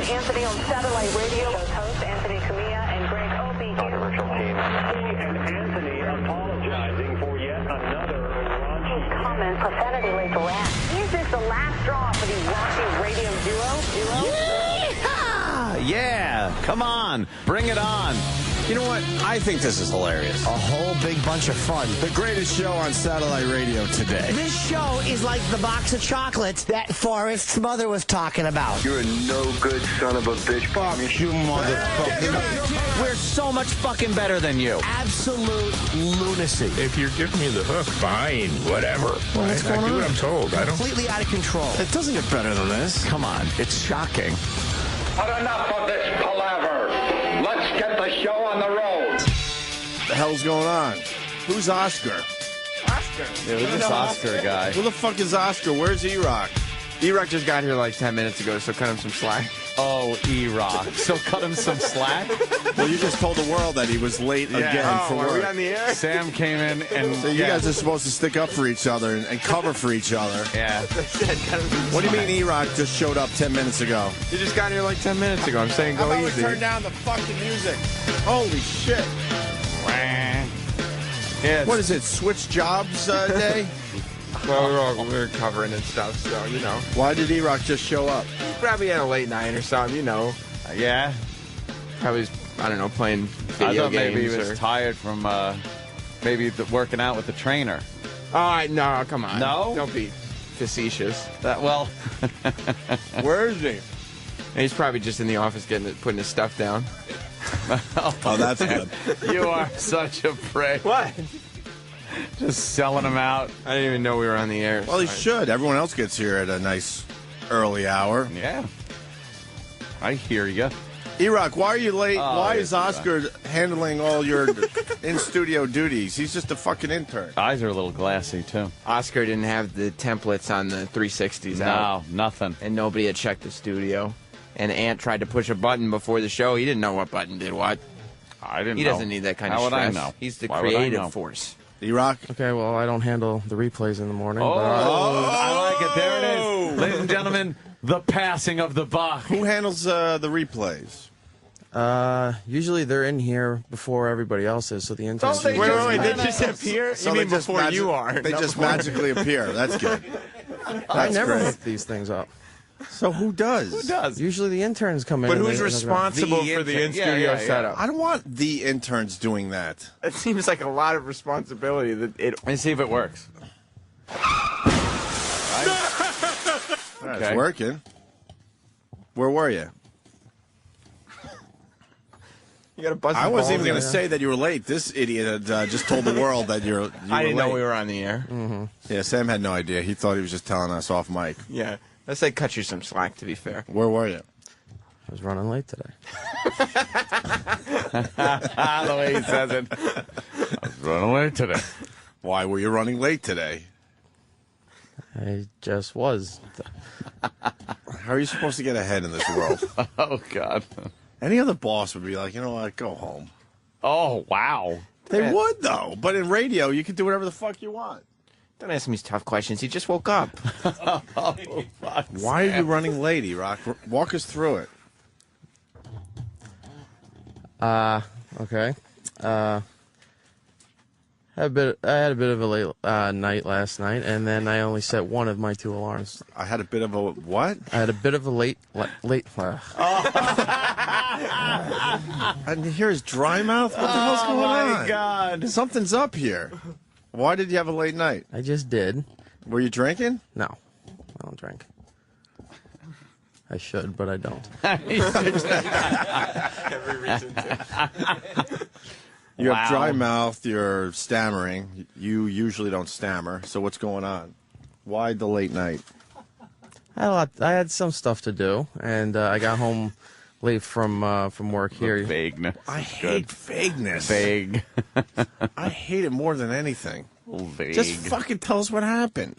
Anthony on satellite radio. Host Anthony Cumia and Greg Opie. Controversial team. And Anthony apologizing for yet another raunchy comment, profanity linked rant. Is this the last straw for the raunchy radio duo? Yeah, come on, bring it on. You know what? I think this is hilarious. A whole big bunch of fun. The greatest show on satellite radio today. This show is like the box of chocolates that Forrest's mother was talking about. You're a no-good son of a bitch. Fuck you, motherfucker. We're so much fucking better than you. Absolute lunacy. If you're giving me the hook, fine, whatever. Well, what's going I do on? what I'm told. I don't. Completely out of control. It doesn't get better than this. Come on, it's shocking. But enough of this palaver. Let's get the show on the road. What the hell's going on? Who's Oscar? Oscar? Yeah, who's this Oscar guy? Who the fuck is Oscar? Where's E-Rock? E-Rock just got here like 10 minutes ago, so cut him some slack. Oh, E-Rock. So cut him some slack? Well, you just told the world that he was late again for are work. we on the air? Sam came in and... So you guys are supposed to stick up for each other and cover for each other. Yeah. What do you mean E-Rock just showed up 10 minutes ago? You just got here like 10 minutes ago. I'm saying How go about easy. we turn down the fucking music? Holy shit. Yeah, What is it, switch jobs day? well, we're covering and stuff, so, you know. Why did E-Rock just show up? Probably had a late night or something, you know. Yeah? Probably was, I don't know, playing I video thought maybe he games was tired from working out with the trainer. No, come on. No? Don't be facetious. Well... Where is he? He's probably just in the office putting his stuff down. Oh, that's good. You are such a prick. What? Just selling them out. I didn't even know we were on the air. Well, he should. Everyone else gets here at a nice early hour. Yeah. I hear you. E-Rock, why are you late? Why yes, is Oscar handling all your in-studio duties? He's just a fucking intern. Eyes are a little glassy, too. Oscar didn't have the templates on the 360s out. No, nothing. And nobody had checked the studio. And Ant tried to push a button before the show. He didn't know what button did what. I didn't He know. doesn't need that kind of How would stress. I know? He's the Why would I know? creative force. E-Rock? Okay, well, I don't handle the replays in the morning. Oh, but I like it. There it is. Ladies and gentlemen, the passing of the buck. Who handles the replays? usually they're in here before everybody else is, so the interns... Wait, they just appear? So you they mean just before you are? They just magically appear. That's good. I never great. make these things up. So who does? Who does? Usually the interns come in. But and who's they- responsible The for the intern. in-studio Yeah, yeah, yeah. setup? I don't want the interns doing that. It seems like a lot of responsibility. Let me see if it works. It's working. Where were you? You got to buzz. I wasn't even going to say that you were late. This idiot had just told the world that you I didn't know late. we were on the air. Yeah, Sam had no idea. He thought he was just telling us off mic. Yeah, let's say cut you some slack. To be fair, Where were you? I was running late today. The way he says it. I was running late today. Why were you running late today? I just was. How are you supposed to get ahead in this world? Oh, God. Any other boss would be like, you know what, go home. Oh, wow. They would, though. But in radio, you can do whatever the fuck you want. don't ask him these tough questions. He just woke up. Oh, fuck, Why are Sam. you running late, E-Rock? Walk us through it. Okay. I had a bit of a late night last night, and then I only set one of my 2 alarms. I had a bit of a what? I had a bit of a late. And here's dry mouth? What the hell's going on? Oh, my God. Something's up here. Why did you have a late night? I just did. Were you drinking? No, I don't drink. I should, but I don't. Every reason to. You have dry mouth, you're stammering. You usually don't stammer. So what's going on? Why the late night? I had some stuff to do, and I got home late from work here. Vagueness. I hate vagueness. Vague. I hate it more than anything. Vague. Just fucking tell us what happened.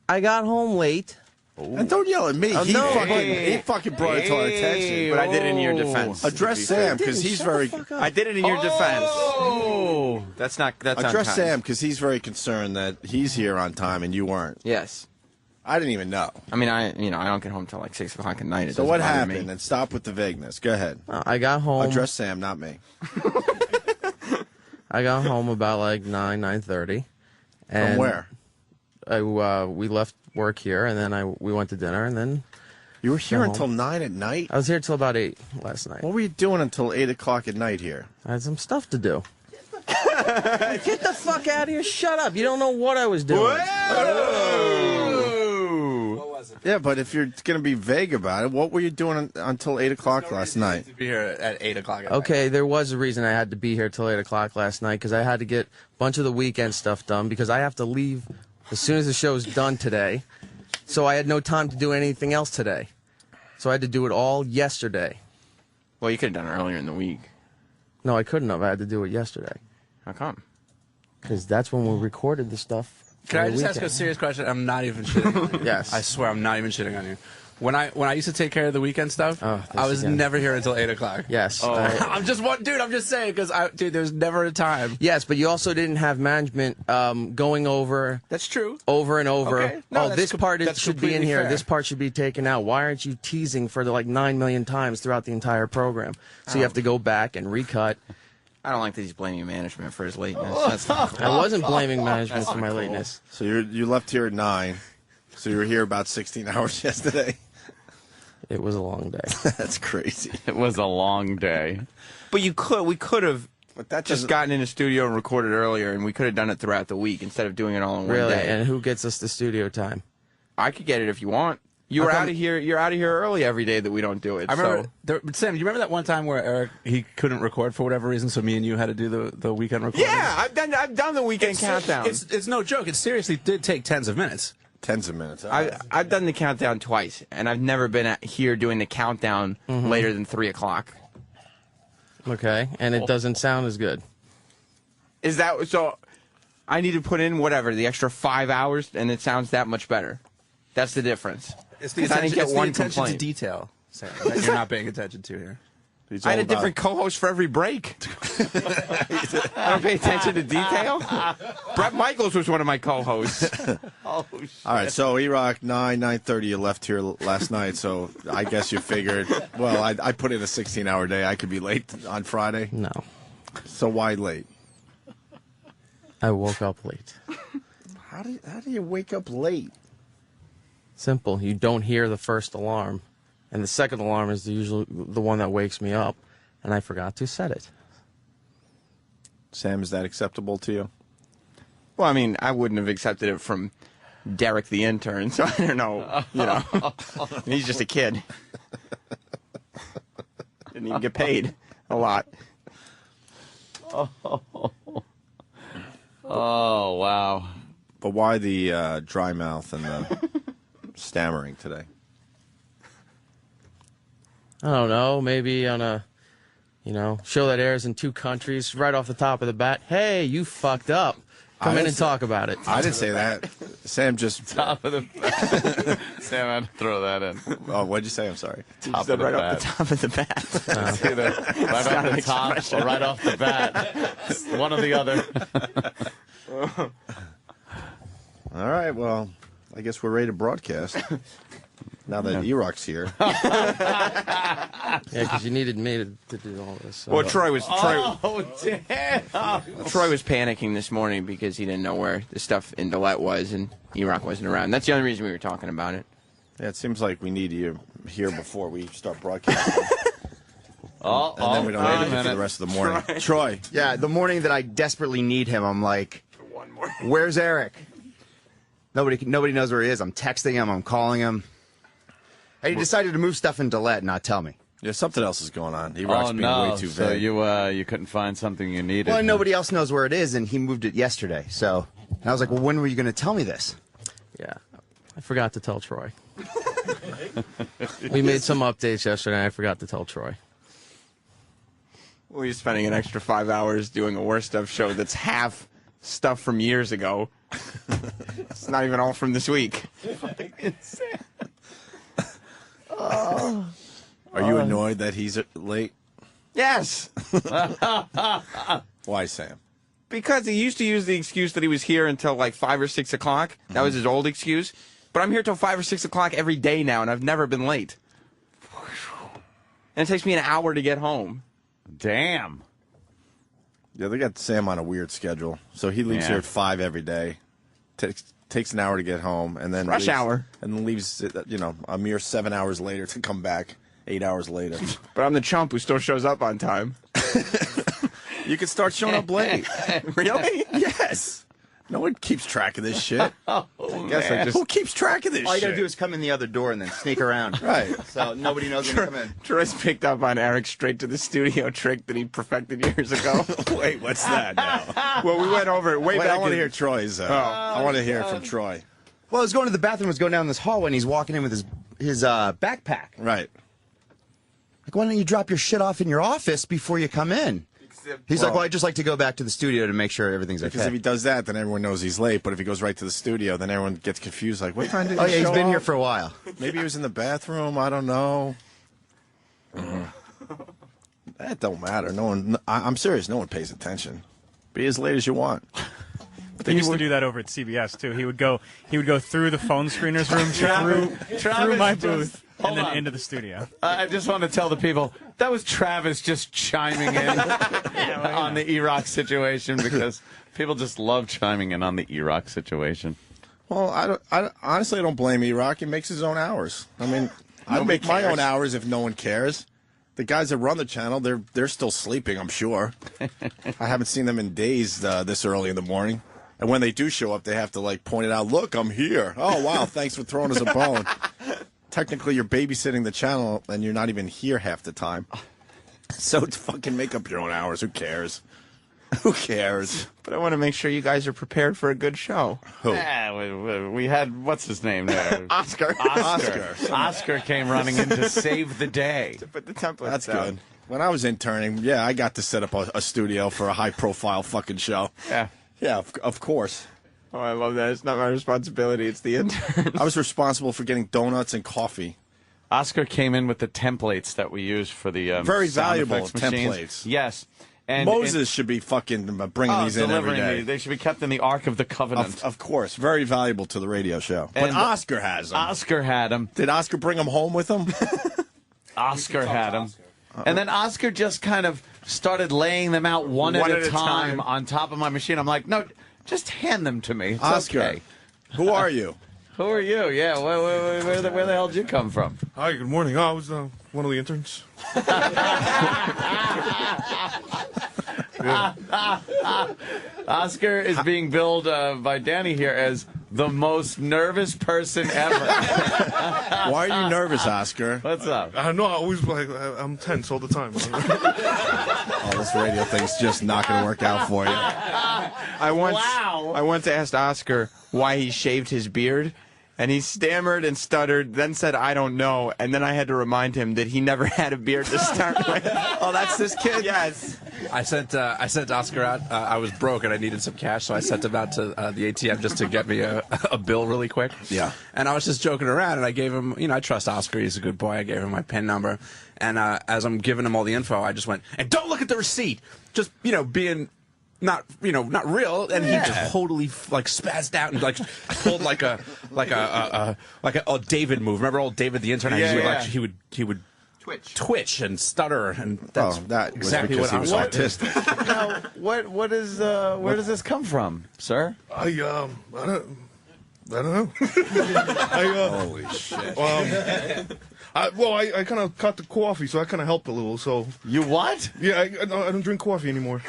I got home late. And don't yell at me. He fucking brought it to our attention. But I did it in your defense. Address Sam because he's very. I did it in your defense. Oh. That's on Address time. Sam because he's very concerned that he's here on time and you weren't. Yes. I didn't even know. I mean, I don't get home till like 6 o'clock at night. So what happened? And stop with the vagueness. Go ahead. I got home. Address Sam, not me. I got home about like 9:30. From where? We left work here, and then we went to dinner, and then You were here until 9 at night? I was here till about 8 last night. What were you doing until 8 o'clock at night here? I had some stuff to do. Get the fuck out of here! Shut up! You don't know what I was doing. What was it? Yeah, but if you're going to be vague about it, what were you doing until 8 o'clock last night? To be here at 8 o'clock at night. Okay, there was a reason I had to be here till 8 o'clock last night, because I had to get a bunch of the weekend stuff done, because I have to leave as soon as the show's done today. So I had no time to do anything else today. So I had to do it all yesterday. Well, you could have done it earlier in the week. No, I couldn't have. I had to do it yesterday. How come? Because that's when we recorded the stuff. Can I just ask weekend. a serious question? I'm not even shitting on you. Yes. I swear I'm not even shitting on you. When I used to take care of the weekend stuff, Oh, I was again. never here until 8 o'clock. Yes. I'm just saying, because there's never a time. Yes, but you also didn't have management going over. That's true. Over and over. Okay. No, that's this part that's should be in completely here. fair. This part should be taken out. Why aren't you teasing for the 9 million times throughout the entire program? So you have to go back and recut. I don't like that he's blaming management for his lateness. That's not cool. I wasn't blaming management for my lateness. So you left here at 9, so you were here about 16 hours yesterday. It was a long day. That's crazy. It was a long day. But we could have that just gotten in the studio and recorded earlier, and we could have done it throughout the week instead of doing it all in one Really? day. And who gets us the studio time? I could get it if you want. You're out of here. You're out of here early every day that we don't do it. I remember, Sam, do you remember that one time where Eric, he couldn't record for whatever reason, so me and you had to do the weekend recording? Yeah, I've done the weekend countdown. It's no joke. It seriously did take tens of minutes. Tens of minutes. I've done the countdown twice, and I've never been here doing the countdown later than 3 o'clock. Okay, and it doesn't sound as good. Is that so? I need to put in whatever the extra 5 hours, and it sounds that much better. That's the difference. It's the I didn't get one attention to complaint. detail, Sam, that you're not paying attention to here. I had a different co-host for every break. I don't pay attention to detail. Brett Michaels was one of my co-hosts. All right, so E-Rock, 9:30, you left here last night, so I guess you figured, well, I put in a 16-hour day. I could be late on Friday. No. So why late? I woke up late. How do you wake up late? Simple. You don't hear the first alarm. And the second alarm is usually the one that wakes me up. And I forgot to set it. Sam, is that acceptable to you? Well, I mean, I wouldn't have accepted it from Derek the intern, so I don't know. You know, he's just a kid. Didn't even get paid a lot. Oh, wow. But why the dry mouth and the stammering today? I don't know. Maybe on a, show that airs in 2 countries, right off the top of the bat, hey, you fucked up. Come in and talk about it. I didn't say that. Sam just... Top of the... Sam, I had to throw that in. Oh, what'd you say? I'm sorry. Top of the Right bat. off the top of the bat. It's either right off the top or right off the bat. One or the other. All right, well, I guess we're ready to broadcast. Now that E-Rock's here. Yeah, because you needed me to do all this. So. Well, Troy was Oh, damn. Troy was panicking this morning because he didn't know where the stuff in Dillette was, and E-Rock wasn't around. That's the only reason we were talking about it. Yeah, it seems like we need you here before we start broadcasting. And then we don't need you for the rest of the morning. Troy. Yeah, the morning that I desperately need him, I'm like, where's Eric? Nobody knows where he is. I'm texting him. I'm calling him. And he decided to move stuff in Dillette and not tell me. Yeah, something else is going on. E-Rock's being way too So vague. you couldn't find something you needed. Well, nobody else knows where it is, and he moved it yesterday. So and I was like, well, when were you going to tell me this? Yeah, I forgot to tell Troy. We made some updates yesterday, and I forgot to tell Troy. Well, you're spending an extra 5 hours doing a worst of show that's half stuff from years ago. It's not even all from this week. Are you annoyed that he's late? Yes. Why, Sam? Because he used to use the excuse that he was here until like 5 or 6 o'clock. That was his old excuse. But I'm here till 5 or 6 o'clock every day now, and I've never been late. And it takes me an hour to get home. Damn. Yeah, they got Sam on a weird schedule. So he leaves here at 5 every day. Takes an hour to get home, and then Rush hour. And then leaves, a mere 7 hours later to come back 8 hours later. But I'm the chump who still shows up on time. You could start showing up late. Really? Yes. No one keeps track of this shit. Who keeps track of this shit? All you gotta do is come in the other door and then sneak around. Right. So nobody knows when you come in. Troy's picked up on Eric's straight to the studio trick that he perfected years ago. Wait, what's that now? Well, we went over it way back. I want to hear Troy's. I want to hear it from Troy. Well, I was going to the bathroom, was going down this hallway, and he's walking in with his backpack. Right. Like, why don't you drop your shit off in your office before you come in? He's like, well, I'd just like to go back to the studio to make sure everything's okay. Because if he does that, then everyone knows he's late. But if he goes right to the studio, then everyone gets confused. Like, what time did he Oh, yeah, he's show been up? here for a while. Maybe he was in the bathroom. I don't know. That don't matter. No one. I'm serious. No one pays attention. Be as late as you want. He used to do that over at CBS too. He would go through the phone screener's room, through my booth, and then into the studio. I just want to tell the people that was Travis just chiming in on the E-Rock situation, because people just love chiming in on the E-Rock situation. Well, honestly, I don't blame E-Rock. He makes his own hours. I mean, I make my own hours if no one cares. The guys that run the channel, they're still sleeping, I'm sure. I haven't seen them in days this early in the morning. And when they do show up, they have to, like, point it out. Look, I'm here. Oh, wow, thanks for throwing us a bone. Technically, you're babysitting the channel, and you're not even here half the time. So fucking make up your own hours. Who cares? Who cares? But I want to make sure you guys are prepared for a good show. Who? Yeah, we had, what's his name there? Oscar. Oscar came running in to save the day. To put the template That's down. good. When I was interning, I got to set up a studio for a high-profile fucking show. Yeah. Yeah, of course. Oh, I love that. It's not my responsibility. It's the intern. I was responsible for getting donuts and coffee. Oscar came in with the templates that we use for the very sound valuable effects machines. templates. Yes. And Moses should be fucking bringing these in every day. They should be kept in the Ark of the Covenant. Of course. Very valuable to the radio show. But And Oscar has them. Oscar had them. Did Oscar bring them home with him? Oscar had them. And then Oscar just kind of started laying them out one at a time on top of my machine. I'm like, no, just hand them to me. It's Oscar, okay. Who are you? Who are you? Yeah, where the hell did you come from? Hi, good morning. I was one of the interns. Oscar is being billed by Danny here as the most nervous person ever. Why are you nervous, Oscar? What's up? No, I always I'm tense all the time. Oh, this radio thing's just not going to work out for you. I once asked Oscar why he shaved his beard, and he stammered and stuttered, then said, I don't know, and then I had to remind him that he never had a beard to start with. Oh, that's this kid? Yes. I sent Oscar out. I was broke and I needed some cash, so I sent him out to the ATM just to get me a bill really quick. Yeah. And I was just joking around, and I gave him, I trust Oscar. He's a good boy. I gave him my PIN number. And as I'm giving him all the info, I just went, and don't look at the receipt. Just, being not real. And he just totally spazzed out and pulled like a David move. Remember old David the intern? He would twitch and stutter, and that's that exactly was because what he was autistic. Now, what is where does this come from, sir? I don't know. Holy shit. I kind of cut the coffee, so I kind of helped a little. So you what? Yeah, I don't drink coffee anymore.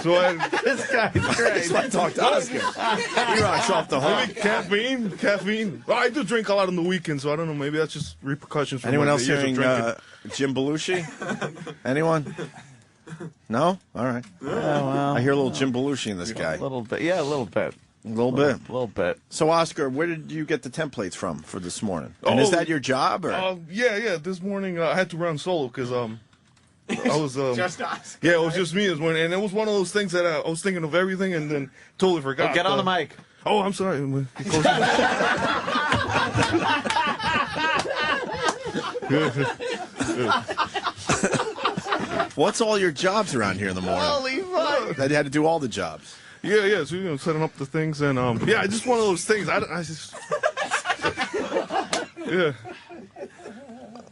So this guy's great. I talked to Oscar. He rocks off the hook. Maybe caffeine. Well, I do drink a lot on the weekend, so I don't know. Maybe that's just repercussions. From Anyone else years of hearing drinking. Jim Belushi? Anyone? No? All right. Yeah, well, I hear a little Jim Belushi in this guy. A little bit. Yeah, a little bit. A little bit. A little bit. So, Oscar, where did you get the templates from for this morning? And is that your job? Or? Yeah. This morning I had to run solo because I was Just Oscar. Yeah, it was just me this morning, and it was one of those things that I was thinking of everything and then totally forgot. Get on the mic. Oh, I'm sorry. What's all your jobs around here in the morning? Holy fuck. That you had to do all the jobs. Yeah. So setting up the things and yeah, just one of those things. I just yeah.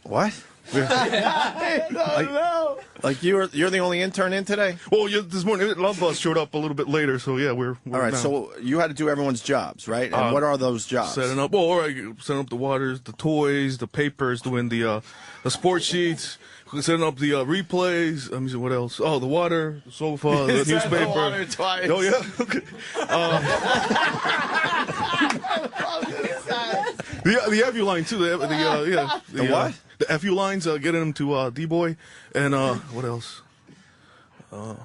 What? I don't know. Like you're the only intern in today? Well, this morning Love Bus showed up a little bit later, so yeah, we're all right. now. So you had to do everyone's jobs, right? And what are those jobs? Setting up. Well, all right, setting up the waters, the toys, the papers, doing the sports sheets, setting up the replays. Let me see what else. Oh, the water, the sofa, the newspaper. The water twice. Oh yeah. Okay. The FU line too. The what? The FU lines, getting them to D-Boy, and what else? Oh,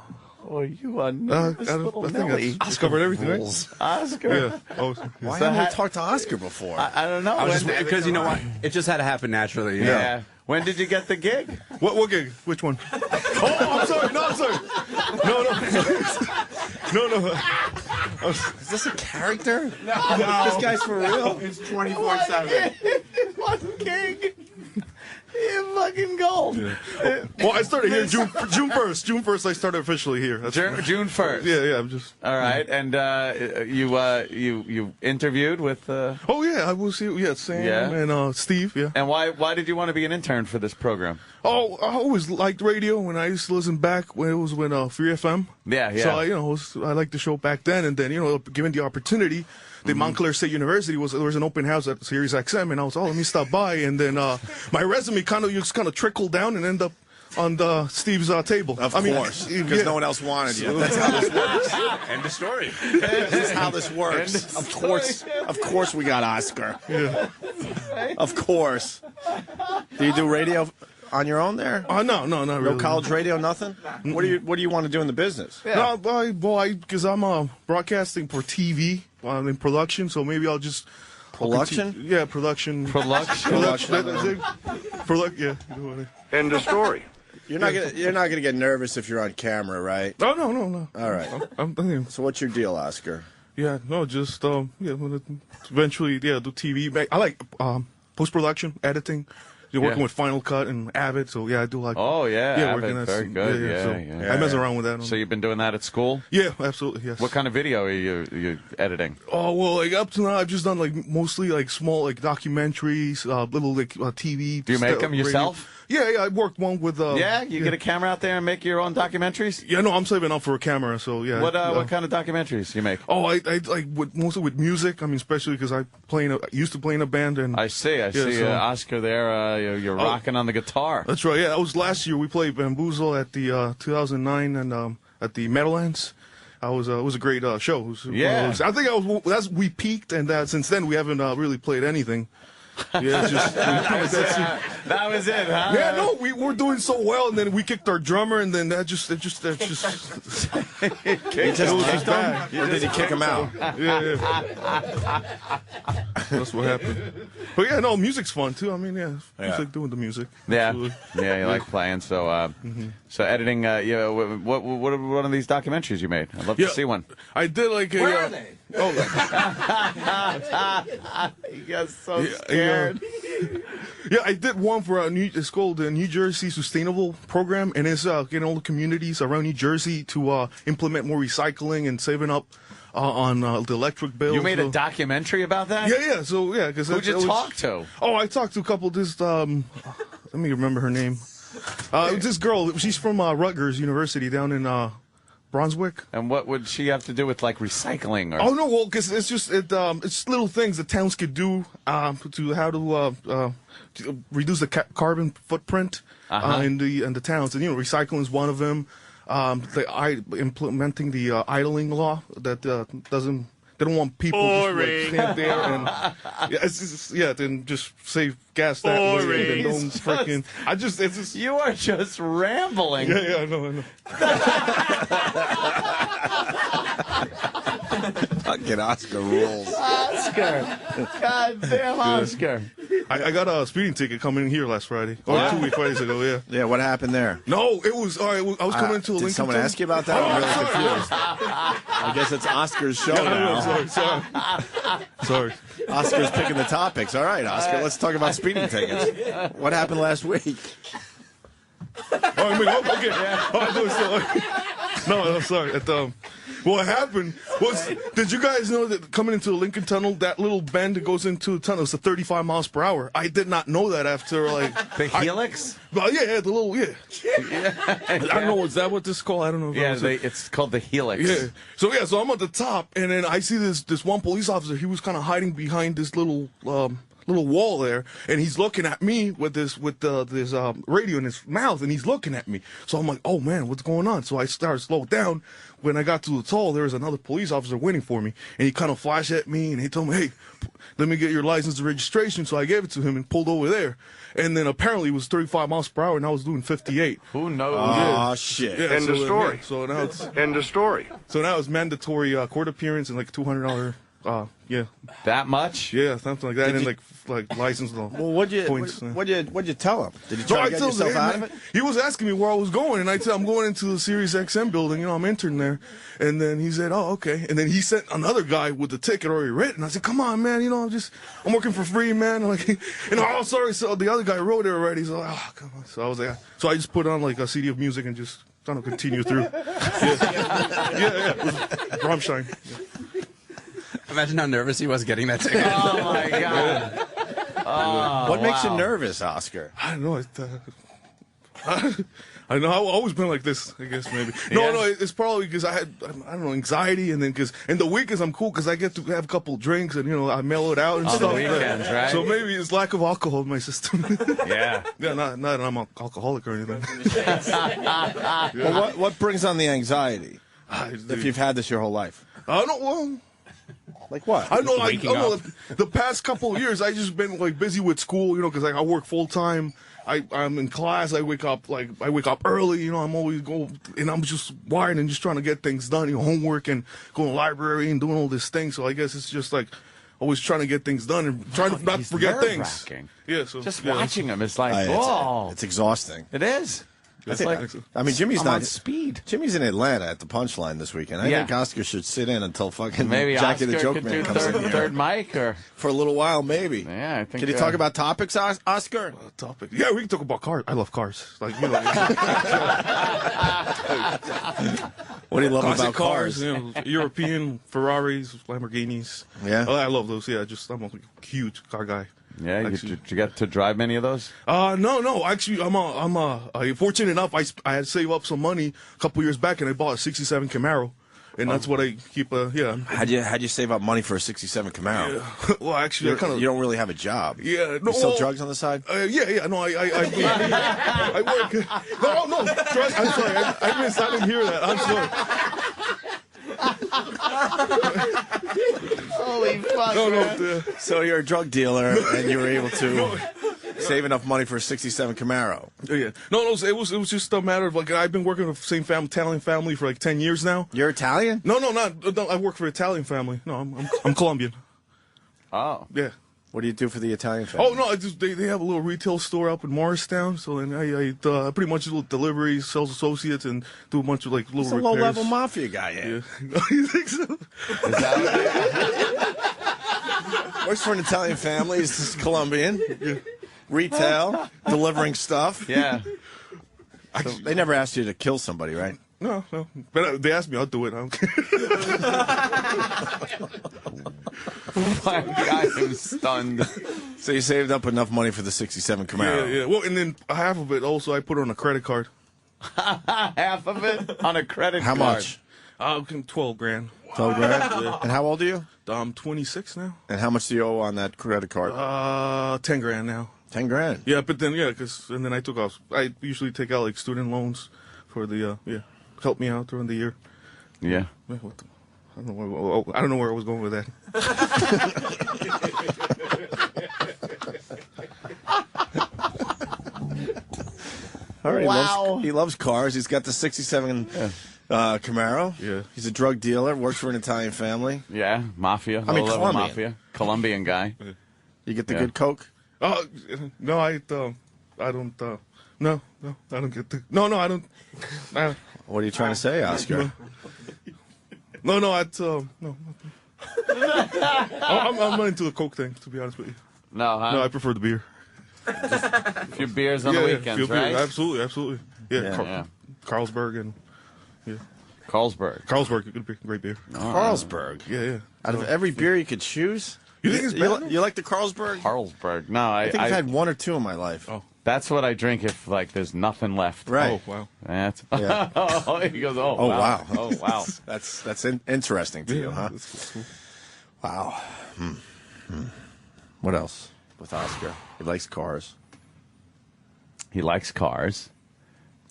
you are nervous little I think Nelly. I covered everything, right? Oscar. Yeah. Oh, Why haven't we talked to Oscar before? I don't know. Because you know what? It just had to happen naturally. You know? Yeah. When did you get the gig? What gig? Which one? Oh, I'm sorry. No, I'm sorry. No. Is this a character? No. This guy's for real? It's 24/7. One gig. You're fucking gold. Yeah. Well, I started here June 1st. June 1st, I started officially here. That's June 1st. Yeah. I'm just. All right, and you interviewed with. Oh yeah, I was here. Yeah, Sam and Steve. Yeah. And why did you want to be an intern for this program? Oh, I always liked radio when I used to listen back when it was Free FM. Yeah. So I liked the show back then, and then given the opportunity. The Montclair State University there was an open house at Sirius XM, and I was let me stop by, and then my resume kind of trickled down and ended up on Steve's table. Of course, because no one else wanted you. That's how this works. End of story. This is how this works. Of course, we got Oscar. Yeah. Of course. Do you do radio on your own there? No, not really. No college radio, nothing. What do you want to do in the business? Yeah. No, because I'm broadcasting for TV. I'm in production, so maybe I'll just production. Yeah, production. Yeah. End of story. You're not gonna get nervous if you're on camera, right? Oh, no. All right. So what's your deal, Oscar? Yeah, no, just eventually, do TV. I like post production, editing. You're working with Final Cut and Avid, so yeah, I do like. Oh yeah, Avid, very good. Yeah. I mess around with that. So you've been doing that at school? Yeah, absolutely. Yes. What kind of video are you editing? Oh well, up to now I've just done mostly small documentaries, little TV. Do you make them yourself? Yeah, I worked one with. You get a camera out there and make your own documentaries? Yeah, no, I'm saving up for a camera, so yeah. What kind of documentaries you make? Oh, I mostly with music. I mean, especially because I used to play in a band, and I see Oscar there. You're rocking on the guitar. That's right. Yeah, that was last year. We played Bamboozle at the 2009 and at the Meadowlands. It was a great show. I think we peaked, and since then we haven't really played anything. Yeah, that was it, huh? Yeah, no, we were doing so well, and then we kicked our drummer, and then that just. Or did he kick him out? Yeah. That's what happened. But yeah, no, music's fun too. I mean, just like doing the music. Yeah, absolutely. Yeah, you like playing. So, so editing. What are these documentaries you made? I'd love to see one. I did Where are they? Oh, you got so scared. Yeah, I did one for it's called the New Jersey Sustainable Program, and it's getting all the communities around New Jersey to implement more recycling and saving up on the electric bills. You made a documentary about that? Yeah. So yeah, because who'd you talk to? Oh, I talked to a couple. Let me remember her name. This girl. She's from Rutgers University down in Brunswick. And what would she have to do with recycling? Or? Oh no, well, because it's just it's little things that towns could do to how to reduce the carbon footprint in the towns, and recycling is one of them. Implementing the idling law that doesn't. They don't want people just stand there and then just save gas that way. And don't freaking. It's just. You are just rambling. Yeah, I know. Fucking Oscar rules. Oscar. Goddamn Oscar. I got a speeding ticket coming in here last Friday. Or 2 Fridays ago, yeah. Yeah, what happened there? No, it was, all right, I was coming into a Lincoln. Did someone ask you about that? I'm really confused. I guess it's Oscar's show now. Sorry. Oscar's picking the topics. All right, Oscar, let's talk about speeding tickets. What happened last week? Oh, I mean, okay. No, I'm sorry. what happened was, did you guys know that coming into the Lincoln Tunnel, that little bend that goes into the tunnel is 35 miles per hour? I did not know that after, like... The helix? Well, yeah, the little, I don't know, is that what this is called? I don't know. It's called the helix. Yeah. So I'm at the top, and then I see this one police officer. He was kind of hiding behind this little wall there, and he's looking at me with this radio in his mouth, and he's looking at me. So I'm like, oh man, what's going on? So I started to slow down. When I got to the toll, there was another police officer waiting for me, and he kind of flashed at me, and he told me, hey, let me get your license and registration. So I gave it to him and pulled over there. And then apparently it was 35 miles per hour, and I was doing 58. Who knows? Oh, shit. Yeah, End of story. So now it's End of story. So now it's mandatory court appearance and like $200. Yeah. That much? Yeah, something like that. And then like license and all. Well, what'd you tell him? Did you try to get yourself out of it? He was asking me where I was going, and I said, I'm going into the Sirius XM building. You know, I'm interning there. And then he said, oh, okay. And then he sent another guy with the ticket already written. I said, come on, man. You know, I'm working for free, man. Like, oh, sorry. So the other guy wrote it already. So, oh, come on. So I was like, so I just put on like a CD of music and just kind of continue through. Yeah. Rammstein. Yeah. Imagine how nervous he was getting that ticket. Oh, my God. What makes you nervous, Oscar? I don't know. I know. I've always been like this, I guess, maybe. No, it's probably because I don't know, anxiety, and then in the weekends I'm cool because I get to have a couple drinks and, I mellow it out and stuff. On the weekends, right? So maybe it's lack of alcohol in my system. Yeah. Yeah, not that I'm an alcoholic or anything. Well, what brings on the anxiety? If you've had this your whole life? I don't, well... Like what? I know, the past couple of years, I just been like busy with school, because I work full time. I'm in class. I wake up early. I'm always and I'm just wired and just trying to get things done. Homework and going to the library and doing all this thing. So I guess it's just like always trying to get things done and trying to not forget things. Yeah. So just watching him is like, whoa, it's exhausting. It is. It's Jimmy's on speed. Jimmy's in Atlanta at the Punchline this weekend. I think Oscar should sit in until fucking maybe Jackie Oscar the Joke could Man do comes in here. third mic or for a little while, maybe. Yeah, I think. Can you talk about topics, Oscar? Topic? Yeah, we can talk about cars. I love cars. Like what do you love classic about cars? European Ferraris, Lamborghinis. Yeah, I love those. Yeah, I'm a huge car guy. Yeah, did you get to drive many of those? No. Actually, I'm fortunate enough. I had to save up some money a couple years back, and I bought a '67 Camaro, and that's what I keep. Yeah. How'd you save up money for a '67 Camaro? Yeah. Well, actually, you don't really have a job. Yeah. No. You sell drugs on the side? Yeah. No, I work. No. I'm sorry. I didn't hear that. I'm sorry. Holy fuck! No. So you're a drug dealer, and you were able to save enough money for a '67 Camaro. Yeah. No. It was just a matter of like I've been working with the same Italian family for like 10 years now. You're Italian? No. I work for an Italian family. No, I'm Colombian. Oh. Yeah. What do you do for the Italian family? Oh no, they have a little retail store up in Morristown. So then I pretty much do deliveries, sales associates, and do a bunch of like little repairs. He's a low-level mafia guy. Yeah. You think so? Is that works for an Italian family. He's just Colombian. Yeah. Retail, delivering stuff. Yeah. So they never asked you to kill somebody, right? No. But they asked me, I'll do it. I don't care. I am stunned. So you saved up enough money for the '67 Camaro. Yeah. Well, and then half of it also I put on a credit card. Half of it on a credit card. How much? $12,000. $12,000. Yeah. And how old are you? I'm 26 now. And how much do you owe on that credit card? $10,000 now. $10,000. Yeah, but then and then I took off. I usually take out like student loans for the help me out during the year. Yeah. I don't know where I was going with that. All right, he loves cars. He's got the '67 Camaro. Yeah. He's a drug dealer. Works for an Italian family. Yeah, mafia. Colombian. Mafia. Colombian guy. You get the good coke? No, I don't. No, I don't get the. No, I don't. What are you trying to say, Oscar? No, no. I'm not into the coke thing, to be honest with you. No, huh? No, I prefer the beer. Just a few beers on the weekends, right? Absolutely. Yeah, Carlsberg and Carlsberg. Carlsberg, good beer, great beer. Carlsberg. Yeah. Out of every beer you could choose, You think it's bad? you like the Carlsberg? Carlsberg. No, I think I've had one or two in my life. Oh. That's what I drink if there's nothing left. Right. Oh, wow. That's Yeah. he goes, oh wow. Oh wow. That's interesting to you, huh? That's cool. Wow. What else with Oscar? He likes cars. He likes cars.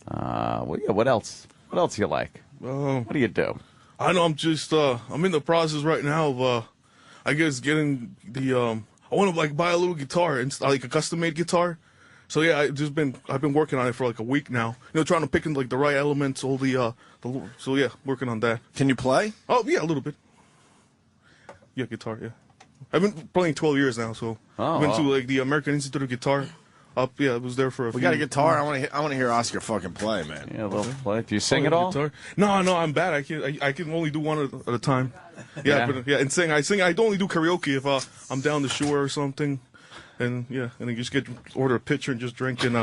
What else? What else do you like? What do you do? I know. I'm just. I'm in the process right now of. I guess getting the. I want to buy a little guitar and like a custom-made guitar. So yeah, I've been working on it for like a week now. Trying to pick in the right elements, all the. So yeah, working on that. Can you play? Oh yeah, a little bit. Yeah, guitar. Yeah, I've been playing 12 years now. So I went to the American Institute of Guitar. I was there for a few. We got a guitar. I want to hear Oscar fucking play, man. Yeah, a little play. Do you sing at all? Guitar. No, I'm bad. I can only do one at a time. Yeah. And sing. I only do karaoke if I'm down the shore or something, and then you just order a pitcher and just drink and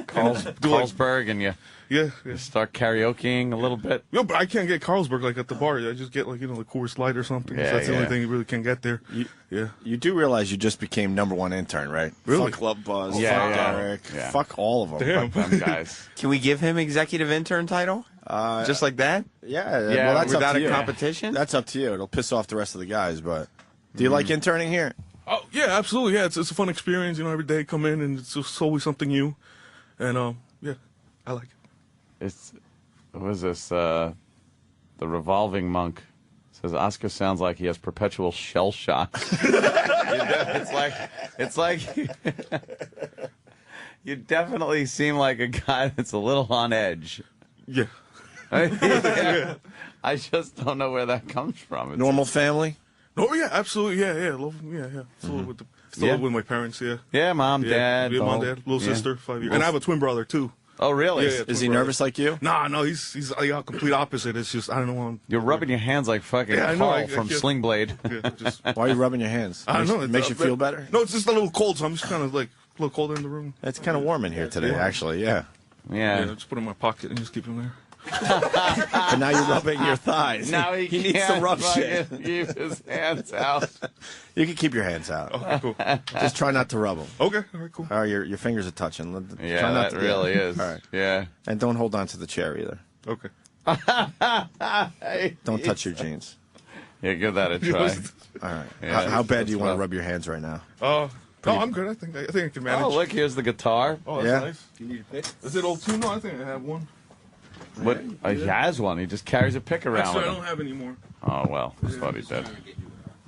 Carlsberg and you start karaokeing a little bit. No, but I can't get Carlsberg at the bar. I just get the Coors Light or something. Yeah, so that's the only thing you really can get there. You do realize you just became #1 intern, right? Really? Fuck Love Buzz. Fuck Derek. Yeah. Fuck all of them. Damn. Fuck them guys. Can we give him executive intern title? Just like that? Yeah. Yeah, Well, that's without up to a you. competition? That's up to you. It'll piss off the rest of the guys, but do you like interning here? Oh yeah, absolutely. Yeah, it's a fun experience. Every day come in and it's just always something new, and I like it. What was this? The revolving monk says Oscar sounds like he has perpetual shell shock. It's like you definitely seem like a guy that's a little on edge. Yeah. I just don't know where that comes from. It's Normal family? Oh yeah, absolutely. Yeah. Still with my parents. Yeah. Yeah, mom, dad. Yeah, mom, dad, little sister, 5 years, and I have a twin brother too. Oh, really? Yeah, Is he nervous like you? No, he's a complete opposite. It's just I don't know. You're rubbing your hands like fucking Yeah, I know, Carl from Sling Blade. Yeah, just, Why are you rubbing your hands? I don't know. It makes you feel better? No, it's just a little cold, so I'm just kind of a little colder in the room. It's kind of warm in here today, actually, yeah. Yeah. Just put it in my pocket and just keep him there. But now you're rubbing your thighs. Now he needs to rub shit. Keep his hands out. You can keep your hands out. Okay, cool. Just try not to rub them. Okay, all right, cool. Or your fingers are touching. Yeah, try not that to, really is. All right. Yeah. And don't hold on to the chair either. Okay. Don't touch your jeans. Yeah, give that a try. All right. Yeah, how bad do you want to rough. rub your hands right now? No, I'm good. I think I can manage. Oh, look, here's the guitar. Oh, that's Yeah. nice. You need a pick? Is it old too? No, I think I have one. What? He has one. He just carries a pick around Actually, with I him. don't have any more. Oh, well. I thought he did.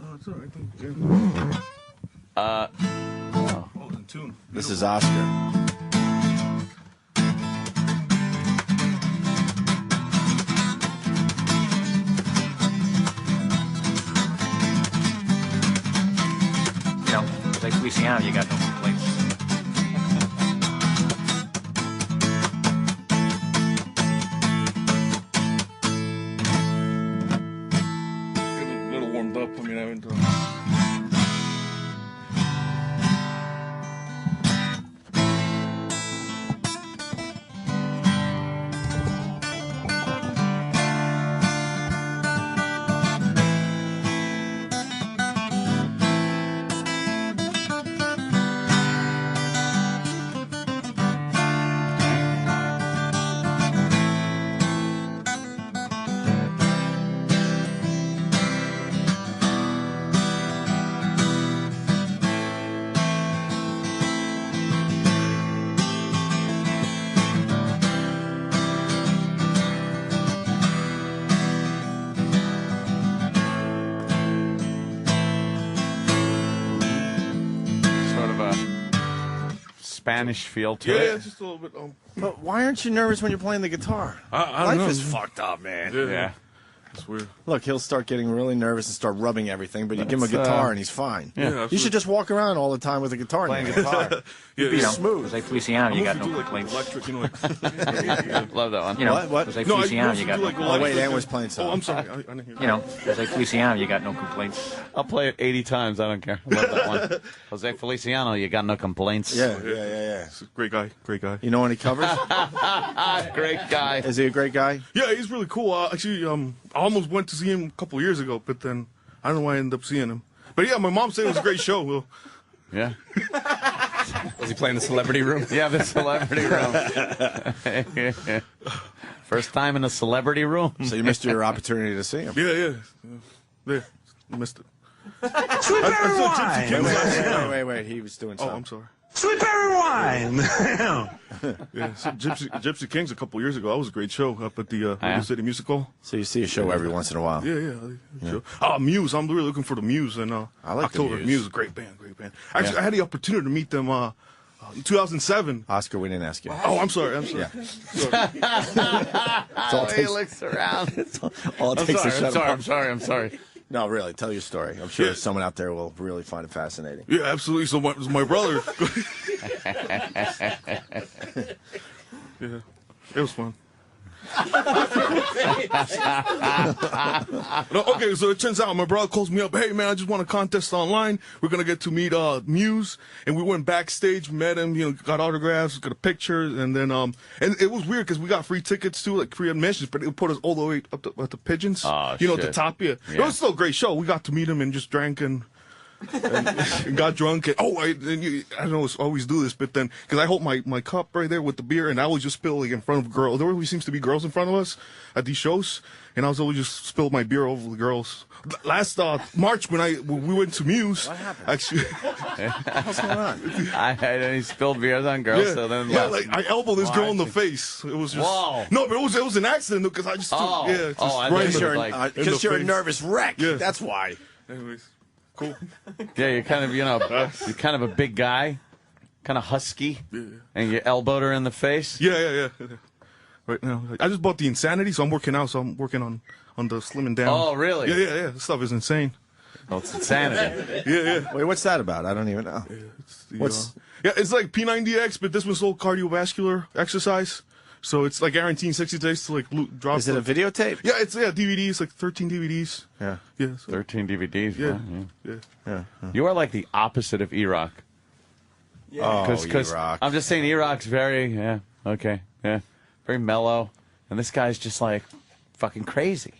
Oh, it's all right. Oh, in tune. This is Oscar. Like Louisiana, you got no complaints. Getting a little warmed up. I mean, I haven't done. Sort of a Spanish feel to Yeah, it. just a little bit. But why aren't you nervous when you're playing the guitar? I don't Life know. is fucked up, man. Yeah. It's weird. Look, he'll start getting really nervous and start rubbing everything, but you give him a guitar and he's fine. Yeah, you should just walk around all the time with a guitar. Playing in your hand. guitar. Yeah, You know, smooth. Jose Feliciano, you got no like complaints. electric, you know, like, Love that one. You know, What? Jose No, I Feliciano, used you to got do no like complaints. Oh, wait, Ann was playing something. Oh, I'm sorry. I didn't hear You know, Jose Feliciano, you got no complaints. I'll play it 80 times. I don't care. I love that one. Jose Feliciano, you got no complaints. Yeah. He's a great guy. Great guy. You know any covers? Great guy. Is he a great guy? Yeah, he's really cool. Actually, I almost went to see him a couple years ago, but then I don't know why I ended up seeing him. But yeah, my mom said it was a great show. Well, Yeah. Was he playing the celebrity room? Yeah, the celebrity room. First time in a celebrity room. So you missed your opportunity to see him. yeah. Missed it. Sweet berry wine. Wait. He was doing Oh, something. I'm sorry. Sweet berry wine. Yeah, so Gypsy Kings a couple years ago. That was a great show up at the Radio City Music Hall. So you see a show every once in a while. Yeah. Muse. I'm really looking for the Muse and I like the October. Muse. Great band. Actually, I had the opportunity to meet them in 2007. Oscar, we didn't ask you. Oh, I'm sorry. Yeah. He looks around. All it takes to shut him up. I'm sorry. No, really, tell your story. I'm sure someone out there will really find it fascinating. Yeah, absolutely. So my brother. Yeah, it was fun. No, okay, so it turns out my brother calls me up. Hey, man, I just won a contest online. We're gonna get to meet Muse, and we went backstage, met him, got autographs, got a picture, and then and it was weird because we got free tickets too, like free admissions, but it put us all the way up at the Pigeons. Oh, at the shit. top. Yeah, it was still a great show. We got to meet him and just drank and got drunk. And, I don't know, always do this, but then because I hold my cup right there with the beer, and I always just spill like in front of girls. There always seems to be girls in front of us at these shows, and I was always just spill my beer over the girls. Last March when we went to Muse, what happened? Actually, What's going on? He spilled beers on girls. So then I elbowed this girl in the face. It was just no, but it was an accident because I just because you're a nervous wreck. Yeah. That's why. Anyways, cool. Yeah, you're kind of you're kind of a big guy, kind of husky, and you elbowed her in the face. Yeah. Right now, I just bought the Insanity, so I'm working out. So I'm working on the slimming down. Oh, really? Yeah. This stuff is insane. Oh, it's insanity. Yeah. Wait, what's that about? I don't even know. It's like P90X, but this one's all cardiovascular exercise. So it's like guaranteeing 60 days to like drop. Is it a videotape? Yeah, it's DVDs, like 13 DVDs. Yeah. So. 13 DVDs. Yeah. You are like the opposite of E-Rock. Yeah. Because E-Rock. I'm just saying E-Rock's very very mellow, and this guy's just like fucking crazy.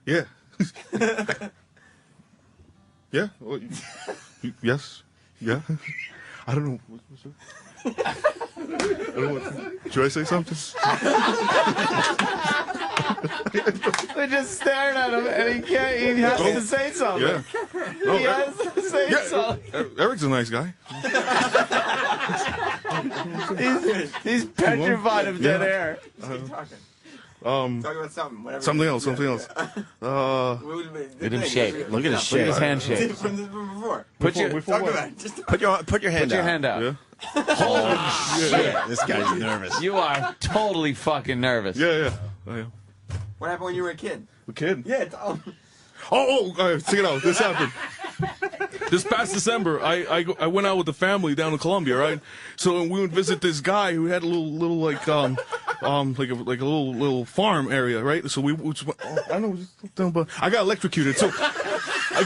Yeah. Yeah. Well, yes. Yeah. I don't know. Should I say something? They're just staring at him, and he has to say something. Yeah. He has to say something. Eric's a nice guy. He's petrified of dead air. Talk about something. Whatever. Something else. Look at him shake. Look at his shake. Look at his hand shake. From before. Put your hand out. Yeah. Holy shit! This guy's nervous. You are totally fucking nervous. Yeah. What happened when you were a kid? A kid? Yeah. Check it out. This happened. This past December, I went out with the family down in Colombia, right? So we would visit this guy who had a little like a little farm area, right? So I don't know, but I got electrocuted. So I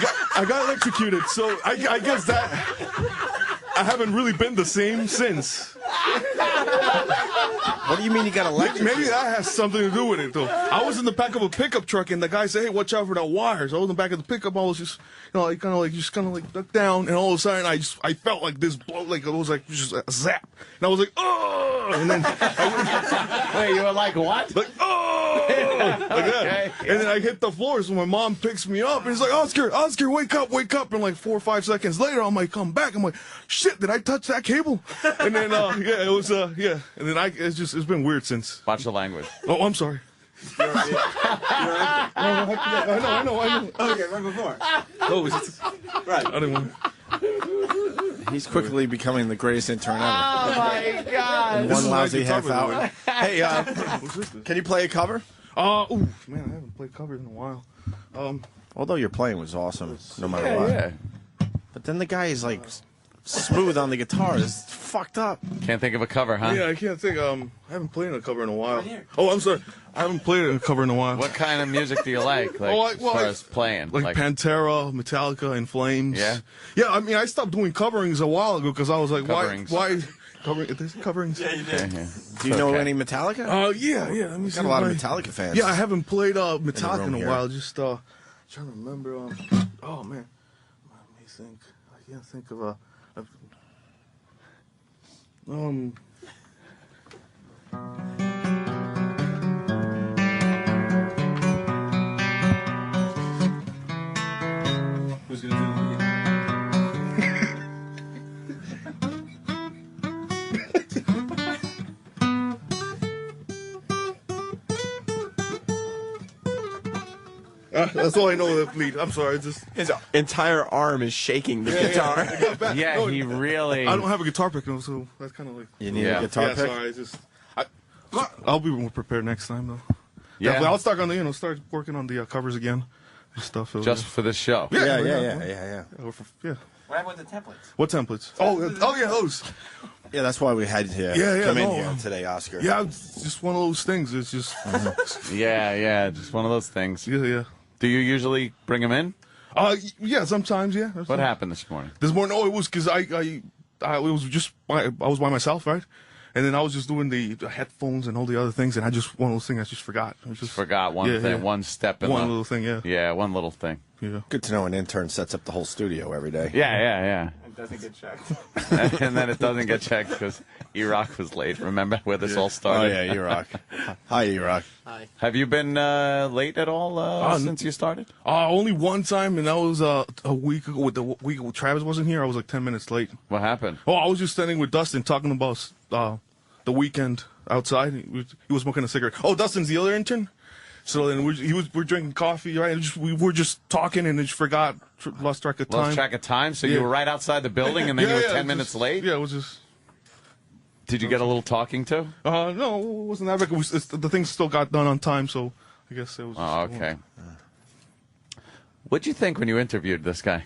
got electrocuted. So I guess that I haven't really been the same since. What do you mean you got electrocuted? Maybe that has something to do with it, though. I was in the back of a pickup truck, and the guy said, "Hey, watch out for that wire." So I was in the back of the pickup. I was just, kind of ducked down, and all of a sudden, I felt like this blow, like it was like just a zap, and I was like, "Oh!" And then, wait, you were like what? Like, "Oh!" Like that. Okay. And then I hit the floor. So my mom picks me up, and he's like, "Oscar, wake up!" And like 4 or 5 seconds later, I'm like, come back. I'm like, "Shit, did I touch that cable?" And then, it was, And then it's been weird since. Watch the language. Oh, I'm sorry. I know. Okay, right before. Right. I didn't want He's quickly becoming the greatest intern ever. Oh my god! In one lousy half hour. Hey, can you play a cover? Man, I haven't played covers in a while. Although your playing was awesome, no matter what. Yeah. But then the guy is like smooth on the guitar. It's fucked up. Can't think of a cover, huh? Yeah, I can't think. I haven't played a cover in a while. Oh, I'm sorry. I haven't played a cover in a while. What kind of music do you like? As far as playing? Like Pantera, Metallica, and Flames. Yeah? Yeah, I mean, I stopped doing coverings a while ago because I was like, Coverings. why coverings? Yeah, you did. Do you know any Metallica? Yeah. Let me Got a lot of Metallica fans. Yeah, I haven't played Metallica in a here. while. Just trying to remember. Oh man, let me think. I can't think of a. Who's gonna do it? That's all I know of the lead. I'm sorry. Just his entire arm is shaking the guitar. Yeah, he really. I don't have a guitar pick, so that's kind of like. You need a guitar pick? Sorry, I'll be more prepared next time, though. Yeah. Definitely. I'll start working on the covers again and stuff. Just for this show. Yeah. What happened with the templates? What templates? Oh yeah, those. Yeah, that's why we had to come in here today, Oscar. Yeah, it's just one of those things. It's just. Yeah, just one of those things. Yeah. Do you usually bring them in? Yeah, sometimes, yeah. What happened this morning? This morning, it was because I was by myself, right? And then I was just doing the headphones and all the other things, and one of those things I just forgot. Forgot one thing, one step in one little thing, yeah. Yeah, one little thing. Yeah. Good to know an intern sets up the whole studio every day. Yeah. It doesn't get checked. And then it doesn't get checked because E-Rock was late. Remember where this all started? Oh, yeah, E-Rock. Hi, E-Rock. Hi. Have you been late at all since you started? Only one time, and that was a week ago. The week when Travis wasn't here, I was like 10 minutes late. What happened? Oh, I was just standing with Dustin talking about the weekend outside. He was smoking a cigarette. Oh, Dustin's the other intern. So then we're drinking coffee, right? And we were just talking and just lost track of time. Lost track of time. So you were right outside the building, and then you were 10 minutes late. Yeah, it was just. Did you get a little talking to? No, it wasn't that big. The things still got done on time, so I guess it was. Oh, okay. What'd you think when you interviewed this guy?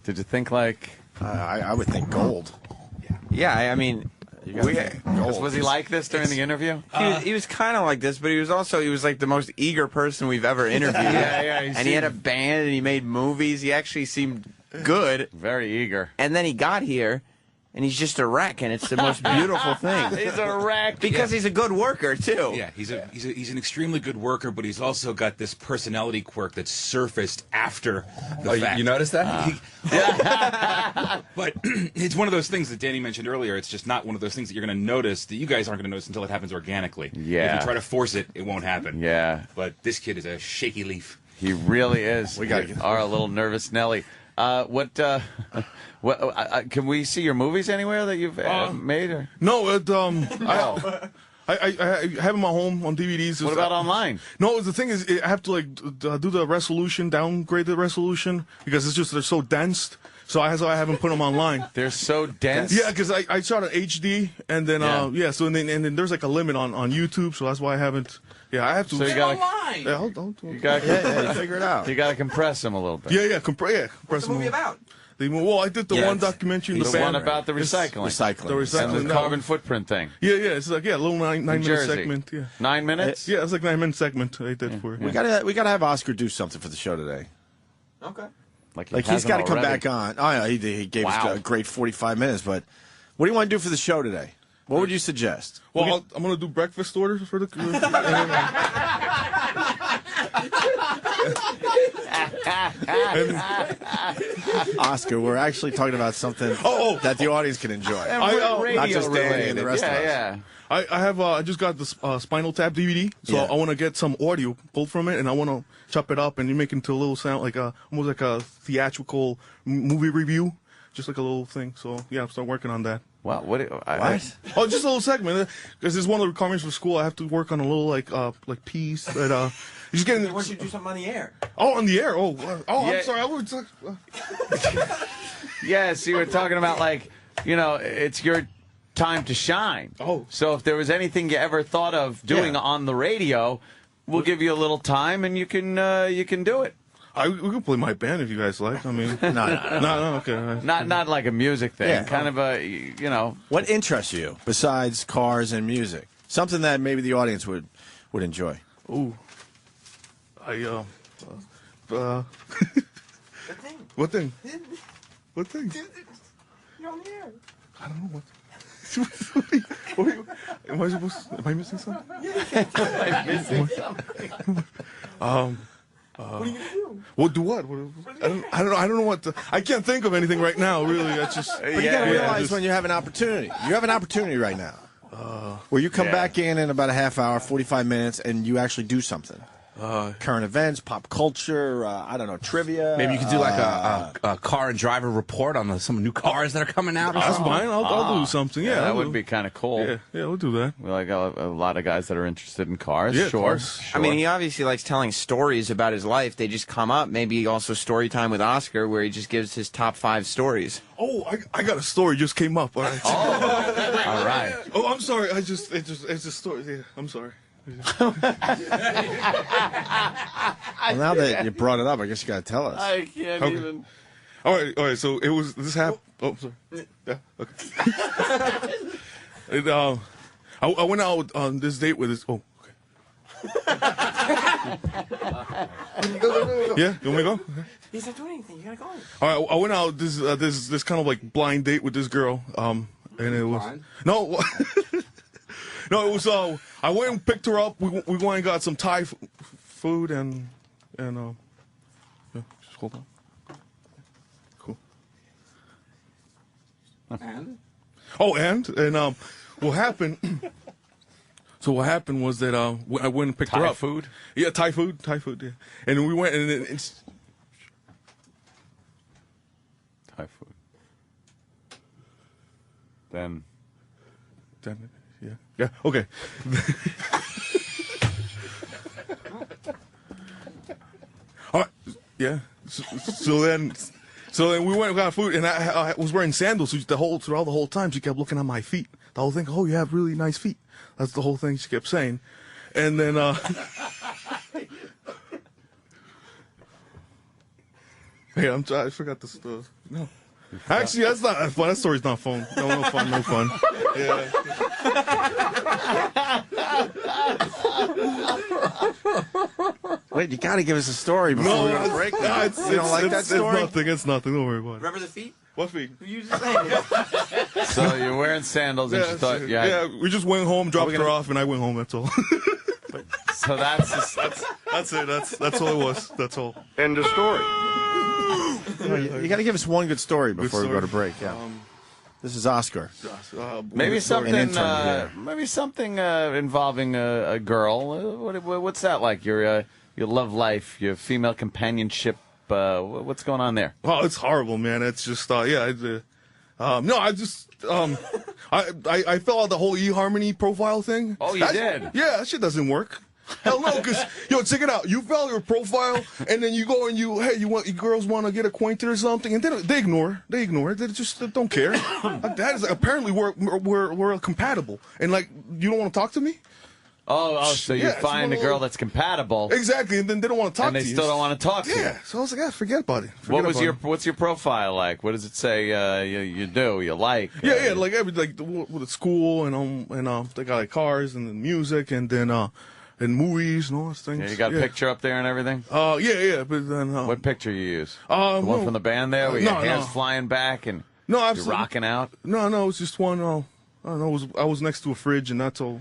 Did you think like? I would think gold. Yeah, I mean. Was he like this during the interview? He was kind of like this, but he was like the most eager person we've ever interviewed. Yeah. And he had a band and he made movies. He actually seemed good. Very eager. And then he got here, and he's just a wreck, and it's the most beautiful thing. He's a wreck because he's a good worker too. Yeah, he's an extremely good worker, but he's also got this personality quirk that's surfaced after the fact. You noticed that? But it's one of those things that Danny mentioned earlier. It's just not one of those things that you're going to notice, that you guys aren't going to notice until it happens organically. Yeah. If you try to force it, it won't happen. Yeah. But this kid is a shaky leaf. He really is. We are a little nervous Nelly. Can we see your movies anywhere that you've made? Or? No, I have them at home on DVDs. What about online? No, the thing is, I have to do the resolution, downgrade the resolution because they're so dense. So I haven't put them online. They're so dense. Yeah, because I shot an HD, and then so and then there's like a limit on YouTube, so that's why I haven't. Yeah, I have to. So you gotta. Yeah, hold. You gotta figure it out. You gotta compress them a little bit. Yeah, compress What's the movie them. about? Well, I did the one documentary in the one about the recycling. The recycling. And the carbon footprint thing. Yeah, it's like a little nine minute segment. Yeah. 9 minutes? Yeah, it's like 9 minute segment I did for it. We gotta have Oscar do something for the show today. Okay. Like he's got to come back on. Oh yeah, he gave us a great 45 minutes. But what do you want to do for the show today? What would you suggest? Well, I'm gonna do breakfast orders for the. Oscar, we're actually talking about something that the audience can enjoy. Not just Danny and the rest of us. Yeah. I just got the Spinal Tap DVD, so I want to get some audio pulled from it, and I want to chop it up and make it into a little sound, like almost like a theatrical movie review, just like a little thing. So yeah, I'm starting working on that. Wow, what? Oh, just a little segment, because it's one of the requirements for school. I have to work on a little like piece that just getting. Why don't you do something on the air? Oh, on the air. Oh, I'm sorry. I would. Yeah, so you were talking about it's your time to shine. Oh. So if there was anything you ever thought of doing on the radio, We'll give you a little time, and you can do it. We can play my band if you guys like. I mean, no, okay. Not like a music thing. Yeah. Kind of a What interests you besides cars and music? Something that maybe the audience would enjoy. Ooh, What thing? What thing? You're on the air. I don't know what. Am I missing something? What are you gonna do? Well, do what? I don't know what. I can't think of anything right now. Really, that's just. But you gotta realize when you have an opportunity. You have an opportunity right now, where you come back in about a half hour, 45 minutes, and you actually do something. Current events, pop culture, I don't know, trivia. Maybe you could do like a car and driver report on some new cars that are coming out. That's fine. I'll do something. Yeah, that would be kind of cool. Yeah, we'll do that. We like a lot of guys that are interested in cars. Yeah, sure. cars. I mean, he obviously likes telling stories about his life. They just come up. Maybe also story time with Oscar, where he just gives his top 5 stories. Oh, I got a story just came up. All right. All right. Oh, I'm sorry. It's a story. Yeah, I'm sorry. Well, now that you brought it up, I guess you got to tell us. I can't even. All right. So it was this happened. Oh, sorry. Yeah. Okay. I went out on this date with this. Oh. Okay. Yeah. You want me to go? Okay. He's not doing anything. You gotta go. All right. I went out this kind of like blind date with this girl. And it was Blind? no. No, it was. I went and picked her up. We went and got some Thai food and yeah. Just hold on. Cool. And? Oh, and what happened? So what happened was that I went and picked her up. Thai food? Yeah, Thai food. Yeah. And then we went and it's Thai food. Then. Yeah. Okay. All right. Yeah. So then we went and got food, and I was wearing sandals throughout the whole time. She kept looking at my feet. The whole thing. Oh, you have really nice feet. That's the whole thing she kept saying. And then. Hey, I forgot this stuff. No. Actually, that's not fun. That story's not fun. No fun. Yeah. Wait, you got to give us a story before we go to break. You don't like that story? It's nothing. Don't worry about it. Remember the feet? What feet? You just saying. So you're wearing sandals, and she thought, yeah. We just went home, dropped her off, and I went home. That's all. So that's it. That's all it was. That's all. End of story. You got to give us one good story before we go to break. Yeah. This is Oscar. maybe something. Intern, maybe something involving a girl. What's that like? Your love life, your female companionship. What's going on there? Oh, it's horrible, man. It's just no. I just I fell out the whole eHarmony profile thing. Oh, you did? Yeah, that shit doesn't work. Hell no, because, check it out. You fill your profile, and then you go and you girls want to get acquainted or something, and they ignore. They just don't care. That is, apparently we're compatible. And, you don't want to talk to me? Oh, so you find a girl that's compatible. Exactly, and then they don't want to talk to you. And they still don't want to talk to you. Yeah, so I was like, forget about it. What's your profile like? What does it say you like? Yeah, with school, and they got, cars, and then music, and then... and movies and all those things. Yeah, you got a picture up there and everything? Yeah, but then... what picture you use? The one from the band there where your hair's flying back and you're rocking out? No, it's just one, I don't know, I was next to a fridge and that's all.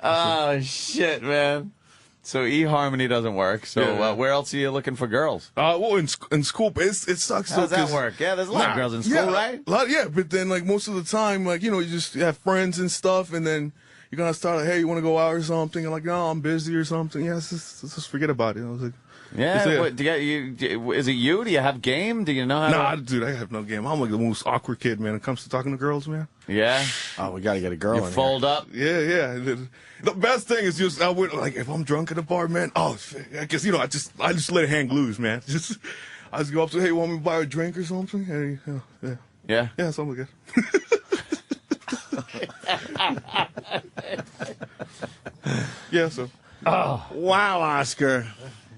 Oh, shit, man. So eHarmony doesn't work. So where else are you looking for girls? Well, in school, it sucks. How does that work? Yeah, there's a lot of girls in school, right? But then most of the time, you just have friends and stuff, and then you're gonna start hey, you want to go out or something? And no, I'm busy or something. Yeah, let's just forget about it. I was like, yeah. What, is it you? Do you have game? Do you know how? Nah, dude, I have no game. I'm the most awkward kid, man. When it comes to talking to girls, man. Yeah. Oh, we got to get a girl. You fold up. Yeah. The best thing is if I'm drunk at a bar, man. Oh, I guess I just let it hang loose, man. I just go up to, hey, want me to buy a drink or something? Hey, yeah. Yeah? Yeah, something like that. Yeah, so. Oh. Wow, Oscar.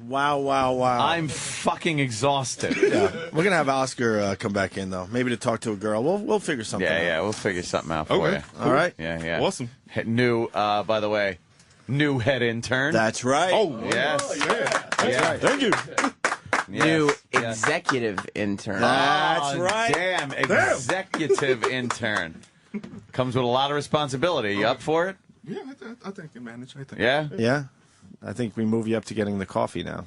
Wow. I'm fucking exhausted. Yeah. We're going to have Oscar come back in, though. Maybe to talk to a girl. We'll figure something out. Yeah, we'll figure something out for you. All right. Yeah. Awesome. New, by the way, new head intern. That's right. Oh, yes. That's right. Thank you. Yes. New executive intern. That's right. Damn, executive intern. Comes with a lot of responsibility. You up for it? Yeah, I think you manage. I think. Yeah? Yeah. I think we move you up to getting the coffee now.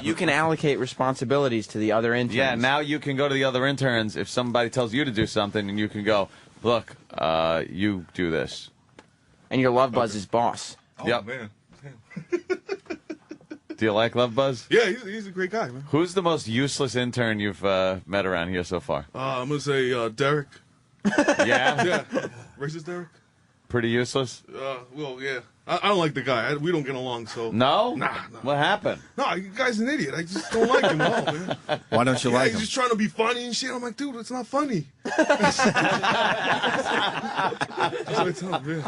You can allocate responsibilities to the other interns. Yeah, now you can go to the other interns if somebody tells you to do something, and you can go, look, you do this. And your Love Buzz's boss. Oh, Yep. man. Do you like Love Buzz? Yeah, he's a great guy, man. Who's the most useless intern you've met around here so far? I'm going to say Derek. Yeah? Yeah. Racist Derek? Pretty useless? Well, yeah. I don't like the guy. We don't get along, so. No? Nah. What happened? No, the guy's an idiot. I just don't like him at all, man. Why don't you like He's him? just trying to be funny and shit. I'm like, dude, it's not funny. That's what I tell him,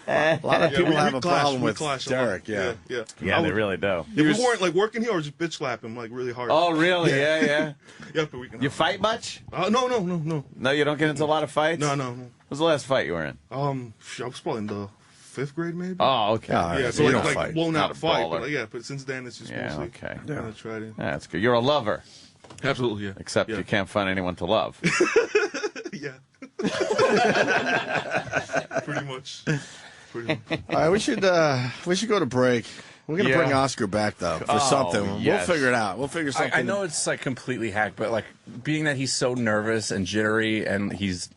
A lot of people have a problem with clash Derek, Yeah, They really do. If we weren't like working here, or just bitch slap him like really hard. Oh, really? Yeah. Yeah, but we can. You fight much? No. No, you don't get into a lot of fights? No. What was the last fight you were in? I was probably in the 5th grade, maybe. Oh, okay. Yeah, so you like, don't fight. well, Not not a fight, baller. but but since then it's just mostly. Okay. Kind of tried it. That's good. You're a lover. Absolutely, yeah. Except you can't find anyone to love. Yeah. Pretty much. All right, we should go to break. We're going to bring Oscar back, though, for something. Yes. We'll figure it out. We'll figure something I know it's like completely hacked, but like being that he's so nervous and jittery and he's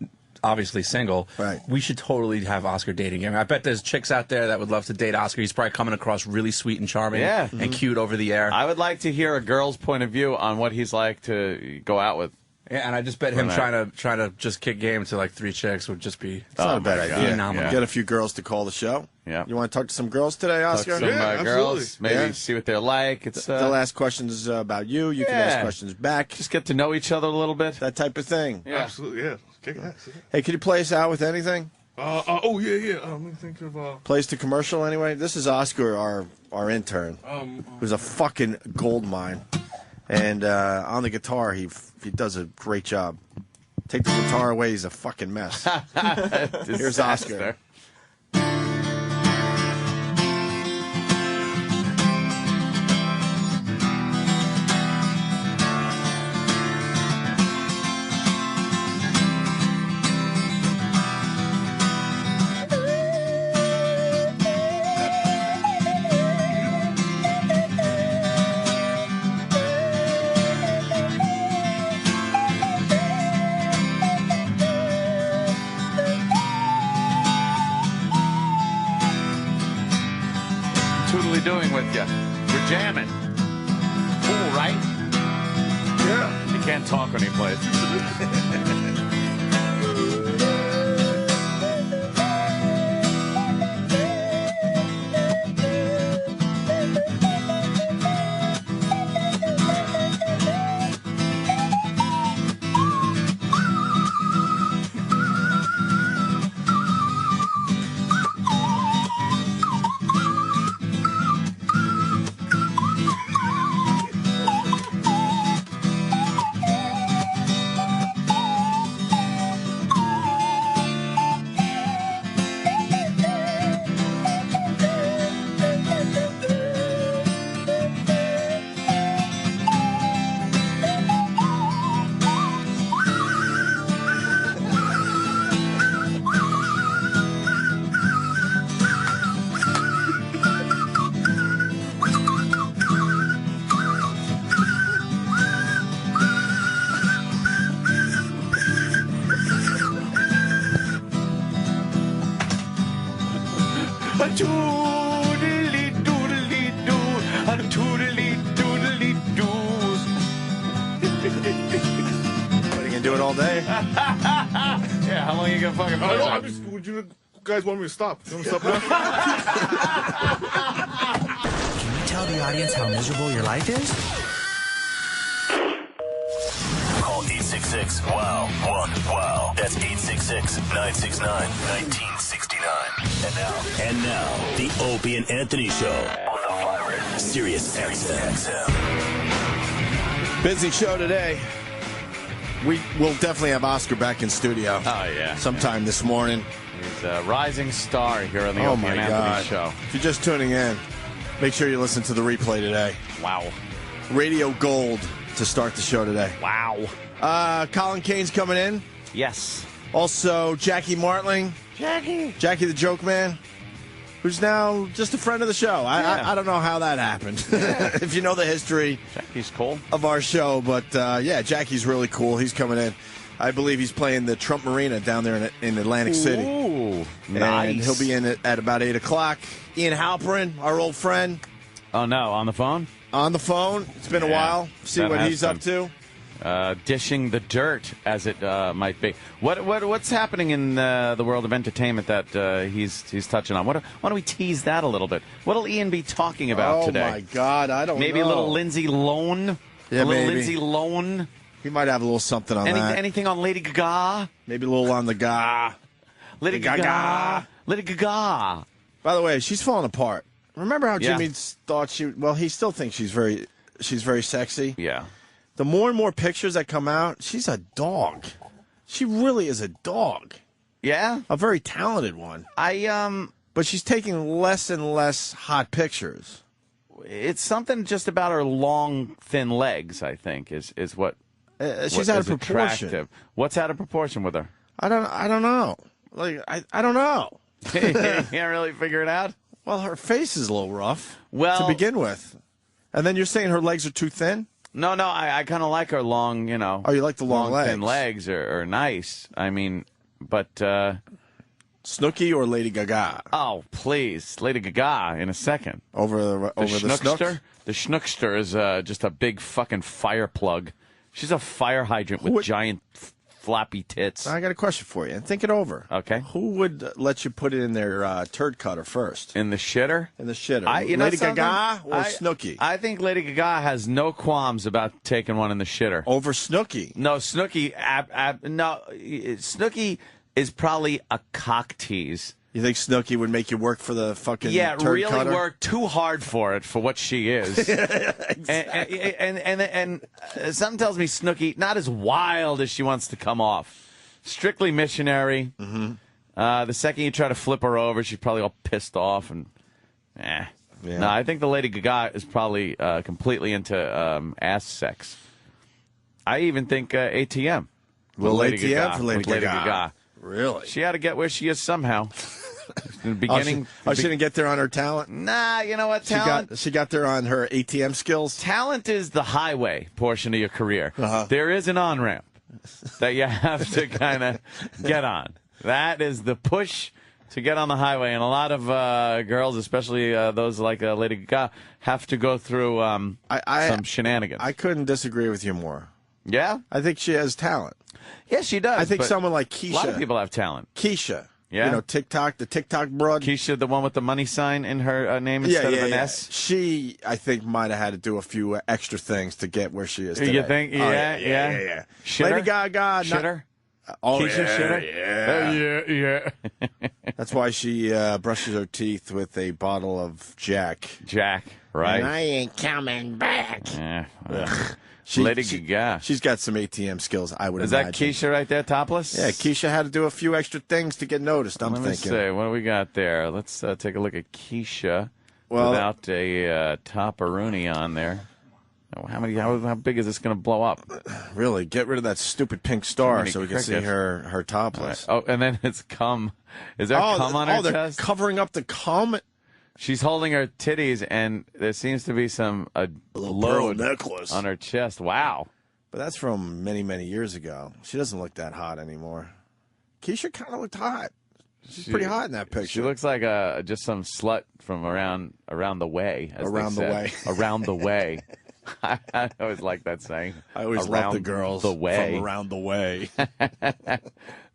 obviously single, right? We should totally have Oscar dating him. I bet there's chicks out there that would love to date Oscar. He's probably coming across really sweet and charming and cute over the air. I would like to hear a girl's point of view on what he's like to go out with. Yeah, and I just bet him trying to just kick game to like 3 chicks would just be It's not a bad idea. phenomenal. Get a few girls to call the show. Yeah. You want to talk to some girls today, Oscar? Talk to some girls, maybe see what they're like. They'll ask questions about you. You can ask questions back. Just get to know each other a little bit. That type of thing. Yeah. Absolutely, yeah. Kick ass. Hey, could you play us out with anything? Oh, yeah. Let me think of... Play us the commercial anyway. This is Oscar, our intern, who's a fucking gold mine. And on the guitar, he does a great job. Take the guitar away, he's a fucking mess. Here's Oscar. Doing with you? We're jamming. Cool, right? Yeah. You can't talk when he plays. Yeah, how long are you gonna fucking play? Would you guys want me to stop? You want me to stop now? Can you tell tell the audience how miserable your life is? Call 866-WOW-WOW. That's 866-969-1969. And now, the Opie and Anthony Show on the Virus, Sirius XM. Busy show today. We will definitely have Oscar back in studio. Oh, yeah. Sometime this morning. He's a rising star here on the Opie and Anthony Show. If you're just tuning in, make sure you listen to the replay today. Wow. Radio Gold to start the show today. Wow. Colin Kane's coming in. Yes. Also, Jackie Martling. Jackie the Joke Man, who's now just a friend of the show. I don't know how that happened. If you know the history Jackie's cool. of our show. But, yeah, Jackie's really cool. He's coming in. I believe he's playing the Trump Marina down there in Atlantic City. Ooh, nice. And he'll be in at about 8 o'clock. Ian Halperin, our old friend. Oh, no, on the phone? On the phone. It's been a while. See what he's up to. Dishing the dirt, as it might be. What's happening in the world of entertainment that he's touching on? Why don't we tease that a little bit? What'll Ian be talking about today? Oh, my God, I don't know. Maybe a little Lindsay Lohan? Yeah, a little maybe. Lindsay Lohan? He might have a little something on that. Anything on Lady Gaga? Maybe a little on the Gaga. Lady Gaga. Lady Gaga. By the way, she's falling apart. Remember how Yeah. Jimmy thought he still thinks she's very sexy. Yeah. The more and more pictures that come out, she's a dog. She really is a dog. Yeah? A very talented one. But she's taking less and less hot pictures. It's something just about her long, thin legs, I think, is what. She's out of proportion. Attractive. What's out of proportion with her? I don't know. Like I don't know. You can't really figure it out? Well, her face is a little rough to begin with. And then you're saying her legs are too thin? No, I kind of like her long, Oh, you like the long legs? thin legs are nice. I mean, but... Snooki or Lady Gaga? Oh, please. Lady Gaga in a second. Over the Snook? The Schnookster is just a big fucking fire plug. She's a fire hydrant with giant floppy tits. I got a question for you, and think it over. Okay. Who would let you put it in their turd cutter first? In the shitter? In the shitter. Lady Gaga or Snooki? I think Lady Gaga has no qualms about taking one in the shitter. Over Snooki? No, Snooki. No, Snooki is probably a cock tease. You think Snooki would make you work for the fucking turd really cutter? work too hard for it for what she is. Exactly. And something tells me Snooki, not as wild as she wants to come off. Strictly missionary. Mm-hmm. The second you try to flip her over, she's probably all pissed off. And Yeah. No, I think the Lady Gaga is probably completely into ass sex. I even think ATM. Little Lady ATM Gaga, for Lady Gaga. Really? She had to get where she is somehow. In the beginning. She didn't get there on her talent? Nah, you know what? Talent. She got there on her ATM skills? Talent is the highway portion of your career. There is an on-ramp that you have to kind of get on. That is the push to get on the highway. And a lot of girls, especially those like Lady Gaga, have to go through some shenanigans. I couldn't disagree with you more. Yeah? I think she has talent. Yeah, she does. I think but someone like Keisha. A lot of people have talent. Keisha. Yeah. You know, the TikTok broad. Keisha, the one with the money sign in her name instead of an S. She, I think, might have had to do a few extra things to get where she is today. You think? Yeah. Shitter? Lady Gaga. Shitter? Keisha Shitter? Yeah. That's why she brushes her teeth with a bottle of Jack. Jack, right? And I ain't coming back. Yeah. Lady Gaga. She's got some ATM skills, I would imagine. Is that Keisha right there, topless? Yeah, Keisha had to do a few extra things to get noticed, I'm thinking. Let me see. What do we got there? Let's take a look at Keisha without a topperoonie on there. How big is this going to blow up? Really, get rid of that stupid pink star so we can see her topless. Right. Oh, and then it's cum. Is there cum on her they're chest? Covering up the cum? She's holding her titties, and there seems to be a load necklace on her chest. Wow. But that's from many, many years ago. She doesn't look that hot anymore. Keisha kind of looked hot. She's pretty hot in that picture. She looks like just some slut from around the way. Around the way. Around the way. I always like that saying. I always love the girls the way. from around the way.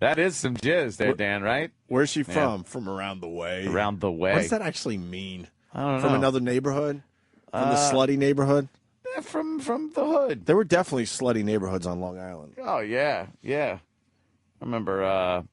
That is some jizz there, Dan, right? Where's she from? From around the way. Around the way. What does that actually mean? I don't know. From another neighborhood? From the slutty neighborhood? From the hood. There were definitely slutty neighborhoods on Long Island. Oh, yeah. I remember a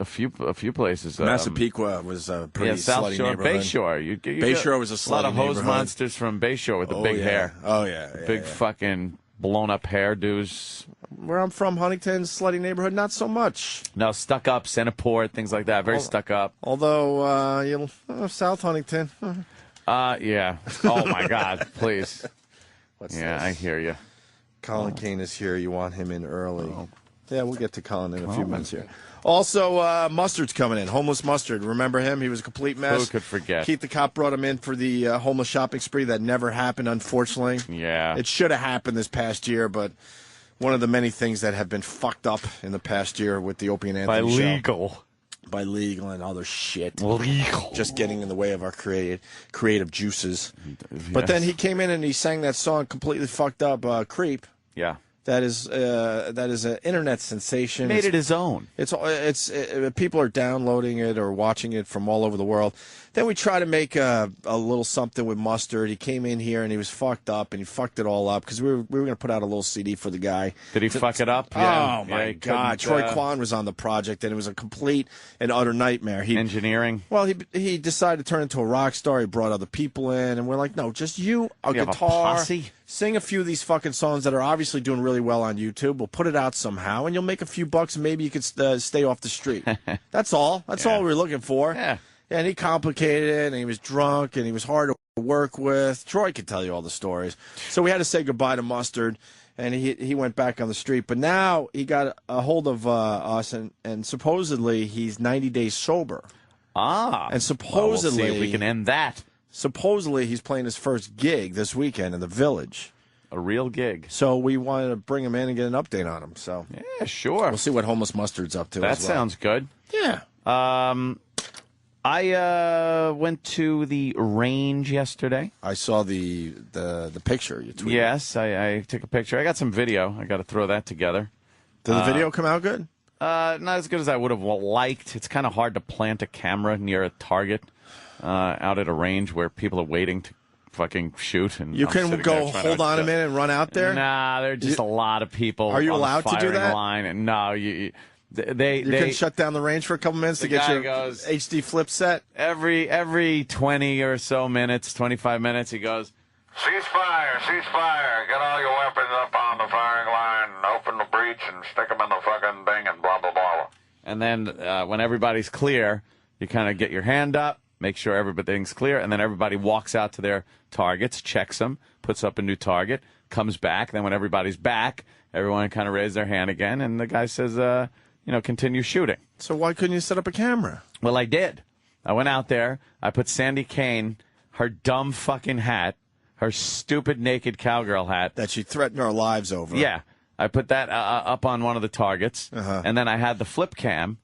few places. Massapequa was a pretty South slutty Shore, neighborhood. Bayshore was a slutty lot of hose neighborhood. monsters from Bayshore with the big hair. Oh, yeah. Big fucking blown up hairdos. Where I'm from, Huntington, slutty neighborhood, not so much. No, stuck up, Centerport, things like that. Very stuck up. Although, South Huntington. Yeah. Oh, my God. Please. What's this? I hear you. Colin Kane is here. You want him in early. Oh. Yeah, we'll get to Colin in a few minutes here. Also, Mustard's coming in. Homeless Mustard. Remember him? He was a complete mess. Who could forget? Keith the Cop brought him in for the homeless shopping spree that never happened, unfortunately. Yeah. It should have happened this past year, but one of the many things that have been fucked up in the past year with the Opie and Anthony show. By legal and other shit. Legal. Just getting in the way of our creative juices. Yes. But then he came in and he sang that song completely fucked up, Creep. Yeah. That is an internet sensation. Made it his own. It's people are downloading it or watching it from all over the world. Then we try to make a little something with Mustard. He came in here and he was fucked up and he fucked it all up because we were going to put out a little CD for the guy. Did he fuck it up? Oh my God! Troy Kwan was on the project and it was a complete and utter nightmare. Engineering. Well, he decided to turn into a rock star. He brought other people in and we're like, no, just you, a guitar, have a posse? Sing a few of these fucking songs that are obviously doing really well on YouTube. We'll put it out somehow and you'll make a few bucks and maybe you could stay off the street. That's all. That's all we were looking for. Yeah. And he complicated it, and he was drunk, and he was hard to work with. Troy could tell you all the stories. So we had to say goodbye to Mustard, and he went back on the street. But now he got a hold of us, and supposedly he's 90 days sober. And supposedly... Well, we'll see if we can end that. Supposedly he's playing his first gig this weekend in the Village. A real gig. So we wanted to bring him in and get an update on him. So yeah, sure. We'll see what Homeless Mustard's up to that as well. Sounds good. Yeah. I went to the range yesterday. I saw the picture you tweeted. Yes, I took a picture. I got some video. I got to throw that together. Did the video come out good? Not as good as I would have liked. It's kind of hard to plant a camera near a target out at a range where people are waiting to fucking shoot. And you can go hold on a minute and run out there? Nah, there are just a lot of people. Are you allowed to do that? Line, and no, you can shut down the range for a couple minutes to get your HD flip set. Every 20 or so minutes, 25 minutes, he goes, Ceasefire, ceasefire. Get all your weapons up on the firing line, open the breech, and stick them in the fucking thing, and blah, blah, blah. And then when everybody's clear, you kind of get your hand up, make sure everything's clear, and then everybody walks out to their targets, checks them, puts up a new target, comes back. Then when everybody's back, everyone kind of raises their hand again, and the guy says, continue shooting. So why couldn't you set up a camera? Well, I did. I went out there. I put Sandy Kane, her dumb fucking hat, her stupid naked cowgirl hat. That she threatened our lives over. Yeah. I put that up on one of the targets. And then I had the flip cam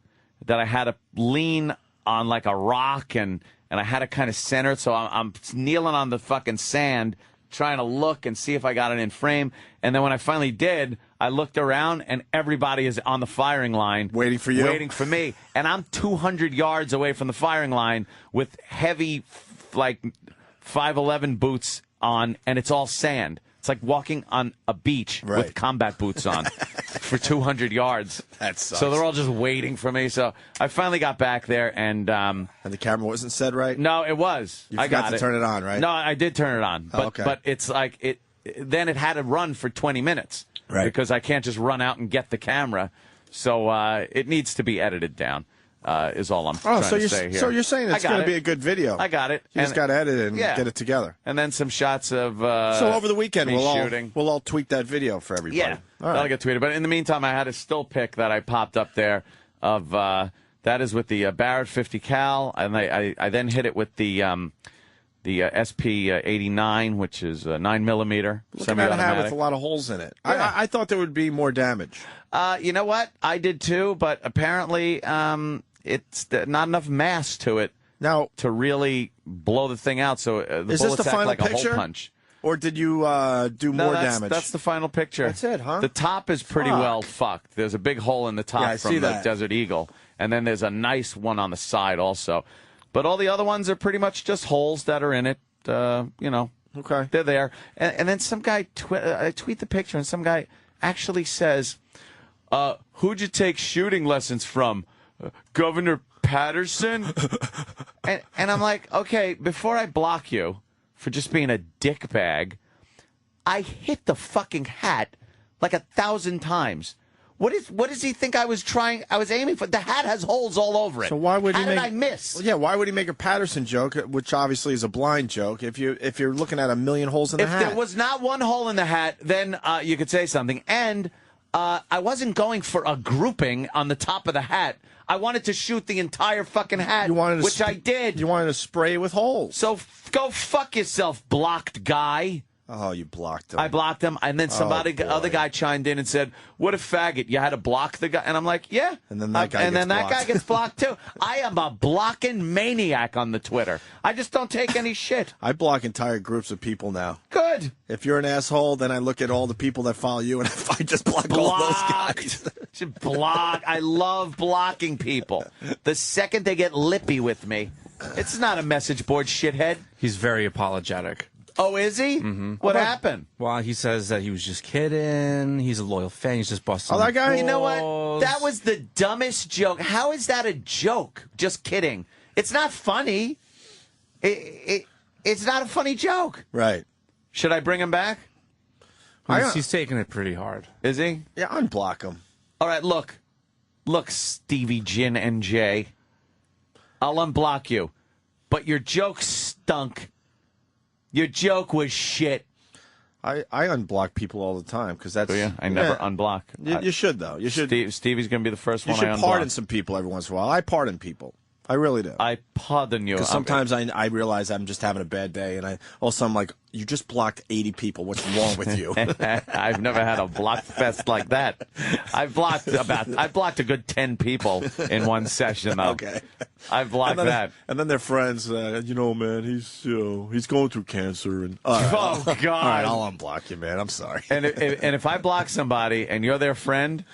that I had to lean on like a rock, and I had to kind of center it. So I'm kneeling on the fucking sand, trying to look and see if I got it in frame. And then when I finally did, I looked around, and everybody is on the firing line. Waiting for you? Waiting for me. And I'm 200 yards away from the firing line with heavy, 5'11" boots on, and it's all sand. It's like walking on a beach with combat boots on for 200 yards. That sucks. So they're all just waiting for me. So I finally got back there, and the camera wasn't set right? No, it was. You forgot to turn it on, right? No, I did turn it on. But, but it's like then it had to run for 20 minutes. Right. Because I can't just run out and get the camera. So it needs to be edited down, is all I'm trying to say here. So you're saying it's going to be a good video. I got it. You just got to edit it and get it together. And then some shots of so over the weekend, shooting. We'll all tweet that video for everybody. Yeah, that'll get tweeted. But in the meantime, I had a still pic that I popped up there of that is with the Barrett 50 cal, and I then hit it with the SP 89, which is 9mm. Looking at a hat with a lot of holes in it. Yeah. I thought there would be more damage. You know what? I did too, but apparently it's not enough mass to it now to really blow the thing out. So the is bullets this the final act like picture? A hole punch. Or did you do more damage? That's the final picture. That's it, huh? The top is pretty well fucked. There's a big hole in the top from the Desert Eagle, and then there's a nice one on the side also. But all the other ones are pretty much just holes that are in it. Okay. They're there. And then some guy, I tweet the picture, and some guy actually says, who'd you take shooting lessons from? Governor Patterson? and I'm like, okay, before I block you for just being a dickbag, I hit the fucking hat like 1,000 times. What does he think I was aiming for? The hat has holes all over it. So why would How did I miss? Well, yeah, why would he make a Patterson joke, which obviously is a blind joke, if you're looking at a million holes in the hat? If there was not one hole in the hat, then you could say something. And I wasn't going for a grouping on the top of the hat. I wanted to shoot the entire fucking hat, which I did. You wanted to spray with holes. So go fuck yourself, blocked guy. Oh, you blocked him. I blocked him, and then other guy chimed in and said, "What a faggot! You had to block the guy." And I'm like, "Yeah." And then that guy gets blocked too. I am a blocking maniac on the Twitter. I just don't take any shit. I block entire groups of people now. Good. If you're an asshole, then I look at all the people that follow you, and I just block all those guys. Block. I love blocking people. The second they get lippy with me, it's not a message board, shithead. He's very apologetic. Oh, is he? Mm-hmm. What happened? Well, he says that he was just kidding. He's a loyal fan. He's just busting. Oh, that guy? You know what? That was the dumbest joke. How is that a joke? Just kidding. It's not funny. It's not a funny joke. Right. Should I bring him back? He's taking it pretty hard. Is he? Yeah, unblock him. All right, look, Stevie Gin and Jay. I'll unblock you, but your joke stunk. Your joke was shit. I unblock people all the time because that's. Do you? I never unblock. You should though. You should. Stevie's going to be the first one. You should pardon some people every once in a while. I pardon people. I really do. I pardon you. Because sometimes I realize I'm just having a bad day, and I'm like, you just blocked 80 people. What's wrong with you? I've never had a block fest like that. I blocked a good 10 people in one session, though. Okay. I've blocked that. And then their friends, man, he's going through cancer. And oh God! All right, I'll unblock you, man. I'm sorry. And if I block somebody and you're their friend.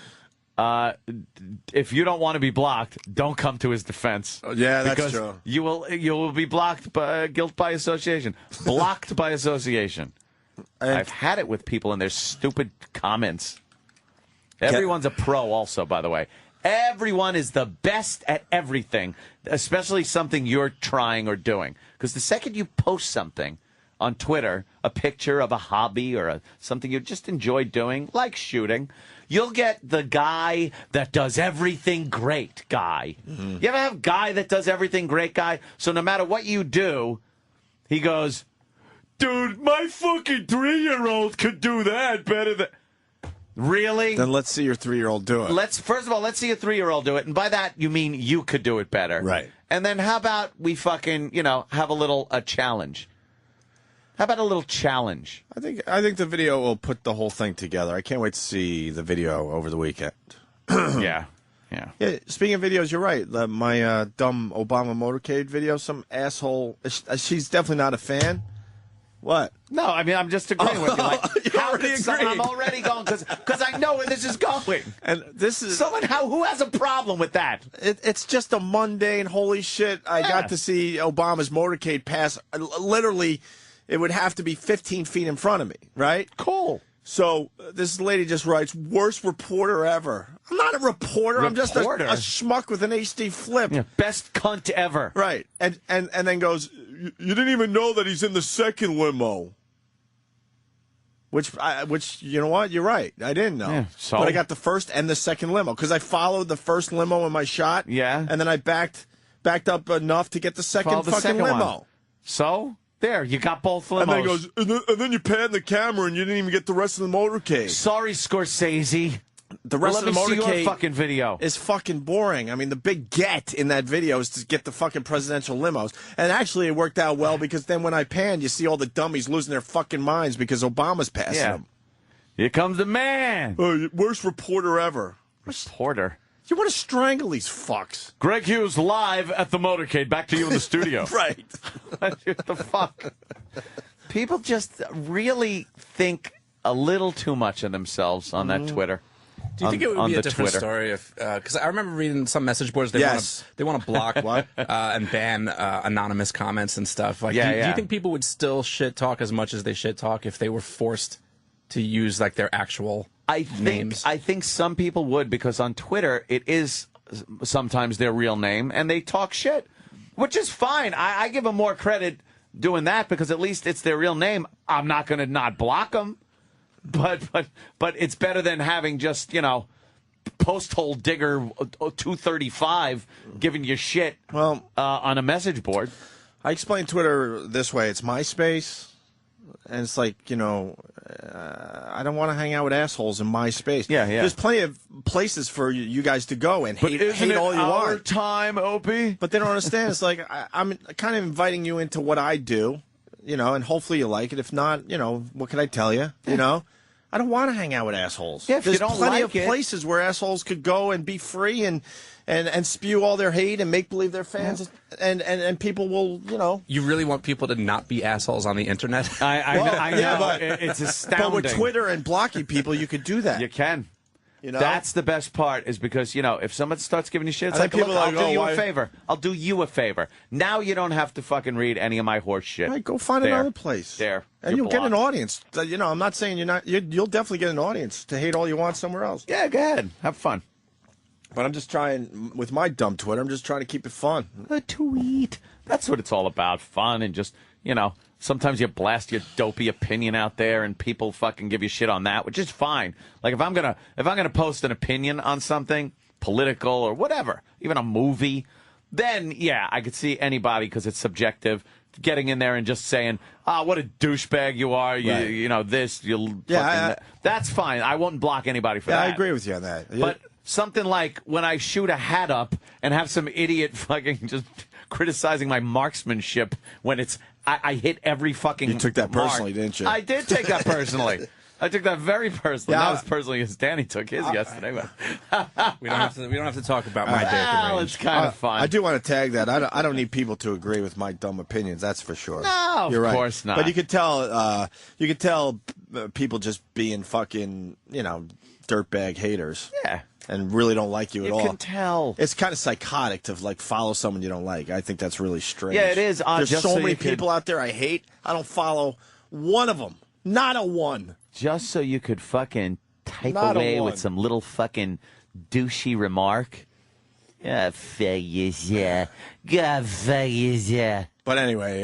If you don't want to be blocked, don't come to his defense. Yeah, that's because true. You will be blocked by guilt by association, blocked by association. I've had it with people and their stupid comments. Everyone's a pro, also, by the way. Everyone is the best at everything, especially something you're trying or doing. Because the second you post something on Twitter, a picture of a hobby or something you just enjoy doing, like shooting, you'll get the guy that does everything great guy. Mm-hmm. You ever have a guy that does everything great guy? So no matter what you do, he goes, dude, my fucking 3-year-old could do that better than... Really? Then let's see your 3-year-old do it. First of all, let's see a 3-year-old do it. And by that, you mean you could do it better. Right. And then how about we fucking, have a challenge? How about a little challenge? I think the video will put the whole thing together. I can't wait to see the video over the weekend. Yeah. Speaking of videos, you're right. My dumb Obama motorcade video, some asshole. She's definitely not a fan. What? No, I mean, I'm just agreeing with you. Like, I'm already going because I know where this is going. And this is someone who has a problem with that. It's just a mundane. Holy shit! I got to see Obama's motorcade pass. Literally, it would have to be 15 feet in front of me. Right? Cool. So this lady just writes, "Worst reporter ever." I'm not a reporter. I'm just a schmuck with an HD flip. Yeah, best cunt ever. Right. And then goes, "You didn't even know that he's in the second limo." Which you know what? You're right. I didn't know. Yeah, so? But I got the first and the second limo because I followed the first limo in my shot. Yeah. And then I backed up enough to get the second limo. One. So? There, you got both limos. And then he goes, and then you pan the camera and you didn't even get the rest of the motorcade. Sorry, Scorsese. The rest of the motorcade motorcade your fucking video is fucking boring. I mean, the big get in that video is to get the fucking presidential limos. And actually, it worked out well because then when I panned, you see all the dummies losing their fucking minds because Obama's passing them. Here comes the man. Worst reporter ever. Reporter? You want to strangle these fucks. Greg Hughes live at the motorcade. Back to you in the studio. Right. What the fuck? People just really think a little too much of themselves on that Twitter. Do you think it would on be the a different Twitter. story if? Because I remember reading some message boards. They want to block what and ban anonymous comments and stuff. Like, Yeah, do you yeah. think people would still shit talk as much as they shit talk if they were forced to use like their actual names? I think some people would, because on Twitter it is sometimes their real name and they talk shit, which is fine. I give them more credit doing that because at least it's their real name. I'm not going to not block them, but it's better than having just, post hole digger 235 giving you shit on a message board. I explain Twitter this way. It's MySpace, and it's like, I don't want to hang out with assholes in my space. Yeah. There's plenty of places for you guys to go and hate all you want. Time, Opie. But they don't understand. It's like I'm kind of inviting you into what I do, and hopefully you like it. If not, what can I tell you? I don't want to hang out with assholes. Yeah, if There's you don't plenty like of places where assholes could go and be free and spew all their hate and make believe they're fans, and people will, You really want people to not be assholes on the internet? I know. But it's astounding. But with Twitter and blocking people, you could do that. You can. That's the best part, is because, if someone starts giving you shit, it's like, people look, I'll like, do you a favor. I'll do you a favor. Now you don't have to fucking read any of my horse shit. Right, go find another place. There. And You're you'll get an blocked. audience. I'm not saying you're not. You'll definitely get an audience to hate all you want somewhere else. Yeah, go ahead. Have fun. But I'm just trying, with my dumb Twitter, I'm just trying to keep it fun. A tweet. That's what it's all about. Fun and just, sometimes you blast your dopey opinion out there and people fucking give you shit on that, which is fine. Like if I'm gonna post an opinion on something, political or whatever, even a movie, then yeah, I could see anybody, because it's subjective, getting in there and just saying, what a douchebag you are, that's fine. I won't block anybody for that. I agree with you on that. But something like when I shoot a hat up and have some idiot fucking just criticizing my marksmanship when it's I hit every fucking You took that mark. personally, didn't you? I did take that personally. I took that very personally. Yeah. Not as personally as Danny took his yesterday. But We don't have to talk about my day. well, it's kind of fun. I do want to tag that. I don't need people to agree with my dumb opinions. That's for sure. No, You're of right. course not. But you could tell. People just being fucking, dirtbag haters. Yeah. And really don't like you at all. You can tell. It's kind of psychotic to follow someone you don't like. I think that's really strange. Yeah, it is. There's Just so so many you could- people out there I hate. I don't follow one of them. Not a one. Just so you could fucking type Not a away one. with some little fucking douchey remark. Yeah, faggots, yeah. God, faggots, yeah. But anyway,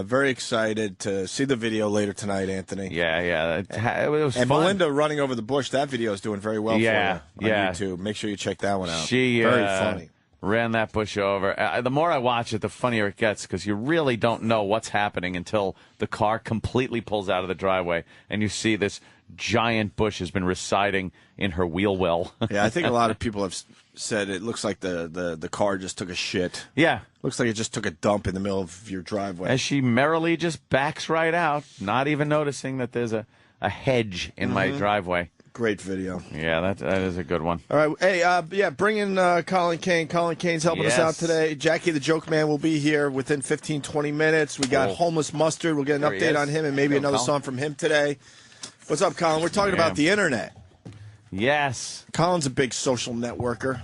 very excited to see the video later tonight, Anthony. Yeah. It was And fun. Melinda running over the bush, that video is doing very well for you on YouTube. Make sure you check that one out. She very funny. ran that bush over. The more I watch it, the funnier it gets, because you really don't know what's happening until the car completely pulls out of the driveway and you see this giant bush has been residing in her wheel well. Yeah, I think a lot of people have said it looks like the car just took a shit. Yeah. Looks like it just took a dump in the middle of your driveway. As she merrily just backs right out, not even noticing that there's a hedge in my driveway. Great video. Yeah, that is a good one. All right. Hey, bring in Colin Kane. Colin Kane's helping us out today. Jackie the Joke Man will be here within 15, 20 minutes. We got Homeless Mustard. We'll get an There he update is. on him and maybe Hello, another Colin. song from him today. What's up, Colin? We're talking about the internet. Yes. Colin's a big social networker.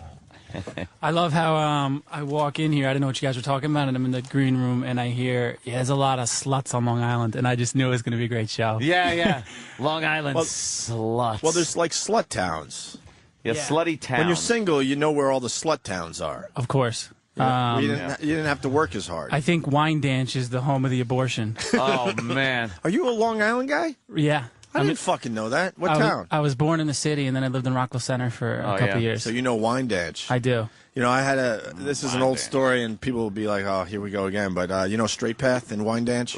I love how I walk in here. I didn't know what you guys were talking about, and I'm in the green room, and I hear there's a lot of sluts on Long Island, and I just knew it was going to be a great show. Yeah. Long Island sluts. Well, there's like slut towns. Yeah, slutty town. When you're single, you know where all the slut towns are. Of course. You didn't have to work as hard. I think Wine Dance is the home of the abortion. Oh, man. Are you a Long Island guy? Yeah. I didn't fucking know that. What town? I was born in the city, and then I lived in Rockville Center for a couple years. So you know Wine Dance. I do. You know, this is an old story, and people will be like, oh, here we go again. But you know Straight Path in Wine Dance?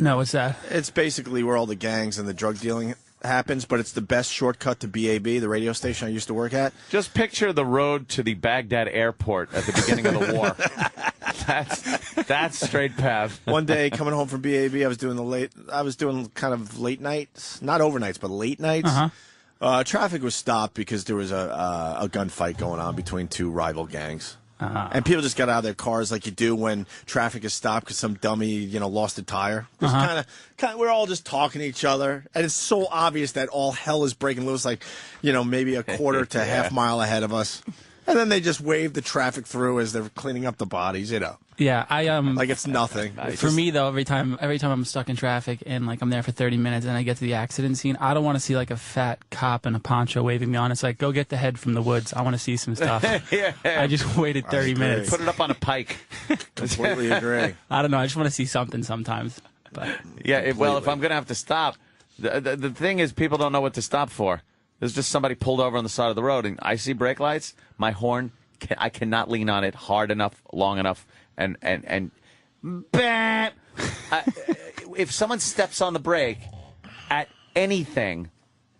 No, what's that? It's basically where all the gangs and the drug dealing happens, but it's the best shortcut to BAB, the radio station I used to work at. Just picture the road to the Baghdad airport at the beginning of the war. That's Straight Path. One day, coming home from BAB, I was doing kind of late nights, not overnights, but late nights. Uh-huh. Traffic was stopped because there was a gunfight going on between two rival gangs. And people just got out of their cars like you do when traffic is stopped because some dummy, lost a tire. It's kind of, we're all just talking to each other, and it's so obvious that all hell is breaking loose, like, maybe a quarter to half mile ahead of us. And then they just wave the traffic through as they're cleaning up the bodies, Yeah, like it's nothing. For me though, every time I'm stuck in traffic and like I'm there for 30 minutes and I get to the accident scene, I don't want to see like a fat cop in a poncho waving me on. It's like, go get the head from the woods. I want to see some stuff. I just waited 30 minutes. Put it up on a pike. Completely agree. I don't know. I just want to see something sometimes. But yeah, if I'm gonna have to stop, the thing is, people don't know what to stop for. There's just somebody pulled over on the side of the road, and I see brake lights. My horn, I cannot lean on it hard enough, long enough, and if someone steps on the brake at anything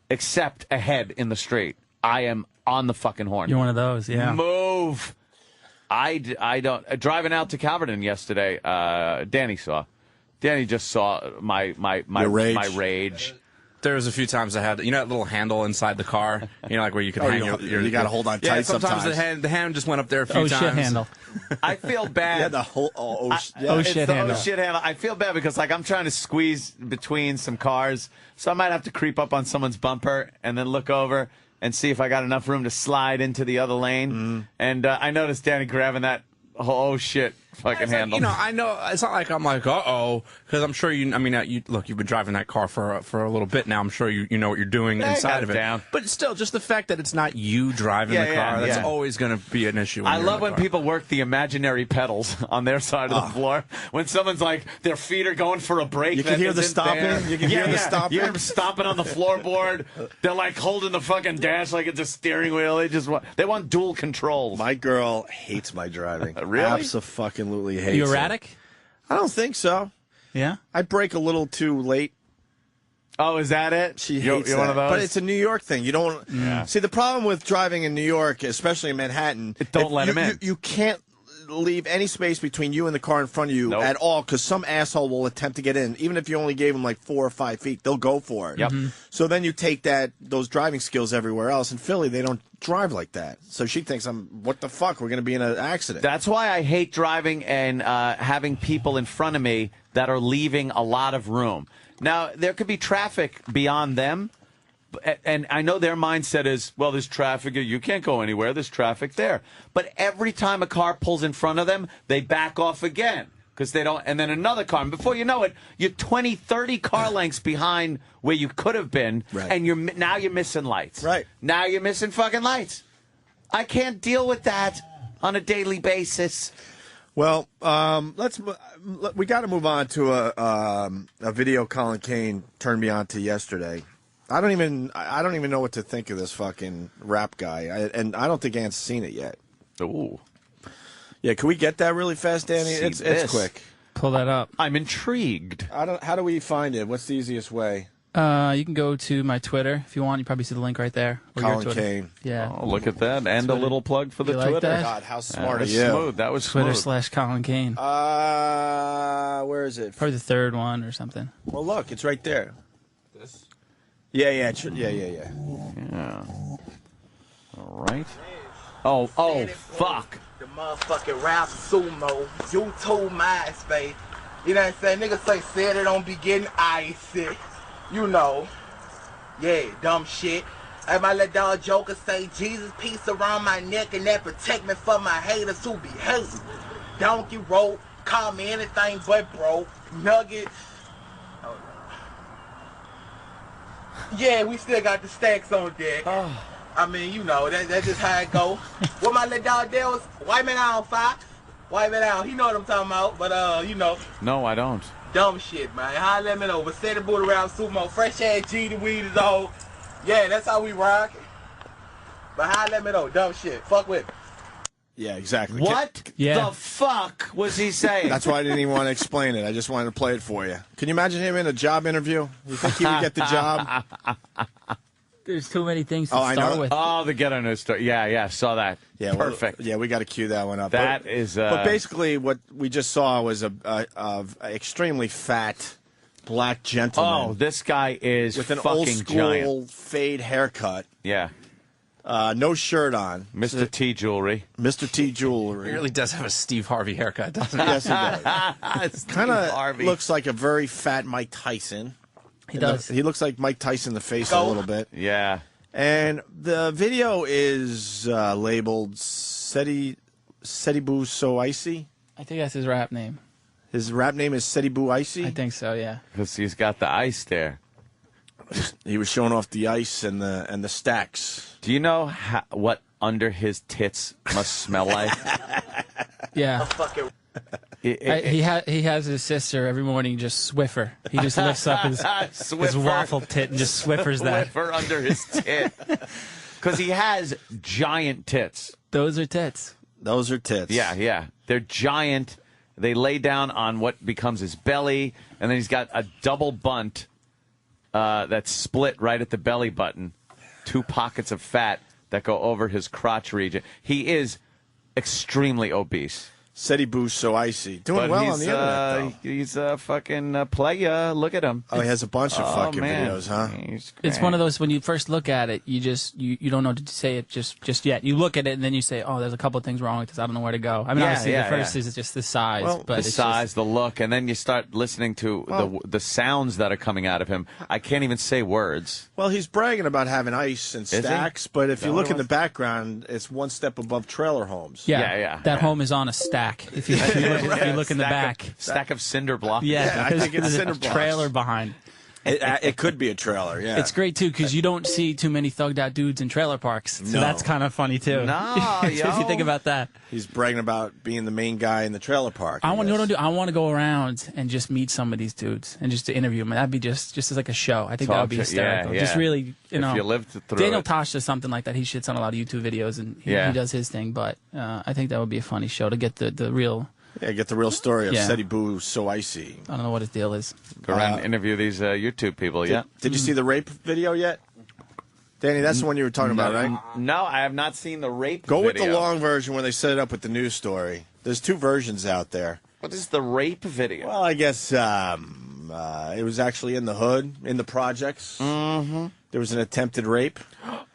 except a head in the street, I am on the fucking horn. You're one of those, yeah. Move. I don't. Driving out to Calverton yesterday, Danny just saw my rage. There was a few times I had, that little handle inside the car, like where you can hang your you got to hold on tight sometimes. The hand just went up there a few times. Shit handle. I feel bad. Yeah, the whole shit handle. Shit handle. I feel bad because I'm trying to squeeze between some cars, so I might have to creep up on someone's bumper and then look over and see if I got enough room to slide into the other lane. And I noticed Danny grabbing that shit fucking handle. I know it's not like I'm like because I'm sure you've been driving that car for a little bit now. I'm sure you know what you're doing inside of it. Down. But still, just the fact that it's not you driving the car, that's always going to be an issue. I love when people work the imaginary pedals on their side of the floor. When someone's like, their feet are going for a brake. You can hear the stomping. You can hear the stomping. You hear them stomping on the floorboard. They're like holding the fucking dash like it's a steering wheel. They want dual controls. My girl hates my driving. Really? Absolutely hates you erratic? it. I don't think so. Yeah? I brake a little too late. Oh, is that it? She hates you're one of those? But it's a New York thing. You don't see the problem with driving in New York, especially in Manhattan. Don't let them in. You can't leave any space between you and the car in front of you at all, because some asshole will attempt to get in. Even if you only gave them like 4 or 5 feet, they'll go for it. Yep. So then you take those driving skills everywhere else. In Philly, they don't drive like that. So she thinks, what the fuck? We're going to be in an accident. That's why I hate driving and having people in front of me that are leaving a lot of room. Now, there could be traffic beyond them, and I know their mindset is, well, there's traffic, you can't go anywhere, there's traffic there. But every time a car pulls in front of them, they back off again, because they don't, and then another car, and before you know it, you're 20, 30 car lengths behind where you could have been, and now you're missing lights. Right. Now you're missing fucking lights. I can't deal with that on a daily basis. Well, we got to move on to a video Colin Kane turned me on to yesterday. I don't even know what to think of this fucking rap guy, and I don't think Ant's seen it yet. Ooh, yeah. Can we get that really fast, Danny? It's quick. Pull that up. I'm intrigued. How do we find it? What's the easiest way? You can go to my Twitter if you want. You probably see the link right there. Colin Kane. Yeah. Oh, look at that, and Twitter. A little plug for the Twitter. Twitter. That? God, how smart are you? you? That was Twitter smooth. /Colin Kane. Where is it? Probably the third one or something. Well, look, it's right there. This? Yeah. Yeah. All right. Oh, fuck. The motherfucking rap sumo, YouTube, MySpace. You know what I'm saying? Niggas say said it don't be getting icy. You know. Yeah, dumb shit. Hey, my little dog Joker say, Jesus piece around my neck and that protect me from my haters who be hating. Donkey rope, call me anything but bro. Nuggets. Oh, no. Yeah, we still got the stacks on deck. Oh. I mean, you know, that's just how it go. What my little dog there was, white man out, Fox. White man out. He know what I'm talking about, but, you know. No, I don't. Dumb shit, man. Holla at me over. Set the booty around sumo. Fresh ass G, the weed is old. Yeah, that's how we rock. But holla at me though. Dumb shit. Fuck with me. Yeah, exactly. What the fuck was he saying? That's why I didn't even want to explain it. I just wanted to play it for you. Can you imagine him in a job interview? You think he would get the job? There's too many things to start with. Oh, the ghetto news story. Yeah, saw that. Yeah, perfect. We got to cue that one up. But basically, what we just saw was a extremely fat black gentleman. Oh, this guy is with an fucking old school giant. fade haircut. Yeah. No shirt on. Mr. T Jewelry. Mr. T Jewelry. He really does have a Steve Harvey haircut, doesn't he? Yes, he does. Kind of looks like a very fat Mike Tyson. He does. He looks like Mike Tyson in the face a little bit. Yeah. And the video is labeled Sedibu So Icy. I think that's his rap name. His rap name is Sedibu Icy? I think so, yeah. Because he's got the ice there. He was showing off the ice and the stacks. Do you know what under his tits must smell like? Yeah. He has his sister every morning just Swiffer. He just lifts up his waffle tit and just Swiffers that. Swiffer under his tit. Because he has giant tits. Those are tits. Those are tits. Yeah, yeah. They're giant. They lay down on what becomes his belly, and then he's got a double bunt that's split right at the belly button. 2 pockets of fat that go over his crotch region. He is extremely obese. Sedibu So Icy. Doing well on the internet, though. He's a fucking player. Look at him. Oh, he has a bunch of fucking videos, huh? It's one of those, when you first look at it, you don't know to say it just yet. You look at it and then you say, oh, there's a couple of things wrong with this. I don't know where to go. I mean, obviously the first is just the size. Well, but the size, the look, and then you start listening to the sounds that are coming out of him. I can't even say words. Well, he's bragging about having ice and stacks, but if you look in the background, it's one step above trailer homes. Yeah. That home is on a stack. If you look in the back. Stack of cinder blocks. Yeah, I think it's cinder a blocks. trailer behind. It could be a trailer, yeah. It's great, too, because you don't see too many thugged out dudes in trailer parks. So that's kind of funny, too. No, if you think about that. He's bragging about being the main guy in the trailer park. I want to go around and just meet some of these dudes and just to interview them. That'd be just as like a show. I think that would be hysterical. Yeah. Just really, if you lived through Daniel Tosh does something like that. He shits on a lot of YouTube videos and he does his thing. But I think that would be a funny show to get the real... Yeah, get the real story of Sedibu So Icy. I don't know what his deal is. Go around and interview these YouTube people, Did you see the rape video yet? Danny, that's the one you were talking about, right? No, I have not seen the rape video. Go with video. the long version when they set it up with the news story. There's 2 versions out there. What is the rape video? Well, I guess it was actually in the hood, in the projects. Mm-hmm. There was an attempted rape.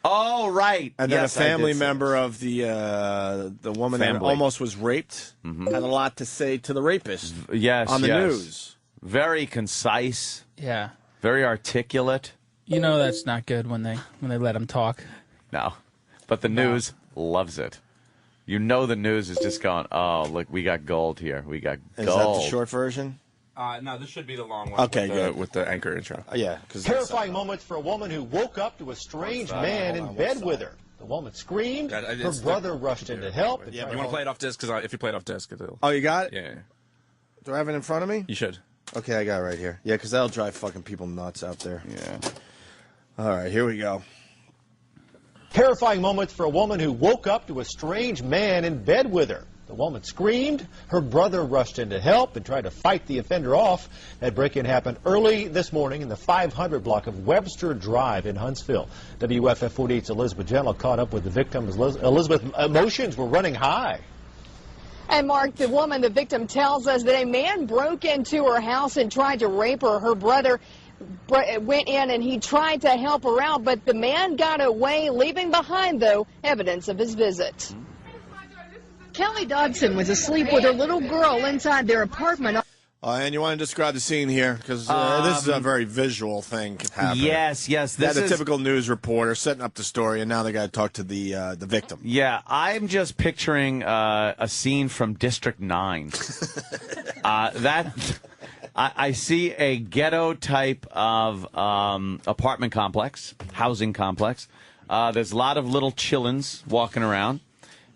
Oh, right. And then a family member of the woman that almost was raped had a lot to say to the rapist. Yes, on the news. Very concise. Yeah. Very articulate. You know that's not good when they let him talk. No. But the news loves it. You know the news is just going, oh, look, we got gold here. We got gold. Is that the short version? No, this should be the long one. Okay, good. With the anchor intro. Yeah. Terrifying moments for a woman who woke up to a strange man in bed with her. The woman screamed. Her brother rushed in to help. Yeah, you want to play it off disc? Because if you play it off disc, it'll... Oh, you got it? Yeah. Do I have it in front of me? You should. Okay, I got it right here. Yeah, because that'll drive fucking people nuts out there. Yeah. All right, here we go. Terrifying moments for a woman who woke up to a strange man in bed with her. The woman screamed. Her brother rushed in to help and tried to fight the offender off. That break-in happened early this morning in the 500 block of Webster Drive in Huntsville. WFF 48's Elizabeth Gentle caught up with the victim. Elizabeth, emotions were running high. And Mark, the woman, the victim, tells us that a man broke into her house and tried to rape her. Her brother went in and he tried to help her out, but the man got away, leaving behind, though, evidence of his visit. Kelly Dodson was asleep with her little girl inside their apartment. And you want to describe the scene here? Because this is a very visual thing happening. Yes. This is a typical news reporter setting up the story, and now they got to talk to the victim. Yeah, I'm just picturing a scene from District 9. I see a ghetto type of apartment complex, housing complex. There's a lot of little chillins walking around.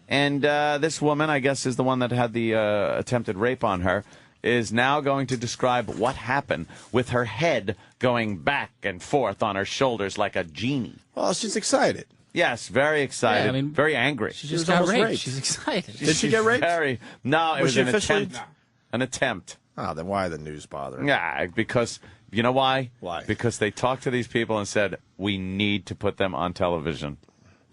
And this woman, I guess, is the one that had the attempted rape on her, is now going to describe what happened with her head going back and forth on her shoulders like a genie. Well, she's excited. Yes, very excited. Yeah, I mean, very angry. She just got raped. She's excited. Did she get raped? No, it was she an officially? attempt. An attempt. Oh, then why the news bother? Yeah, because, you know why? Why? Because they talked to these people and said, we need to put them on television.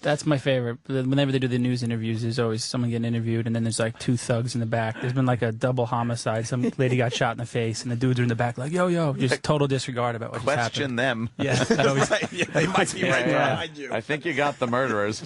That's my favorite. Whenever they do the news interviews, there's always someone getting interviewed, and then there's like two thugs in the back. There's been like a double homicide. Some lady got shot in the face, and the dudes are in the back like, yo, just total disregard about what just happened. Question them. Yeah, that always, yeah, they might be right behind you. I think you got the murderers.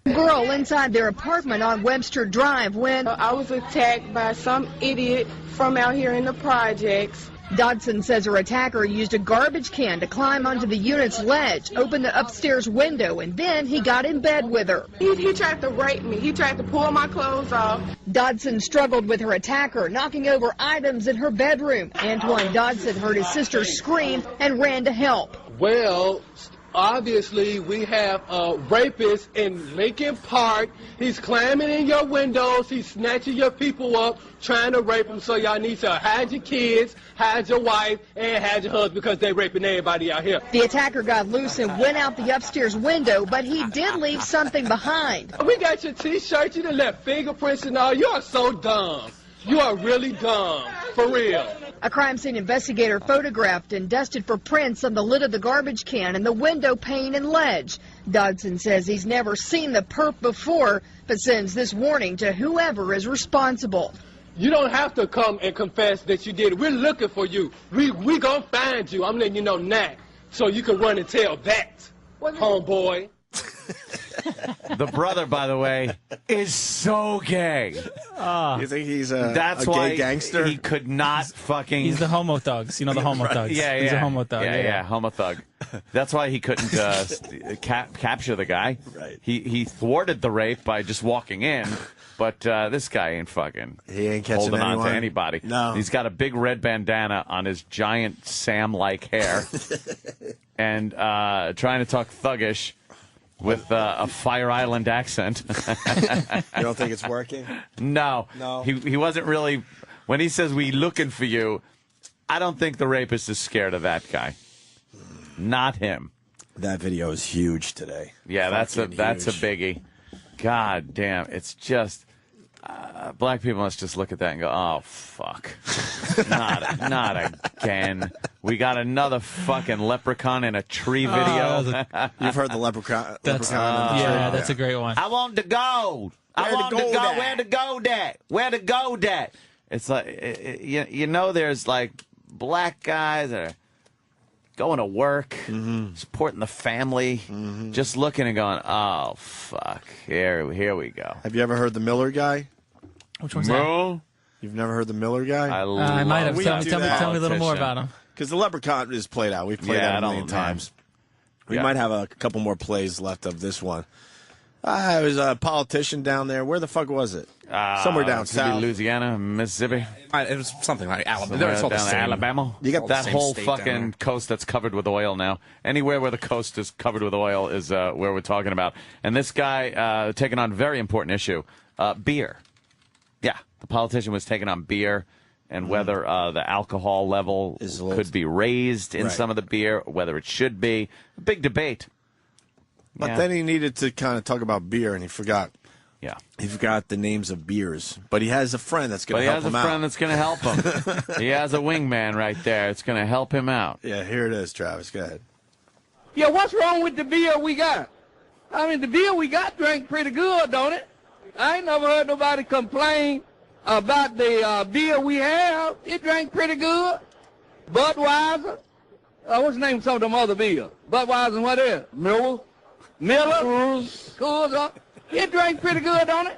Girl inside their apartment on Webster Drive when I was attacked by some idiot from out here in the projects. Dodson says her attacker used a garbage can to climb onto the unit's ledge, open the upstairs window, and then he got in bed with her. He tried to rape me. He tried to pull my clothes off. Dodson struggled with her attacker, knocking over items in her bedroom. Antoine Dodson heard his sister scream and ran to help. Well, obviously, we have a rapist in Lincoln Park. He's climbing in your windows. He's snatching your people up, trying to rape them. So y'all need to hide your kids, hide your wife, and hide your husband because they're raping everybody out here. The attacker got loose and went out the upstairs window, but he did leave something behind. We got your T-shirt. You done left fingerprints and all. You are so dumb. You are really dumb. For real. A crime scene investigator photographed and dusted for prints on the lid of the garbage can and the window pane and ledge. Dodson says he's never seen the perp before, but sends this warning to whoever is responsible. You don't have to come and confess that you did it. We're looking for you. We gonna find you. I'm letting you know now, so you can run and tell that, homeboy. The brother, by the way, is so gay. You think he's That's a why gay gangster? He could not fucking. He's the homo thugs. You know the homo thugs. Yeah, He's a homo thug. Yeah, homo thug. That's why he couldn't capture the guy. Right. He thwarted the rape by just walking in. But this guy ain't fucking. He ain't catching holding anyone. on to anybody. No. He's got a big red bandana on his giant Sam-like hair, and trying to talk thuggish with a Fire Island accent. You don't think it's working? No. No. He wasn't really. When he says we looking for you, I don't think the rapist is scared of that guy. Not him. That video is huge today. Yeah, that's a biggie. God damn, it's just black people must just look at that and go, "Oh fuck, not again." We got another fucking leprechaun in a tree video. You've heard the leprechaun. That's a great one. I want the gold. I want the gold. Where the gold at? Where the gold at? It's like you know, there's like black guys that are going to work, supporting the family, just looking and going, "Oh fuck, here we go." Have you ever heard the Miller guy? Which one's that? You've never heard the Miller guy? I might have. Tell me a little more about him. Because the leprechaun is played out. We've played that a million times. We might have a couple more plays left of this one. It was a politician down there. Where the fuck was it? Somewhere down south. Louisiana, Mississippi. It was something like Alabama. It's all down Alabama. You got that whole fucking coast that's covered with oil now. Anywhere where the coast is covered with oil is where we're talking about. And this guy taking on a very important issue, beer. Yeah, the politician was taking on beer and whether the alcohol level could be raised in some of the beer, whether it should be. A big debate. But then he needed to kind of talk about beer, and he forgot. Yeah. He forgot the names of beers. But he has a friend that's going to help him out. He has a friend that's going to help him. He has a wingman right there. It's going to help him out. Yeah, here it is, Travis. Go ahead. Yeah, what's wrong with the beer we got? I mean, the beer we got drank pretty good, don't it? I ain't never heard nobody complain about the beer we have. It drank pretty good. Budweiser. What's the name of some of them other beers? Budweiser and what else? Miller. Coors. It drank pretty good, don't it?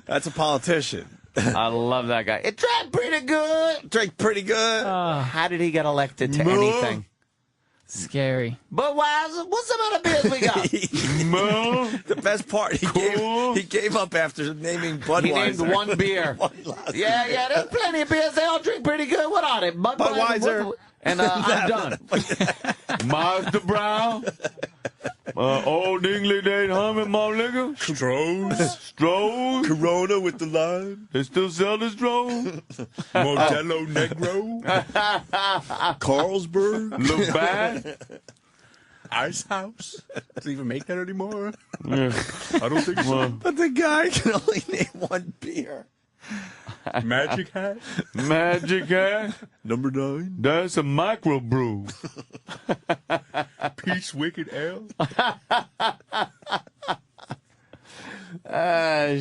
That's a politician. I love that guy. It drank pretty good. Drank pretty good. How did he get elected to anything? Scary. Budweiser, what's some other beers we got? The best part, he gave up after naming Budweiser. He named one beer. Yeah, there's plenty of beers. They all drink pretty good. What are they? Budweiser. And I'm done. Master Brown. Old English ain't humming, my nigga. Strohs. Corona with the lime. They still sell the Strohs. Modelo Negro. Carlsberg. Look bad. Ice House. Doesn't even make that anymore. Yeah. I don't think so. But the guy can only name one beer. Magic hat? Magic hat? Number 9. That's a microbrew. Peace, wicked ale?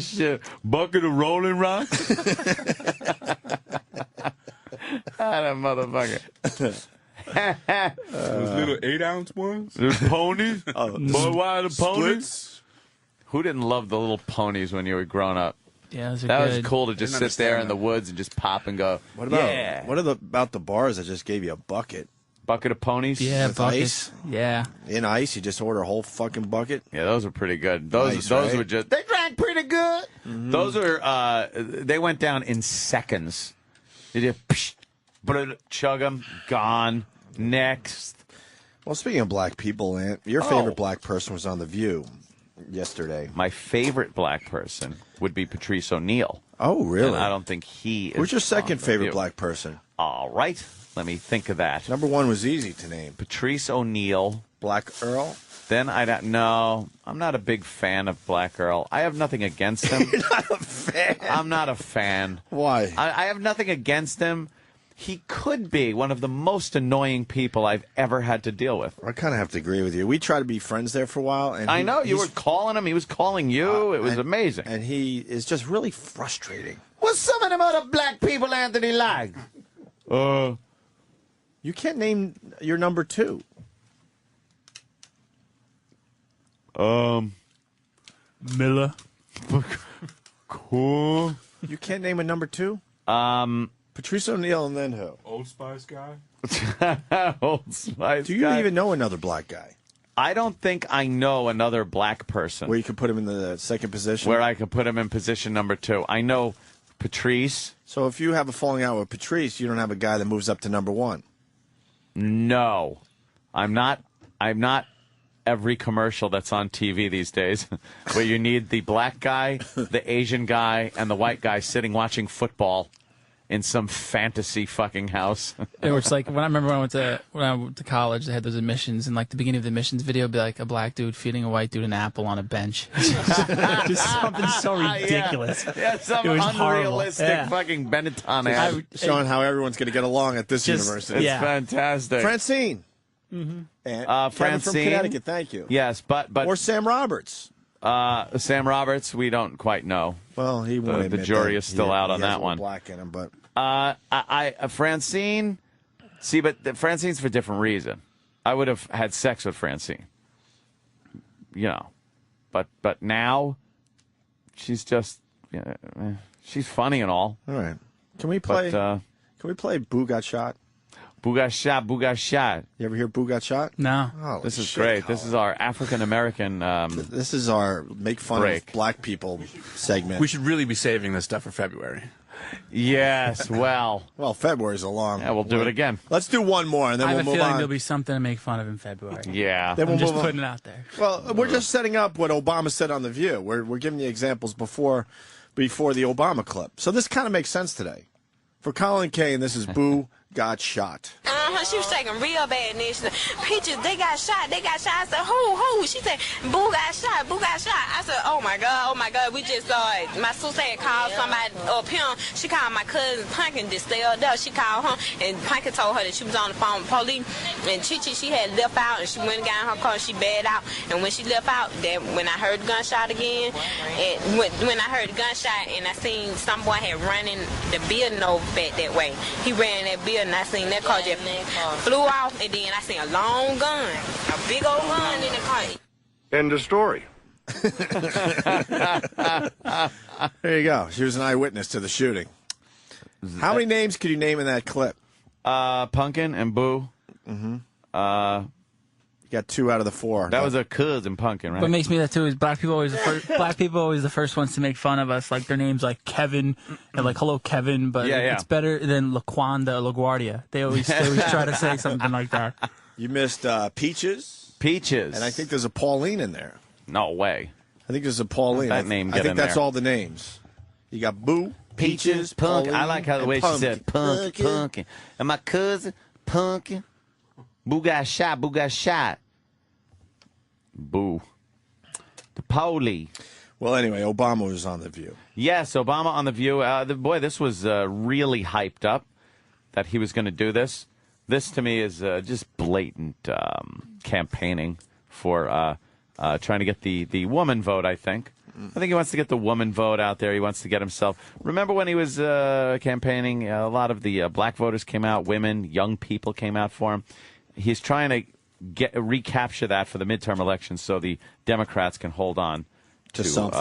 Shit. Bucket of Rolling Rock? That motherfucker. Those little 8-ounce ones? There's ponies? Boy, why the ponies? Splits. Who didn't love the little ponies when you were growing up? Yeah, those are That good. was cool to just sit there in the woods and just pop and go. What about yeah. about the bars that just gave you a bucket? Bucket of ponies? Yeah, With buckets. ice? Yeah. In ice, you just order a whole fucking bucket. Yeah, those were pretty good. Those Nice, those right? were just they drank pretty good. Those were they went down in seconds. You just chug them, gone. Next. Well, speaking of black people, Ant, your favorite black person was on The View yesterday. My favorite black person would be Patrice O'Neill. Oh, really? And I don't think he is. Who's your second on The favorite View. black person? All right. Let me think of that. Number 1 was easy to name. Patrice O'Neill. Black Earl? Then I don't know. I'm not a big fan of Black Earl. I have nothing against him. You're not a fan. I'm not a fan. Why? I have nothing against him. He could be one of the most annoying people I've ever had to deal with. I kind of have to agree with you. We tried to be friends there for a while. And I know. You were calling him. He was calling you. It was amazing. And he is just really frustrating. What's some of them other black people Anthony like? You can't name your number 2. Miller. Cool. You can't name a number 2? Patrice O'Neill and then who? Old Spice guy? Old Spice Do you guy. even know another black guy? I don't think I know another black person Where you could put him in the second position? where I could put him in position number 2. I know Patrice. So if you have a falling out with Patrice, you don't have a guy that moves up to number 1. No, I'm not every commercial that's on TV these days where you need the black guy, the Asian guy, and the white guy sitting watching football in some fantasy fucking house. It's like when I went to college, they had those admissions, and like the beginning of the admissions video would be like a black dude feeding a white dude an apple on a bench. Just something so ridiculous. Yeah, some It was unrealistic horrible. Yeah. fucking Benetton ad. Showing how everyone's going to get along at this university. It's fantastic. Francine. And Kevin Francine from Connecticut, thank you. Yes, but Or Sam Roberts. Sam Roberts, we don't quite know. Well, he won't the admit jury that is still he- out he on has a that little one. black in him, but Francine. See, but Francine's for a different reason. I would have had sex with Francine. You know, but now she's just she's funny and all. all right. Can we play? But, can we play Boo Got Shot? Boo got shot. Boo got shot. You ever hear Boo Got Shot? No. Oh, This is shit, great. Colin. This is our African American. This is our make fun break. of black people segment. We should really be saving this stuff for February. Yes. Well, February's a long. yeah, we'll do it again. Let's do one more, and then I we'll have a move feeling on. there'll be something to make fun of in February. Yeah. Then I'm we'll just move on. putting it out there. Well, we're just setting up what Obama said on The View. We're giving you examples before the Obama clip. So this kind of makes sense today. For Colin Kane, this is Boo Got Shot. She was taking real bad news. Peaches, they got shot. I said, who? She said, Boo got shot. I said, oh my God, we just saw it. My sister had called somebody up here. She called my cousin Pumpkin, just stay up there. She called her, and Pumpkin told her that she was on the phone with police. And Chichi, she had left out, and she went and got in her car, and she bailed out. And when she left out, when I heard the gunshot again, and when I heard the gunshot, and I seen some boy had running the building over back that way. He ran that building, I seen that car just flew off, and then I seen a long gun, a big old gun in the car. End of story. There you go. She was an eyewitness to the shooting. How many names could you name in that clip? Pumpkin and Boo. Mm-hmm. You got 2 out of the 4. That was a cousin Pumpkin, right? What makes me that too is black people always the first ones to make fun of us. Like their names like Kevin and like hello Kevin, but Yeah. it's better than LaQuanda or LaGuardia. They always try to say something like that. You missed Peaches. Peaches. And I think there's a Pauline in there. No way. I think there's a Pauline. That name I get think in that's there. all the names. You got Boo, Peaches, Pumpkin. I Pauline, like how the and way she said Pumpkin. Pumpkin. And my cousin, Pumpkin. Boo got shot. Boo. The Polly. Well, anyway, Obama was on The View. Yes, Obama on The View. Boy, this was really hyped up that he was going to do this. This, to me, is just blatant campaigning for trying to get the woman vote, I think. I think he wants to get the woman vote out there. He wants to get himself. Remember when he was campaigning, a lot of the black voters came out, women, young people came out for him. He's trying to recapture that for the midterm elections so the Democrats can hold on to something.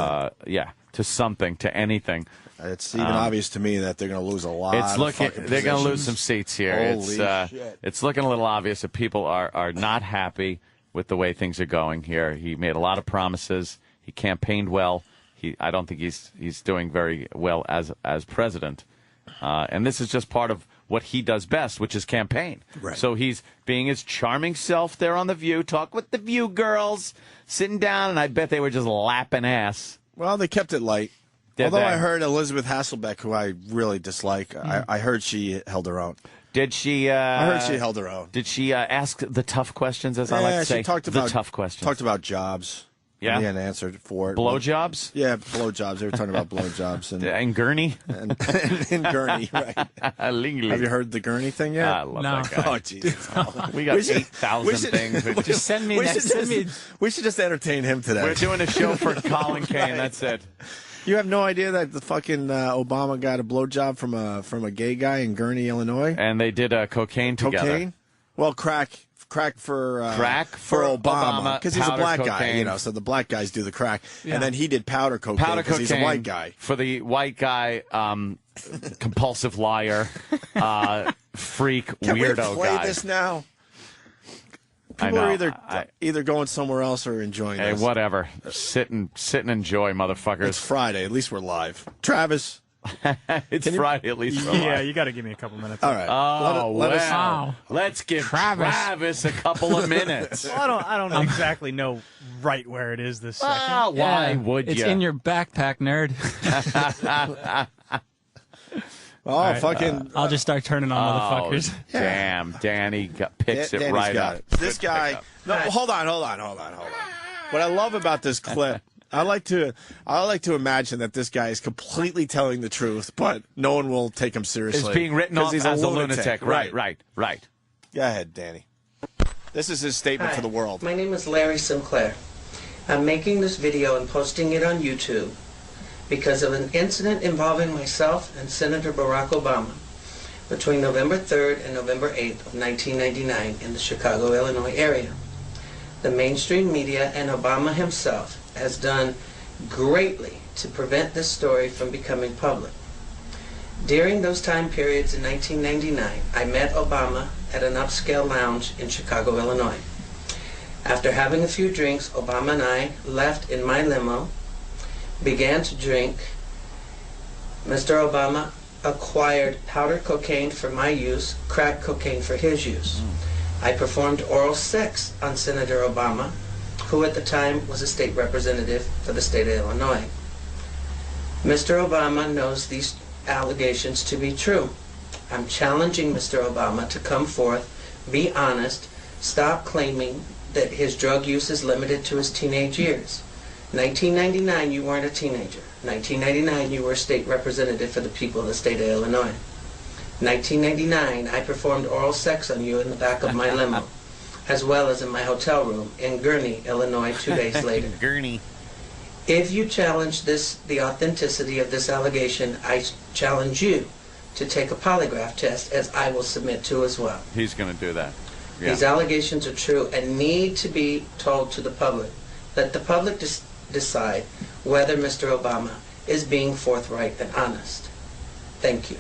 To something, to anything. It's even obvious to me that they're going to lose a lot. They're going to lose some seats here. Holy shit. It's looking a little obvious that people are not happy with the way things are going here. He made a lot of promises. He campaigned well. I don't think he's doing very well as president. And this is just part of what he does best, which is campaign. Right. So he's being his charming self there on The View, talk with the View girls, sitting down, and I bet they were just lapping ass. Well, they kept it light. Although I heard Elizabeth Hasselbeck, who I really dislike, I heard she held her own. Did she? I heard she held her own. Did she ask the tough questions, as I like to say? She talked about the tough questions. Talked about jobs. Yeah, he had an answer for it. Blowjobs? Yeah, blowjobs. They were talking about blowjobs and Gurney. And Gurney, right? Have you heard the Gurney thing yet? I love that guy. Oh, Jesus! We got 8,000 things. Just send me. We should just entertain him today. We're doing a show for Colin Kane. That's it. You have no idea that the fucking Obama got a blowjob from a gay guy in Gurney, Illinois, and they did cocaine together. Cocaine? Well, crack for Obama because he's a black guy, so the black guys do the crack, and then he did powder cocaine because he's a white guy. For the white guy, compulsive liar, freak, Can weirdo we play guy. this now? People are either going somewhere else or enjoying Hey, this. whatever. Sit and enjoy, motherfuckers. It's Friday. At least we're live. Travis. It's Friday. At least we're live. Yeah, you got to give me a couple minutes. All right. Let's give Travis a couple of minutes. Well, I don't exactly know right where it is this second. Why would It's you? in your backpack, nerd. I'll just start turning on motherfuckers. Damn, Danny picks it Danny's right got up. it. This guy. No, hold on. What I love about this clip, I like to imagine that this guy is completely telling the truth, but no one will take him seriously. It's being written off he's as a lunatic. Right. Go ahead, Danny. This is his statement to the world. My name is Larry Sinclair. I'm making this video and posting it on YouTube because of an incident involving myself and Senator Barack Obama between November 3rd and November 8th of 1999 in the Chicago, Illinois area. The mainstream media and Obama himself has done greatly to prevent this story from becoming public. During those time periods in 1999, I met Obama at an upscale lounge in Chicago, Illinois. After having a few drinks, Obama and I left in my limo, began to drink. Mr. Obama acquired powder cocaine for my use, crack cocaine for his use. I performed oral sex on Senator Obama, who at the time was a state representative for the state of Illinois. Mr. Obama knows these allegations to be true. I'm challenging Mr. Obama to come forth, be honest, stop claiming that his drug use is limited to his teenage years. 1999, you weren't a teenager. 1999, you were a state representative for the people of the state of Illinois. 1999, I performed oral sex on you in the back of my limo, as well as in my hotel room in Gurney, Illinois, 2 days later. Gurney. If you challenge the authenticity of this allegation, I challenge you to take a polygraph test, as I will submit to as well. He's going to do that. Yeah. These allegations are true and need to be told to the public. Let the public decide whether Mr. Obama is being forthright and honest. Thank you.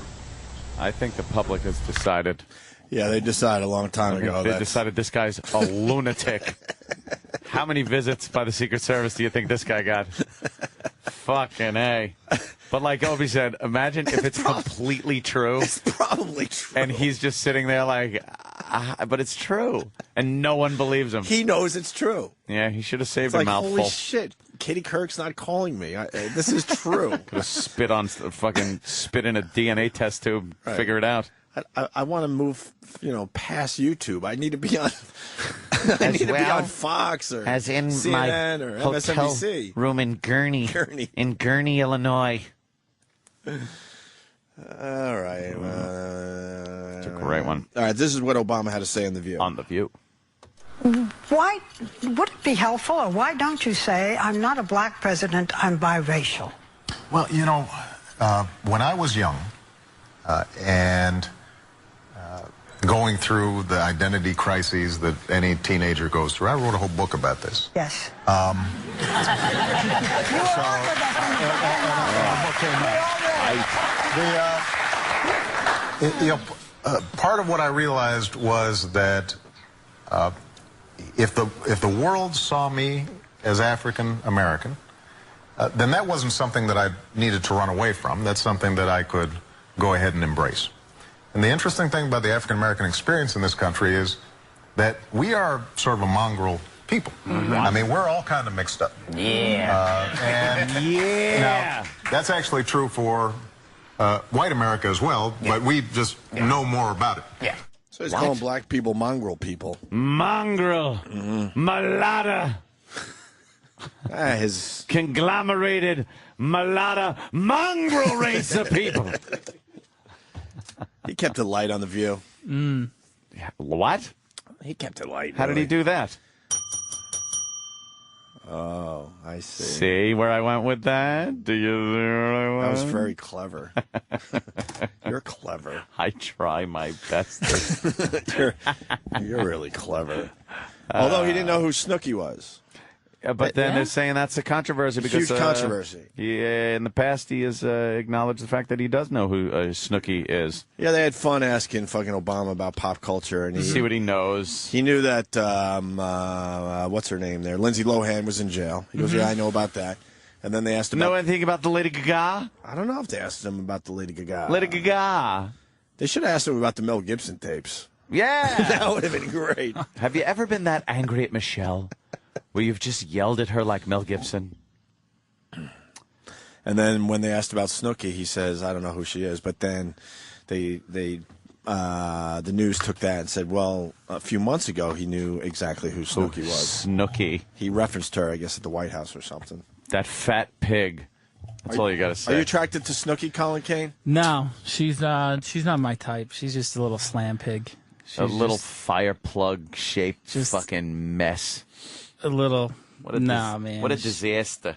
I think the public has decided. Yeah, they decided a long time ago. They decided this guy's a lunatic. How many visits by the Secret Service do you think this guy got? Fucking A. But like Opie said, imagine if it's completely true. It's probably true. And he's just sitting there like, but it's true. And no one believes him. He knows it's true. Yeah, he should have saved It's a mouthful. Holy shit. Katie Kirk's not calling me. This is true. Could have spit in a DNA test tube, figure it out. I want to move, past YouTube. I need to be on. They need to be well on Fox or as in CNN my or hotel MSNBC. room in Gurney, in Gurney, Illinois. All right. It's a great one. All right, this is what Obama had to say on The View. On The View. Why would it be helpful, or why don't you say, I'm not a black president, I'm biracial? Well, you know, when I was young and going through the identity crises that any teenager goes through, I wrote a whole book about this. Yes. Part of what I realized was that if the world saw me as African American, then that wasn't something that I needed to run away from. That's something that I could go ahead and embrace. And the interesting thing about the African American experience in this country is that we are sort of a mongrel people. I mean, we're all kind of mixed up. Now, that's actually true for white America as well, but we just know more about it. So he's calling black people mongrel people. Mongrel. Mulata. His conglomerated mulata mongrel race of people. He kept it light on The View. What? He kept it light. How did he do that? Oh, I see. See where I went with that? Do you see where I went? That was very clever. You're clever. I try my best. You're really clever. Although he didn't know who Snooki was. But then they're saying that's a controversy because huge controversy. In the past, he has acknowledged the fact that he does know who Snooki is. Yeah, they had fun asking fucking Obama about pop culture, and see what he knows. He knew that what's her name there, Lindsay Lohan was in jail. He goes, "Yeah, I know about that." And then they asked him, know anything about the Lady Gaga? I don't know if they asked him about the Lady Gaga. Lady Gaga. They should have asked him about the Mel Gibson tapes. Yeah, that would have been great. Have you ever been that angry at Michelle? Where you've just yelled at her like Mel Gibson? And then when they asked about Snooki, he says, I don't know who she is. But then the news took that and said, well, a few months ago, he knew exactly who Snooki was. Snooki. He referenced her, I guess, at the White House or something. That fat pig. That's all you got to say. Are you attracted to Snooki, Colin Kane? No, she's not my type. She's just a little slam pig. She's a little fire plug shaped fucking mess. A little. Man. Man. What a disaster.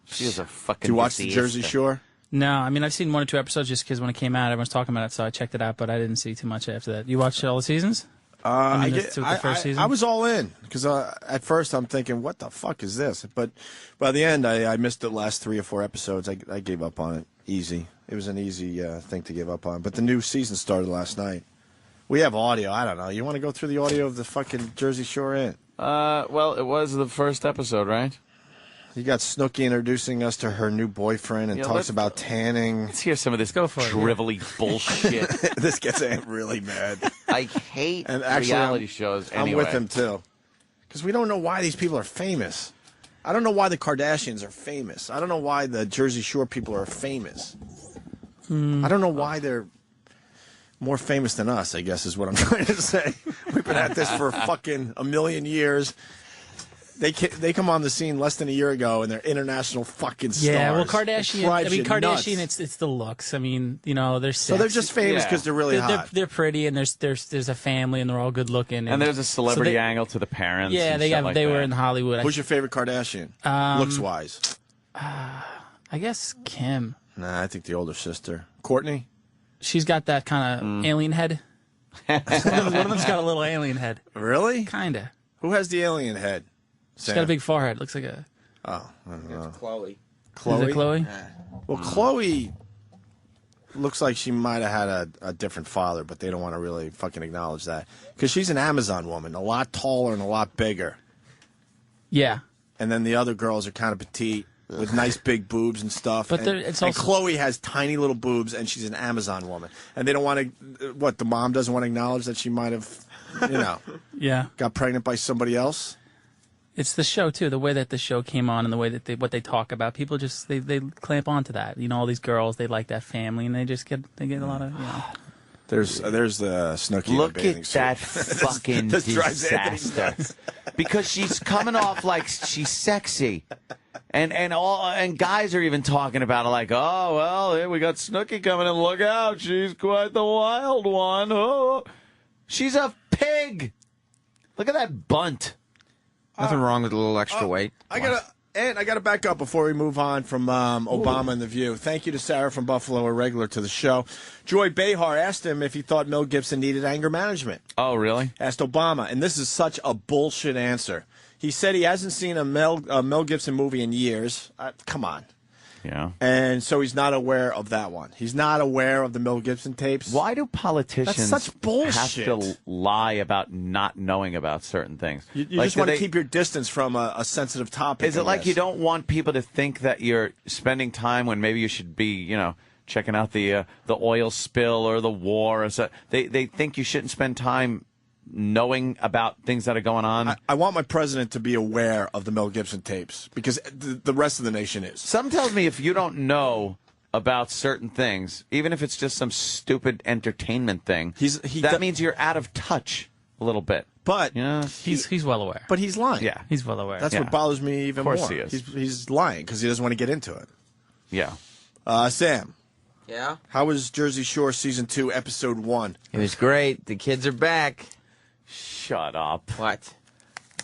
She is a fucking Did you watch disaster. the Jersey Shore? No, I mean, I've seen 1 or 2 episodes just because when it came out, everyone's talking about it, so I checked it out, but I didn't see too much after that. You watched all the seasons? The first season? I was all in because at first I'm thinking, what the fuck is this? But by the end, I missed the last 3 or 4 episodes. I gave up on it. Easy. It was an easy thing to give up on. But the new season started last night. We have audio. I don't know. You want to go through the audio of the fucking Jersey Shore in? Well, it was the first episode, right? You got Snooki introducing us to her new boyfriend and talks about tanning. Let's hear some of this drivelly bullshit. This gets Aunt really mad. I hate actually, reality shows anyway. I'm with him, too. Because we don't know why these people are famous. I don't know why the Kardashians are famous. I don't know why the Jersey Shore people are famous. I don't know why they're more famous than us, I guess is what I'm trying to say. We've been at this for fucking a million years. They come on the scene less than a year ago, and they're international fucking stars. Yeah, well, Kardashian, nuts. it's the looks. I mean, you know, they're So they're just famous because they're really hot. They're pretty, and there's a family, and they're all good looking. And there's a celebrity angle to the parents. Yeah, they were in Hollywood. Who's your favorite Kardashian, looks wise? I guess Kim. Nah, I think the older sister, Kourtney. She's got that kind of alien head. One of them's got a little alien head. Really? Kinda. Who has the alien head? She's got a big forehead. Looks like a. Oh, I don't know. It's Chloe. Is it Chloe? Well, Chloe looks like she might have had a different father, but they don't want to really fucking acknowledge that because she's an Amazon woman, a lot taller and a lot bigger. Yeah. And then the other girls are kind of petite with nice big boobs and stuff. But and Chloe has tiny little boobs, and she's an Amazon woman. And they don't want to. What, the mom doesn't want to acknowledge that she might have, yeah, got pregnant by somebody else. It's the show too, the way that the show came on and the way that what they talk about. People just they clamp onto that. You know, all these girls, they like that family, and they get a lot of There's the Snooki. Look in the at that fucking This drives Anthony disaster. nuts. Because she's coming off like she's sexy. And guys are even talking about it like, oh, well, here we got Snooki coming in. Look out. She's quite the wild one. Oh. She's a pig. Look at that bunt. Nothing wrong with a little extra weight. I gotta back up before we move on from Obama and The View. Thank you to Sarah from Buffalo, a regular to the show. Joy Behar asked him if he thought Mel Gibson needed anger management. Oh, really? Asked Obama, and this is such a bullshit answer. He said he hasn't seen a Mel Gibson movie in years. Come on. Yeah. And so he's not aware of that one. He's not aware of the Mel Gibson tapes. Why do politicians That's such bullshit. have to lie about not knowing about certain things? You just want to keep your distance from a sensitive topic. Is it like you don't want people to think that you're spending time when maybe you should be, checking out the oil spill or the war or so? They think you shouldn't spend time knowing about things that are going on. I want my president to be aware of the Mel Gibson tapes because the rest of the nation is. Something tells me if you don't know about certain things, even if it's just some stupid entertainment thing, that means you're out of touch a little bit. But he's well aware. But he's lying. Yeah, he's well aware. That's what bothers me even more. Of course he is. He's lying because he doesn't want to get into it. Yeah. Sam. Yeah? How was Jersey Shore Season 2, Episode 1? It was great. The kids are back. Shut up. What?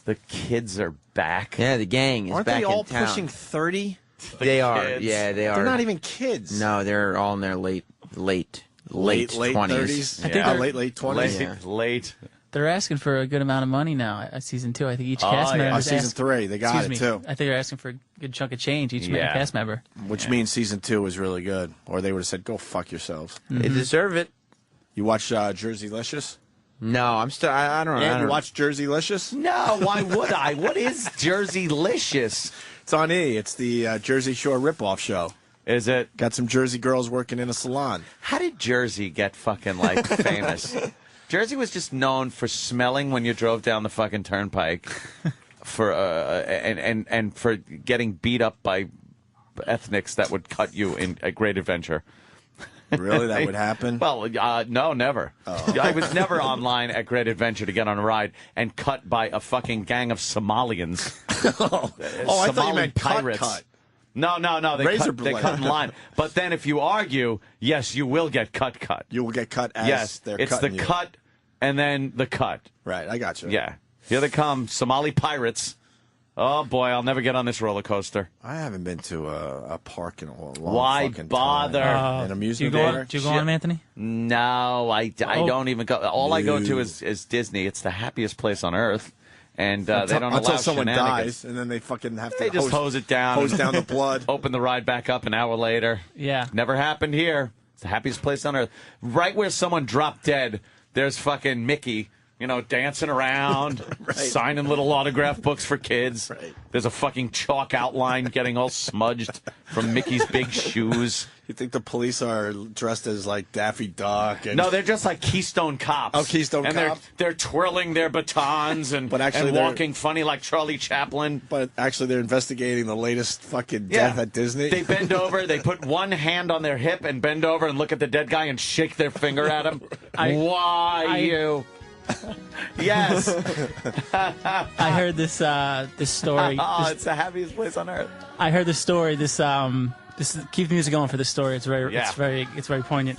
The kids are back. Yeah, the gang is Aren't back they all in town. pushing 30? They are. kids. Yeah, they are. They're not even kids. No, they're all in their late 20s. 30s. I think they're late 20s. Late. They're asking for a good amount of money now at Season 2. I think each cast member. On Season 3, they got it too. I think they're asking for a good chunk of change each cast member. Which means Season 2 is really good. Or they would have said, go fuck yourselves. They deserve it. You watch Jersey-licious? No, I'm still. I don't know. And you watch Jersey-licious? No, why would I? What is Jersey-licious? It's on E. It's the Jersey Shore ripoff show. Is it? Got some Jersey girls working in a salon. How did Jersey get fucking, famous? Jersey was just known for smelling when you drove down the fucking turnpike for and for getting beat up by ethnics that would cut you in a Great Adventure. Really? That would happen? Well, no, never. Oh. I was never online at Great Adventure to get on a ride and cut by a fucking gang of Somalians. I thought you meant pirates. cut. No. They cut in line. But then if you argue, yes, you will get cut. You will get cut as they're it's cutting the you. cut and then the cut. Right, I got you. Yeah. Here they come, Somali pirates. Oh, boy, I'll never get on this roller coaster. I haven't been to a park in a long Why fucking bother? time. An amusement park? Do you go on, Anthony? No, I don't even go. All I go to is Disney. It's the happiest place on earth. And they don't allow until someone shenanigans. dies, and then they fucking have to They just hose it down. Hose down the blood. Open the ride back up an hour later. Yeah. Never happened here. It's the happiest place on earth. Right where someone dropped dead, there's fucking Mickey, dancing around, signing little autograph books for kids. Right. There's a fucking chalk outline getting all smudged from Mickey's big shoes. You think the police are dressed as like Daffy Duck? And... No, they're just like Keystone Cops. Oh, Keystone and Cops. They're twirling their batons and walking funny like Charlie Chaplin. But actually, they're investigating the latest fucking death at Disney. They bend over, they put one hand on their hip and bend over and look at the dead guy and shake their finger at him. You? Yes. I heard this story. It's the happiest place on earth. I heard this story. This keep the music going for this story. It's very poignant.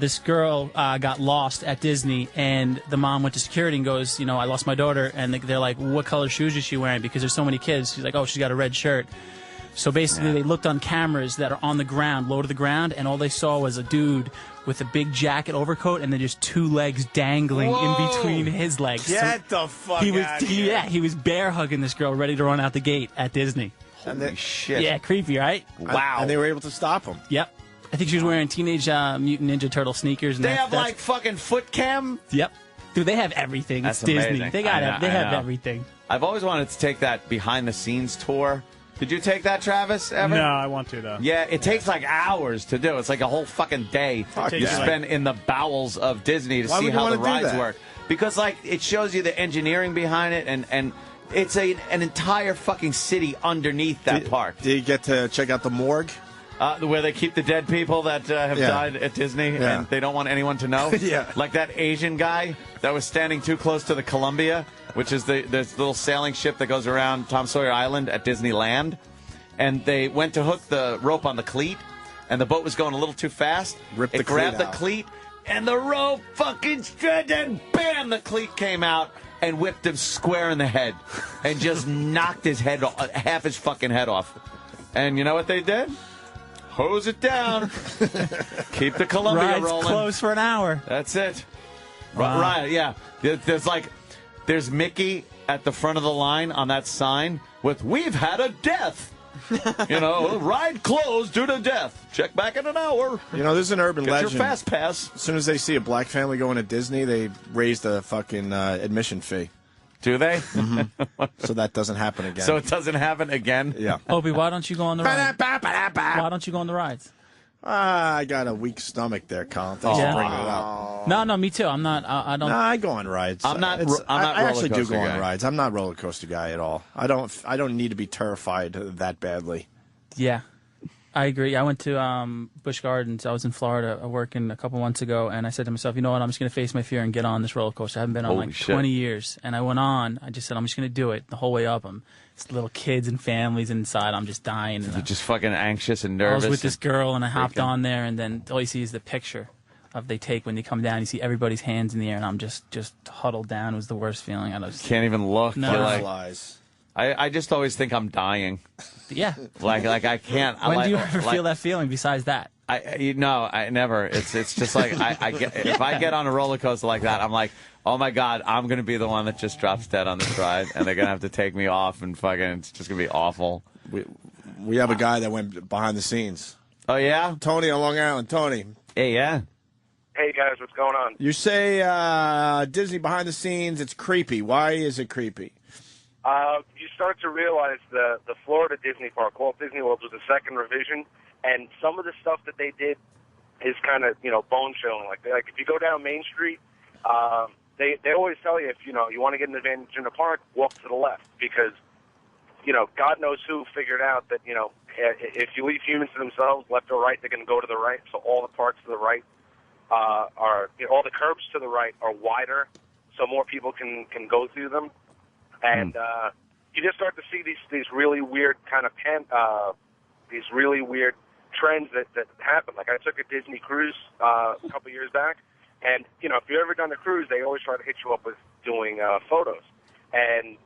This girl got lost at Disney, and the mom went to security and goes, I lost my daughter. And they're like, what color shoes is she wearing? Because there's so many kids. She's like, oh, she's got a red shirt. So basically, they looked on cameras that are on the ground, low to the ground, and all they saw was a dude with a big jacket overcoat and then just two legs dangling in between his legs. Get the fuck out of here. Yeah, he was bear hugging this girl, ready to run out the gate at Disney. Holy shit. Yeah, creepy, right? Wow. And they were able to stop him. Yep. I think she was wearing Teenage Mutant Ninja Turtle sneakers. And they have like fucking foot cam? Yep. Dude, they have everything. That's it's Disney. amazing. They have everything. I've always wanted to take that behind-the-scenes tour. Did you take that, Travis, ever? No, I want to, though. Yeah, it takes like hours to do. It's like a whole fucking day you spend in the bowels of Disney to see how the rides work. Because, it shows you the engineering behind it, and it's an entire fucking city underneath that park. Did you get to check out the morgue? Where they keep the dead people that have died at Disney, and they don't want anyone to know. Like that Asian guy that was standing too close to the Columbia, which is this little sailing ship that goes around Tom Sawyer Island at Disneyland. And they went to hook the rope on the cleat, and the boat was going a little too fast. It grabbed the cleat, and the rope fucking stretched, and bam, the cleat came out and whipped him square in the head and just knocked his head, half his fucking head off. And you know what they did? Hose it down. Keep the Columbia Ride's rolling. closed for an hour. That's it. Wow. Right, yeah. There's Mickey at the front of the line on that sign with, "We've had a death." Ride closed due to death. Check back in an hour. There's an urban legend. Get your fast pass. As soon as they see a black family going to Disney, they raise the fucking admission fee. Do they? Mm-hmm. So that doesn't happen again. So it doesn't happen again? Yeah. Opie, why don't you go on the rides? Why don't you go on the rides? I got a weak stomach there, Colin. Thanks for bringing it up. No, me too. I'm not. I don't. No, I go on rides. I actually do go on rides. I'm not a roller coaster guy at all. I don't need to be terrified that badly. Yeah, I agree. I went to Busch Gardens. I was in Florida working a couple months ago, and I said to myself, you know what? I'm just going to face my fear and get on this roller coaster. I haven't been on like 20 years, and I went on. I just said, I'm just going to do it. The whole way up, it's little kids and families inside. I'm just dying. You're just fucking anxious and nervous. I was with this girl, and I hopped on there, and then all you see is the picture they take when they come down. You see everybody's hands in the air, and I'm just huddled down. It was the worst feeling. Can't even look. No. Butterflies. I just always think I'm dying. Yeah. Like I can't. When do you ever feel that feeling besides that? I never. It's just like if I get on a roller coaster like that, I'm like, oh my God, I'm gonna be the one that just drops dead on this ride, and they're gonna have to take me off, and fucking, it's just gonna be awful. We have a guy that went behind the scenes. Oh yeah, Tony on Long Island. Tony. Hey, yeah. Hey guys, what's going on? You say Disney behind the scenes. It's creepy. Why is it creepy? You start to realize the Florida Disney park, Walt Disney World, was the second revision, and some of the stuff that they did is kind of, bone chilling. Like if you go down Main Street, they always tell you, if you want to get an advantage in the park, walk to the left, because God knows who figured out that if you leave humans to themselves, left or right, they're going to go to the right. So all the parks to the right are all the curbs to the right are wider, so more people can go through them. And you just start to see these really weird kind of these really weird trends that happen. Like I took a Disney cruise a couple years back, and if you've ever done a cruise, they always try to hit you up with doing photos. And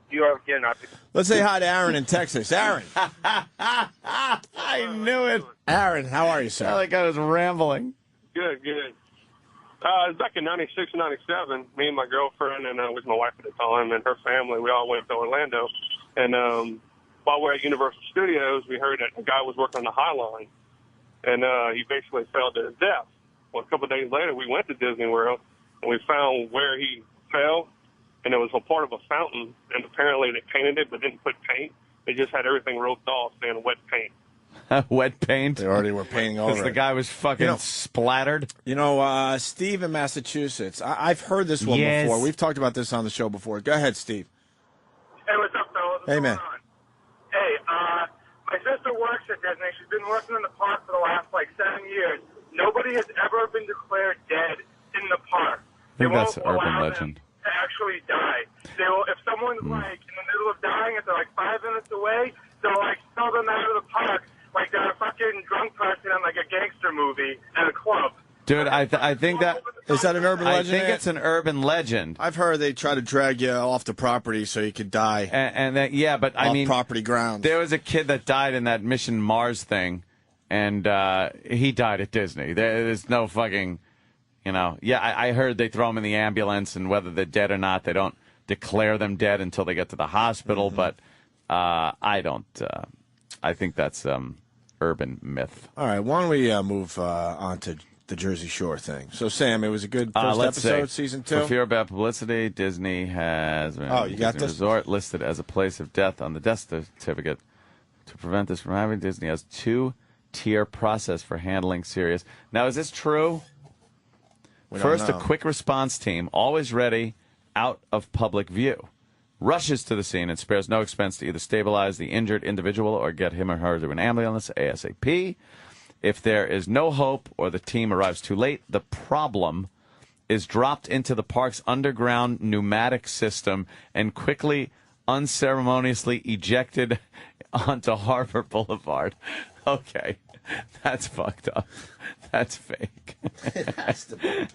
let's say hi to Aaron in Texas. Aaron. I knew it. Aaron, how are you, sir? I think I was rambling. Good. Back in 96, 97, me and my girlfriend and with my wife at the time and her family, we all went to Orlando. And while we're at Universal Studios, we heard that a guy was working on the High Line, and he basically fell to his death. Well, a couple of days later, we went to Disney World, and we found where he fell, and it was a part of a fountain, and apparently they painted it but didn't put paint. They just had everything roped off saying wet paint. Wet paint? They already were painting over it. The guy was fucking splattered. Steve in Massachusetts. I've heard this one before. We've talked about this on the show before. Go ahead, Steve. Hey, what's up, fellas? Hey, man. Hey, my sister works at Disney. She's been working in the park for the last, 7 years. Nobody has ever been declared dead in the park. I think that's an urban legend. To actually die. They will, if someone's, in the middle of dying, if they're, 5 minutes away, they'll, throw them out of the park like they're a fucking drunk person in, a gangster movie at a club. Dude, I think that... Is that an urban legend? I think it's an urban legend. I've heard they try to drag you off the property so you could die. And that, yeah, but I mean... property grounds. There was a kid that died in that Mission Mars thing, and he died at Disney. There's no fucking... I heard they throw them in the ambulance, and whether they're dead or not, they don't declare them dead until they get to the hospital, but I don't... I think that's urban myth. All right, why don't we move on to the Jersey Shore thing? So, Sam, it was a good first episode, season 2? For fear of bad publicity, Disney has you got this? Resort listed as a place of death on the death certificate. To prevent this from happening, Disney has 2-tier process for handling serious. Now, is this true? First, a quick response team, always ready, out of public view, rushes to the scene and spares no expense to either stabilize the injured individual or get him or her to an ambulance ASAP. If there is no hope or the team arrives too late, the problem is dropped into the park's underground pneumatic system and quickly, unceremoniously ejected onto Harbor Boulevard. Okay, that's fucked up. That's fake. It has to be.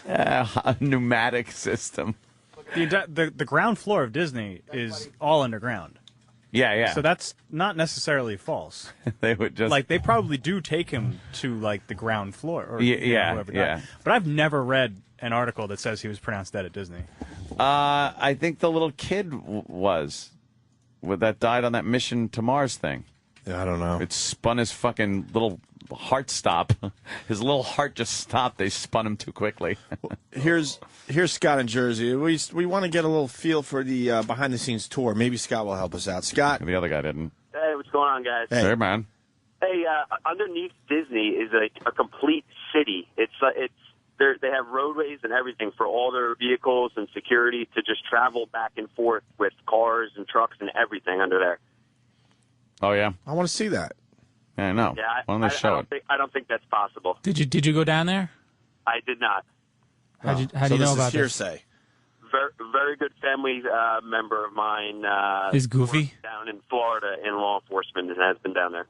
A pneumatic system. The ground floor of Disney is all underground. Yeah. So that's not necessarily false. They would just like they probably do take him to like the ground floor. Or, whoever died. But I've never read an article that says he was pronounced dead at Disney. I think the little kid that died on that mission to Mars thing. Yeah, I don't know. It spun his fucking little heart stop. His little heart just stopped. They spun him too quickly. Here's Scott in Jersey. We want to get a little feel for the behind-the-scenes tour. Maybe Scott will help us out. Scott. The other guy didn't. Hey, what's going on, guys? Hey, man. Hey, underneath Disney is a complete city. They have roadways and everything for all their vehicles and security to just travel back and forth with cars and trucks and everything under there. Oh yeah, I want to see that. Yeah, I know. Yeah, Why don't they show it? I don't think that's possible. Did you go down there? I did not. How do you know about this? Hearsay. Very good family member of mine. Is Goofy down in Florida in law enforcement and has been down there.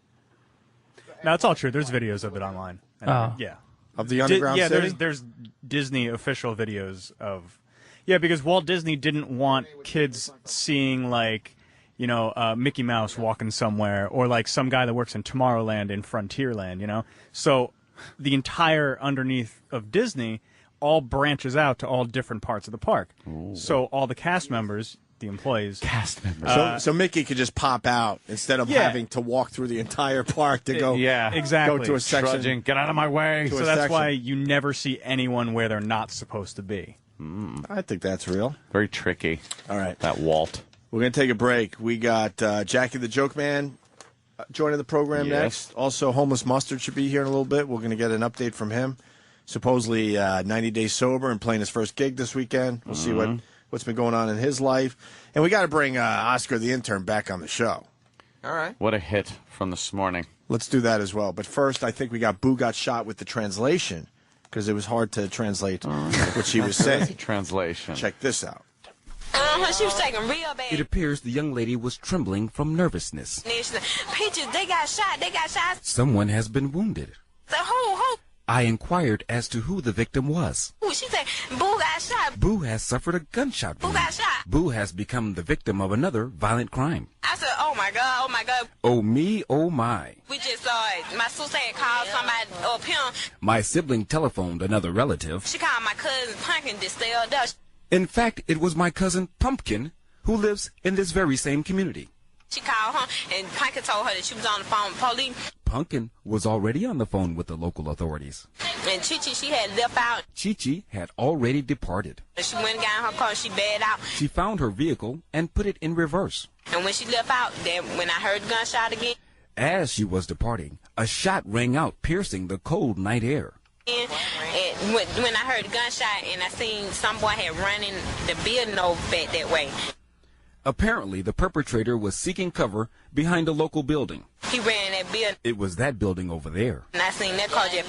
No, it's all true. There's videos of it online. Yeah. Of the underground city? There's Disney official videos of... Yeah, because Walt Disney didn't want kids seeing, like, Mickey Mouse walking somewhere, or, like, some guy that works in Tomorrowland in Frontierland, So the entire underneath of Disney all branches out to all different parts of the park. Ooh. So all the cast members... The employees. Cast members. So Mickey could just pop out instead of having to walk through the entire park to go. Exactly. Go to a section. Trudging. Get out of my way. So that's why you never see anyone where they're not supposed to be. I think that's real. Very tricky. All right. That Walt. We're going to take a break. We got Jackie the Joke Man joining the program next. Also, Homeless Mustard should be here in a little bit. We're going to get an update from him. Supposedly 90 days sober and playing his first gig this weekend. We'll see what's been going on in his life. And we got to bring Oscar the intern back on the show. All right. What a hit from this morning. Let's do that as well. But first, I think we got Boo got shot with the translation because it was hard to translate what she was saying. Translation. Check this out. She was taking real bad. It appears the young lady was trembling from nervousness. Peaches, they got shot. Someone has been wounded. So who? I inquired as to who the victim was. She said, Boo got shot. Boo has suffered a gunshot wound. Boo got shot. Boo has become the victim of another violent crime. I said, oh my God. Oh me, oh my. We just saw it. My sister had called somebody up here. My sibling telephoned another relative. She called my cousin Pumpkin to stay up there. In fact, it was my cousin Pumpkin who lives in this very same community. She called her, and Pumpkin told her that she was on the phone with police. Pumpkin was already on the phone with the local authorities. And Chi-Chi, she had left out. Chi-Chi had already departed. She went and got in her car, and she bailed out. She found her vehicle and put it in reverse. And when she left out, then when I heard the gunshot again. As she was departing, a shot rang out, piercing the cold night air. And when I heard the gunshot and I seen some boy had running the building over back that way. Apparently, the perpetrator was seeking cover behind a local building. He ran that building. It was that building over there. And I seen that car just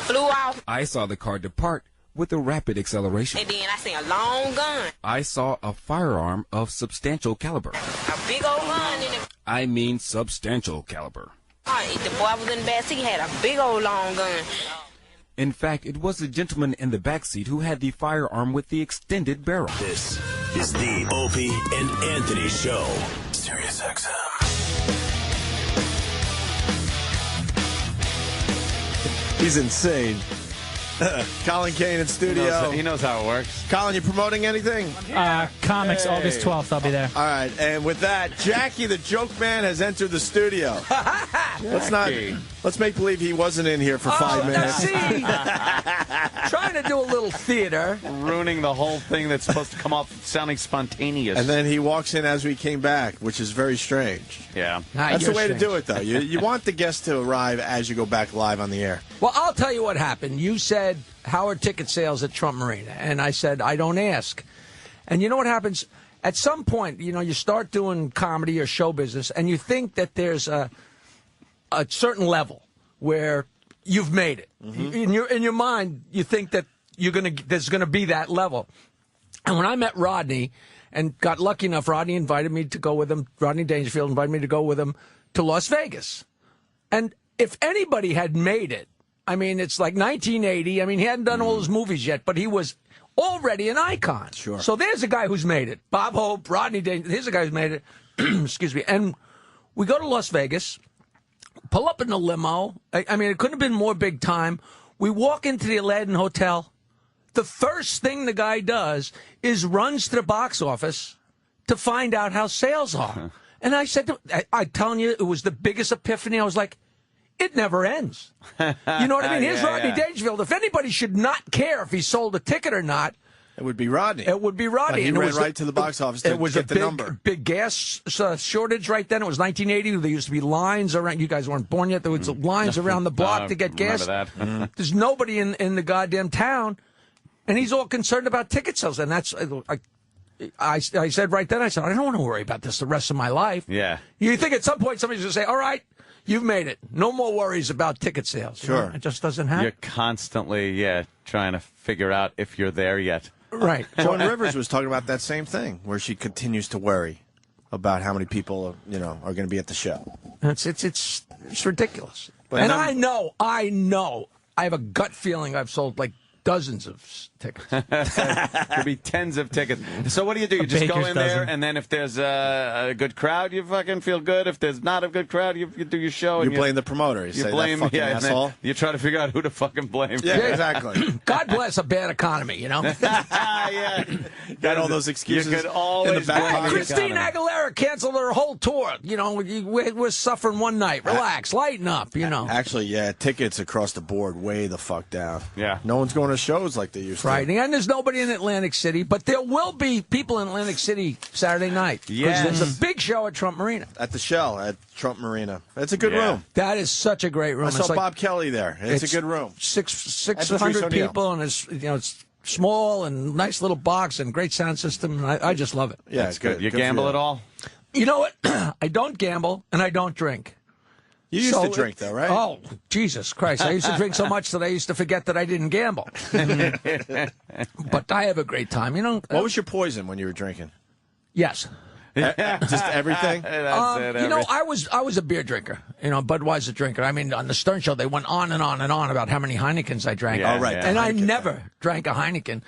flew off. I saw the car depart with a rapid acceleration. And then I seen a long gun. I saw a firearm of substantial caliber. A big old gun in it. I mean substantial caliber. The boy was in the back seat. He had a big old long gun. In fact, it was the gentleman in the back seat who had the firearm with the extended barrel. This is the Opie and Anthony Show. Sirius XM. He's insane. Colin Kane in studio. He knows how it works. Colin, you promoting anything? Comics, August 12th. I'll be there. All right, and with that, Jackie the Joke Man has entered the studio. Let's make believe he wasn't in here for 5 minutes. See, trying to do a little theater. Ruining the whole thing that's supposed to come off sounding spontaneous. And then he walks in as we came back, which is very strange. Yeah. That's the way to do it, though. You want the guests to arrive as you go back live on the air. Well, I'll tell you what happened. You said, how are ticket sales at Trump Marina? And I said, I don't ask. And you know what happens? At some point, you start doing comedy or show business, and you think that there's a certain level where you've made it. In your mind, you think that there's gonna be that level. And when I met Rodney and got lucky enough, Rodney invited me to go with him. Rodney Dangerfield invited me to go with him to Las Vegas. And if anybody had made it, I mean, it's like 1980. I mean, he hadn't done all his movies yet, but he was already an icon. Sure. So there's a guy who's made it. Bob Hope, Rodney Dangerfield. Here's a guy who's made it. Excuse me. And we go to Las Vegas, pull up in the limo. I mean, it couldn't have been more big time. We walk into the Aladdin Hotel. The first thing the guy does is runs to the box office to find out how sales are. And I said, I'm telling you, it was the biggest epiphany. I was like, it never ends. You know what I mean? Here's Rodney Dangerfield. If anybody should not care if he sold a ticket or not, it would be Rodney. It would be Rodney. But he ran right to the box office to get the number. Big gas shortage right then. It was 1980. There used to be lines around. You guys weren't born yet. There was lines around the block to get gas. That. There's nobody in the goddamn town. And he's all concerned about ticket sales. And that's, I said right then, I said, I don't want to worry about this the rest of my life. Yeah. You think at some point somebody's going to say, all right, you've made it. No more worries about ticket sales. Sure. You know, it just doesn't happen. You're constantly, trying to figure out if you're there yet. Right. Joan Rivers was talking about that same thing, where she continues to worry about how many people, are going to be at the show. It's ridiculous. But and I know, I have a gut feeling I've sold like dozens of tickets. Could be tens of tickets. So what do? You just go in there, and then if there's a good crowd, you fucking feel good. If there's not a good crowd, you do your show. You blame the promoter. You say, blame that fucking asshole. You try to figure out who to fucking blame. Yeah, exactly. God bless a bad economy, Yeah. Got all those excuses you could always in the back blame pocket. Christina Aguilera canceled her whole tour. We're suffering one night. Relax, lighten up, Actually, tickets across the board way the fuck down. Yeah. No one's going to shows like they used to. Right, and there's nobody in Atlantic City, but there will be people in Atlantic City Saturday night. Yes. There's a big show at Trump Marina. At the Shell at Trump Marina. That's a good room. That is such a great room. I saw Bob Kelly there. It's a good room. 600 people, and it's small and nice little box and great sound system. And I just love it. Yeah, it's good. You gamble at all? You know what? I don't gamble and I don't drink. You used to drink, though, right? Oh, Jesus Christ. I used to drink so much that I used to forget that I didn't gamble. But I have a great time. What was your poison when you were drinking? Yes. Just everything? That's it. I was a beer drinker, Budweiser drinker. I mean, on the Stern Show, they went on and on and on about how many Heinekens I drank. Yeah, right. And I never drank a Heineken.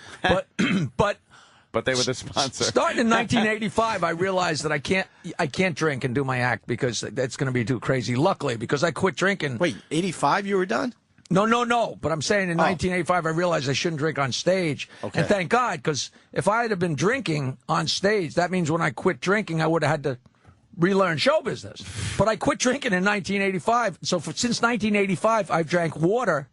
But they were the sponsor. Starting in 1985, I realized that I can't drink and do my act because that's going to be too crazy. Luckily, because I quit drinking. Wait, 85 you were done? No. But I'm saying in 1985, I realized I shouldn't drink on stage. Okay. And thank God, because if I had been drinking on stage, that means when I quit drinking, I would have had to relearn show business. But I quit drinking in 1985. So since 1985, I've drank water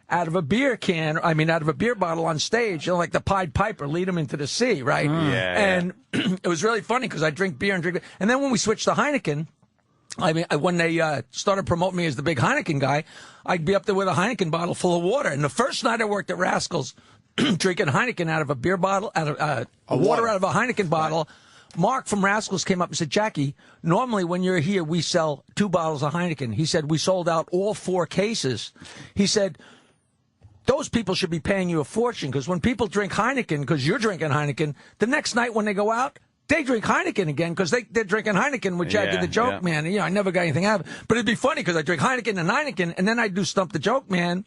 out of a beer out of a beer bottle on stage, like the Pied Piper, lead them into the sea, right? Yeah. And it was really funny because I drink beer and drink. And then when we switched to Heineken, when they started promoting me as the big Heineken guy, I'd be up there with a Heineken bottle full of water. And the first night I worked at Rascals, drinking Heineken out of a beer bottle, water out of a Heineken bottle. Mark from Rascals came up and said, Jackie, normally when you're here, we sell 2 bottles of Heineken. He said, we sold out all 4 cases. He said, those people should be paying you a fortune because when people drink Heineken, because you're drinking Heineken, the next night when they go out, they drink Heineken again because they're drinking Heineken with Jackie the Joke Man. I never got anything out of it. But it'd be funny because I drink Heineken, and then I'd do Stump the Joke Man,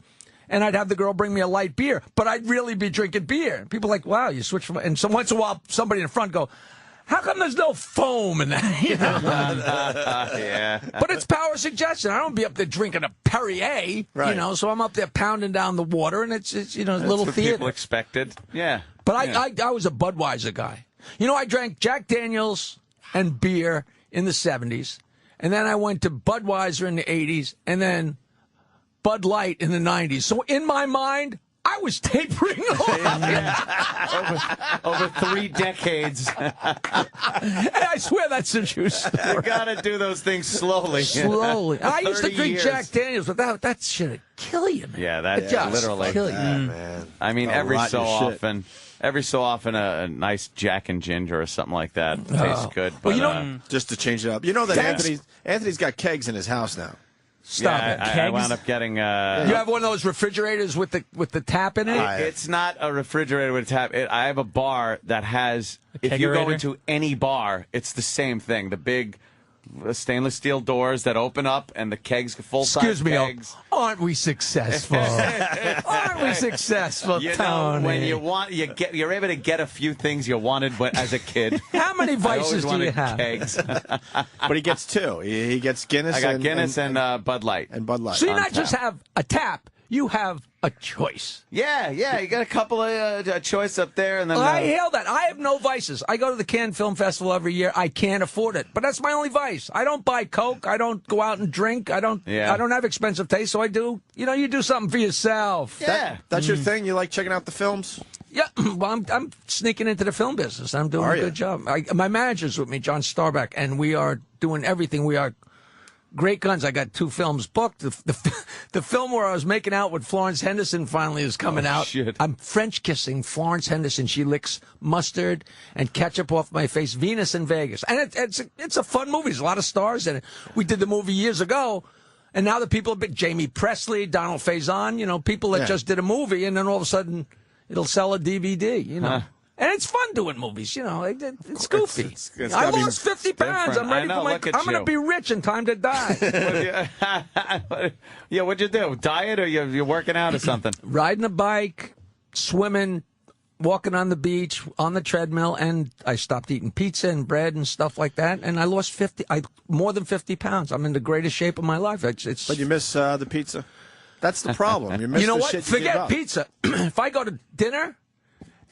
and I'd have the girl bring me a light beer. But I'd really be drinking beer. People are like, wow, you switch from... And so once in a while, somebody in the front go, how come there's no foam in that? Yeah. But it's power suggestion. I don't be up there drinking a Perrier, right. So I'm up there pounding down the water, and it's That's little what theater. people expected. Yeah. But I was a Budweiser guy. I drank Jack Daniels and beer in the 70s, and then I went to Budweiser in the 80s, and then Bud Light in the 90s. So in my mind, I was tapering off. Over 3 decades. And I swear that's a true story. You gotta do those things slowly. Slowly. I used to drink years. Jack Daniels, but that shit'd kill you, man. Yeah, that just literally. kill you. Man. I mean, Every so often a nice Jack and Ginger or something like that tastes good. But, just to change it up. You know that Anthony's got kegs in his house now. Stop it. I wound up getting. You have one of those refrigerators with the tap in it? It's not a refrigerator with a tap. I have a bar that has. If you go into any bar, it's the same thing. The big stainless steel doors that open up and the kegs, full-size kegs. Excuse me, aren't we successful? Aren't we successful, Tony? When you're able to get a few things you wanted as a kid. How many vices do you have? Kegs. But he gets two. He gets Guinness. I got Guinness and Bud Light. And Bud Light. So you not just have a tap, you have a choice. Yeah, you got a couple of choice up there, and then I hail that. I have no vices. I go to the Cannes Film Festival every year. I can't afford it, but that's my only vice. I don't buy Coke. I don't go out and drink. I don't have expensive taste, so I do. You do something for yourself. Yeah, that's your thing. You like checking out the films. Yeah, well, I'm sneaking into the film business. I'm doing a good job. My manager's with me, John Starbuck, and we are doing everything. We are great guns. I got 2 films booked. The film where I was making out with Florence Henderson finally is coming out. Shit. I'm French kissing Florence Henderson. She licks mustard and ketchup off my face. Venus in Vegas, and it's a fun movie. There's a lot of stars in it. We did the movie years ago, and now the people are big. Jamie Presley, Donald Faison. People that just did a movie, and then all of a sudden it'll sell a DVD. And it's fun doing movies, It's goofy. It's I lost 50 pounds. I'm ready I'm going to be rich in time to die. Yeah, what'd you do? Diet or you're working out or something? Riding a bike, swimming, walking on the beach, on the treadmill, and I stopped eating pizza and bread and stuff like that, and I lost more than 50 pounds. I'm in the greatest shape of my life. But you miss the pizza. That's the problem. You miss you know the what? shit Forget pizza. If I go to dinner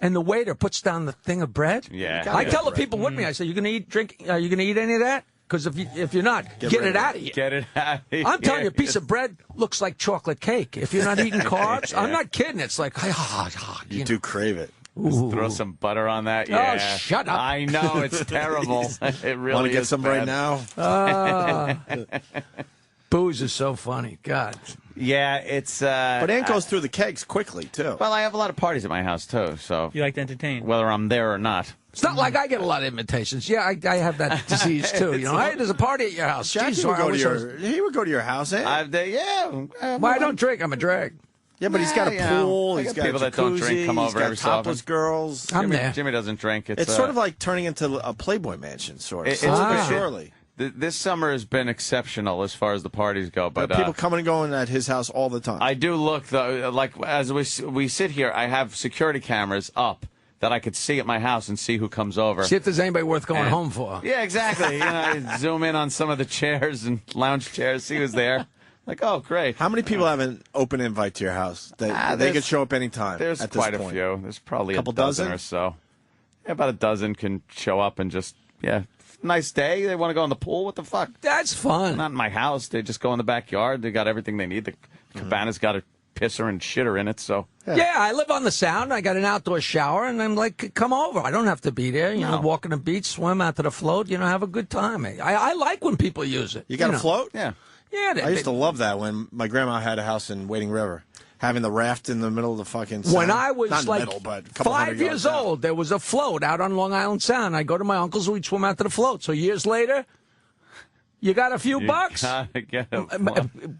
and the waiter puts down the thing of bread, I tell the people with me, I say, "You gonna eat, drink? Are you gonna eat any of that? Because if you're not, get it out of you. Get it out of you. I'm telling you, a piece of bread looks like chocolate cake. If you're not eating carbs, I'm not kidding. It's like, you do crave it. Just throw some butter on that. Yeah. Oh, shut up. I know, it's terrible. It really Want to get is some bad. right now? Booze is so funny. God. Yeah, it's... but it goes through the kegs quickly, too. Well, I have a lot of parties at my house, too, so... You like to entertain. Whether I'm there or not. It's not like I get a lot of invitations. Yeah, I have that disease, too. Hey, there's a party at your house. Jackie would he would go to your house, eh? Well, I don't drink. I'm a drag. Yeah, but he's got a pool. I He's got got people that don't drink come over every He's so got often. topless girls. Jimmy doesn't drink. It's sort of like turning into a Playboy mansion, sort of. Surely. This summer has been exceptional as far as the parties go, but people coming and going at his house all the time. I do look though, like as we sit here, I have security cameras up that I could see at my house and see who comes over. See if there's anybody worth going home for. Yeah, exactly. I zoom in on some of the chairs and lounge chairs, see who's there. Like, oh, great. How many people have an open invite to your house? They could show up anytime. There's at quite this a point. few. There's probably Couple a dozen dozen or so. Yeah, about a dozen can show up and just, nice day. They want to go in the pool. What the fuck? That's fun. Not in my house. They just go in the backyard. They got everything they need. The cabana's got a pisser and shitter in it, so. Yeah, I live on the Sound. I got an outdoor shower, and I'm like, come over. I don't have to be there. Walk on the beach, swim out to the float, have a good time. I like when people use it. You got a float? Yeah. Yeah. I used to love that when my grandma had a house in Wading River. Having the raft in the middle of the fucking Sound. When I was Not like middle, but a couple 5 years old, there was a float out on Long Island Sound. I'd go to my uncle's, we'd swim out to the float. So years later, you got a few bucks.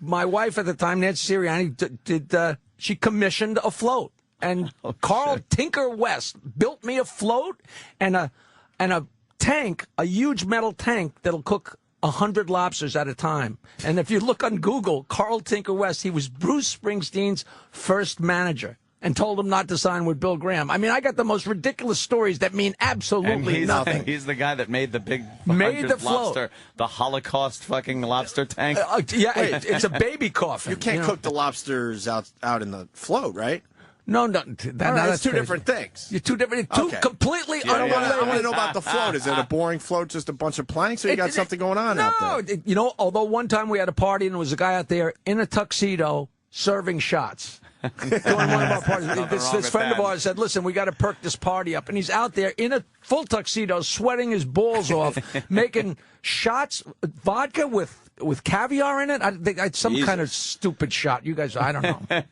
My wife at the time, Nancy Sirianni, she commissioned a float. And Carl Tinker West built me a float and a tank, a huge metal tank that'll cook 100 lobsters at a time. And if you look on Google, Carl Tinker West, he was Bruce Springsteen's first manager and told him not to sign with Bill Graham. I mean, I got the most ridiculous stories that mean absolutely nothing. He's the guy that made the big float. The Holocaust fucking lobster tank. It's a baby coffin. You can't cook the lobsters out in the float, right? No, that's two different things. You're two completely unrelated. I want to know about the float. Is it a boring float, just a bunch of planks, or you got something going on out there? No, although one time we had a party and there was a guy out there in a tuxedo serving shots. During one of our parties, this friend of ours said, listen, we got to perk this party up. And he's out there in a full tuxedo, sweating his balls off, making shots, vodka with caviar in it. I think it's some kind of stupid shot. You guys, I don't know.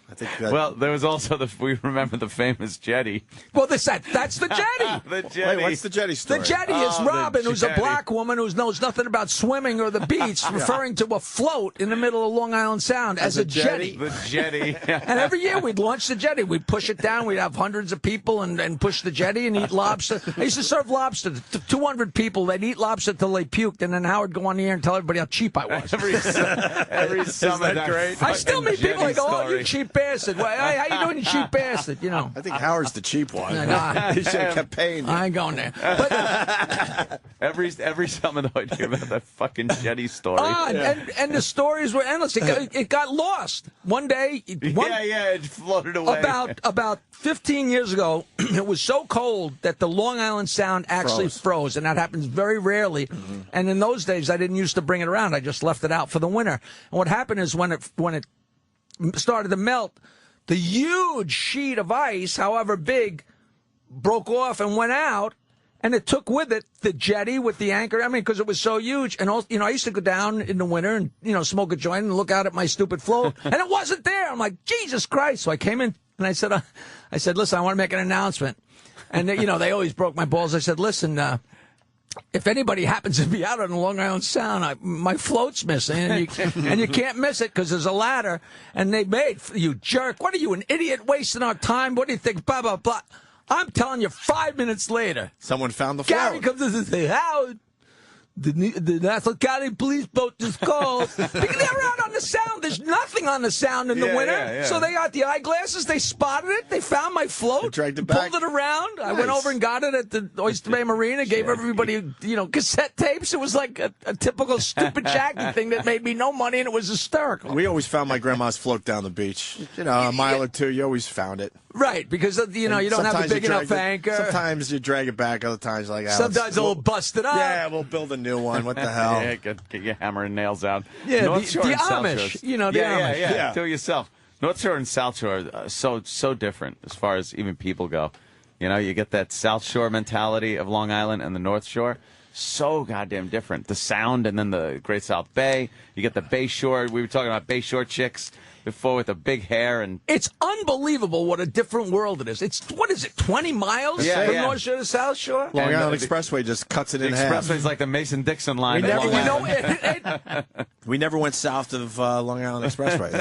I think well, there was also we remember the famous jetty. Well, that's the jetty. The jetty. Wait, what's the jetty story? The jetty is Robin, who's a black woman who knows nothing about swimming or the beach, referring to a float in the middle of Long Island Sound as a jetty. The jetty. And every year we'd launch the jetty. We'd push it down. We'd have hundreds of people and push the jetty and eat lobster. I used to serve lobster to 200 people. They'd eat lobster till they puked, and then Howard would go on the air and tell everybody how cheap I was. Every summer. that great? I still meet people like, oh, you cheap bastard. How you doing, you cheap bastard? You know. I think Howard's the cheap one. Nah. He should have kept paying you. I ain't going there. But, every summer, though, I'd hear about that fucking jetty story. And the stories were endless. It got lost. One day, it floated away. About 15 years ago, it was so cold that the Long Island Sound actually froze, and that happens very rarely. Mm-hmm. And in those days, I didn't used to bring it around. I just left it out for the winter. And what happened is when it started to melt, the huge sheet of ice, however big, broke off and went out, and it took with it the jetty with the anchor. I mean, because it was so huge. And also, I used to go down in the winter and smoke a joint and look out at my stupid float, and it wasn't there. I'm like, Jesus Christ! So I came in and I said, listen, I want to make an announcement. And they always broke my balls. I said, listen. If anybody happens to be out on the Long Island Sound, my float's missing, and you can't miss it because there's a ladder. And they made, you jerk, what are you, an idiot, wasting our time? What do you think? Blah, blah, blah. I'm telling you, 5 minutes later, someone found the float. Gary comes in and says, Howard, the Nassau County Police boat just called. Because they're out on the Sound. There's nothing on the Sound in the winter. Yeah. So they got the eyeglasses. They spotted it. They found my float. They dragged it back. Pulled it around. Nice. I went over and got it at the Oyster Bay Marina. Gave everybody, cassette tapes. It was like a typical stupid Jackie thing that made me no money, and it was hysterical. We always found my grandma's float down the beach. A mile or two, you always found it. Right, because you don't have a big enough anchor. Sometimes you drag it back, other times like sometimes a little busted up. Yeah, we'll build a new one. What the hell? Yeah, get your hammer and nails out. Yeah, North Shore the and South Amish. Shores. The Amish. Yeah. Do it yourself. North Shore and South Shore are so different as far as even people go. You get that South Shore mentality of Long Island and the North Shore. So goddamn different. The Sound and then the Great South Bay. You get the Bay Shore. We were talking about Bay Shore chicks before with the big hair. And it's unbelievable what a different world it is. It's, 20 miles from North Shore to South Shore? Long Island Expressway just cuts it in half. The Expressway's like the Mason-Dixon line. We never went south of Long Island Expressway.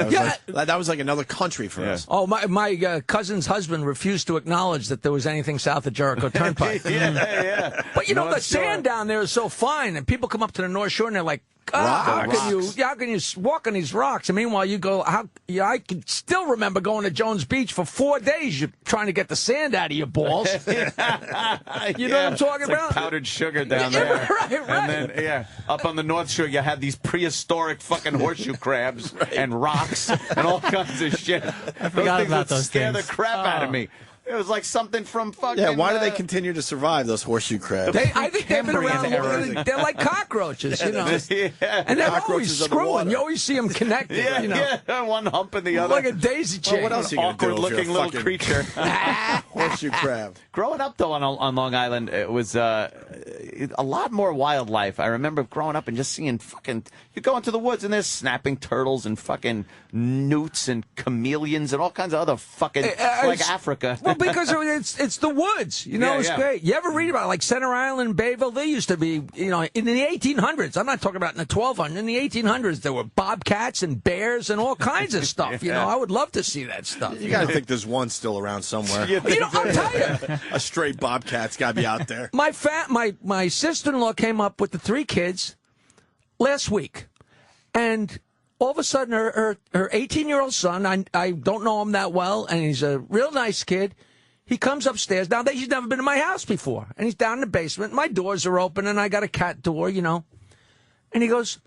That was like another country for us. Oh, my cousin's husband refused to acknowledge that there was anything south of Jericho Turnpike. But the sand down there is so fine, and people come up to the North Shore and they're like, how can you walk on these rocks? And meanwhile, you go, I can still remember going to Jones Beach for 4 days. You're trying to get the sand out of your balls. You know what I'm talking about? Like powdered sugar down there. Right. And then, up on the North Shore, you had these prehistoric fucking horseshoe crabs and rocks and all kinds of shit. I forgot about those scare things. the crap out of me. It was like something from fucking... Yeah, why do they continue to survive, those horseshoe crabs? I think they've been around longer than... They're like cockroaches, And they're always screwing. You always see them connected, one hump and the other. Like a daisy chain. What else are you going to do? Awkward-looking little creature. Horseshoe crab. Growing up, though, on Long Island, it was a lot more wildlife. I remember growing up and just seeing fucking... You go into the woods and there's snapping turtles and fucking newts and chameleons and all kinds of other fucking... like Africa. Well, because it's the woods, it's great. You ever read about like Center Island, Bayville? They used to be, in the 1800s. I'm not talking about in the 1200s. In the 1800s, there were bobcats and bears and all kinds of stuff. I would love to see that stuff. You got to think there's one still around somewhere. I'll tell you, a stray bobcat's got to be out there. My sister-in-law came up with the 3 kids last week, and all of a sudden, her 18-year-old son, I don't know him that well, and he's a real nice kid. He comes upstairs. Now, he's never been in my house before. And he's down in the basement. My doors are open, and I got a cat door, And he goes,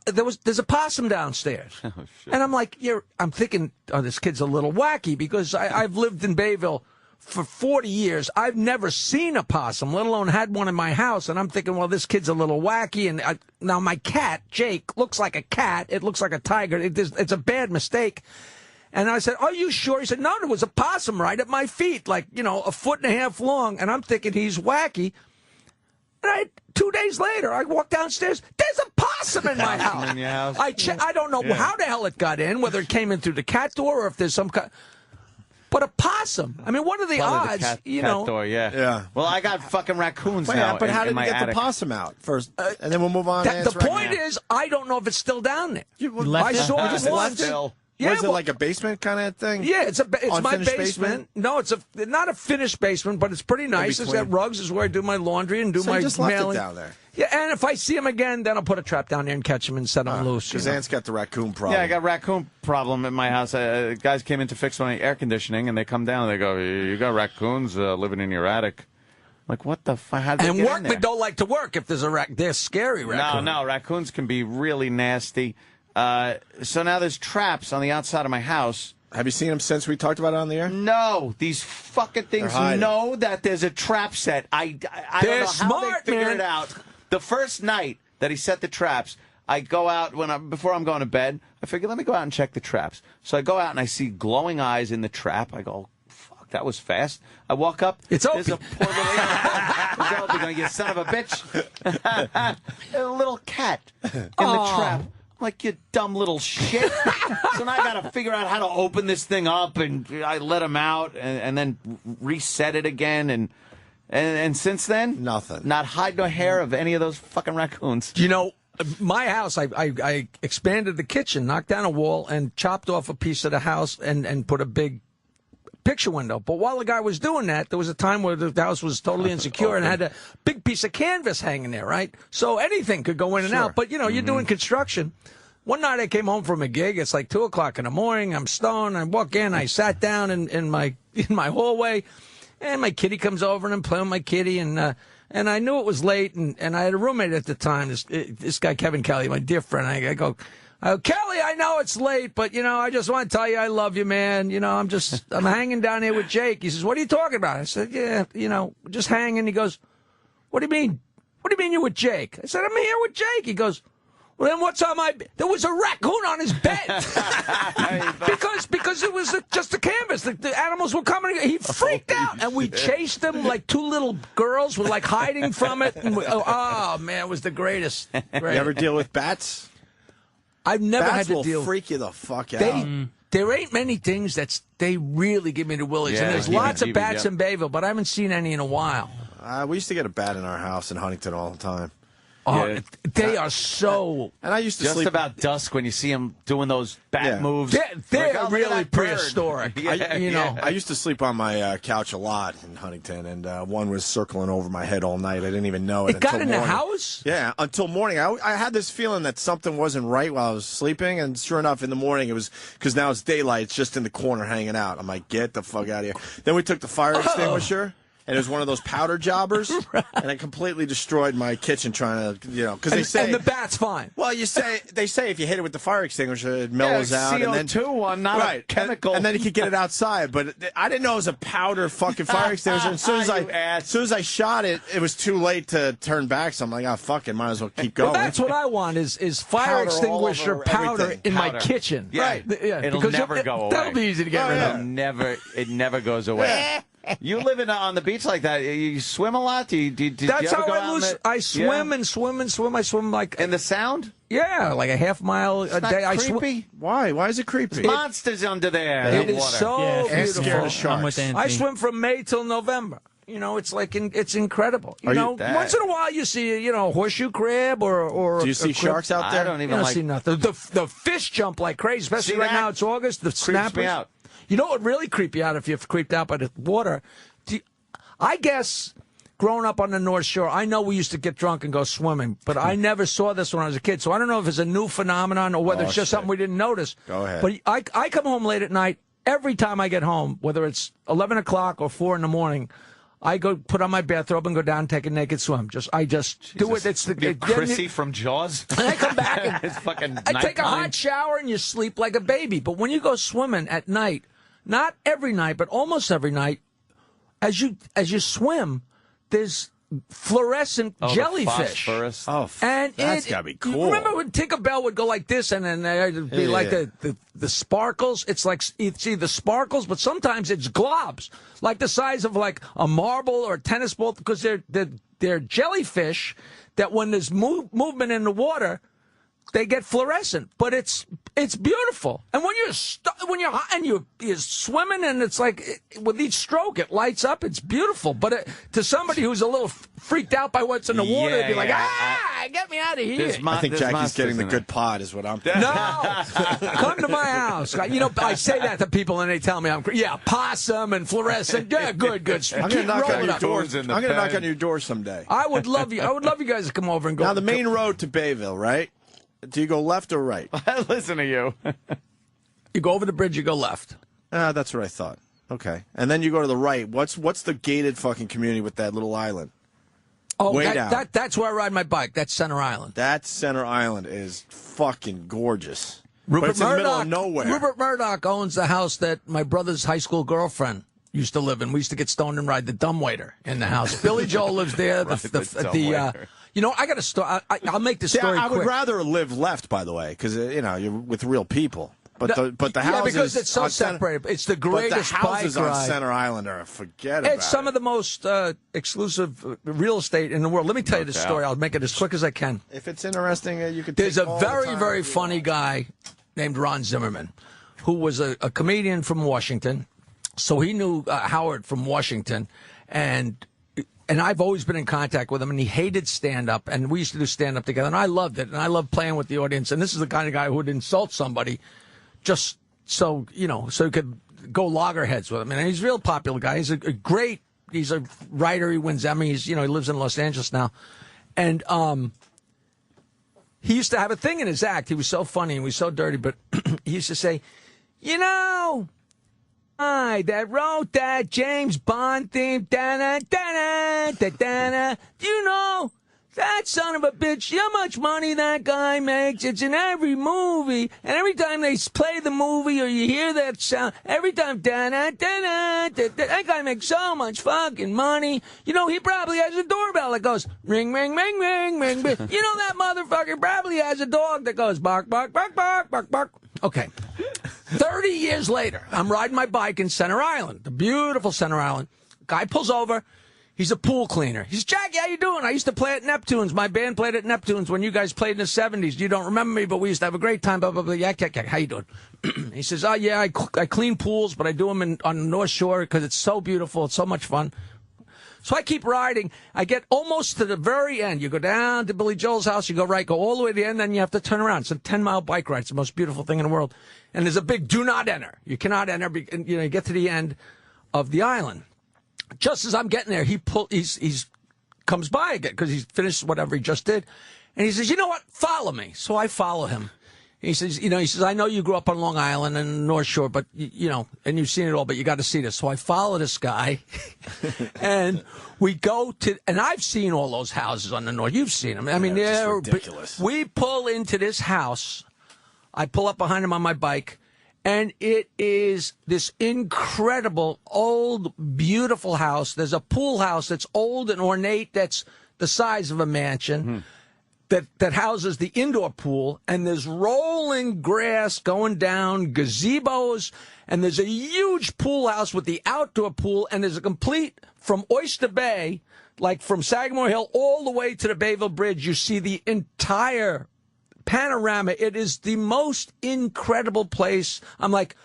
there's a possum downstairs. Oh, shit. And I'm like, I'm thinking, this kid's a little wacky, because I've lived in Bayville for 40 years. I've never seen a possum, let alone had one in my house. And I'm thinking, well, this kid's a little wacky. And now my cat, Jake, looks like a cat. It looks like a tiger. It's a bad mistake. And I said, are you sure? He said, no, there was a possum right at my feet, like, 1.5 feet long. And I'm thinking he's wacky. And 2 days later, I walk downstairs. There's a possum in my house. In your house? I don't know how the hell it got in, whether it came in through the cat door or if there's some kind. But a possum. I mean, what are the odds? Cat door, yeah. Well, I got fucking raccoons now. But how did we get attic. the possum out first? And then we'll move on. The point is, I don't know if it's still down there. I saw it once. Yeah, was it like a basement kind of thing? Yeah, it's my basement. No, it's not a finished basement, but it's pretty nice. It's got rugs. Is where I do my laundry and do my just mailing. left it down there. Yeah, and if I see him again, then I'll put a trap down there and catch him and set him loose. Because Ant's got the raccoon problem. Yeah, I got raccoon problem at my house. Guys came in to fix my air conditioning, and they come down and they go, "You got raccoons living in your attic." I'm like, what the fuck? How did they get in there? Workmen don't like to work if there's a they're scary raccoons. No, raccoons can be really nasty. So now there's traps on the outside of my house. Have you seen them since we talked about it on the air? No, these fucking things know that there's a trap set. I don't know how they figure it out. The first night that he set the traps, I go out before I'm going to bed. I figure, let me go out and check the traps. So I go out and I see glowing eyes in the trap. I go, fuck, that was fast. I walk up. It's Opie. There's a poor little Opie going, you son of a bitch. A little cat in the trap. Like, you dumb little shit. So now I got to figure out how to open this thing up, and I let him out and then reset it again. And since then, nothing. Not hide nor hair of any of those fucking raccoons. You know, my house, I expanded the kitchen, knocked down a wall, and chopped off a piece of the house and put a big picture window. But while the guy was doing that, there was a time where the house was totally insecure and had a big piece of canvas hanging there, right? So anything could go in and out. But, you know, you're doing construction. One night I came home from a gig. It's like 2 o'clock in the morning. I'm stoned. I walk in. I sat down in my hallway, and my kitty comes over and I'm playing with my kitty. And I knew it was late, and I had a roommate at the time, this guy, Kevin Kelly, my dear friend. I go, Kelly, I know it's late, but, you know, I just want to tell you I love you, man. You know, I'm hanging down here with Jake. He says, what are you talking about? I said, yeah, you know, just hanging. He goes, what do you mean? What do you mean you're with Jake? I said, I'm here with Jake. He goes, well, then what's on my... There was a raccoon on his bed. because it was just a canvas. The animals were coming. He freaked out. And we chased them like two little girls were like hiding from it. And man, it was the greatest. You ever deal with bats? I've never bats had to will deal. Freak you the fuck out. There ain't many things they really give me the willies. Yeah, and there's lots of bats in Bayville, but I haven't seen any in a while. We used to get a bat in our house in Huntington all the time. Oh, they are so... And I used to just sleep... about dusk when you see them doing those bat moves. They're like, really prehistoric. I used to sleep on my couch a lot in Huntington, and one was circling over my head all night. I didn't even know it. It got in the house? Yeah, until morning. I had this feeling that something wasn't right while I was sleeping, and sure enough, in the morning, it was... Because now it's daylight, it's just in the corner hanging out. I'm like, get the fuck out of here. Then we took the fire extinguisher... And it was one of those powder jobbers, and it completely destroyed my kitchen trying to, because they say... And the bat's fine. Well, they say if you hit it with the fire extinguisher, it mellows out. CO2 and then, one, not a chemical. And then you could get it outside. But I didn't know it was a powder fucking fire extinguisher. And as soon as I shot it, it was too late to turn back. So I'm like, fuck it, might as well keep going. Well, that's what I want is fire extinguisher powder in my kitchen. Yeah. Right. Yeah. It'll never go away. That'll be easy to get rid of. It never goes away. You live on the beach like that. You swim a lot? Do That's you ever how go I lose. I swim and swim and swim. I swim like... In the Sound? Yeah, like a half mile a day. Not creepy? Why? Why is it creepy? Monsters under there. It is so beautiful. Scared of sharks. I swim from May till November. It's like it's incredible. Once in a while you see a horseshoe crab or do you see sharks out there? I don't even see nothing. The fish jump like crazy, especially right now. It's August. The snappers. Me out. You know what would really creep you out if you're creeped out by the water? I guess growing up on the North Shore, I know we used to get drunk and go swimming, but I never saw this when I was a kid. So I don't know if it's a new phenomenon or whether it's just something we didn't notice. Go ahead. But I come home late at night. Every time I get home, whether it's 11 o'clock or 4 in the morning, I go put on my bathrobe and go down and take a naked swim. I just do it. It's Chrissy from Jaws. And I come back and it's fucking I take a hot shower and you sleep like a baby. But when you go swimming at night, not every night, but almost every night, as you swim, there's fluorescent jellyfish. And that's gotta be cool. Remember when Tinkerbell would go like this, and then there'd be like the sparkles. It's like you see the sparkles, but sometimes it's globs, like the size of like a marble or a tennis ball, because they're they're jellyfish that when there's movement in the water, they get fluorescent, but it's beautiful. And when you're swimming, and it's like with each stroke it lights up. It's beautiful. But to somebody who's a little freaked out by what's in the water, they'd be like, get me out of here. I think Jackie's getting the good pod, is what I'm. No, come to my house. I say that to people, and they tell me I'm possum and fluorescent. Yeah, good. I'm gonna knock on your doors. I'm gonna knock on your door someday. I would love you guys to come over and go. Now the main road to Bayville, right? Do you go left or right? Listen to you. You go over the bridge, you go left. That's what I thought. Okay. And then you go to the right. What's the gated fucking community with that little island? Oh, way down. That's where I ride my bike. That's Center Island. That Center Island is fucking gorgeous. Rupert It's in the middle of nowhere. Rupert Murdoch owns the house that my brother's high school girlfriend used to live in. We used to get stoned and ride the dumbwaiter in the house. Billy Joel lives there. I got a story. I'll make this story I would quick. rather live left, by the way, because you're with real people. But the houses, because it's so separated. It's the greatest but the houses bike on ride. Center Island are forget about it. It's some of the most exclusive real estate in the world. Let me tell you this story. I'll make it as quick as I can. If it's interesting, you could. There's a very, very funny guy named Ron Zimmerman, who was a comedian from Washington. So he knew Howard from Washington, and I've always been in contact with him, and he hated stand-up, and we used to do stand-up together, and I loved it, and I loved playing with the audience, and this is the kind of guy who would insult somebody just so he could go loggerheads with him. And he's a real popular guy. He's he's a writer. He wins Emmys. He lives in Los Angeles now. And he used to have a thing in his act. He was so funny and he was so dirty, but he used to say, I that wrote that James Bond theme, that son of a bitch, how much money that guy makes. It's in every movie. And every time they play the movie or you hear that sound, every time, that guy makes so much fucking money. He probably has a doorbell that goes, ring, ring, ring, ring, ring. That motherfucker probably has a dog that goes, bark, bark, bark, bark, bark, bark. Okay. 30 years later, I'm riding my bike in Center Island, the beautiful Center Island. Guy pulls over. He's a pool cleaner. He says, Jackie, how you doing? I used to play at Neptune's. My band played at Neptune's when you guys played in the 70s. You don't remember me, but we used to have a great time. Blah, blah, blah. Yeah. How you doing? He says, oh, yeah, I clean pools, but I do them on the North Shore because it's so beautiful. It's so much fun. So I keep riding. I get almost to the very end. You go down to Billy Joel's house. You go right, go all the way to the end, then you have to turn around. It's a 10-mile bike ride. It's the most beautiful thing in the world. And there's a big do not enter. You cannot enter. You get to the end of the island. Just as I'm getting there, he comes by again because he's finished whatever he just did. And he says, you know what? Follow me. So I follow him. He says, I know you grew up on Long Island and the North Shore, but, and you've seen it all, but you got to see this. So I follow this guy, and we go to, and I've seen all those houses on the North. You've seen them. I mean, they're ridiculous. We pull into this house. I pull up behind him on my bike, and it is this incredible, old, beautiful house. There's a pool house that's old and ornate that's the size of a mansion. That houses the indoor pool, and there's rolling grass going down, gazebos, and there's a huge pool house with the outdoor pool, and there's a complete, from Oyster Bay, like from Sagamore Hill all the way to the Bayville Bridge, you see the entire panorama. It is the most incredible place. I'm like,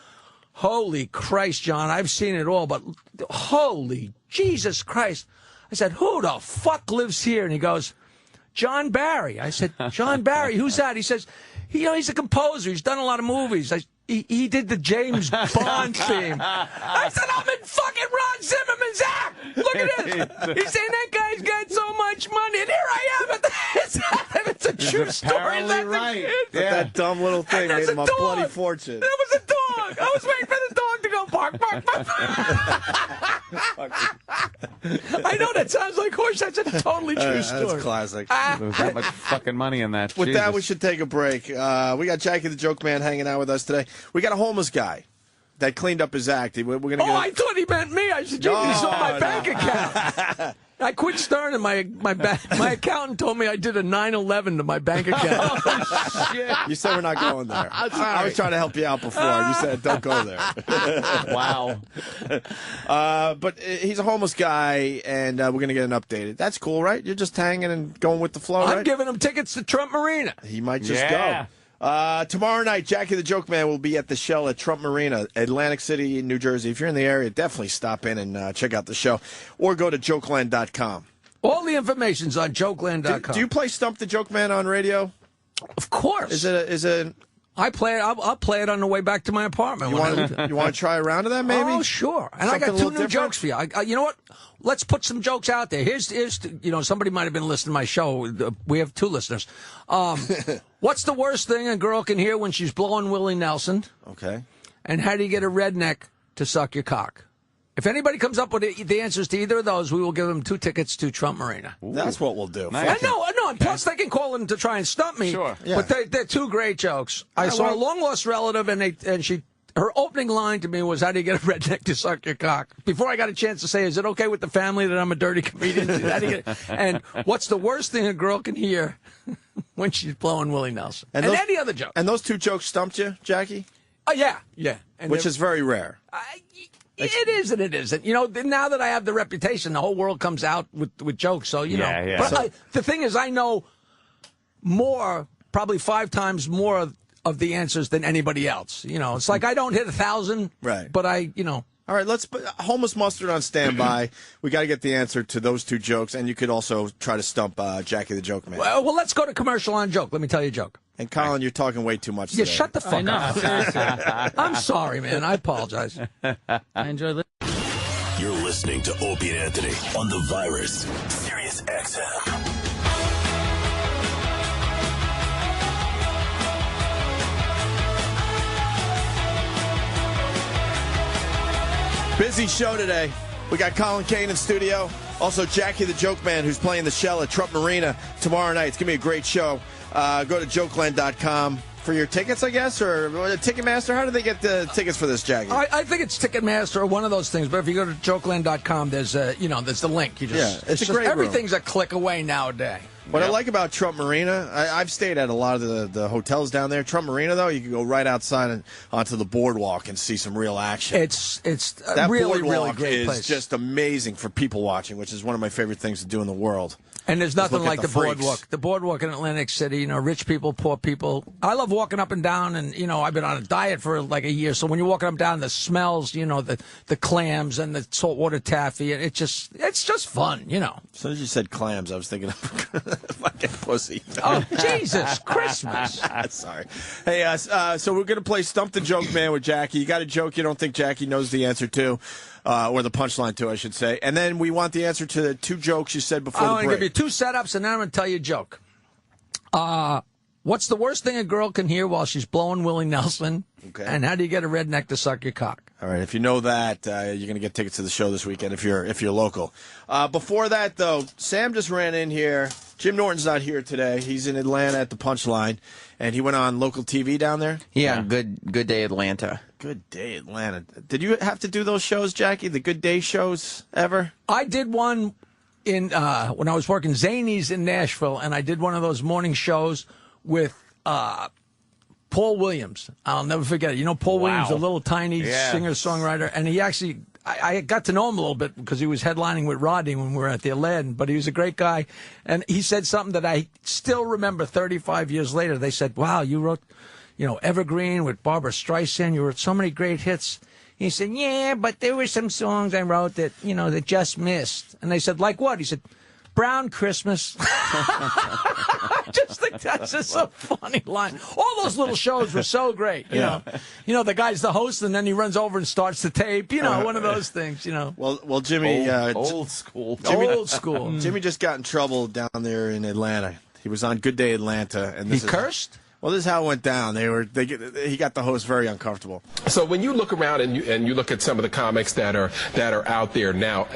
holy Christ, John, I've seen it all, but holy Jesus Christ. I said, who the fuck lives here? And he goes, John Barry. I said, John Barry, who's that? He says, he's a composer. He's done a lot of movies. He did the James Bond theme. I said, I'm in fucking Ron Zimmerman's act. Look at this. He's saying that guy's got so much money, and here I am. It's a true story. Apparently right. That dumb little thing made him a bloody fortune. There was a dog. I was waiting for the dog to go bark, bark, bark. I know that sounds like horse. That's a totally true story. That's classic. There's that much fucking money in that. With that, we should take a break. We got Jackie the Joke Man hanging out with us today. We got a homeless guy that cleaned up his act. We're gonna I thought he meant me. I said, you saw my bank account. I quit Stern, and my accountant told me I did a 9/11 to my bank account. Oh, shit. You said we're not going there. I was trying to help you out before. You said don't go there. Wow. But he's a homeless guy, and we're going to get an updated. That's cool, right? You're just hanging and going with the flow, right? I'm giving him tickets to Trump Marina. He might just go. Tomorrow night, Jackie the Joke Man will be at the Shell at Trump Marina, Atlantic City, New Jersey. If you're in the area, definitely stop in and check out the show. Or go to jokeland.com. All the information's on jokeland.com. Do you play Stump the Joke Man on radio? Of course. Is it? I play it. I'll play it on the way back to my apartment. You want to try a round of that, maybe? Oh, sure. And I got two new jokes for you. You know what? Let's put some jokes out there. Here's somebody might have been listening to my show. We have two listeners. What's the worst thing a girl can hear when she's blowing Willie Nelson? Okay. And how do you get a redneck to suck your cock? If anybody comes up with the answers to either of those, we will give them 2 tickets to Trump Marina. Ooh. That's what we'll do. Nice. I know. And plus they can call in to try and stump me. Sure. Yeah. But they're 2 great jokes. I saw a long-lost relative, and her opening line to me was, how do you get a redneck to suck your cock? Before I got a chance to say, is it okay with the family that I'm a dirty comedian? And what's the worst thing a girl can hear when she's blowing Willie Nelson? And any other joke. And those 2 jokes stumped you, Jackie? Oh, yeah. And which is very rare. It is and it isn't. Now that I have the reputation, the whole world comes out with jokes. So, you know. Yeah. But the thing is, I know more, probably 5 times more of the answers than anybody else. It's like I don't hit 1,000, right? But I. All right, let's put Homeless Mustard on standby. We got to get the answer to those 2 jokes, and you could also try to stump Jackie the Joke Man. Well, let's go to commercial on joke. Let me tell you a joke. And Colin, you're talking way too much. Yeah, today. shut the fuck up. I'm sorry, man. I apologize. I enjoy listening. You're listening to Opie and Anthony on the Virus, Sirius XM. Busy show today. We got Colin Kane in studio. Also, Jackie the Joke Man, who's playing the Shell at Trump Marina tomorrow night. It's going to be a great show. Go to jokeland.com for your tickets, I guess, or Ticketmaster. How do they get the tickets for this, Jackie? I think it's Ticketmaster or one of those things. But if you go to jokeland.com, there's there's the link. It's a great everything's a click away nowadays. What I like about Trump Marina, I've stayed at a lot of the hotels down there. Trump Marina, though, you can go right outside and onto the boardwalk and see some real action. It's that really, boardwalk really great is place. just amazing for people watching, which is one of my favorite things to do in the world. And there's nothing like the freaks. boardwalk. The boardwalk in Atlantic City, rich people, poor people. I love walking up and down, and, I've been on a diet for like a year. So when you're walking up and down, the smells, the clams and the saltwater taffy, and it's just fun, As soon as you said clams, I was thinking of fucking pussy. Oh, Jesus, Christmas. Sorry. Hey, so we're going to play Stump the Joke Man with Jackie. You got a joke you don't think Jackie knows the answer to. Or the punchline to, I should say. And then we want the answer to the 2 jokes you said before the break. I'm going to give you 2 setups, and then I'm going to tell you a joke. What's the worst thing a girl can hear while she's blowing Willie Nelson? Okay. And how do you get a redneck to suck your cock? All right. If you know that, you're going to get tickets to the show this weekend if you're local. Before that, though, Sam just ran in here. Jim Norton's not here today. He's in Atlanta at the Punchline, and he went on local TV down there. Yeah. Good Day Atlanta. Good Day Atlanta. Did you have to do those shows, Jackie? The Good Day shows ever? I did one in when I was working Zanies in Nashville, and I did one of those morning shows with Paul Williams. I'll never forget it. Paul Williams, a little tiny singer-songwriter, and he actually, I got to know him a little bit because he was headlining with Rodney when we were at the Aladdin, but he was a great guy. And he said something that I still remember 35 years later. They said, wow, you wrote, Evergreen with Barbara Streisand. You wrote so many great hits. He said, yeah, but there were some songs I wrote that, that just missed. And they said, like what? He said, Brown Christmas. I just think that's just a funny line. All those little shows were so great. You know, the guy's the host, and then he runs over and starts the tape. One of those things. Well, Jimmy, old school. Old school. Jimmy just got in trouble down there in Atlanta. He was on Good Day Atlanta, and he cursed. Well, this is how it went down. He got the host very uncomfortable. So when you look around and you look at some of the comics that are out there now,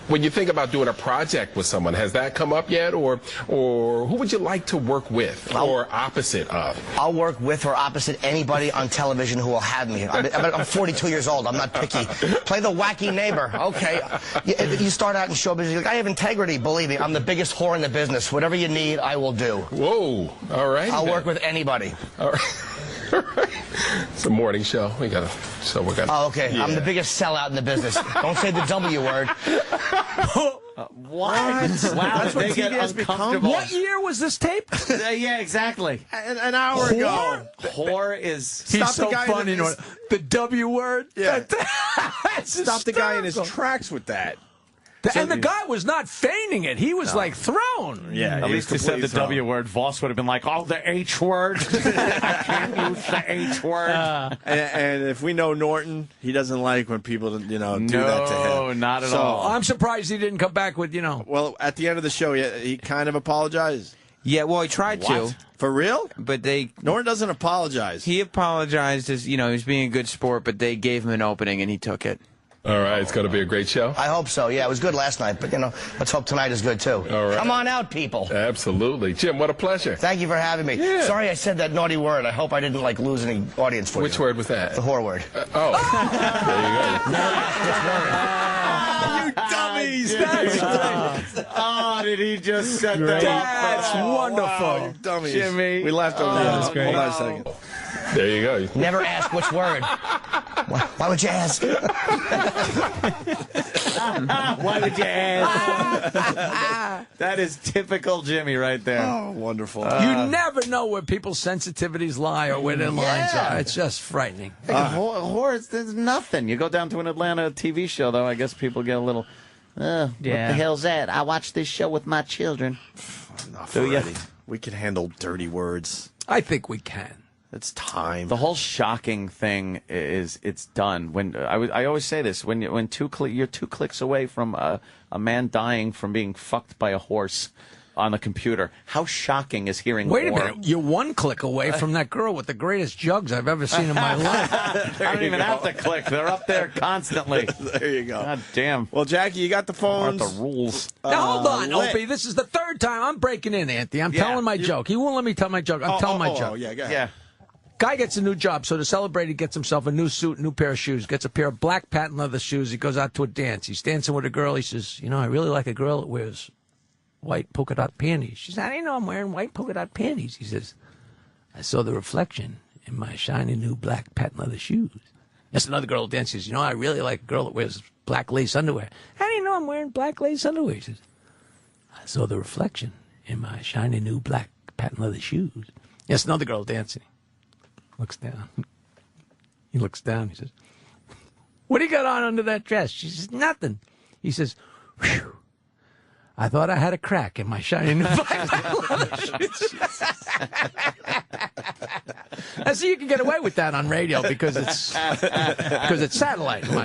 When you think about doing a project with someone, has that come up yet? Or who would you like to work with or opposite of? I'll work with or opposite anybody on television who will have me. I'm 42 years old. I'm not picky. Play the wacky neighbor. Okay. You start out in show business. You're like, I have integrity. Believe me, I'm the biggest whore in the business. Whatever you need, I will do. Whoa. All right. I'll work with anybody. All right. It's a morning show. We got to. So we're gonna. Oh, okay. Yeah. I'm the biggest sellout in the business. Don't say the W word. What? Wow, That's what TV has become. What year was this tape? Yeah, exactly. An hour ago. Whore is. He's so funny. The W word. Yeah. That's Stop the guy in his hysterical. tracks with that. And the guy was not feigning it. He was like thrown. Yeah, At least he said the W word. Voss would have been like, oh, the H word. I can't use the H word. And if we know Norton, he doesn't like when people, do that to him. No, not at all. I'm surprised he didn't come back with, Well, at the end of the show, he kind of apologized. Yeah, well, he tried to. For real? But Norton doesn't apologize. He apologized as, he was being a good sport, but they gave him an opening and he took it. All right, it's going to be a great show. I hope so. Yeah, it was good last night, but, let's hope tonight is good, too. All right. Come on out, people. Absolutely. Jim, what a pleasure. Thank you for having me. Yeah. Sorry I said that naughty word. I hope I didn't, lose any audience for you. Which word was that? The whore word. There you go. You dummies! That's Oh, did he just set that That's up? wonderful. You dummies. Jimmy. We laughed over that. great. Hold on a second. There you go. Never ask which word. Why would you ask? Why would you ask? That is typical Jimmy right there. Oh, wonderful. You never know where people's sensitivities lie or where their lines are. It's just frightening. Whore, there's nothing. You go down to an Atlanta TV show, though, I guess people get a little, what the hell's that? I watch this show with my children. Enough Do ya? already. We can handle dirty words. I think we can. It's time. The whole shocking thing it's done. When I always say this, when you're 2 clicks away from a man dying from being fucked by a horse on the computer. How shocking is hearing? Wait a minute, you're 1 click away from that girl with the greatest jugs I've ever seen in my life. I don't even have to click. They're up there constantly. There you go. God damn. Well, Jackie, you got the phones. Aren't the rules? Now, hold on, Opie. This is the third time I'm breaking in, Anthony. I'm telling my joke. He won't let me tell my joke. I'm telling my joke. Oh, yeah, go ahead. Yeah. Guy gets a new job, so to celebrate, he gets himself a new suit, new pair of shoes, gets a pair of black patent leather shoes. He goes out to a dance. He's dancing with a girl. He says, I really like a girl that wears white polka dot panties. She says, I didn't know I'm wearing white polka dot panties. He says, I saw the reflection in my shiny new black patent leather shoes. Yes, another girl dances. I really like a girl that wears black lace underwear. How do you know I'm wearing black lace underwear? He says, I saw the reflection in my shiny new black patent leather shoes. Yes, another girl dancing. Looks down. He looks down. He says, what do you got on under that dress? She says, nothing. He says, whew. I thought I had a crack in my shiny new black shoes. I see you can get away with that on radio because it's satellite. All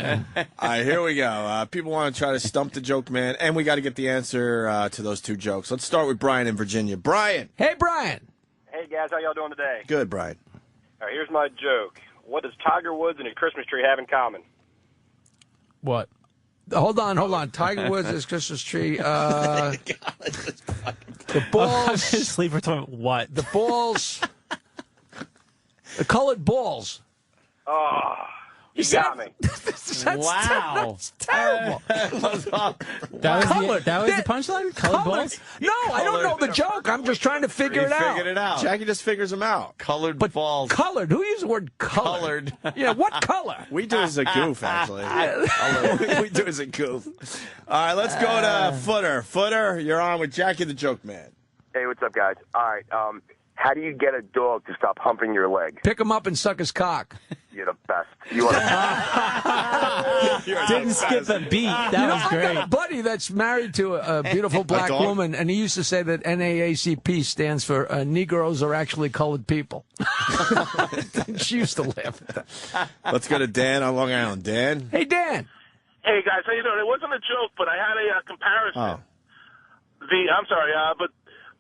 right, here we go. People want to try to stump the joke man, and we got to get the answer to those 2 jokes. Let's start with Brian in Virginia. Brian. Hey, Brian. Hey, guys. How y'all doing today? Good, Brian. All right, here's my joke. What does Tiger Woods and a Christmas tree have in common? What? Hold on. Tiger Woods is Christmas tree. The balls. Sleeper talking what? The balls. The colored balls. Oh, you got me. Wow. That's terrible. That was the punchline? Colored balls? No, I don't know the joke. I'm just trying to figure it out. Figured it out. Jackie just figures them out. Colored balls. Colored? Who used the word colored? Yeah, what color? We do as a goof, actually. We do as a goof. All right, let's go to Footer. Footer, you're on with Jackie the Joke Man. Hey, what's up, guys? All right, how do you get a dog to stop humping your leg? Pick him up and suck his cock. You're the best. You are. Didn't skip a beat. That was great. I got a buddy that's married to a beautiful black woman, and he used to say that NAACP stands for Negroes are actually colored people. She used to laugh at that. Let's go to Dan on Long Island. Dan? Hey, Dan. Hey, guys. How you doing? It wasn't a joke, but I had a comparison. Oh. I'm sorry, but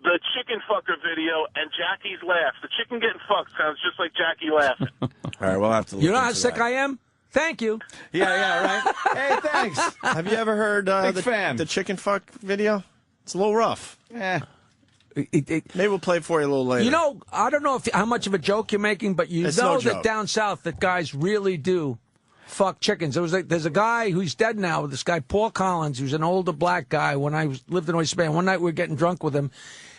the chicken fucker video and Jackie's laugh. The chicken getting fucked sounds just like Jackie laughing. All right, we'll have to look You know how into sick that. I am? Thank you. Yeah, right. Hey, thanks. Have you ever heard the chicken fuck video? It's a little rough. Yeah. Maybe we'll play it for you a little later. You know, I don't know how much of a joke you're making, but you It's know no that joke. down south that guys really do fuck chickens. There's a guy who's dead now, this guy Paul Collins, who's an older black guy. When I lived in Oyster Bay, one night we were getting drunk with him,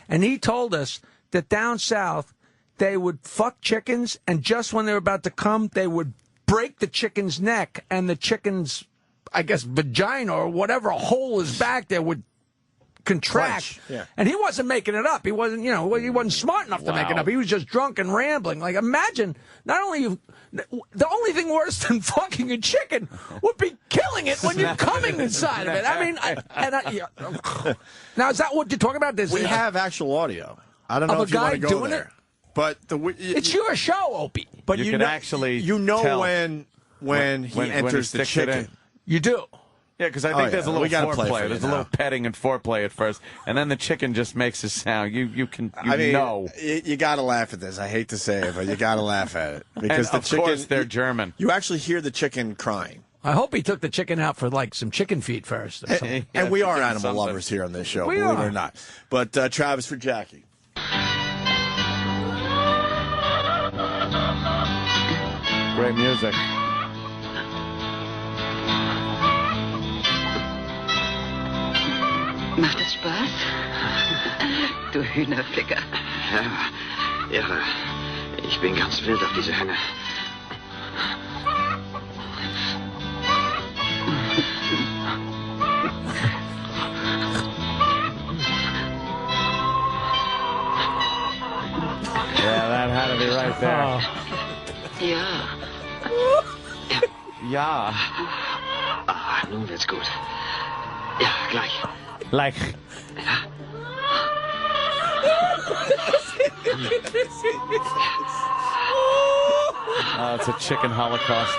and he told us that down south they would fuck chickens, and just when they were about to come, they would break the chicken's neck, and the chicken's, I guess, vagina or whatever hole is back there would contract. Yeah. And he wasn't making it up. He wasn't, he wasn't smart enough to make it up. He was just drunk and rambling. Like, imagine, not only the only thing worse than fucking a chicken would be killing it when you're coming inside of it. I mean, now is that what you're talking about? We have actual audio. I don't know if you want to go there. But it's your show, Opie. But you can actually tell when he enters the chicken. You do. Yeah, because I think there's a little foreplay. foreplay. There's a little petting and foreplay at first, and then the chicken just makes a sound. You know. You got to laugh at this. I hate to say it, but you got to laugh at it because and of course they're German. You actually hear the chicken crying. I hope he took the chicken out for like some chicken feet first. Or something. And we are animal lovers here on this show, believe it or not. But Travis for Jackie. Great music. Macht es Spaß? Du Hühnerficker. Ja, irre. Ich bin ganz wild auf diese Henne. Yeah, that had to be right there. Ja. Ja. Ah, nun wird's gut. Ja, gleich. Like. Oh, it's a chicken holocaust.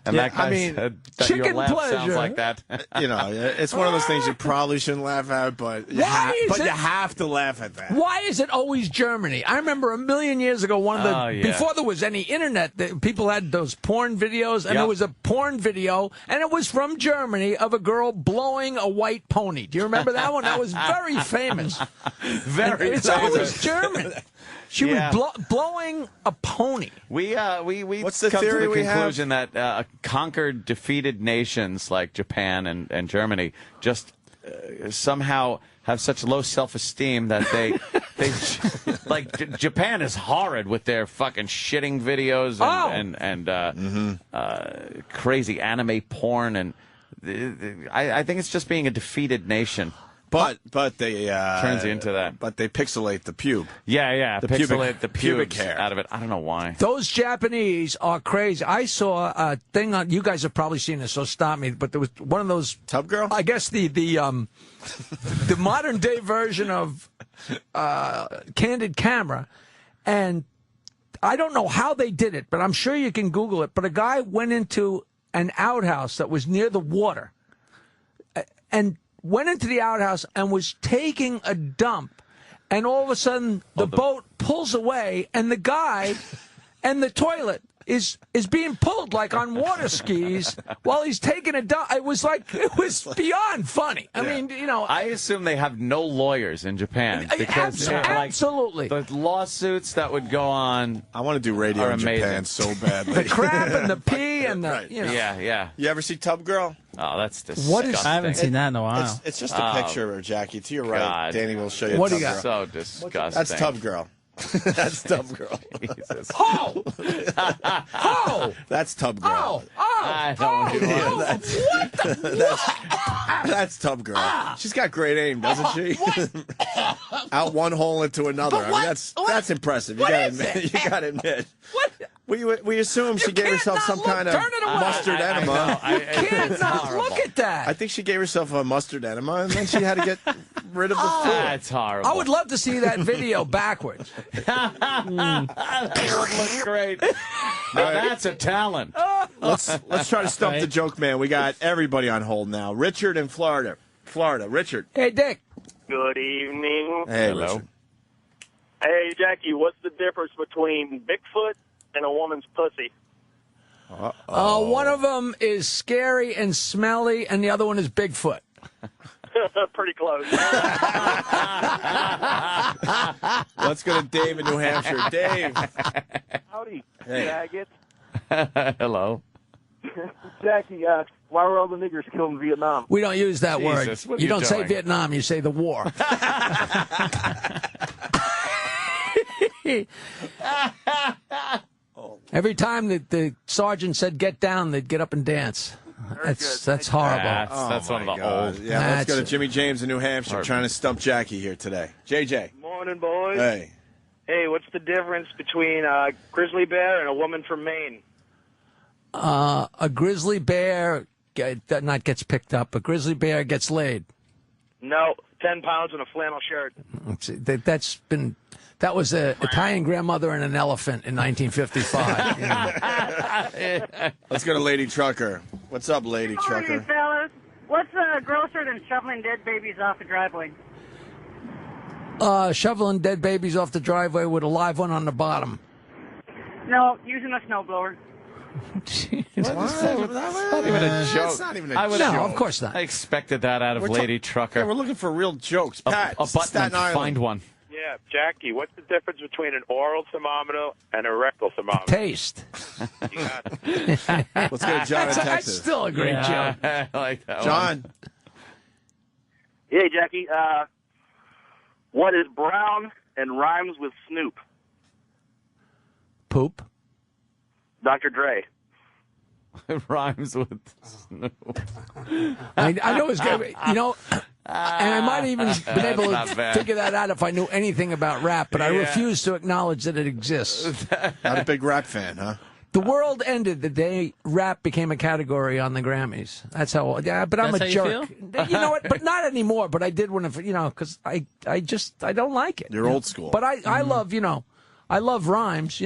And that guy said that your laugh sounds like that. It's one of those things you probably shouldn't laugh at, but you have to laugh at that. Why is it always Germany? I remember a million years ago, before there was any internet, people had those porn videos, and there was a porn video, and it was from Germany of a girl blowing a white pony. Do you remember that one? That was very famous. It's always German. She was blowing a pony. We What's the come theory to the we have? conclusion that conquered, defeated nations like Japan and Germany just somehow have such low self-esteem that they like Japan is horrid with their fucking shitting videos and crazy anime porn, and I think it's just being a defeated nation. But they turns you into that. But they pixelate the pube. Yeah, pixelate the pubic hair out of it. I don't know why. Those Japanese are crazy. I saw a thing on. You guys have probably seen this, so stop me. But there was one of those tub girl. I guess the modern day version of candid camera, and I don't know how they did it, but I'm sure you can Google it. But a guy went into an outhouse that was near the water, and went into the outhouse and was taking a dump, and all of a sudden the boat pulls away, and the guy and the toilet is being pulled like on water skis while he's taking a dump. It was beyond funny. I mean, I assume they have no lawyers in Japan because absolutely the lawsuits that would go on. I want to do radio in Japan so badly. The crap and the pee and the yeah. You ever see Tub Girl? Oh, that's disgusting. I haven't seen that in a while. It's just a picture of her, Jackie. To your right, God. Danny will show you. What do Tub you Girl. So disgusting. That's Tub Girl. That's Tub Girl. Jesus. Oh! Oh! That's Tub Girl. Oh! I don't know. That's Tub Girl. She's got great aim, doesn't she? Out one hole into another. I mean, that's impressive. You gotta admit. What? We assume she gave herself some kind of mustard enema. You can't not look at that. I think she gave herself a mustard enema, and then she had to get rid of the fluid. That's horrible. I would love to see that video backwards. That would look great. Now that's a talent. Let's try to stump the joke man. We got everybody on hold now. Richard in Florida. Richard. Hey, Dick. Good evening. Hey, Hello. Richard. Hey, Jackie, what's the difference between Bigfoot and a woman's pussy? One of them is scary and smelly, and the other one is Bigfoot. Pretty close. Let's go to Dave in New Hampshire. Dave. Howdy, Hey. faggot. Hello. Jackie, why were all the niggers killed in Vietnam? We don't use that Jesus, word. what are You you don't say doing? Vietnam, you say the war. Every time that the sergeant said get down, they'd get up and dance. That's horrible. That's one of the old. Yeah, let's go to That's- Jimmy James in New Hampshire trying to stump Jackie here today. JJ. Morning, boys. Hey. Hey, what's the difference between a grizzly bear and a woman from Maine? A grizzly bear not gets picked up. A grizzly bear gets laid. No, 10 pounds and a flannel shirt. That was an Italian grandmother and an elephant in 1955. You know. Let's go to Lady Trucker. What's up, Lady Trucker? fellas. What's grosser than shoveling dead babies off the driveway? Shoveling dead babies off the driveway with a live one on the bottom. No, using a snowblower. That's not even a joke. That's not even a No, joke. of course not. I expected that out of Lady Trucker. Yeah, we're looking for real jokes. Pat, a button, Staten Island. find one. Yeah, Jackie, what's the difference between an oral thermometer and a rectal thermometer? Taste. Let's go to John in That's Texas. still a great joke. I like that John. Hey, Jackie, what is brown and rhymes with Snoop? Poop. Dr. Dre. It rhymes with Snoop. I know it's good. You know, and I might even been able That's to not bad. figure that out if I knew anything about rap, but I Yeah. refuse to acknowledge that it exists. Not a big rap fan, huh? The world ended the day rap became a category on the Grammys. That's how. Yeah, but I'm That's a how you jerk. feel? You know what? But not anymore. But I did when, because I don't like it. You're old school. But I love, I love rhymes.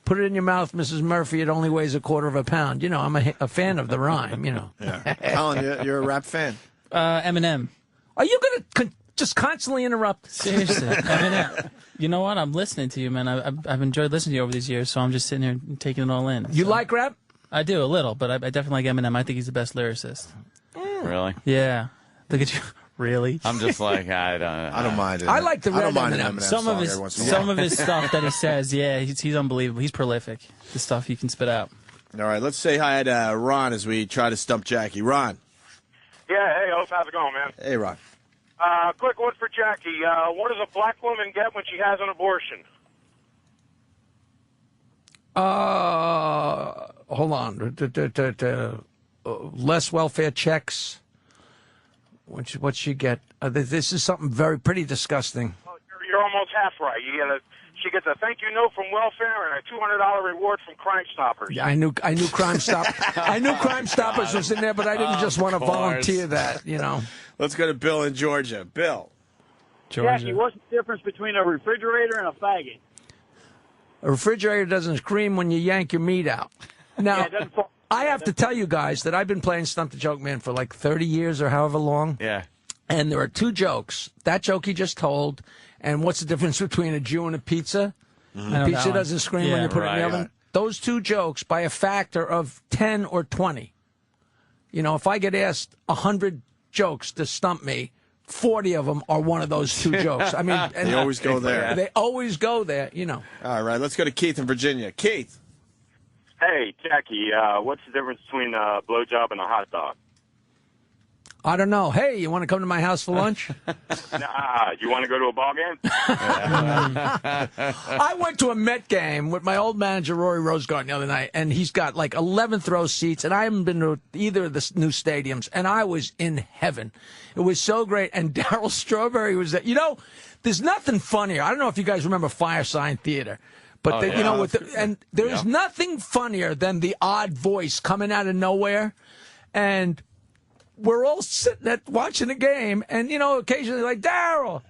Put it in your mouth, Mrs. Murphy. It only weighs a quarter of a pound. I'm a fan of the rhyme. Yeah. Colin, you're a rap fan. Eminem. Are you going to just constantly interrupt? Seriously, Eminem. You know what? I'm listening to you, man. I've enjoyed listening to you over these years, so I'm just sitting here taking it all in. You like rap? I do a little, but I definitely like Eminem. I think he's the best lyricist. Really? Yeah. Look at you. Really? I'm just like, I don't mind it. I like the I don't red mind an Eminem. Eminem Some song of his every once in a while. some of his stuff that he says, yeah, he's unbelievable. He's prolific. The stuff he can spit out. All right, let's say hi to Ron as we try to stump Jackie. Ron. Yeah, hey, how's it going, man? Hey, Ron. Quick one for Jackie. What does a black woman get when she has an abortion? Hold on. Less welfare checks. What she get? This is something pretty disgusting. You're almost half right. She gets a thank you note from welfare and a $200 reward from Crime Stoppers. Yeah, I knew Crime Stop. I knew Crime Stoppers was in there, but I didn't just want to volunteer that. Let's go to Bill in Georgia. Bill. Jackie, what's the difference between a refrigerator and a faggot? A refrigerator doesn't scream when you yank your meat out. Now, Yeah, it doesn't fall- I have to tell you guys that I've been playing Stump the Joke Man for like 30 years or however long. Yeah. And there are two jokes. That joke he just told, and what's the difference between a Jew and a pizza? I know that Pizza one. doesn't scream when Yeah, you put it in the right. oven. Those two jokes, by a factor of 10 or 20. If I get asked 100 jokes to stump me, 40 of them are one of those two jokes. I mean, and They always go there. They always go there, All right, let's go to Keith in Virginia. Keith. Hey, Jackie, what's the difference between a blowjob and a hot dog? I don't know. Hey, you want to come to my house for lunch? Nah, you want to go to a ball game? I went to a Met game with my old manager, Rory Rosegarten, the other night, and he's got like 11th row seats, and I haven't been to either of the new stadiums, and I was in heaven. It was so great, and Darryl Strawberry was there. There's nothing funnier. I don't know if you guys remember Firesign Theater. But, there's nothing funnier than the odd voice coming out of nowhere, and we're all sitting there watching the game, and, occasionally like, Darryl,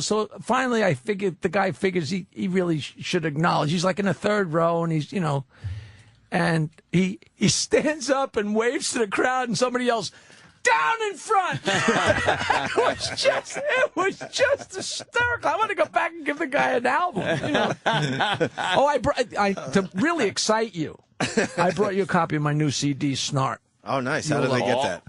so finally the guy figures he really should acknowledge. He's like in the third row, and he's, and he stands up and waves to the crowd, and somebody yells, down in front. It was just hysterical. I want to go back and give the guy an album. You know? To really excite you, I brought you a copy of my new CD, Snart. Oh, nice. How did they get that?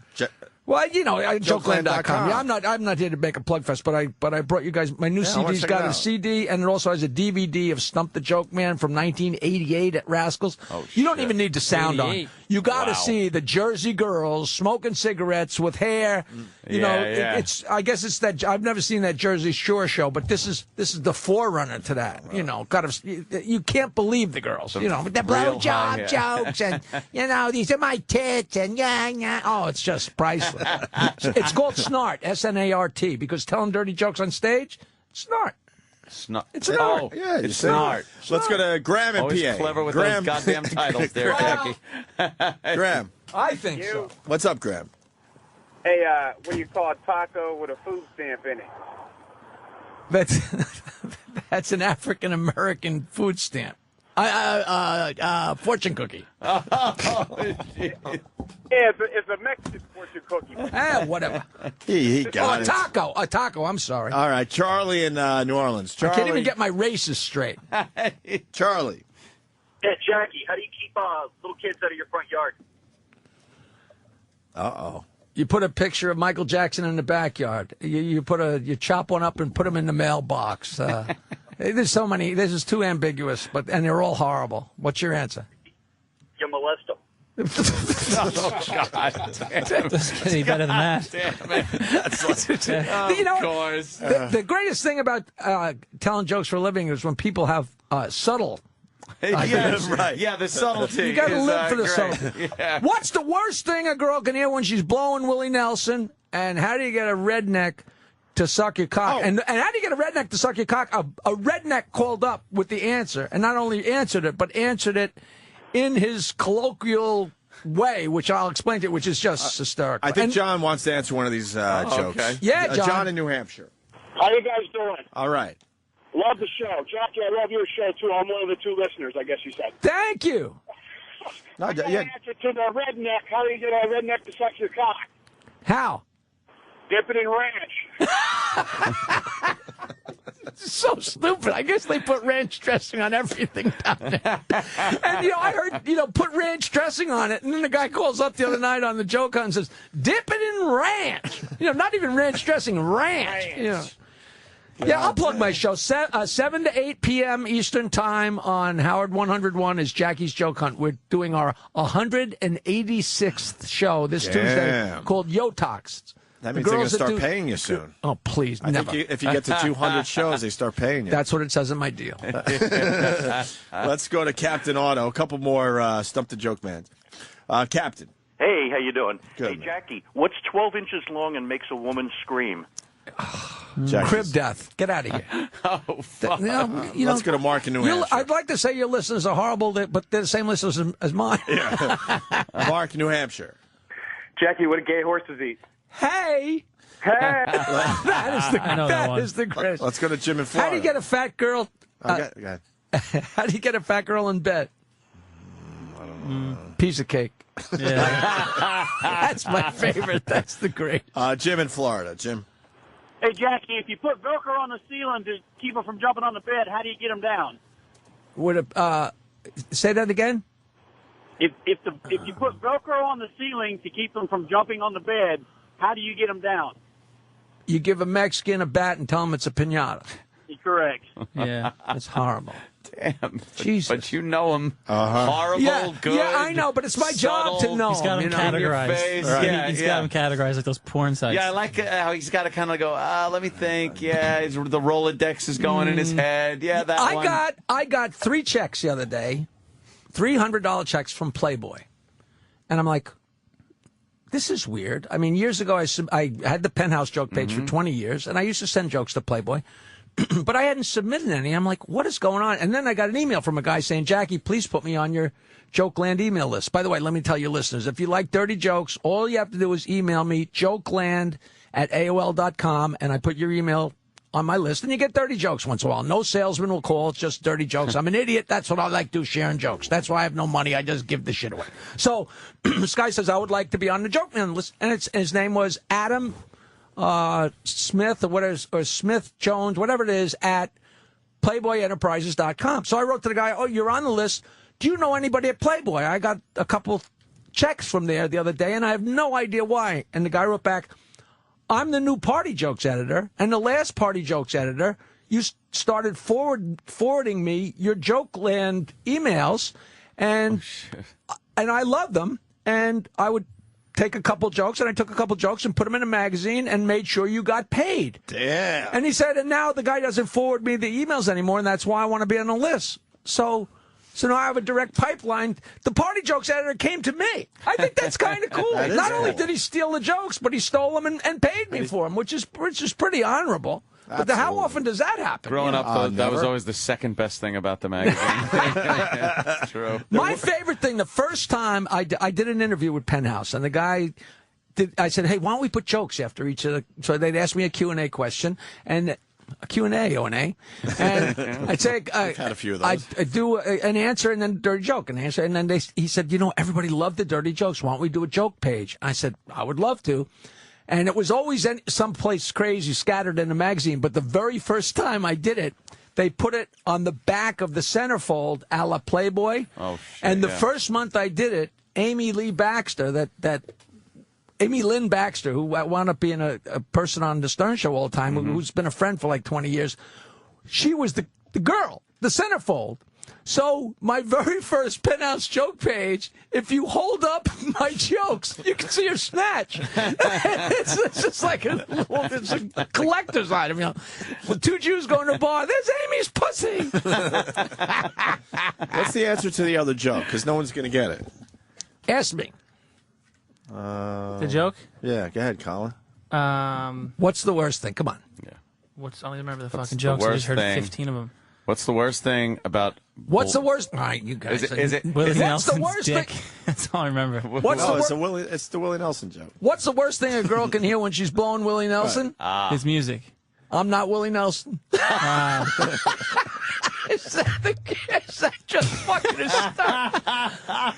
Well, you know, jokeland.com. Yeah, I'm not here to make a plug fest, but I brought you guys my new CD's got a CD, and it also has a DVD of Stump the Joke Man from 1988 at Rascals. Oh, you don't even need the sound on. You got to see the Jersey girls smoking cigarettes with hair. You know, it's I guess it's that I've never seen that Jersey Shore show, but this is the forerunner to that. You know, you can't believe the girls. You know, the blowjob jokes and you know these are my tits and yeah. Oh, it's just priceless. It's called Snart, S-N-A-R-T, because telling dirty jokes on stage, Snart. Snart. It's an art. Yeah, it's Snart. Let's go to Graham and Always PA. Clever with Graham. those goddamn titles there, Jackie. Graham. I think so. What's up, Graham? Hey, what do you call a taco with a food stamp in it? That's an African American food stamp. Fortune cookie. Yeah, it's a Mexican fortune cookie. Whatever. He got it. A taco. I'm sorry. All right, Charlie in New Orleans. Charlie. I can't even get my races straight. Charlie. Yeah, Jackie, how do you keep little kids out of your front yard? Uh-oh. You put a picture of Michael Jackson in the backyard. You chop one up and put them in the mailbox. There's so many. This is too ambiguous, and they're all horrible. What's your answer? You molest them. Oh, God. Doesn't get any better than that. Damn it. Of course. The greatest thing about telling jokes for a living is when people have subtle. Right. Yeah, the subtlety. You got to live for the great. subtlety. Yeah. What's the worst thing a girl can hear when she's blowing Willie Nelson? And how do you get a redneck to suck your cock? Oh. And how do you get a redneck to suck your cock? A redneck called up with the answer, and not only answered it, but answered it in his colloquial way, which I'll explain to you, which is just hysterical. I think John wants to answer one of these jokes. Okay. Yeah, John. John in New Hampshire. How you guys doing? All right. Love the show. Jackie, I love your show, too. I'm one of the 2 listeners, I guess you said. Thank you. I got an answer to the redneck. How do you get a redneck to suck your cock? How? Dip it in ranch. So stupid. I guess they put ranch dressing on everything down there. And, I heard, put ranch dressing on it. And then the guy calls up the other night on the joke hunt and says, dip it in ranch. Not even ranch dressing, ranch. Yeah, I'll plug my show. 7 to 8 p.m. Eastern Time on Howard 101 is Jackie's Joke Hunt. We're doing our 186th show this Tuesday called Yotox. That means they're going to start paying you soon. Oh, please, I never. think if you get to 200 shows, they start paying you. That's what it says in my deal. Let's go to Captain Auto. A couple more Stump the Joke Man. Captain. Hey, how you doing? Good, hey, Jackie, what's 12 inches long and makes a woman scream? Crib death. Get out of here. Oh, fuck. Let's go to Mark in New Hampshire. I'd like to say your listeners are horrible, but they're the same listeners as mine. Yeah. Mark, New Hampshire. Jackie, what do gay horses eat? Hey. Hey. that is the greatest. Let's go to Jim in Florida. How do you get a fat girl? Go ahead. How do you get a fat girl in bed? I don't know. Piece of cake. Yeah. That's my favorite. That's the great. Jim in Florida. Jim. Hey, Jackie, if you put Velcro on the ceiling to keep them from jumping on the bed, how do you get them down? Say that again? If you put Velcro on the ceiling to keep them from jumping on the bed, how do you get them down? You give a Mexican a bat and tell him it's a piñata. Correct. Yeah, that's horrible. Damn. Jesus. But you know him. Horrible, good. Yeah, I know, but it's my job to know. He's got him categorized. Right. Yeah, he's got him categorized like those porn sites. Yeah, I like how he's got to kind of go, let me think. Yeah, the Rolodex is going in his head. Yeah, that one. I got 3 checks the other day, $300 checks from Playboy. And I'm like, this is weird. I mean, years ago, I had the Penthouse joke page for 20 years, and I used to send jokes to Playboy. But I hadn't submitted any. I'm like, what is going on? And then I got an email from a guy saying, Jackie, please put me on your Jokeland email list. By the way, let me tell your listeners, if you like dirty jokes, all you have to do is email me, jokeland@aol.com, and I put your email on my list, and you get dirty jokes once in a while. No salesman will call. It's just dirty jokes. I'm an idiot. That's what I like to do, sharing jokes. That's why I have no money. I just give the shit away. So this guy says, I would like to be on the Joke Man list. And his name was Adam Smith or Smith Jones, whatever it is, at PlayboyEnterprises.com. So I wrote to the guy, oh, you're on the list. Do you know anybody at Playboy? I got a couple checks from there the other day, and I have no idea why. And the guy wrote back, I'm the new Party Jokes editor, and the last Party Jokes editor, you started forwarding me your Jokeland emails, and I love them, and I would take a couple jokes, and I took a couple jokes and put them in a magazine and made sure you got paid. Damn. And he said, and now the guy doesn't forward me the emails anymore, and that's why I want to be on the list. So now I have a direct pipeline. The Party Jokes editor came to me. I think that's kind of cool. Not only did he steal the jokes, but he stole them and paid me for them, which is pretty honorable. Absolutely. But how often does that happen? Growing up, that was always the second best thing about the magazine. True. My favorite thing, the first time I did an interview with Penthouse, and the guy I said, hey, why don't we put jokes after each of the... So they'd ask me a Q&A question, and... A Q&A, O&A. And I'd say, I've had a few of those. I'd do an answer and then a dirty joke. And then he said, everybody loved the dirty jokes. Why don't we do a joke page? I said, I would love to. And it was always someplace crazy scattered in the magazine. But the very first time I did it, they put it on the back of the centerfold a la Playboy. Oh, shit, and the first month I did it, Amy Lynn Baxter, who wound up being a person on the Stern Show all the time, who's been a friend for like 20 years, she was the girl, the centerfold. So my very first Penthouse joke page, if you hold up my jokes, you can see her snatch. it's just like it's a collector's item. With two Jews going to a bar, there's Amy's pussy. What's the answer to the other joke? Because no one's going to get it. Ask me. The joke? Yeah, go ahead, Colin. What's the worst thing? Come on. Yeah. I don't even remember the fucking jokes. I just heard 15 of them. What's the worst thing about... What's the worst... All right, you guys. Is it Willie Nelson's the worst dick? thing? That's all I remember. It's the Willie Nelson joke. What's the worst thing a girl can hear when she's blowing Willie Nelson? His music. I'm not Willie Nelson. Is that just fucking hysterical?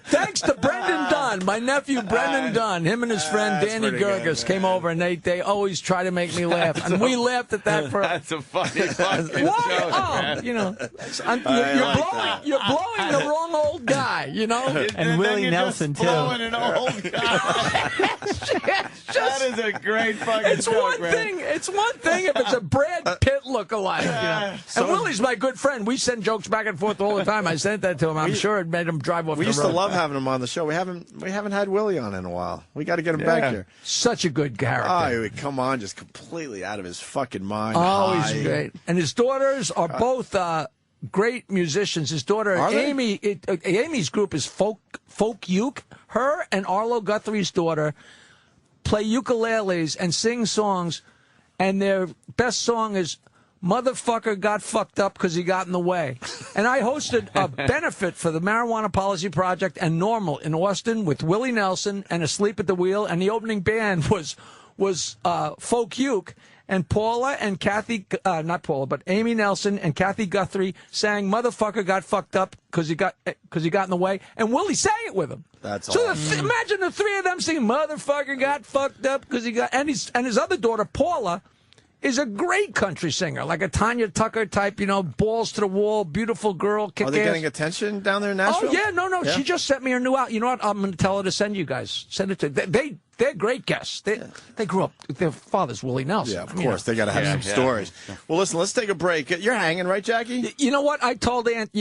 Thanks to Brendan Dunn, my nephew Brendan Dunn. Him and his friend Danny Gerges came over, and they always try to make me laugh. And we laughed at that for... That's a funny fucking joke, man. You're blowing the wrong old guy, And Willie Nelson, too. Blowing an old guy. That is a great fucking joke, man. It's one thing if it's a Brad Pitt lookalike, And Willie's my good friend. We send jokes back and forth all the time. I sent that to him. I'm sure it made him drive off the road. We used to love having him on the show. We haven't had Willie on in a while. We got to get him back here. Such a good character. Oh, he would come on just completely out of his fucking mind. Oh, he's great. And his daughters are both great musicians. His daughter, Amy, Amy's group is Folk Uke. Her and Arlo Guthrie's daughter play ukuleles and sing songs, and their best song is Motherfucker Got Fucked Up Because He Got in the Way. And I hosted a benefit for the Marijuana Policy Project and Normal in Austin with Willie Nelson and Asleep at the Wheel, and the opening band was Folk Uke, and Paula and Kathy, not Paula, but Amy Nelson and Kathy Guthrie sang Motherfucker Got Fucked Up Because he got in the way, and Willie sang it with him. That's so awesome. Imagine the three of them singing Motherfucker Got Fucked Up Because he got, and his other daughter, Paula, is a great country singer, like a Tanya Tucker type, balls to the wall, beautiful girl, kick ass. Are they getting attention down there in Nashville? Oh, yeah, no. She just sent me her new album. You know what? I'm going to tell her to send you guys. Send it to They're great guests. They grew up. Their father's Willie Nelson. Yeah, of course. They got to have some stories. Well, listen, let's take a break. You're hanging, right, Jackie? You know what? I told Aunt,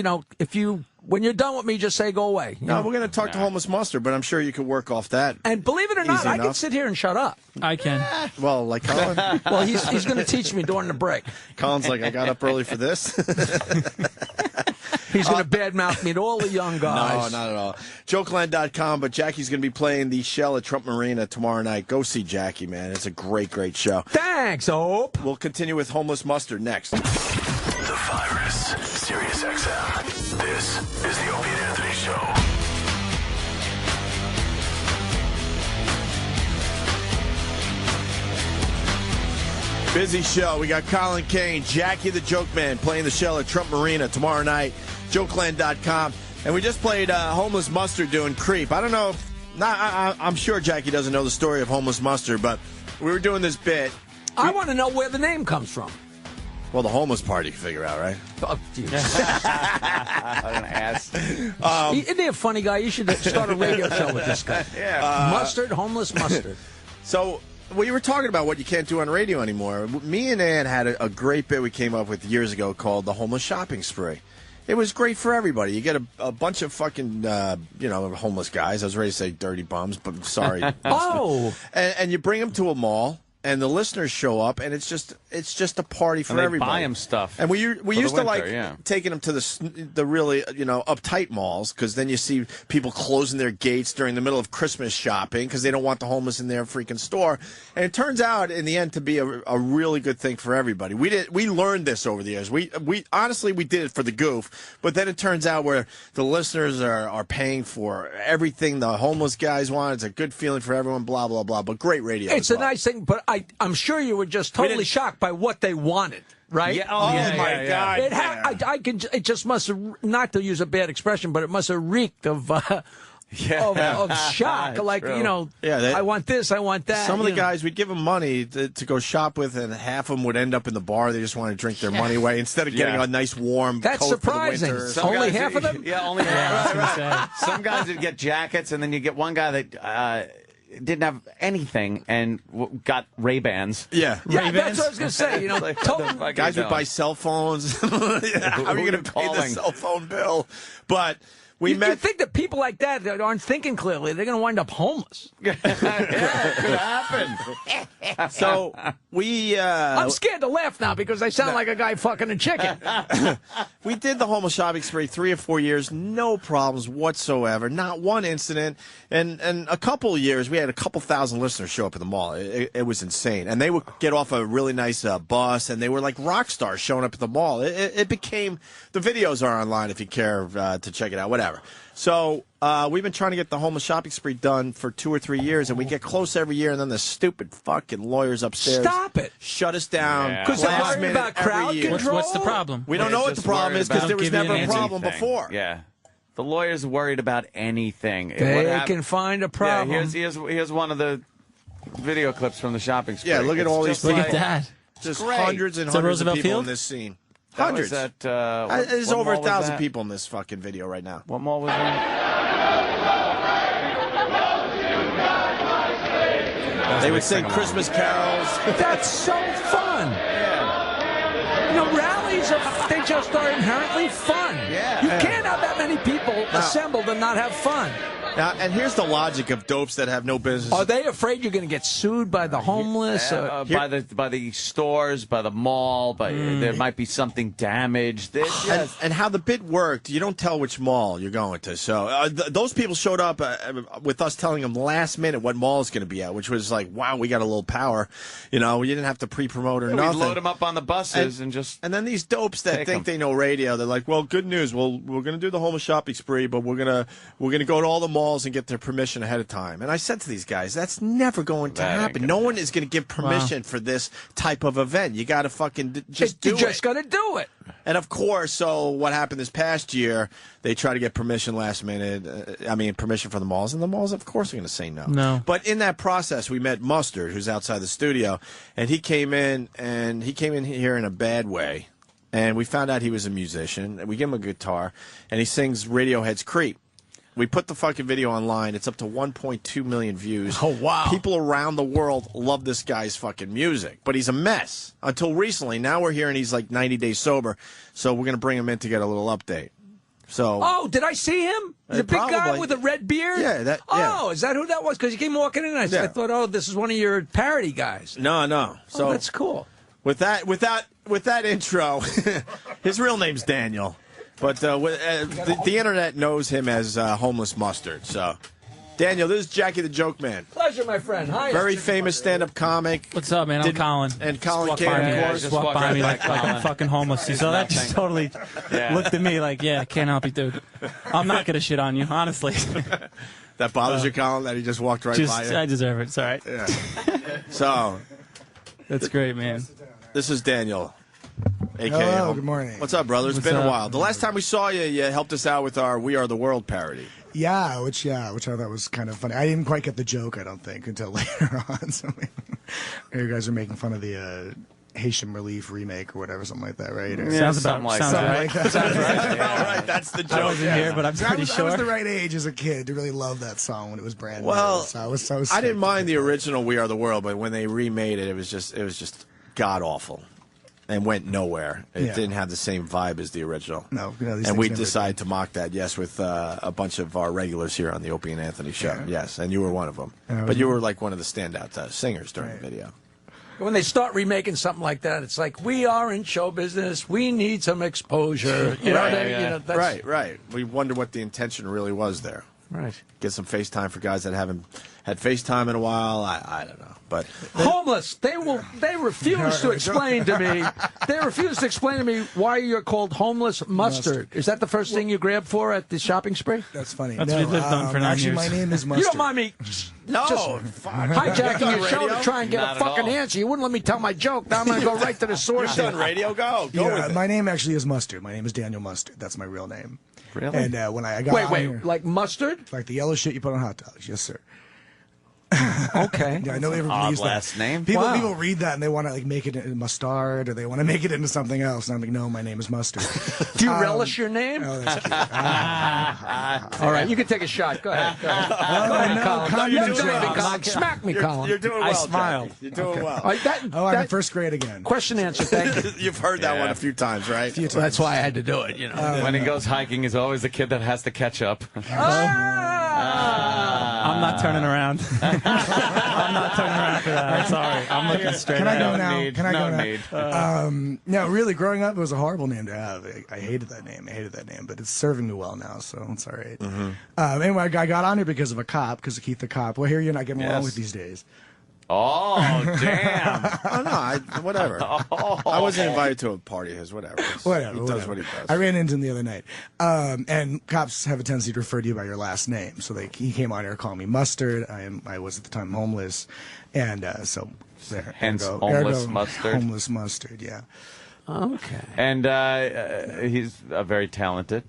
when you're done with me, just say go away. No, we're going to talk to Homeless Mustard, but I'm sure you could work off that. And believe it or not, I can sit here and shut up. I can. Well, like Colin? Well, he's going to teach me during the break. Colin's like, I got up early for this. He's going to badmouth me to all the young guys. No, not at all. Jokeland.com, but Jackie's going to be playing the Shell at Trump Marina tomorrow night. Go see Jackie, man. It's a great, great show. Thanks, Hope. We'll continue with Homeless Mustard next. The Virus, Sirius XM. This is the Opie and Anthony Show. Busy show. We got Colin Kane, Jackie the Joke Man playing the show at Trump Marina tomorrow night, jokeland.com. And we just played Homeless Mustard doing Creep. I don't know if, I'm sure Jackie doesn't know the story of Homeless Mustard, but we were doing this bit. I want to know where the name comes from. Well, the homeless part you can figure out, right? Oh, geez. I'm going to ask. Isn't he a funny guy? You should start a radio show with this guy. Yeah. Mustard, Homeless Mustard. So we were talking about what you can't do on radio anymore. Me and Ann had a great bit we came up with years ago called the Homeless Shopping Spree. It was great for everybody. You get a bunch of fucking, homeless guys. I was ready to say dirty bums, but I'm sorry. Oh. And you bring them to a mall. And the listeners show up, and it's just a party for everybody. Buy them stuff. And we used to like yeah. taking them to the really uptight malls, because then you see people closing their gates during the middle of Christmas shopping because they don't want the homeless in their freaking store. And it turns out in the end to be a really good thing for everybody. We learned this over the years. We honestly we did it for the goof, but then it turns out where the listeners are paying for everything the homeless guys want. It's a good feeling for everyone. Blah blah blah. But great radio. It's a nice thing, but I'm sure you were just totally shocked by what they wanted, right? Yeah. Oh, my God. It just must have, not to use a bad expression, but it must have reeked of shock. Like, true. I want this, I want that. Some of the guys, we'd give them money to go shop with, and half of them would end up in the bar. They just want to drink their money away instead of getting a nice warm That's coat surprising. for the winter. Only half of them? Yeah, only half. Right. Some guys would get jackets, and then you get one guy that didn't have anything and got Ray-Bans. Yeah, that's what I was going to say. Guys would buy cell phones. How are you going to pay the cell phone bill? But you think that people like that aren't thinking clearly, they're going to wind up homeless. Yeah, it could happen. So I'm scared to laugh now because I sound like a guy fucking a chicken. We did the homeless shopping spree 3 or 4 years, no problems whatsoever, not one incident. And a couple of years, we had a couple thousand listeners show up at the mall. It was insane. And they would get off a really nice bus, and they were like rock stars showing up at the mall. It became, the videos are online if you care to check it out, whatever. So we've been trying to get the homeless shopping spree done for 2 or 3 years, and we get close every year, and then the stupid fucking lawyers upstairs stop it, shut us down. Because they're worried about crowd control. What's the problem? We don't know what the problem is because there was never a problem before. Yeah. The lawyer's worried about anything. They can find a problem. Yeah, here's one of the video clips from the shopping spree. Yeah, look at all these. Look at that. Just hundreds and hundreds of people in this scene. Hundreds. There's over 1,000 people in this fucking video right now. What mall was that? They would sing Christmas carols. That's so fun. Rallies they just are inherently fun. Yeah. You can't have that many people assembled and not have fun. Now, and here's the logic of dopes that have no business. Are they afraid you're going to get sued by the homeless? By the stores, by the mall, there might be something damaged. And how the bit worked, you don't tell which mall you're going to. So those people showed up with us telling them last minute what mall it's going to be at, which was like, wow, we got a little power. You didn't have to pre-promote or nothing. We'd load them up on the buses and then these dopes that think they know radio, they're like, well, good news. We're going to do the homeless shopping spree, but we're going to go to all the malls and get their permission ahead of time. And I said to these guys, that's never going to happen. No one is going to give permission for this type of event. You got to fucking just do it. You just got to do it. And of course, so what happened this past year, they try to get permission last minute, permission from the malls, and the malls, of course, are going to say no. No. But in that process, we met Mustard, who's outside the studio, and he came in here in a bad way, and we found out he was a musician, and we gave him a guitar, and he sings Radiohead's Creep. We put the fucking video online. It's up to 1.2 million views. Oh, wow. People around the world love this guy's fucking music. But he's a mess. Until recently. Now we're hearing he's like 90 days sober. So we're going to bring him in to get a little update. So. Oh, did I see him? The big guy with the red beard? Yeah. Oh, is that who that was? Because he came walking in and I thought, oh, this is one of your parody guys. No. So that's cool. With that intro, his real name's Daniel. But the internet knows him as Homeless Mustard. So, Daniel, this is Jackie the Joke Man. Pleasure, my friend. Hi. Very famous stand-up comic. What's up, man? I'm Colin. And Colin Kane, of course. Just walked by me like I'm fucking homeless. You saw that? Just totally looked at me like, I can't help you, dude. I'm not going to shit on you, honestly. That bothers you, Colin, that he just walked right by you? I deserve it. It's all right. Yeah. So. That's great, man. This is Daniel. AKA Hello, good morning. What's up, brother? It's been a while. The last time we saw you, you helped us out with our We Are the World parody. Yeah, which I thought was kind of funny. I didn't quite get the joke, I don't think, until later on. So you guys are making fun of the Haitian Relief remake or whatever, something like that, right? Or, sounds like that. Sounds right. Right. That's the joke. I wasn't here, but I'm pretty sure. I was the right age as a kid to really love that song when it was brand new. Well, So I didn't mind the original We Are the World, but when they remade it, it was just god awful. And went nowhere. It didn't have the same vibe as the original. No, and we decided to mock that, yes, with a bunch of our regulars here on the Opie and Anthony show. Yeah. Yes, and you were one of them. But you were like one of the standout singers during the video. When they start remaking something like that, it's like, we are in show business. We need some exposure. You know what I mean? You know, that's... Right. We wonder what the intention really was there. Right. Get some FaceTime for guys that haven't had FaceTime in a while. I don't know. But homeless. They refuse to explain to me. They refuse to explain to me why you're called homeless mustard. Is that the first thing you grabbed for at the shopping spree? That's funny. That's what we lived on for 9 years. Actually, my name is Mustard. You don't mind me hijacking your show to try and get a fucking answer. You wouldn't let me tell my joke. Now I'm going to go right to the source. You're done radio. Go with it. My name actually is Mustard. My name is Daniel Mustard. That's my real name. Really? And when I got wait, like mustard? Like the yellow shit you put on hot dogs. Yes, sir. Okay. Yeah, I know everybody uses that. Last name. People read that and they want to like make it into mustard or they want to make it into something else. And I'm like, no, my name is Mustard. Do you relish your name? Oh, that's cute. All right, you can take a shot. Go ahead. Go ahead, Colin. Smack me, Colin. You're doing well. I smiled. Jack. You're doing well. I'm in first grade again. Question answer. Thank you. You've heard that one a few times, right? A few times. Well, that's why I had to do it. You know. When he goes hiking, he's always the kid that has to catch up. I'm not turning around. I'm not turning around for that. I'm sorry. I'm looking straight Can I go ahead. now? No, really, growing up, it was a horrible name to have. I hated that name. But it's serving me well now, so it's all right. Anyway, I got on here because of a cop, because of Keith the Cop. Well, here you're not getting along with these days. Oh, damn. Oh, no, whatever. I wasn't invited to a party of his, whatever. Whatever. He does what he does. I ran into him the other night. And cops have a tendency to refer to you by your last name. So he came on here calling me Mustard. I was at the time homeless. And so there. Hence homeless mustard. Homeless Mustard, yeah. Okay. And he's very talented.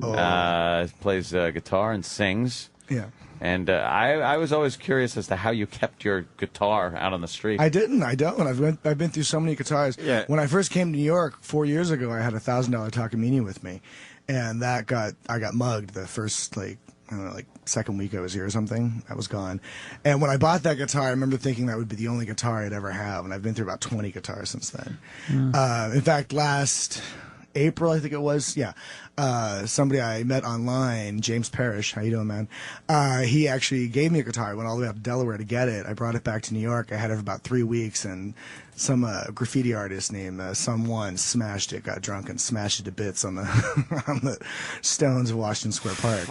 Plays guitar and sings. Yeah. And I was always curious as to how you kept your guitar out on the street. I don't. I've been through so many guitars. Yeah. When I first came to New York 4 years ago, I had a $1,000 Takamine with me, and I got mugged the first second week I was here or something. I was gone, and when I bought that guitar, I remember thinking that would be the only guitar I'd ever have, and I've been through about 20 guitars since then. In fact, last April, I think it was, somebody I met online, James Parrish, how you doing, man? He actually gave me a guitar. I went all the way up to Delaware to get it. I brought it back to New York. I had it for about 3 weeks, and some graffiti artist named Someone smashed it, got drunk, and smashed it to bits on the on the stones of Washington Square Park.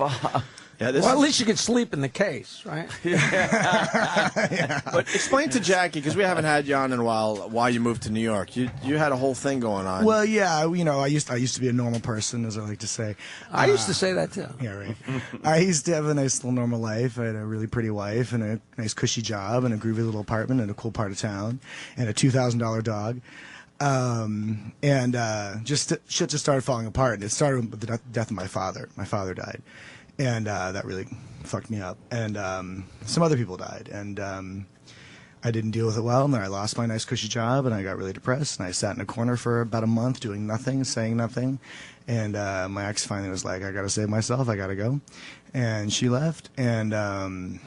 Yeah, well, at least you could sleep in the case, right? Yeah. But explain to Jackie, because we haven't had you on in a while, why you moved to New York. You had a whole thing going on. Well, yeah, I used to be a normal person, as I like to say. I used to say that too. Yeah, right. I used to have a nice little normal life. I had a really pretty wife and a nice cushy job and a groovy little apartment in a cool part of town and a $2,000 dog. Shit just started falling apart. And it started with the death of my father. My father died. And that really fucked me up. And some other people died. And I didn't deal with it well. And then I lost my nice cushy job. And I got really depressed. And I sat in a corner for about a month doing nothing, saying nothing. And my ex finally was like, I got to save myself. I got to go. And she left. And I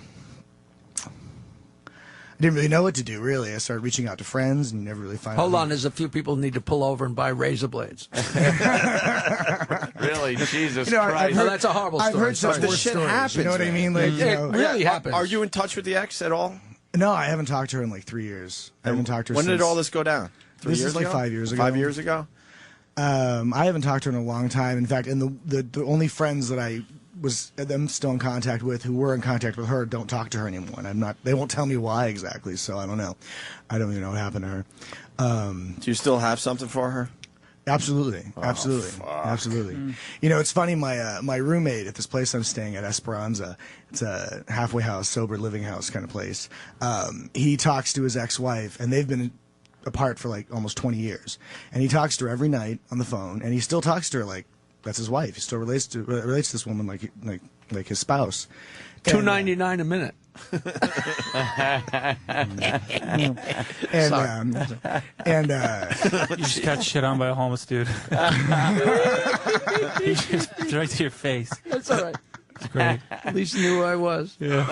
didn't really know what to do, really. I started reaching out to friends and never really found out. Hold on, there's a few people who need to pull over and buy razor blades. Really? Jesus Christ. I've heard, that's a horrible story. I've heard such worse shit stories. happens, You know what I mean? Like, it really happens. Are you in touch with the ex at all? No, I haven't talked to her in like 3 years. I haven't talked to her When since. did all this go down? 3 This years is like ago? 5 years ago. 5 years ago? I haven't talked to her in a long time. In fact, and the only friends that I was still in contact with, who were in contact with her, don't talk to her anymore. And I'm not. They won't tell me why exactly. So I don't know. I don't even know what happened to her. Do you still have something for her? Absolutely, Oh, absolutely, fuck. absolutely. You know, it's funny. My roommate at this place I'm staying at, Esperanza. It's a halfway house, sober living house kind of place. He talks to his ex-wife, and they've been apart for like almost 20 years, and he talks to her every night on the phone, and he still talks to her like that's his wife. He still relates to this woman like his spouse. $2.99 a minute. You just got shit on by a homeless dude. He just right to your face. That's all right. It's great. At least you knew who I was. Yeah.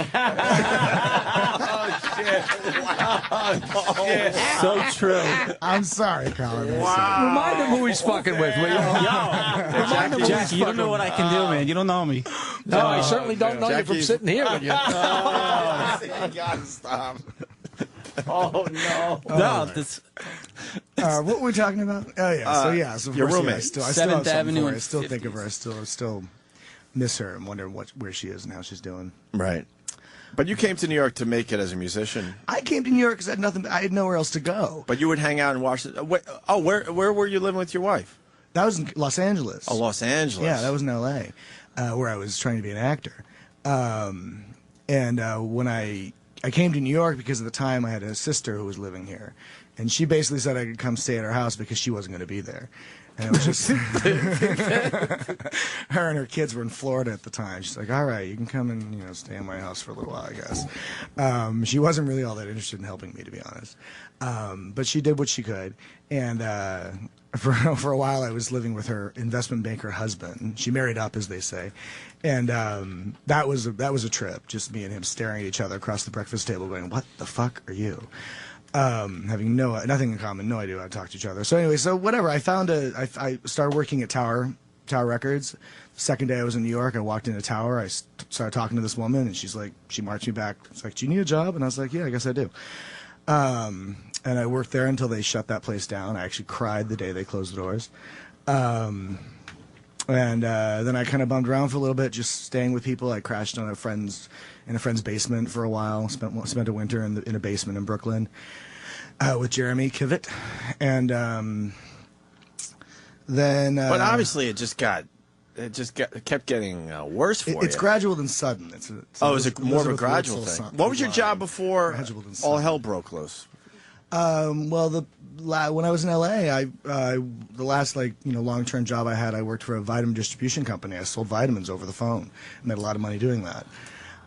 Oh, shit. So true. I'm sorry, Colin. Wow. Remind him who he's fucking with, will you? Jackie, you don't know what I can do, man. You don't know me. No, I certainly don't know you from sitting here with you. You gotta stop. Oh, no. No, this... what were we talking about? Oh, yeah. So your roommate. I still have 7th something Avenue for her. I and still 50th. think of her. I still miss her and wonder where she is and how she's doing. Right. But you came to New York to make it as a musician. I came to New York because I had nowhere else to go. But you would hang out and watch it. Where were you living with your wife? That was in Los Angeles. Oh, Los Angeles. Yeah, that was in L.A., where I was trying to be an actor. When I came to New York because at the time I had a sister who was living here, and she basically said I could come stay at her house because she wasn't going to be there. And it was just her and her kids were in Florida at the time. She's like, "All right, you can come and stay in my house for a little while, I guess." She wasn't really all that interested in helping me, to be honest, but she did what she could. And for a while, I was living with her investment banker husband. She married up, as they say, and that was a trip. Just me and him staring at each other across the breakfast table, going, "What the fuck are you?" Having nothing in common, no idea how to talk to each other. So anyway, whatever. I started working at Tower Records. The second day I was in New York, I walked into Tower. I started talking to this woman, and she marched me back. She's like, "Do you need a job?" And I was like, "Yeah, I guess I do." And I worked there until they shut that place down. I actually cried the day they closed the doors. Then I kind of bummed around for a little bit, just staying with people. I crashed in a friend's basement for a while. Spent a winter in a basement in Brooklyn with Jeremy Kivett, and then. But obviously, it kept getting worse for you. It's gradual and sudden. It's it more of a gradual thing? What was your job before all hell broke loose? Well, when I was in LA, the last long-term job I had, I worked for a vitamin distribution company. I sold vitamins over the phone. I made a lot of money doing that.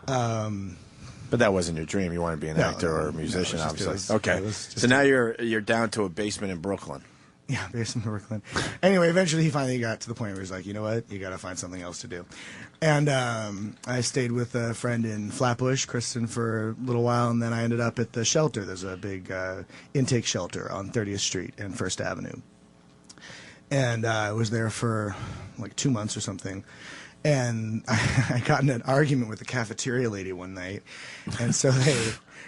But that wasn't your dream. You wanted to be an actor or a musician, obviously. Okay. So now you're down to a basement in Brooklyn. Yeah, basement in Brooklyn. Anyway, eventually he finally got to the point where he's like, "You know what? You got to find something else to do." And I stayed with a friend in Flatbush, Kristen, for a little while, and then I ended up at the shelter. There's a big intake shelter on 30th Street and First Avenue. And I was there for like 2 months or something. And I got in an argument with the cafeteria lady one night. And so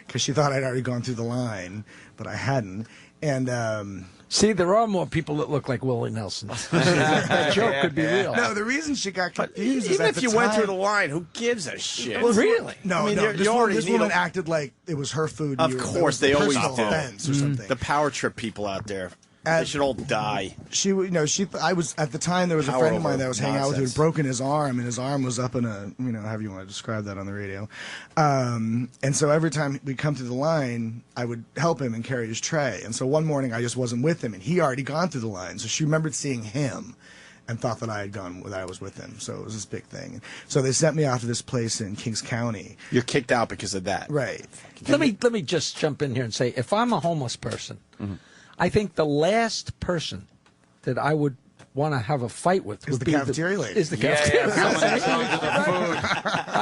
because she thought I'd already gone through the line, but I hadn't. And see, there are more people that look like Willie Nelson. That joke could be real. No, the reason she got confused is even if you went through the time, line, who gives a shit? Well, really? No, I mean, no. This woman need acted like it was her food. Of course, they always do. Offense or something. The power trip people out there. They should all die. I was at the time. There was a Power friend of mine over that I was hanging out with who had nonsense. broken his arm, and his arm was up in a however you want to describe that on the radio. And so every time we'd come through the line, I would help him and carry his tray. And so one morning I just wasn't with him, and he already gone through the line. So she remembered seeing him, and thought that I was with him. So it was this big thing. So they sent me off to this place in Kings County. You're kicked out because of that, right? Let me just jump in here and say, if I'm a homeless person, I think the last person that I would want to have a fight with Is the cafeteria lady. Is the cafeteria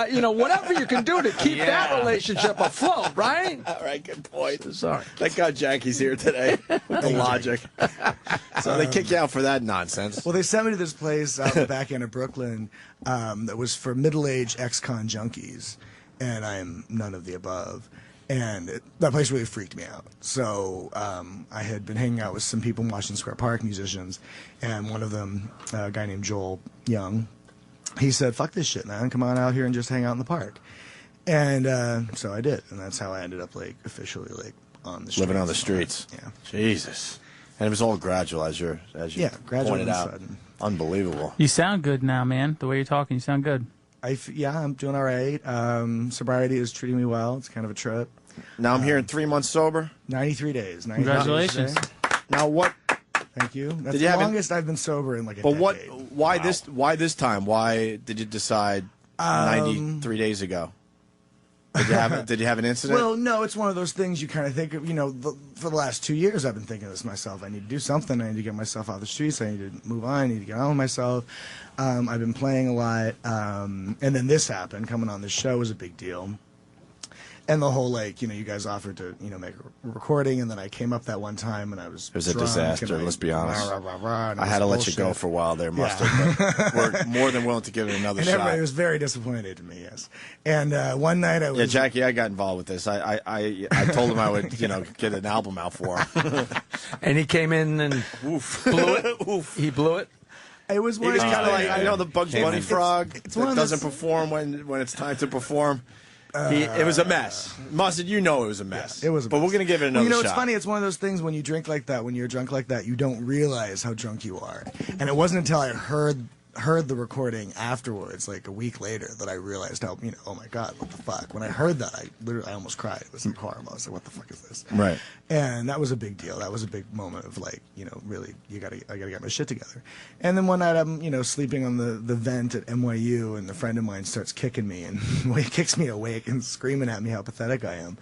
lady. Whatever you can do to keep that relationship afloat, right? All right, good point. Sorry. Thank God Jackie's here today with the logic. So they kick you out for that nonsense. Well, they sent me to this place out in the back end of Brooklyn that was for middle-aged ex-con junkies, and I am none of the above. And that place really freaked me out. So I had been hanging out with some people in Washington Square Park, musicians, and one of them, a guy named Joel Young, he said, "Fuck this shit, man. Come on out here and just hang out in the park." And so I did, and that's how I ended up officially on the streets. Living on the streets. Yeah. Jesus. And it was all gradual, as you gradual pointed and out. sudden. Unbelievable. You sound good now, man. The way you're talking, you sound good. I'm doing all right. Sobriety is treating me well. It's kind of a trip. Now I'm hearing 3 months sober. 93 days. 93 Congratulations. days. Now what? Thank you. That's Did you the have longest I've been sober in like a decade. Why this time? Why did you decide 93 days ago? Did you have an incident? Well, no, it's one of those things you kind of think of, for the last 2 years I've been thinking of this myself. I need to do something. I need to get myself off the streets. I need to move on. I need to get on with myself. I've been playing a lot. And then this happened. Coming on this show was a big deal. And the whole, you guys offered to, make a recording, and then I came up that one time, and I was It was a drunk, disaster, let's be honest. I had to let you go for a while there, Mustard. Yeah. But we're more than willing to give it another shot. Everybody was very disappointed in me, yes. And one night I was... Yeah, Jackie, I got involved with this. I told him I would, get an album out for him. And he came in and blew it. Oof. He blew it. It was He was kind of like, the Bugs Bunny frog it's that doesn't perform when it's time to perform. It was a mess. Mustard, it was a mess. Yeah, it was a But mess. we're going to give it another shot. It's funny. It's one of those things when you drink like that, when you're drunk like that, you don't realize how drunk you are. And it wasn't until I heard the recording afterwards, like a week later, that I realized how, oh my God, what the fuck. When I heard that, I almost cried. It was horrible. I was like, what the fuck is this? Right. And that was a big deal. That was a big moment of really, I gotta get my shit together. And then one night I'm, sleeping on the vent at NYU, and a friend of mine starts kicking me, and he kicks me awake and screaming at me how pathetic I am.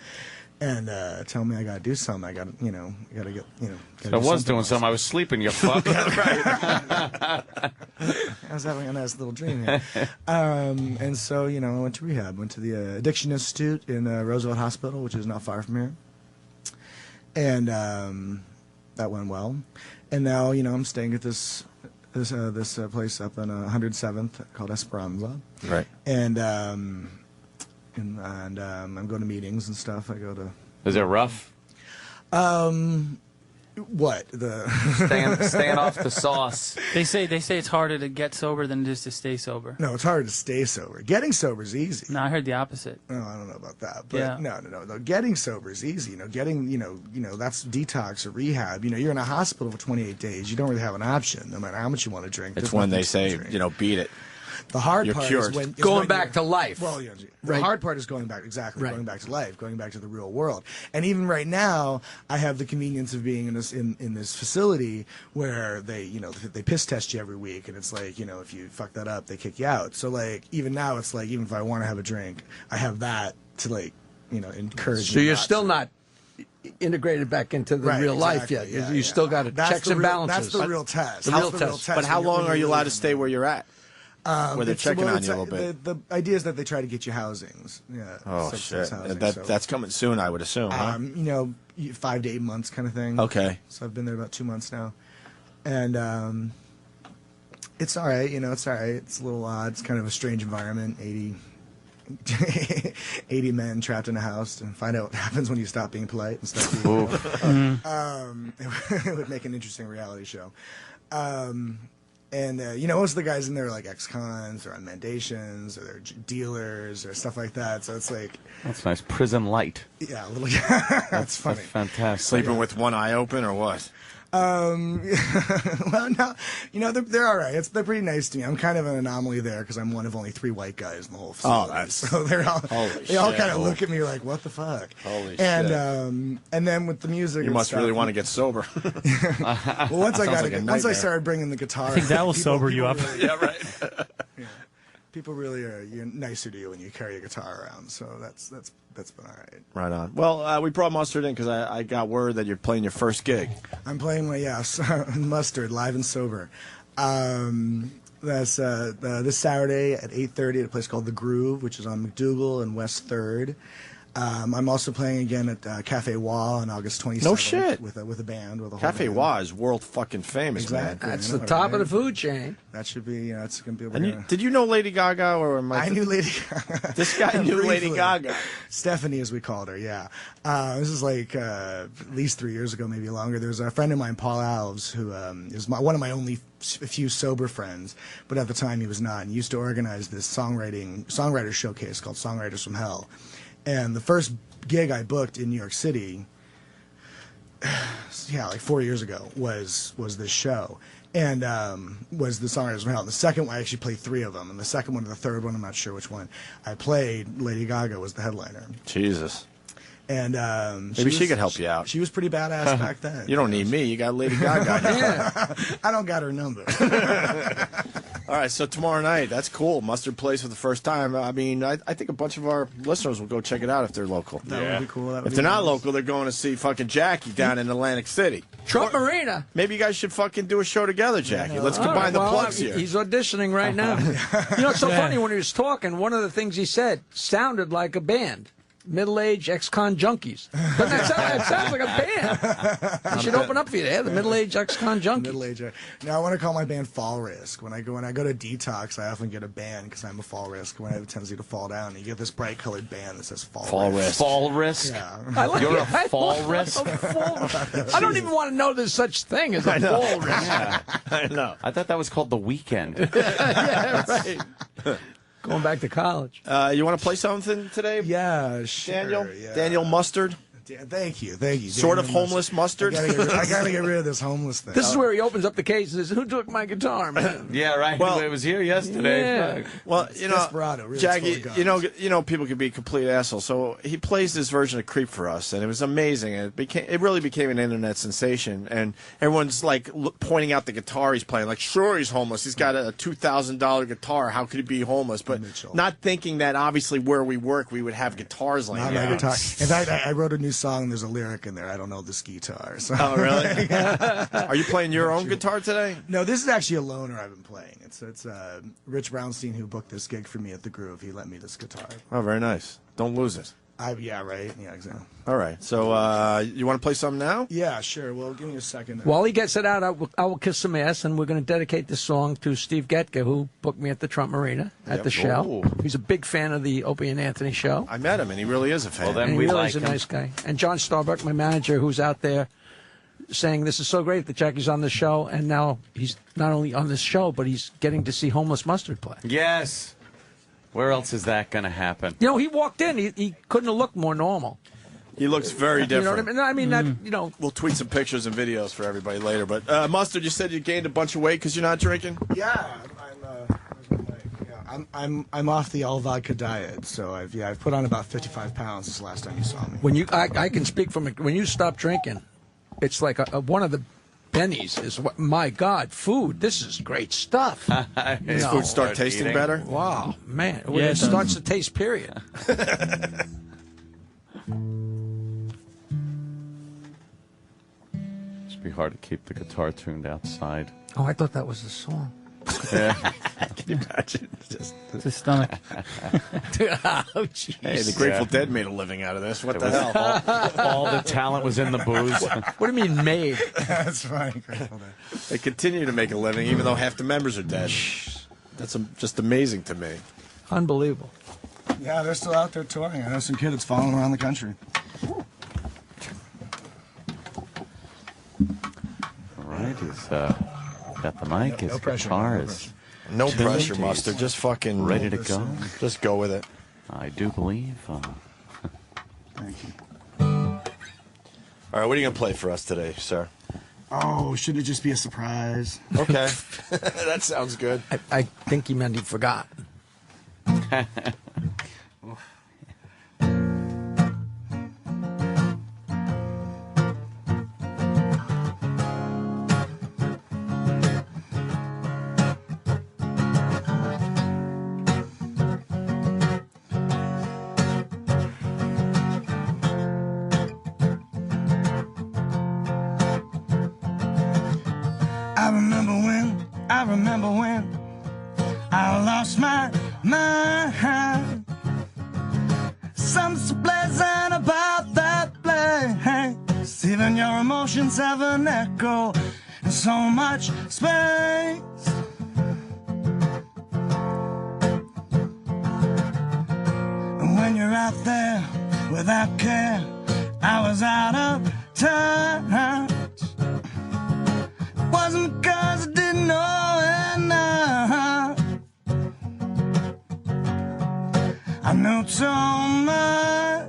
And telling me I gotta do something. I gotta, gotta get, I was doing something. I was sleeping, you fuck. I was having a nice little dream here. And so, I went to rehab. Went to the Addiction Institute in Roosevelt Hospital, which is not far from here. And that went well. And now, I'm staying at this place up on 107th called Esperanza. Right. And I'm going to meetings and stuff. I go to... Is it rough? What? Staying off the sauce. They say it's harder to get sober than just to stay sober. No, it's harder to stay sober. Getting sober is easy. No, I heard the opposite. No, I don't know about that. But yeah. No. Getting sober is easy. Getting, that's detox or rehab. You're in a hospital for 28 days. You don't really have an option, no matter how much you want to drink. It's when they say, beat it. The hard You're part cured. is when going back to life. Well, the hard part is going back going back to life, going back to the real world. And even right now, I have the convenience of being in this facility where they they piss test you every week, and it's like if you fuck that up, they kick you out. So even now, it's like even if I want to have a drink, I have that to encourage. So you're still not integrated back into the real life yet. Yeah, you still got checks and balances. That's the real test. The real test. But how long are you allowed to stay where you're at? Where they're checking on you a little bit. The idea is that they try to get you housings. Yeah. Oh shit! That's coming soon, I would assume. Huh? 5 to 8 months kind of thing. Okay. So I've been there about 2 months now, and it's all right. It's all right. It's a little odd. It's kind of a strange environment. 80 men trapped in a house, and find out what happens when you stop being polite and start being. It would make an interesting reality show. And, most of the guys in there are like ex-cons or on mendations or they're dealers or stuff like that. So it's like... That's nice. Prison light. Yeah, a little... That's funny. That's fantastic. Sleeping with one eye open or what? Well, no, they're all right. They're pretty nice to me. I'm kind of an anomaly there because I'm one of only 3 white guys in the whole facility. Oh, that's... So they all kind of look at me like, what the fuck? Holy shit. And then with the music, you must really want to get sober. Well, once I started bringing the guitar, I think that will sober you up. Really, yeah, right. Yeah. People really are nicer to you when you carry a guitar around. So that's been all right. Right on. Well, we brought Mustard in because I got word that you're playing your first gig. I'm playing Mustard live and sober. That's this Saturday at 8:30 at a place called The Groove, which is on McDougal and West 3rd. I'm also playing again at Cafe Wah on August 27th. No shit. With a band. With a whole Cafe band. Wah is world fucking famous, exactly. man. That's the top of the food chain. That should be, it's going to be... And did you know Lady Gaga? Or am I knew Lady Gaga. This guy knew Lady Gaga. Stephanie, as we called her, yeah. This is like at least 3 years ago, maybe longer. There's a friend of mine, Paul Alves, who is one of my only few sober friends, but at the time he was not. And he used to organize this songwriter showcase called Songwriters from Hell. And the first gig I booked in New York City, like 4 years ago, was this show, and was the Songwriters from Hell. The second one, I actually played 3 of them, and the second one and the third one, I'm not sure which one I played. Lady Gaga was the headliner. Jesus. And maybe she could help you out. She was pretty badass back then. You don't need me. You got Lady Gaga. I don't got her number. All right, so tomorrow night, that's cool. Mustard plays for the first time. I mean, I think a bunch of our listeners will go check it out if they're local. That would be cool. If they're not local, they're going to see fucking Jackie down in Atlantic City. Trump Marina. Maybe you guys should fucking do a show together, Jackie. Let's combine the plugs here. He's auditioning right now. You know, it's so funny when he was talking, one of the things he said sounded like a band. Middle-aged ex-con junkies. Doesn't that sound? It sounds like a band. You should open up for you there, the middle-aged ex-con junkies. Middle-aged. Now, I want to call my band Fall Risk. When I go to Detox, I often get a band because I'm a fall risk. When I have a tendency to fall down, you get this bright-colored band that says Fall Risk. Fall Risk? Yeah. You're a Fall Risk? I don't even want to know there's such thing as a fall risk. Yeah. I know. I thought that was called The Weekend. Yeah, right. Going back to college. You want to play something today? Yeah, sure. Daniel? Yeah. Daniel Mustard? Thank you. Sort of homeless mustard? I gotta get rid of this homeless thing. This is where he opens up the case and says, "Who took my guitar, man?" Yeah, right. Well, it was here yesterday. Yeah. Well, you know, Desperado, really, Jackie, you know, people can be complete assholes. So he plays this version of "Creep" for us, and it was amazing. It really became an internet sensation, and everyone's like pointing out the guitar he's playing. Like, sure, he's homeless. He's got a $2,000 guitar. How could he be homeless? But not thinking that obviously where we work, we would have guitars like Not that. my guitar. In fact, I wrote a new song. There's a lyric in there. I don't know this guitar. So. Oh, really? Are you playing your own guitar today? No, this is actually a loaner I've been playing. It's Rich Brownstein who booked this gig for me at the Groove. He lent me this guitar. Oh, very nice. Don't lose it. Yeah, right. Yeah, exactly. All right. So you want to play something now? Yeah, sure. Well, give me a second. While he gets it out, I will kiss some ass, and we're going to dedicate this song to Steve Getka, who booked me at the Trump Marina at the show. He's a big fan of the Opie and Anthony show. I met him, and he really is a fan. Well, then and we he really like is a him. nice guy. And John Starbuck, my manager, who's out there saying this is so great that Jackie's on the show, and now he's not only on this show, but he's getting to see Homeless Mustard play. Yes. Where else is that going to happen? You know, he walked in, he couldn't have looked more normal. He looks very different. You know what I mean? I mean, that, you know. We'll tweet some pictures and videos for everybody later. But Mustard, you said you gained a bunch of weight because you're not drinking? Yeah, I'm off the all vodka diet, so I've put on about 55 pounds since the last time you saw me. When I can speak from it. When you stop drinking, it's like one of the bennies is what. My God, food! This is great stuff. Does food start tasting better? Wow, man! Yeah, It starts to taste. Period. It'd be hard to keep the guitar tuned outside. Oh, I thought that was the song. Yeah. Can you imagine? It's his stomach. Oh, jeez. Hey, the Grateful Dead made a living out of this. What the was hell? All the talent was in the booze. What do you mean made? That's fine. Grateful Dead. They continue to make a living even though half the members are dead. That's just amazing to me. Unbelievable. Yeah, they're still out there touring. I know some kid that's following around the country. All right, he's got the mic. His guitar is No tuned. pressure, He's Mustard. Just fucking ready to go. Just go with it. I do believe. Thank you. All right, what are you going to play for us today, sir? Oh, should it just be a surprise? Okay. That sounds good. I think he meant he forgot. I remember when I lost my mind. Something so pleasant about that place. Even your emotions have an echo in so much space. And when you're out there without care, I was out of touch. Wasn't because I didn't know enough. I knew so much.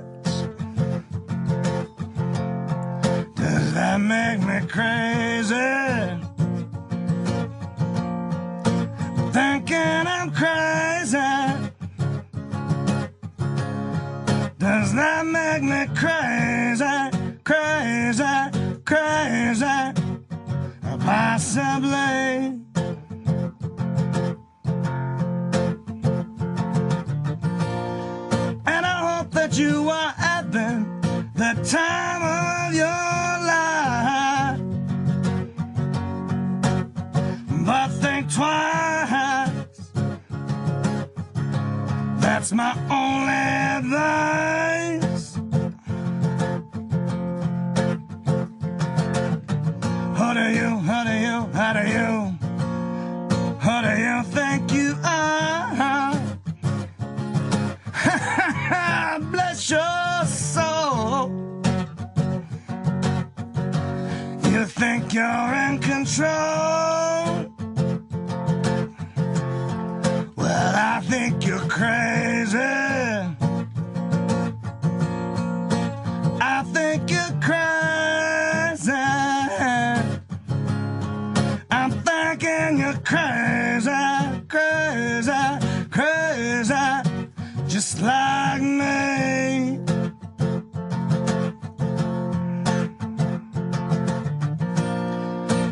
Does that make me crazy? Thinking I'm crazy. Does Does that make me crazy, crazy, crazy? Possibly. And I hope that you are having the time of your life. But think twice. That's my only advice. Who do you think you are? Bless your soul. You think you're in control? Well, I think you're crazy. I think you're crazy. I'm thinking you're crazy, crazy, crazy, just like me.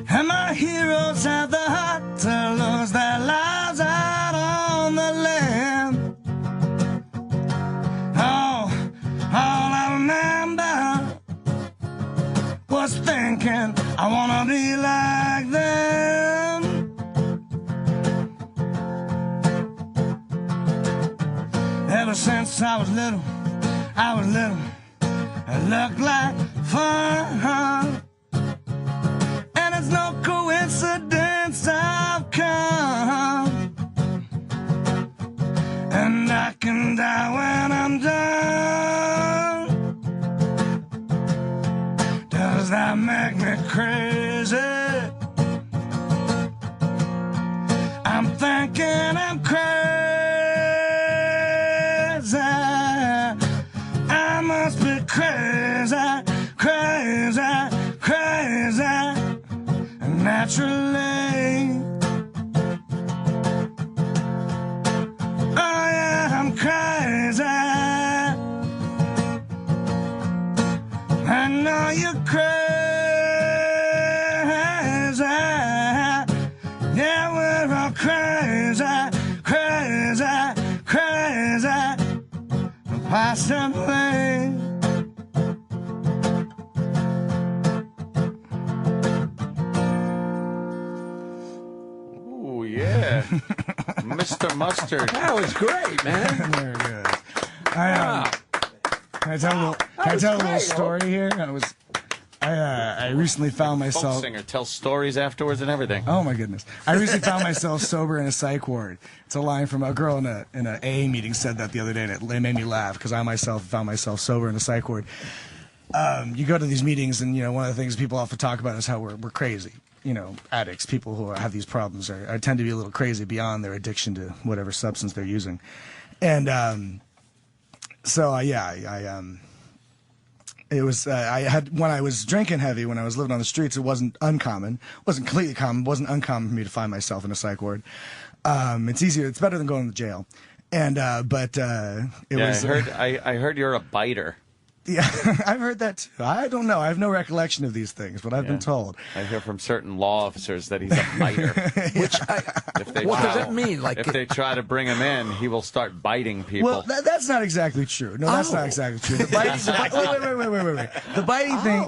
And my heroes have the heart to lose their lives out on the limb. Oh, all I remember was thinking I wanna be like them. Ever since I was little, it looked like fun. And it's no coincidence I've come. And I can die when I'm done. Does that make me crazy? I'm thinking I'm crazy. I must be crazy, crazy, crazy, naturally. Oh yeah, I'm crazy. I know you're crazy. Yeah, we're all crazy, crazy, crazy, possibly. Ooh, yeah. Mr. Mustard. That was great, man. Very good. Can I tell a little story here? I recently found Folk myself. singer tells stories afterwards and everything. Oh my goodness! I recently found myself sober in a psych ward. It's a line from a girl in a AA meeting said that the other day, and it made me laugh because I myself found myself sober in a psych ward. You go to these meetings, and one of the things people often talk about is how we're crazy. Addicts, people who have these problems, are tend to be a little crazy beyond their addiction to whatever substance they're using, and it was I had when I was drinking heavy, when I was living on the streets, it wasn't uncommon, wasn't completely common, wasn't uncommon for me to find myself in a psych ward. It's easier, it's better than going to jail, and but it was. I heard you're a biter. Yeah, I've heard that too. I don't know. I have no recollection of these things, but I've been told. I hear from certain law officers that he's a biter. What does that mean? Like, if they try to bring him in, he will start biting people. Well, that's not exactly true. No, that's not exactly true. The biting, wait.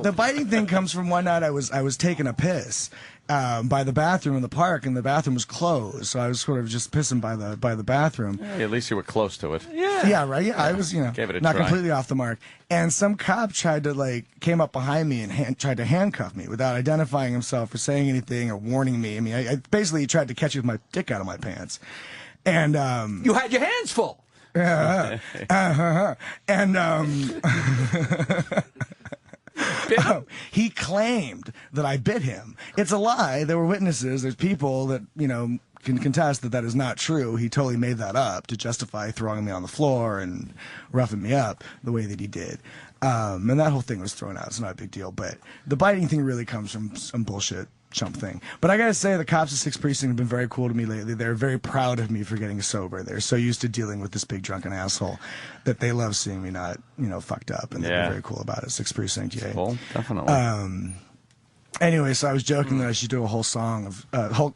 The biting thing comes from one night I was taking a piss by the bathroom in the park, and the bathroom was closed, so I was sort of just pissing by the bathroom. Hey, at least you were close to it. Yeah, right. Yeah, I was, gave it a not try. completely off the mark. And some cop tried to came up behind me and tried to handcuff me without identifying himself or saying anything or warning me. I mean, I basically tried to catch me with my dick out of my pants. And you had your hands full. And he claimed that I bit him. It's a lie. There were witnesses. There's people that can contest that is not true. He totally made that up to justify throwing me on the floor and roughing me up the way that he did. And that whole thing was thrown out. It's not a big deal. But the biting thing really comes from some bullshit chump thing. But I gotta say, the cops at 6th Precinct have been very cool to me lately. They're very proud of me for getting sober. They're so used to dealing with this big drunken asshole that they love seeing me not, fucked up, and they've been very cool about it. 6th Precinct, yeah. Cool, definitely. Anyway, so I was joking that I should do a whole song of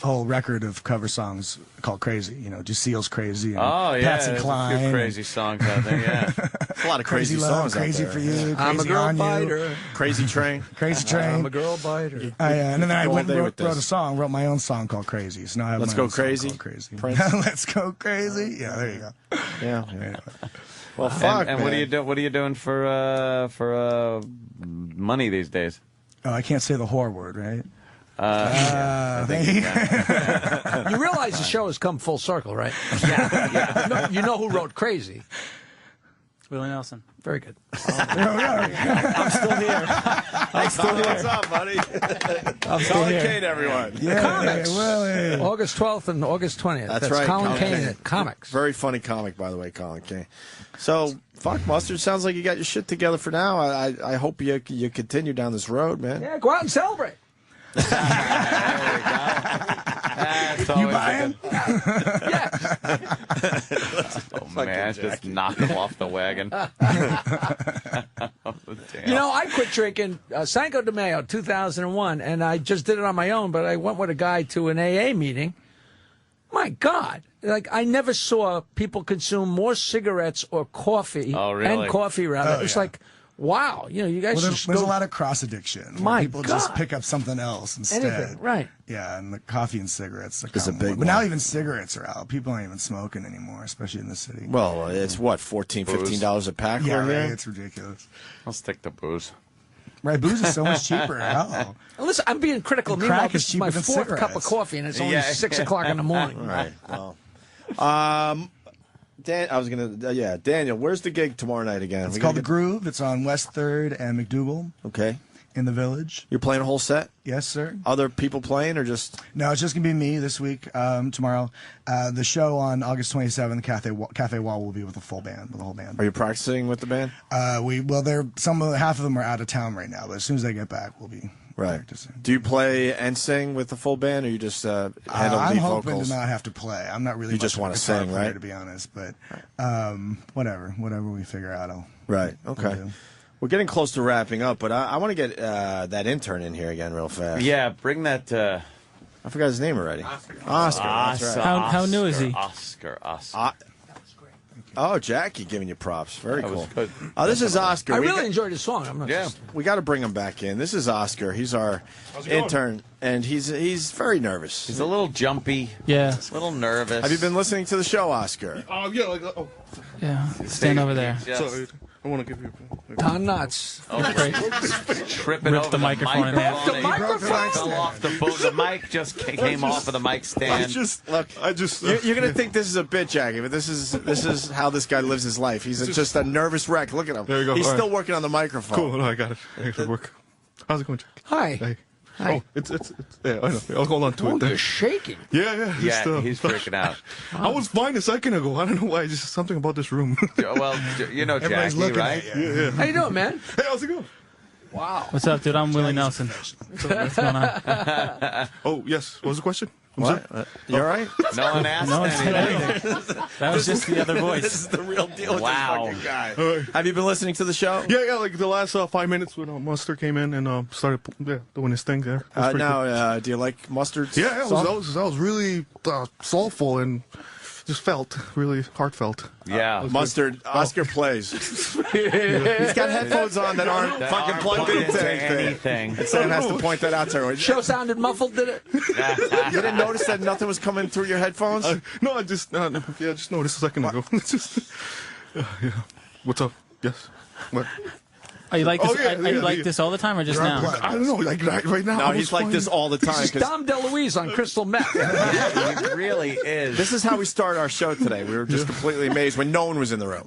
whole record of cover songs called Crazy. Seal's Crazy and Patsy Cline. A few crazy songs out there. Yeah, there's a lot of crazy love, songs Crazy out there. for You. I'm a Crazy girl on biter. You. Crazy Train. Crazy Train. I'm a girl biter. And then I went and wrote this. a song, wrote my own song called Crazy. So now I have Let's my Go own song Crazy. called Crazy. Prince. Let's Go Crazy. Yeah, there you go. Yeah. Well, fuck. And what are you doing for money these days? Oh, I can't say the whore word, right? I think you can. You realize the show has come full circle, right? Yeah. You know who wrote Crazy? Willie Nelson. Very good. I'm still here. What's up, buddy? I'm still Colin here. Kane, everyone. Yeah, Comics. Willie. August 12th and August 20th. That's right. Colin Kane. Comics. Very funny comic, by the way, Colin Kane. So, fuck, Mustard, sounds like you got your shit together for now. I hope you continue down this road, man. Yeah, go out and celebrate. There we go. You buying? Oh, man, just knock him off the wagon. I quit drinking Cinco de Mayo 2001, and I just did it on my own, but I went with a guy to an AA meeting. My God. I never saw people consume more cigarettes or coffee. Oh, really? And coffee, rather. It was like, wow, you guys there's a lot of cross addiction. My people God. just pick up something else instead. Anything, right. Yeah, and the coffee and cigarettes. It's a big But one. now even cigarettes are out. People aren't even smoking anymore, especially in the city. Well, it's what, $14, $15 a pack? Yeah, over right. here? It's ridiculous. I'll stick to booze. Right, booze is so much cheaper. Hell. Listen, I'm being critical. And Meanwhile, crack is this is my cheaper than fourth cup of cigarettes. coffee, and it's only 6 o'clock in the morning. All right. Well, Daniel, where's the gig tomorrow night again? It's called The Groove. It's on West 3rd and McDougal. Okay. In the Village. You're playing a whole set? Yes, sir. Other people playing or just? No, it's just going to be me this week, tomorrow. The show on August 27th, Cafe Wall will be with the whole band. Are you practicing with the band? Half of them are out of town right now, but as soon as they get back, we'll be practicing. Do you play and sing with the full band, or you just handle I'm lead hoping vocals? to not have to play. I'm not really. You much just of a want to guitar sing, player, right? to be honest, but whatever we figure out, Right. Okay. do. We're getting close to wrapping up, but I want to get that intern in here again real fast. Yeah, bring that. I forgot his name already. Oscar. That's right. How new is he? Oscar. Oh, Jackie giving you props. Very That was cool. good. Oh, this is Oscar. I really enjoyed his song. I'm not just... We got to bring him back in. This is Oscar. He's our intern, and he's very nervous. He's a little jumpy. Yeah. A little nervous. Have you been listening to the show, Oscar? Yeah. Stand over there. Sorry, I want to give you. Don Knotts. Tripping Ripped over the microphone in half. He fell off the mic. Just came off of the mic stand. You're gonna think this is a bit, Jackie, but this is how this guy lives his life. He's just a nervous wreck. Look at him. There you go. He's All still right. working on the microphone. Cool. No, I got it. I got work. How's it going, Jack? Hi. Hey. Hi. Oh, it's yeah, I know. I'll hold on to it. They're shaking. Yeah. He's freaking out. I was fine a second ago. I don't know why. Just something about this room. Well, you know Everybody's Jackie, looking right? at you. Yeah. How you doing, man? Hey, how's it going? Wow. What's up, dude? I'm Willie Nelson. What's going on? Oh, yes. What was the question? What? You all right? No one asked No one said anything. anything. That was just the other voice. This is the real deal with Wow. this fucking guy. All right. Have you been listening to the show? Yeah, like the last 5 minutes when Mustard came in and started doing his thing there. It was pretty cool. Do you like Mustard's Yeah, that song? was really soulful and just felt really heartfelt. Yeah. Mustard, Oscar plays. He's got headphones on that aren't fucking plugged into anything. And Sam has to point that out to her. Show sounded muffled, did it? You didn't notice that nothing was coming through your headphones? No, I just just noticed a second ago. Just, yeah. What's up? Yes. What? Are you like this? yeah, are you like this all the time or just now? I don't know. Like right now. No, I he's was like fine. this all the time. This is 'cause Dom DeLuise on crystal meth. He really is. This is how we start our show today. We were just completely amazed when no one was in the room.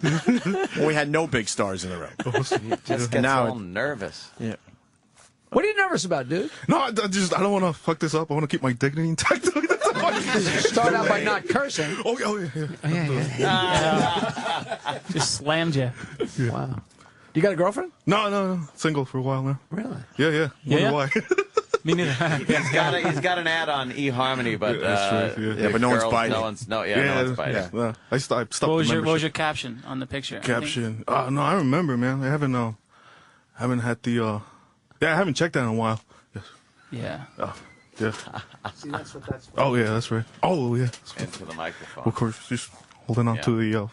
When we had no big stars in the room. He just gets all nervous. Yeah. What are you nervous about, dude? No, I don't want to fuck this up. I want to keep my dignity intact. Start out by not cursing. Yeah. Just slammed you. Yeah. Wow. You got a girlfriend? No. Single for a while now. Really? Yeah. Wonder why. Me neither. He's got an ad on eHarmony, but that's true, but no one's biting. No one's biting. Yeah. Well, I stopped. What was your caption on the picture? Caption. No, I remember, man. I haven't had the. I haven't checked that in a while. Yes. Yeah. Oh, yeah. See, that's what that's. Oh yeah, that's right. Oh yeah. Into the microphone. Of course, just holding on to the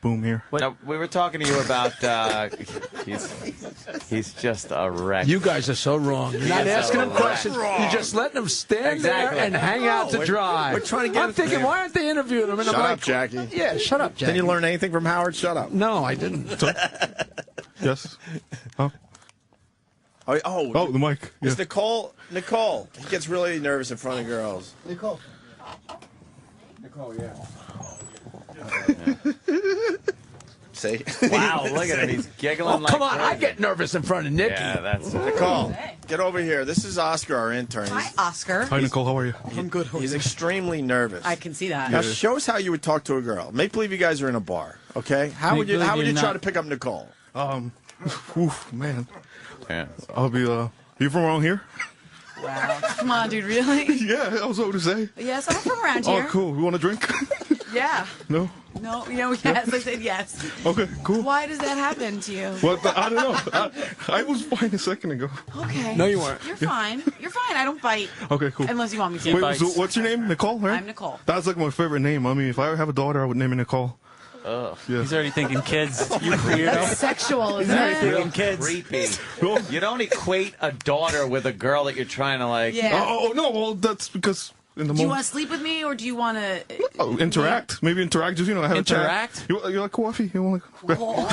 boom here. Now, we were talking to you about. He's just a wreck. You guys are so wrong. You're not asking him questions. You're just letting him stand there and hang out to dry. We're trying to get. I'm thinking, why aren't they interviewing him? And Shut I'm up, like, Jackie. Yeah, shut up, Jackie. Didn't you learn anything from Howard? Shut up. No, I didn't. Yes. Huh? Oh, the mic. Yeah. It's Nicole. Nicole. He gets really nervous in front of girls. Nicole, yeah. See? Wow, look at him. He's giggling like come on, crazy. I get nervous in front of Nikki. Yeah, that's Nicole, get over here. This is Oscar, our intern. Hi, Oscar. Hi, Nicole. How are you? I'm good. He's extremely nervous. I can see that. Now, show us how you would talk to a girl. Make believe you guys are in a bar, okay? How would you try to pick up Nicole? Oof, man. Yeah. I'll be, you from around here? Wow. Come on, dude, really? Yeah, I was about to say. Yes, I'm from around here. Oh, cool. You want a drink? Yeah. No? No, yes, I said yes. Okay, cool. Why does that happen to you? Well, I don't know. I was fine a second ago. Okay. No, you weren't. You're fine. You're fine. I don't bite. Okay, cool. Unless you want me to. Wait, so what's your name? Nicole, right? I'm Nicole. That's like my favorite name. I mean, if I ever have a daughter, I would name her Nicole. Ugh. Yeah. He's already thinking kids. You weirdo. That's sexual, isn't He's already it? thinking kids. Creepy. You don't equate a daughter with a girl that you're trying to like. Yeah. Oh no, well that's because in the Do you moment. want to sleep with me, or do you want to... Interact. Maybe interact. Just, have Interact? a chat. You like coffee? You want Oh,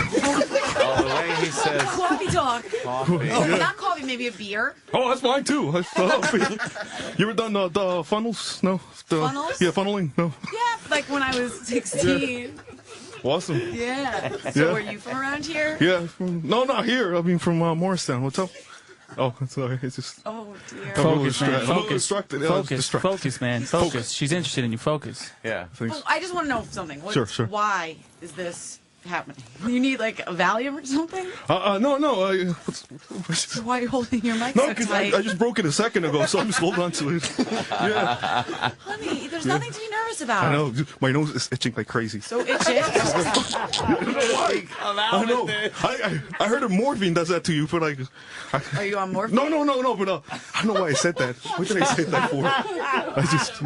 the way he says Coffee talk. coffee. Oh, not coffee, maybe a beer. Oh, that's mine too. You ever done the funnels? No. Funnels? Yeah, funneling. No. Yeah, like when I was 16. Awesome. Yeah. So Yeah. were you from around here? Yeah. No, not here. I mean, from Morristown. What's up? Oh, sorry. It's just. Oh, dear. I'm a little Focus, man. distracted. I'm a little Focus. distracted. Yeah, I was distracted. Focus, man. Focus. She's interested in you. Focus. Yeah. Thanks. Well, I just want to know something. Sure. Why is this happening? You need like a Valium or something? No. So why are you holding your mic No, so because tight? I just broke it a second ago, so I'm just holding on to it. Yeah. Honey, there's nothing to be nervous about. I know. My nose is itching like crazy. So itchy. I know. I heard of morphine does that to you, but like. Are you on morphine? No, but I don't know why I said that. What did I say that for? I just.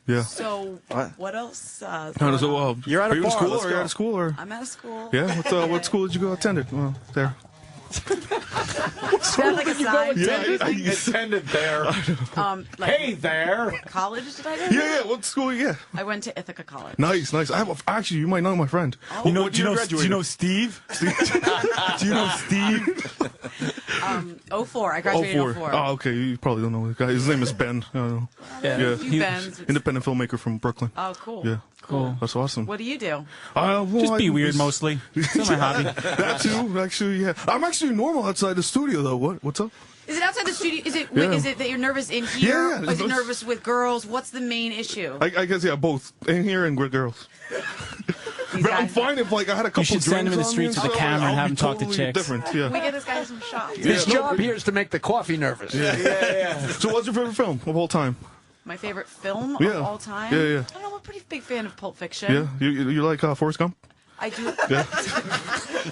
Yeah. So what else? You're at are a you in bar. school? Let's Are you go. out of school or? I'm out of school. Yeah. What school did you go attend? Well, there. Is that like a sign? Yeah, I attended there. Like Hey there. college did I go? Yeah. What school? Yeah. I went to Ithaca College. Nice. I have actually, you might know my friend. Oh. Do you know Steve? Do you know Steve? 04. I graduated in 04. Oh, okay. You probably don't know the guy. His name is Ben. I don't know. Yeah. He's Bens. independent filmmaker from Brooklyn. Oh, cool. Yeah. Cool. That's awesome. What do you do? Just be weird mostly. That's my hobby. That too, actually, yeah. I'm actually normal outside the studio, though. What's up? Is it outside the studio? Is it? Yeah. Is it that you're nervous in here? Yeah. Or is it nervous with girls? What's the main issue? I guess, yeah, both. In here and with girls. But I'm fine if, like, I had a couple You should send him in the streets with a camera and have him talk to chicks. Different, yeah. Can we get this guy some shots? His job here is to make the coffee nervous. Yeah. So what's your favorite film of all time? My favorite film Yeah. of all time? Yeah. I don't know, I'm a pretty big fan of Pulp Fiction. Yeah? You like Forrest Gump? I do. Yeah.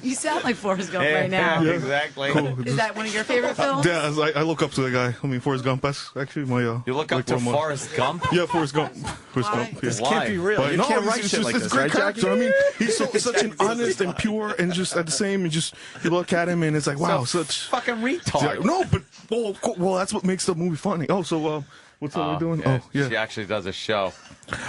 You sound like Forrest Gump right now. Yeah, exactly. Cool. Is that one of your favorite films? Yeah, I look up to that guy. I mean, Forrest Gump. That's actually my. You look up to Forrest Gump? Yeah, Forrest Gump. Forrest Gump. Yeah. This can't be real. You can't write shit like it's this, great right, character. Jackie? I mean, he's such an honest and pure, and just at the same, and just you look at him and it's like, wow, such fucking retard. No, but well, that's what makes the movie funny. Oh, so what's that we're doing? Yeah. Oh, yeah. She actually does a show.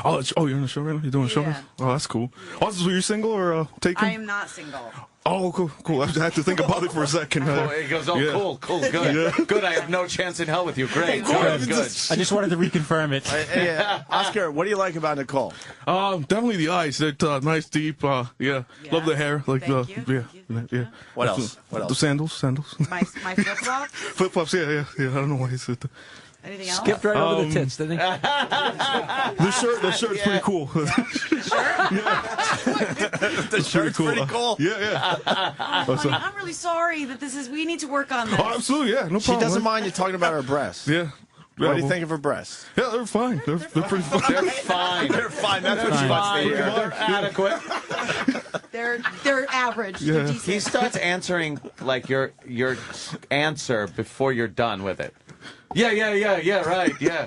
Oh, you're in the show right now? You're doing a show? Yeah. Oh, that's cool. Oh, so you're single or taken? I am not single. Oh, cool. I had to think about it for a second. He goes, yeah. Cool, good. Yeah. Good, I have no chance in hell with you. Great, Good. good. I just wanted to reconfirm it. Hey, Oscar, what do you like about Nicole? Definitely the eyes. They're nice, deep. Yeah. Love the hair. Like Thank you. yeah. What else? The sandals. My flip-flops? Flip flops. Yeah. I don't know why he said that. Anything else? Skipped right over the tits, didn't he? The shirt's pretty cool. The shirt's pretty cool. Yeah. Honey, I'm really sorry that this is. We need to work on this. Oh, absolutely, yeah, no problem. She doesn't mind you talking about her breasts. Yeah. What do you think of her breasts? Yeah, they're fine. They're pretty fine. They're fine. They're fine. That's what she wants to hear. They're adequate. They're average. Yeah. They're decent. He starts answering like your answer before you're done with it. Yeah, right, yeah.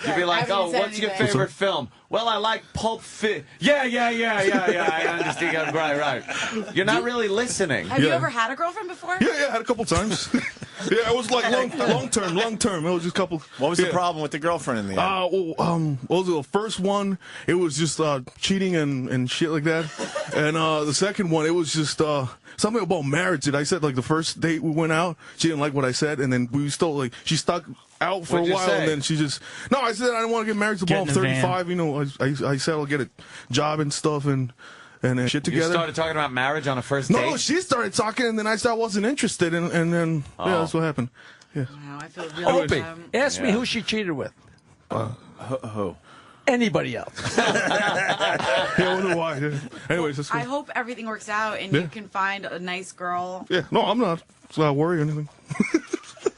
You'd be like, oh, what's your favorite film? Well, I like Pulp Fiction. Yeah, I understand. Right. You're not really listening. Have you ever had a girlfriend before? Yeah, I had a couple times. Yeah, it was like long term. It was just a couple. What was the problem with the girlfriend in the end? What was it? The first one, it was just cheating and shit like that. And the second one, it was just something about marriage. I said like the first date we went out, she didn't like what I said, and then we still she stuck out for What'd a you while, say? and then she just I said I didn't want to get married till I'm 35. You know, I said I'll get a job and stuff and shit together. You started talking about marriage on a first date? No, she started talking, and then I said I wasn't interested, and then that's what happened. Yeah. Wow, I feel really Opie, ask me who she cheated with. Who? Anybody else. I wonder why. Anyways, that's I cool. hope everything works out and you can find a nice girl. Yeah, no, I'm not worried or anything.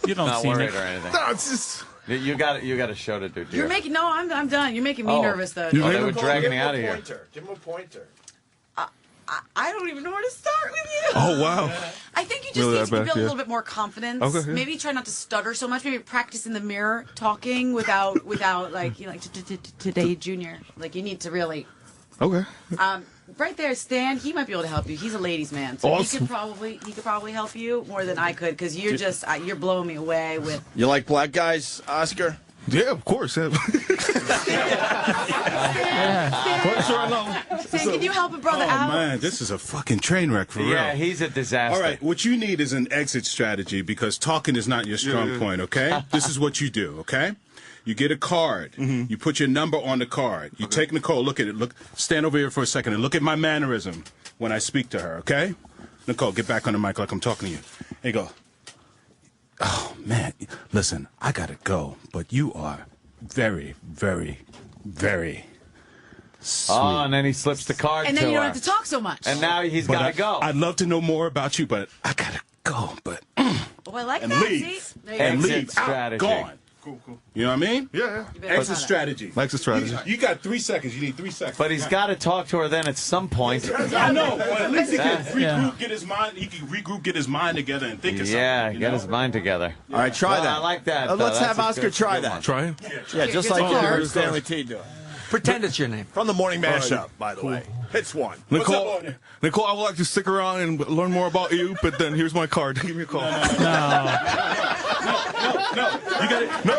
You don't Not seem worried it. or anything. No, it's just. You got a show to do, dear. You're making I'm done. You're making me nervous though. They were dragging me out of here. Give him a pointer. I don't even know where to start with you. Oh wow. I think you just Really need that to bad, build a yeah. little bit more confidence. Okay, yeah. Maybe try not to stutter so much. Maybe practice in the mirror talking without like today, Junior. Like you need to really. Okay. Right there, Stan. He might be able to help you. He's a ladies' man, so Awesome. he could probably help you more than I could because you're just you're blowing me away with. You like black guys, Oscar? Yeah, of course. Yeah. Stan, can you help a brother out? Oh, man, this is a fucking train wreck for real. Yeah, he's a disaster. All right, what you need is an exit strategy because talking is not your strong point, okay? This is what you do, okay? You get a card. You put your number on the card. You take Nicole, look at it. Stand over here for a second and look at my mannerism when I speak to her, okay? Nicole, get back on the mic like I'm talking to you. There you go. Oh, man, listen, I gotta go, but you are very, very, very sweet. Oh, and then he slips the card And to then you don't her. have to talk so much. And now he's But got to go. I'd love to know more about you, but I gotta go. But Oh, I like and that. leave. See? There you And go. leave. Exit strategy. Out, gone. Cool. You know what I mean? Yeah. Exit strategy. Exit strategy. You got 3 seconds. You need 3 seconds. But he's got to talk to her then at some point. I know. Well, at least he can regroup, Yeah. get his mind. He can regroup, get his mind together, and think of something. Yeah, you get know? his mind together. All right, try Well, that. I like that. Let's That's have a Oscar good- try good that. one. Try it. Yeah, just Here's like the you card. heard Stanley T do it. Pretend it's your name. From the Morning Mashup, by the way. Hits one. Nicole, I would like to stick around and learn more about you, but then here's my card. Give me a call. No. You got it. No.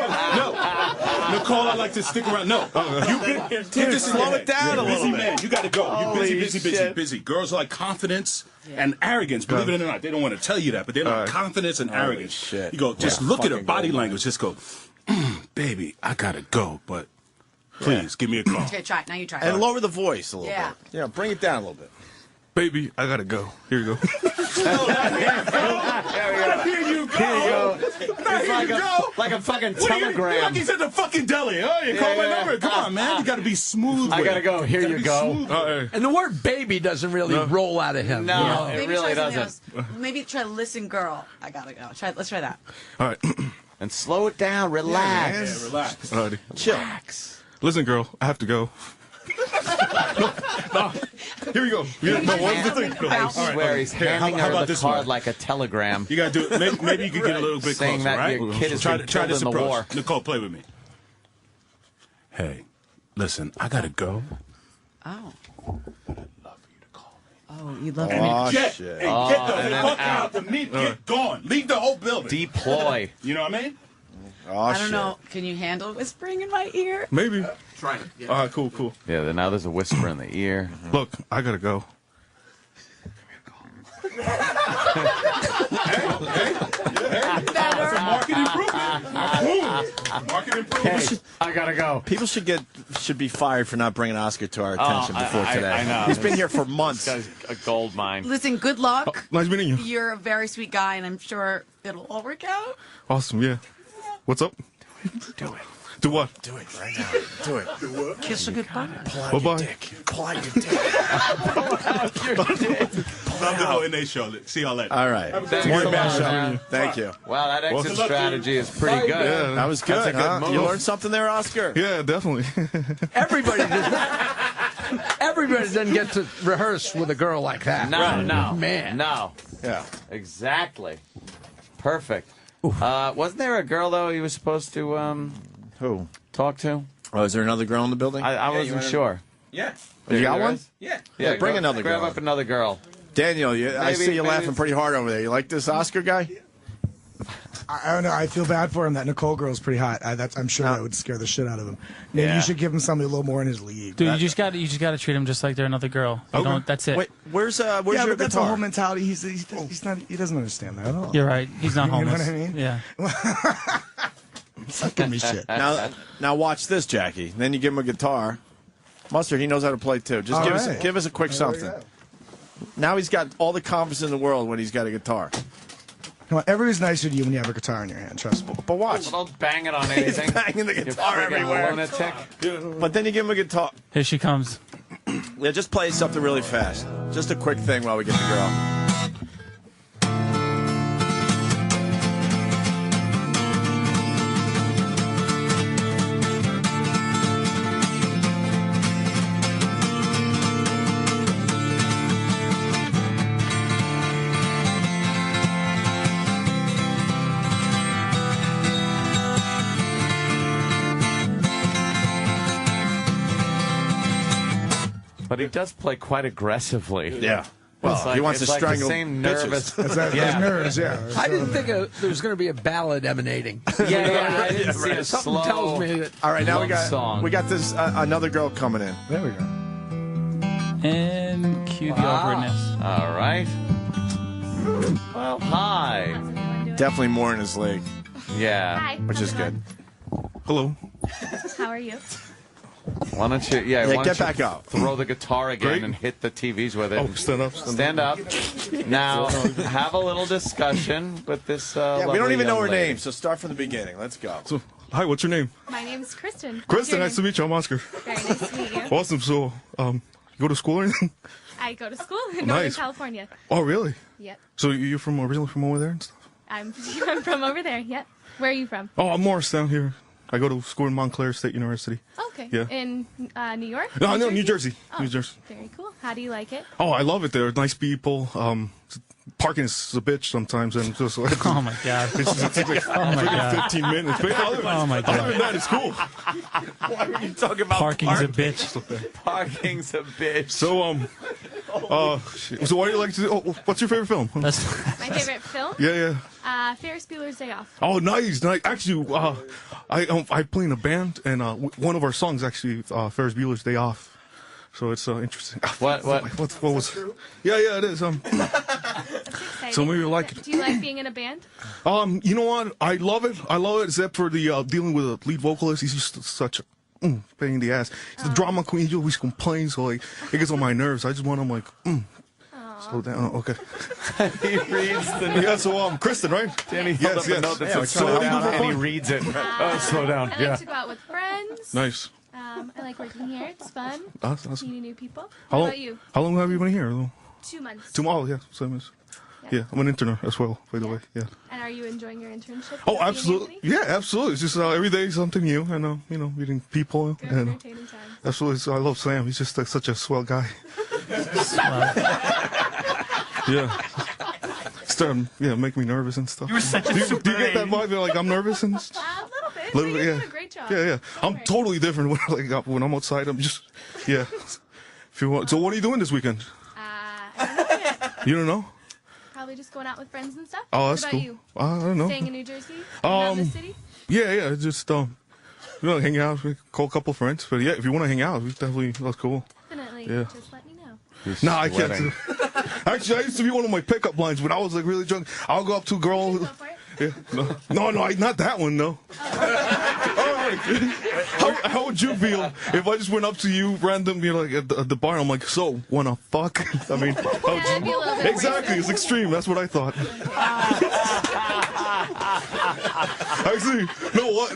Nicole, I'd like to stick around. No. You Just slow it down a little busy bit. man. You got to go. You're Holy busy. shit. Girls like confidence and arrogance. Believe it or not, they don't want to tell you that, but they like confidence and arrogance. shit. You go, just look at her Fucking body gold, language. Just go, baby, I got to go, but please give me a call. Okay, try it. Now you try it. And lower the voice a little Yeah. bit. Yeah, bring it down a little bit. Baby, I gotta go. Here you go. Here you go. Here you go. It's like a fucking telegram. Like he's at the fucking deli. Oh, you call my number. Come on, man. You got to be smooth. I with gotta it. go. Here gotta you be go. smooth with it. And the word baby doesn't really roll out of him. No, you know? it Maybe really try something doesn't. else. Maybe try listen, girl. I gotta go. Let's try that. All right. And slow it down. Relax. Yeah, relax. Alrighty. Chill. Listen, girl, I have to go. no. Here we go. Yeah, no, what's the thing? I swear he's handing how her about the this card one? like a telegram. You got to do it. Maybe you could get a little bit Saying closer, that right? your kid has try been try killed this in the approach. war. Nicole, play with me. Hey, listen, I got to go. Oh. But I'd love for you to call me. Oh, you love me. Oh, Get, shit. hey, Oh, get the and then fuck out. out the meet. Get gone. Leave the whole building. Deploy. You know what I mean? Oh, I don't shit. know. Can you handle whispering in my ear? Maybe. Try it. Yeah. All right, cool. Yeah, then now there's a whisper in the ear. Look, I gotta go. That's a market improvement. Boom. Market improvement. Hey, I gotta go. People should be fired for not bringing Oscar to our attention before today. I know. He's been here for months. This guy's a gold mine. Listen, good luck. Nice meeting you. You're a very sweet guy, and I'm sure it'll all work out. Awesome, yeah. What's up? Do it. Do what? Do it right now. Do it. Do what? Kiss her goodbye. Pull out Bye-bye. your dick. Pull out your dick. Love the O&A show. See y'all later. All right. Thanks Morning a lot, Mash man. Up. Thank you. Wow, that exit strategy is pretty good. Yeah, That was good. That's a good huh? move. You learned something there, Oscar? Yeah, definitely. Everybody doesn't get to rehearse with a girl like that. No, Man. no. Yeah. Exactly. Perfect. Wasn't there a girl, though, he was supposed to Who? talk to? Oh, is there another girl in the building? I wasn't sure. Yeah. You got one? Yeah. Yeah, bring another grab girl. up another girl. Daniel, I see you laughing pretty hard over there. You like this Oscar guy? I don't know. I feel bad for him. That Nicole girl's pretty hot. I'm sure that would scare the shit out of him. Maybe Yeah. you should give him somebody a little more in his league. Dude, you just got to treat him just like they're another girl. You don't, that's it. Wait, where's yeah, your but guitar? that's the whole mentality. He's not. He doesn't understand that at all. You're right. He's not You know homeless. what I mean? Yeah. Stop giving me shit. Now watch this, Jackie. Then you give him a guitar. Mustard, he knows how to play too. Just give us a quick something. Now he's got all the confidence in the world when he's got a guitar. Come on, everybody's nicer to you when you have a guitar in your hand. Trust me. But watch. Don't bang it on anything. He's banging the guitar everywhere. Lunatic. But then you give him a guitar. Here she comes. Yeah, just play something really fast. Just a quick thing while we get the girl. But he does play quite aggressively. Yeah. Well, It's like- he wants to it's like strangle the same bitches. nervous. That's nerves, yeah. I didn't think there was going to be a ballad emanating. Yeah, I didn't see a Something slow tells me that. All right, now love song. we got this another girl coming in. There we go. And cue the awkwardness. All right. Well, hi. Definitely more in his league, Yeah. Hi. which is good. Hello. How are you? Why don't you? Yeah. Yeah, why get don't back you up. Throw the guitar again Great. and hit the TVs with it. Oh, stand up. Stand up. Now, have a little discussion with this. Yeah, we don't lovely even know young her lady. name, so start from the beginning. Let's go. So, hi, what's your name? My name's Kristen. Kristen, nice to meet you. I'm Oscar. Very nice to meet you. Awesome. So, you go to school or anything? I go to school in Northern Nice. California. Oh, really? Yep. So you're originally from over there and stuff? I'm from over there. Yep. Where are you from? Oh, I'm Morris down here. I go to school in Montclair State University. Okay. Yeah. In New York? No, New Jersey. Oh, New Jersey. very cool. How do you like it? Oh, I love it there. Nice people. Parking is a bitch sometimes, and just like Oh my god. it's like Oh my god. 15 minutes. But Oh my other god. than that, it's cool. Why are you talking about Parking's a bitch. Parking's a bitch. So so what do you like to do? Oh, what's your favorite film? That's My favorite film? Yeah. Ferris Bueller's Day Off. Oh, nice. Actually, I play in a band, and one of our songs actually Ferris Bueller's Day Off. So it's interesting. What was? Yeah, it is. So maybe you like it. Do you like being in a band? You know what? I love it. Except for the dealing with the lead vocalist. He's just such a pain in the ass. He's the drama queen. He always complains, so like it gets on my nerves. I just want him like, slow down. Oh, okay. He reads the Yeah. So Kristen, right? Danny held up a note that said slow down, and he reads it. Oh, slow down. I Yeah. like to go out with friends. Nice. I like working here. It's fun. Awesome. Meeting new people. How What long? about you? How long have you been here? 2 months. Tomorrow, yeah, same as. Yeah, I'm an intern as well, by the way. Yeah. And are you enjoying your internship? Oh, with absolutely. Yeah, absolutely. It's just every day something new, and meeting people. Good And entertaining time. absolutely, so I love Sam. He's just such a swell guy. Yeah. Make me nervous and stuff. You're such a do you get that vibe? Like I'm nervous and stuff? A little bit. Little but bit, you're yeah. doing a great job. Yeah. I'm Right. totally different when I'm outside. I'm just, yeah. If you want, so what are you doing this weekend? I don't know yet. You don't know? Probably just going out with friends and stuff. Oh, what that's about cool. you? I don't know. Staying in New Jersey? Around the city? Yeah. Just hang out. Call a couple friends. But yeah, if you want to hang out, that's cool. Definitely. Yeah. Just let me know. No, I can't. Actually, I used to be one of my pickup lines when I was like really drunk. I'll go up to a girl. Go for it. Yeah. No, not that one, no. All right. How would you feel if I just went up to you random, like at the bar? I'm like, so wanna fuck? I mean, that'd be a little bit exactly. It's extreme. That's what I thought. Actually, no. What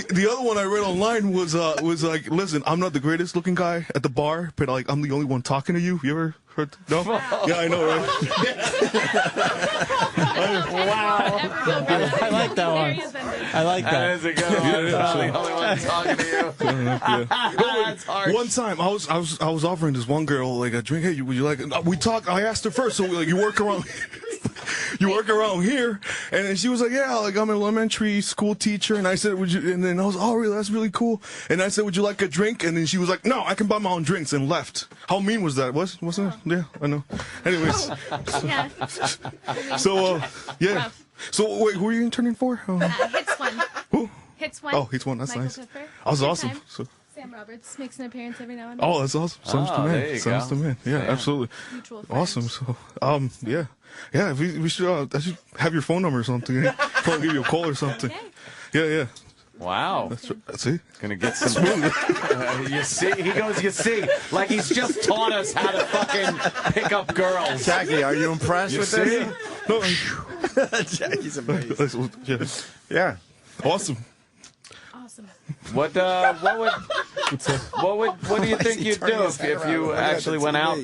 the other one I read online was like, listen, I'm not the greatest looking guy at the bar, but like I'm the only one talking to you. You ever heard? No. Wow. Yeah, I know, right? Wow. I like that one. I like that. That is a good one. I'm the only one talking to you. That's harsh. One time, I was offering this one girl like a drink. Hey, would you like? We talked. I asked her first. So like, you work around. You work around here, and then she was like, "Yeah, like I'm an elementary school teacher." And I said, "Would you?" And then I was, "Oh, really? That's really cool." And I said, "Would you like a drink?" And then she was like, "No, I can buy my own drinks," and left. How mean was that? Wasn't it? Yeah, I know. Anyways, Yeah. so yeah. Rough. So wait, who are you interning for? Hits one. Who? Hits one. Oh, Hits one. That's Michael nice. Pfeffer. That was Good awesome. time. So, Sam Roberts makes an appearance every now and then. oh, that's awesome. Sounds Oh, to there man. you Sounds go. to man. Yeah, Yeah. absolutely. Mutual friend. Awesome. So, yeah. Yeah, we should I should have your phone number or something. Probably give you a call or something. Yeah. Wow. See? It's going to get some. You see? He goes, you see? Like he's just taught us how to fucking pick up girls. Jackie, are you impressed with see? this? No, Jackie's amazing. yeah. Awesome. Awesome. What do you think you'd do if you actually went out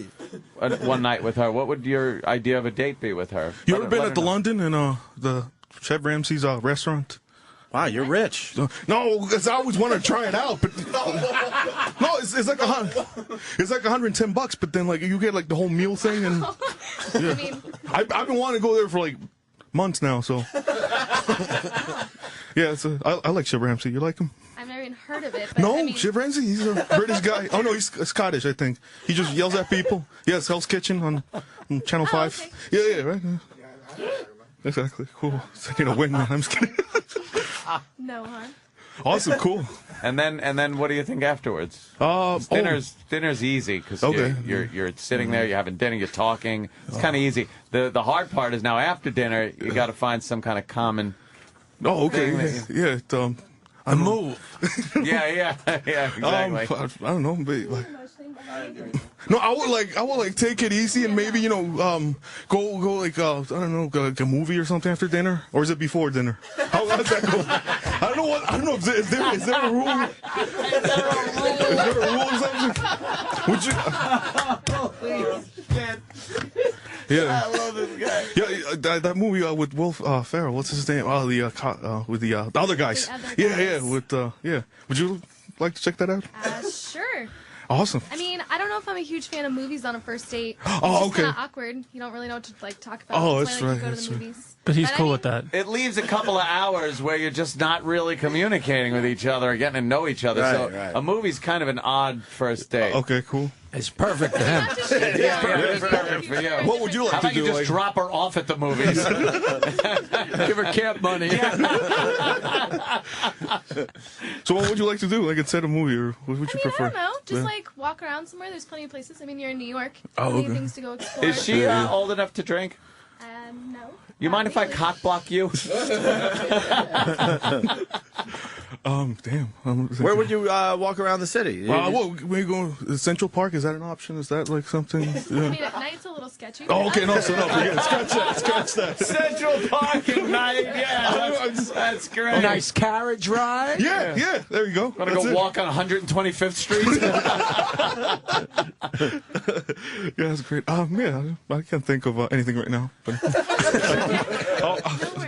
one night with her? What would your idea of a date be with her? You ever been at the London and the Chef Ramsay's restaurant? Wow, you're rich. No, because I always want to try it out, but no, it's like it's like $110, but then like you get like the whole meal thing, and yeah. I mean, I've been wanting to go there for like months now, so yeah, I like Chef Ramsay. You like him? I've never even heard of it. But No, I mean, Chef Ramsay, he's a British guy. Oh no, he's Scottish, I think. He just yells at people. Yes, Hell's Kitchen on Channel 5. okay. Yeah, right. Exactly. Cool. It's like, win, man. I'm just kidding. no harm. Awesome, cool. And then what do you think afterwards? Dinner's easy because Okay. you're sitting there, you're having dinner, you're talking. It's kind of easy. The hard part is now after dinner, you got to find some kind of common. Oh, okay. Yeah. A move. Yeah, exactly. I don't know, but like, no, I would like take it easy and maybe go like I don't know, like a movie or something after dinner, or is it before dinner? How does that go? I don't know. Is there a rule? Is there a rule or something? Would you? Yeah. I love this guy. Yeah, that movie with Will Ferrell. What's his name? Oh, with the other guys. Yeah. Would you like to check that out? Sure. Awesome. I mean, I don't know if I'm a huge fan of movies on a first date. Oh, It's just okay. kind of awkward. You don't really know what to talk about. Oh, That's that's why I right, like to go to that's the right. movies. But he's I cool mean, with that. It leaves a couple of hours where you're just not really communicating with each other or getting to know each other. So a movie's kind of an odd first date. Okay, cool. It's perfect for him. Yeah, it's perfect for you. What would you like How to about do? you just like- drop her off at the movies? Give her camp money. So what would you like to do? Like instead of movie, or what would you prefer? I don't know. Just Yeah. like walk around somewhere. There's plenty of places. I mean, you're in New York. Oh, Plenty of okay. things to go explore. Is she old enough to drink? No. You mind if I cock block you? Damn. Where would you walk around the city? Well, we go Central Park. Is that an option? Is that like something? I Yeah. mean, at night it's a little sketchy. Oh, okay. No, forget it. Scratch that. Central Park at night. Yeah, that's great. Nice carriage ride. Yeah. There you go. Want to That's go it. walk on 125th Street? Yeah, that's great. Yeah, I can't think of anything right now. But I'll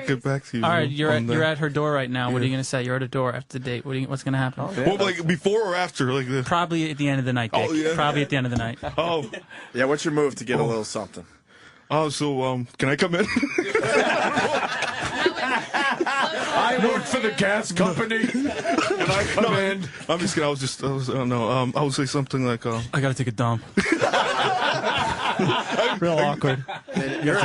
get back to you. All right, you're on that. at her door right now. What are you gonna say? You're at a door after the date. What's gonna happen? Well, like before or after? Like the. Probably at the end of the night, Dick. Oh, yeah. Probably at the end of the night. Oh. Yeah, what's your move to get a little something? Oh, so can I come in? I work for the gas company. Can I come in? I'm just kidding. I don't know. I would say something like. I gotta take a dump. Real awkward. You're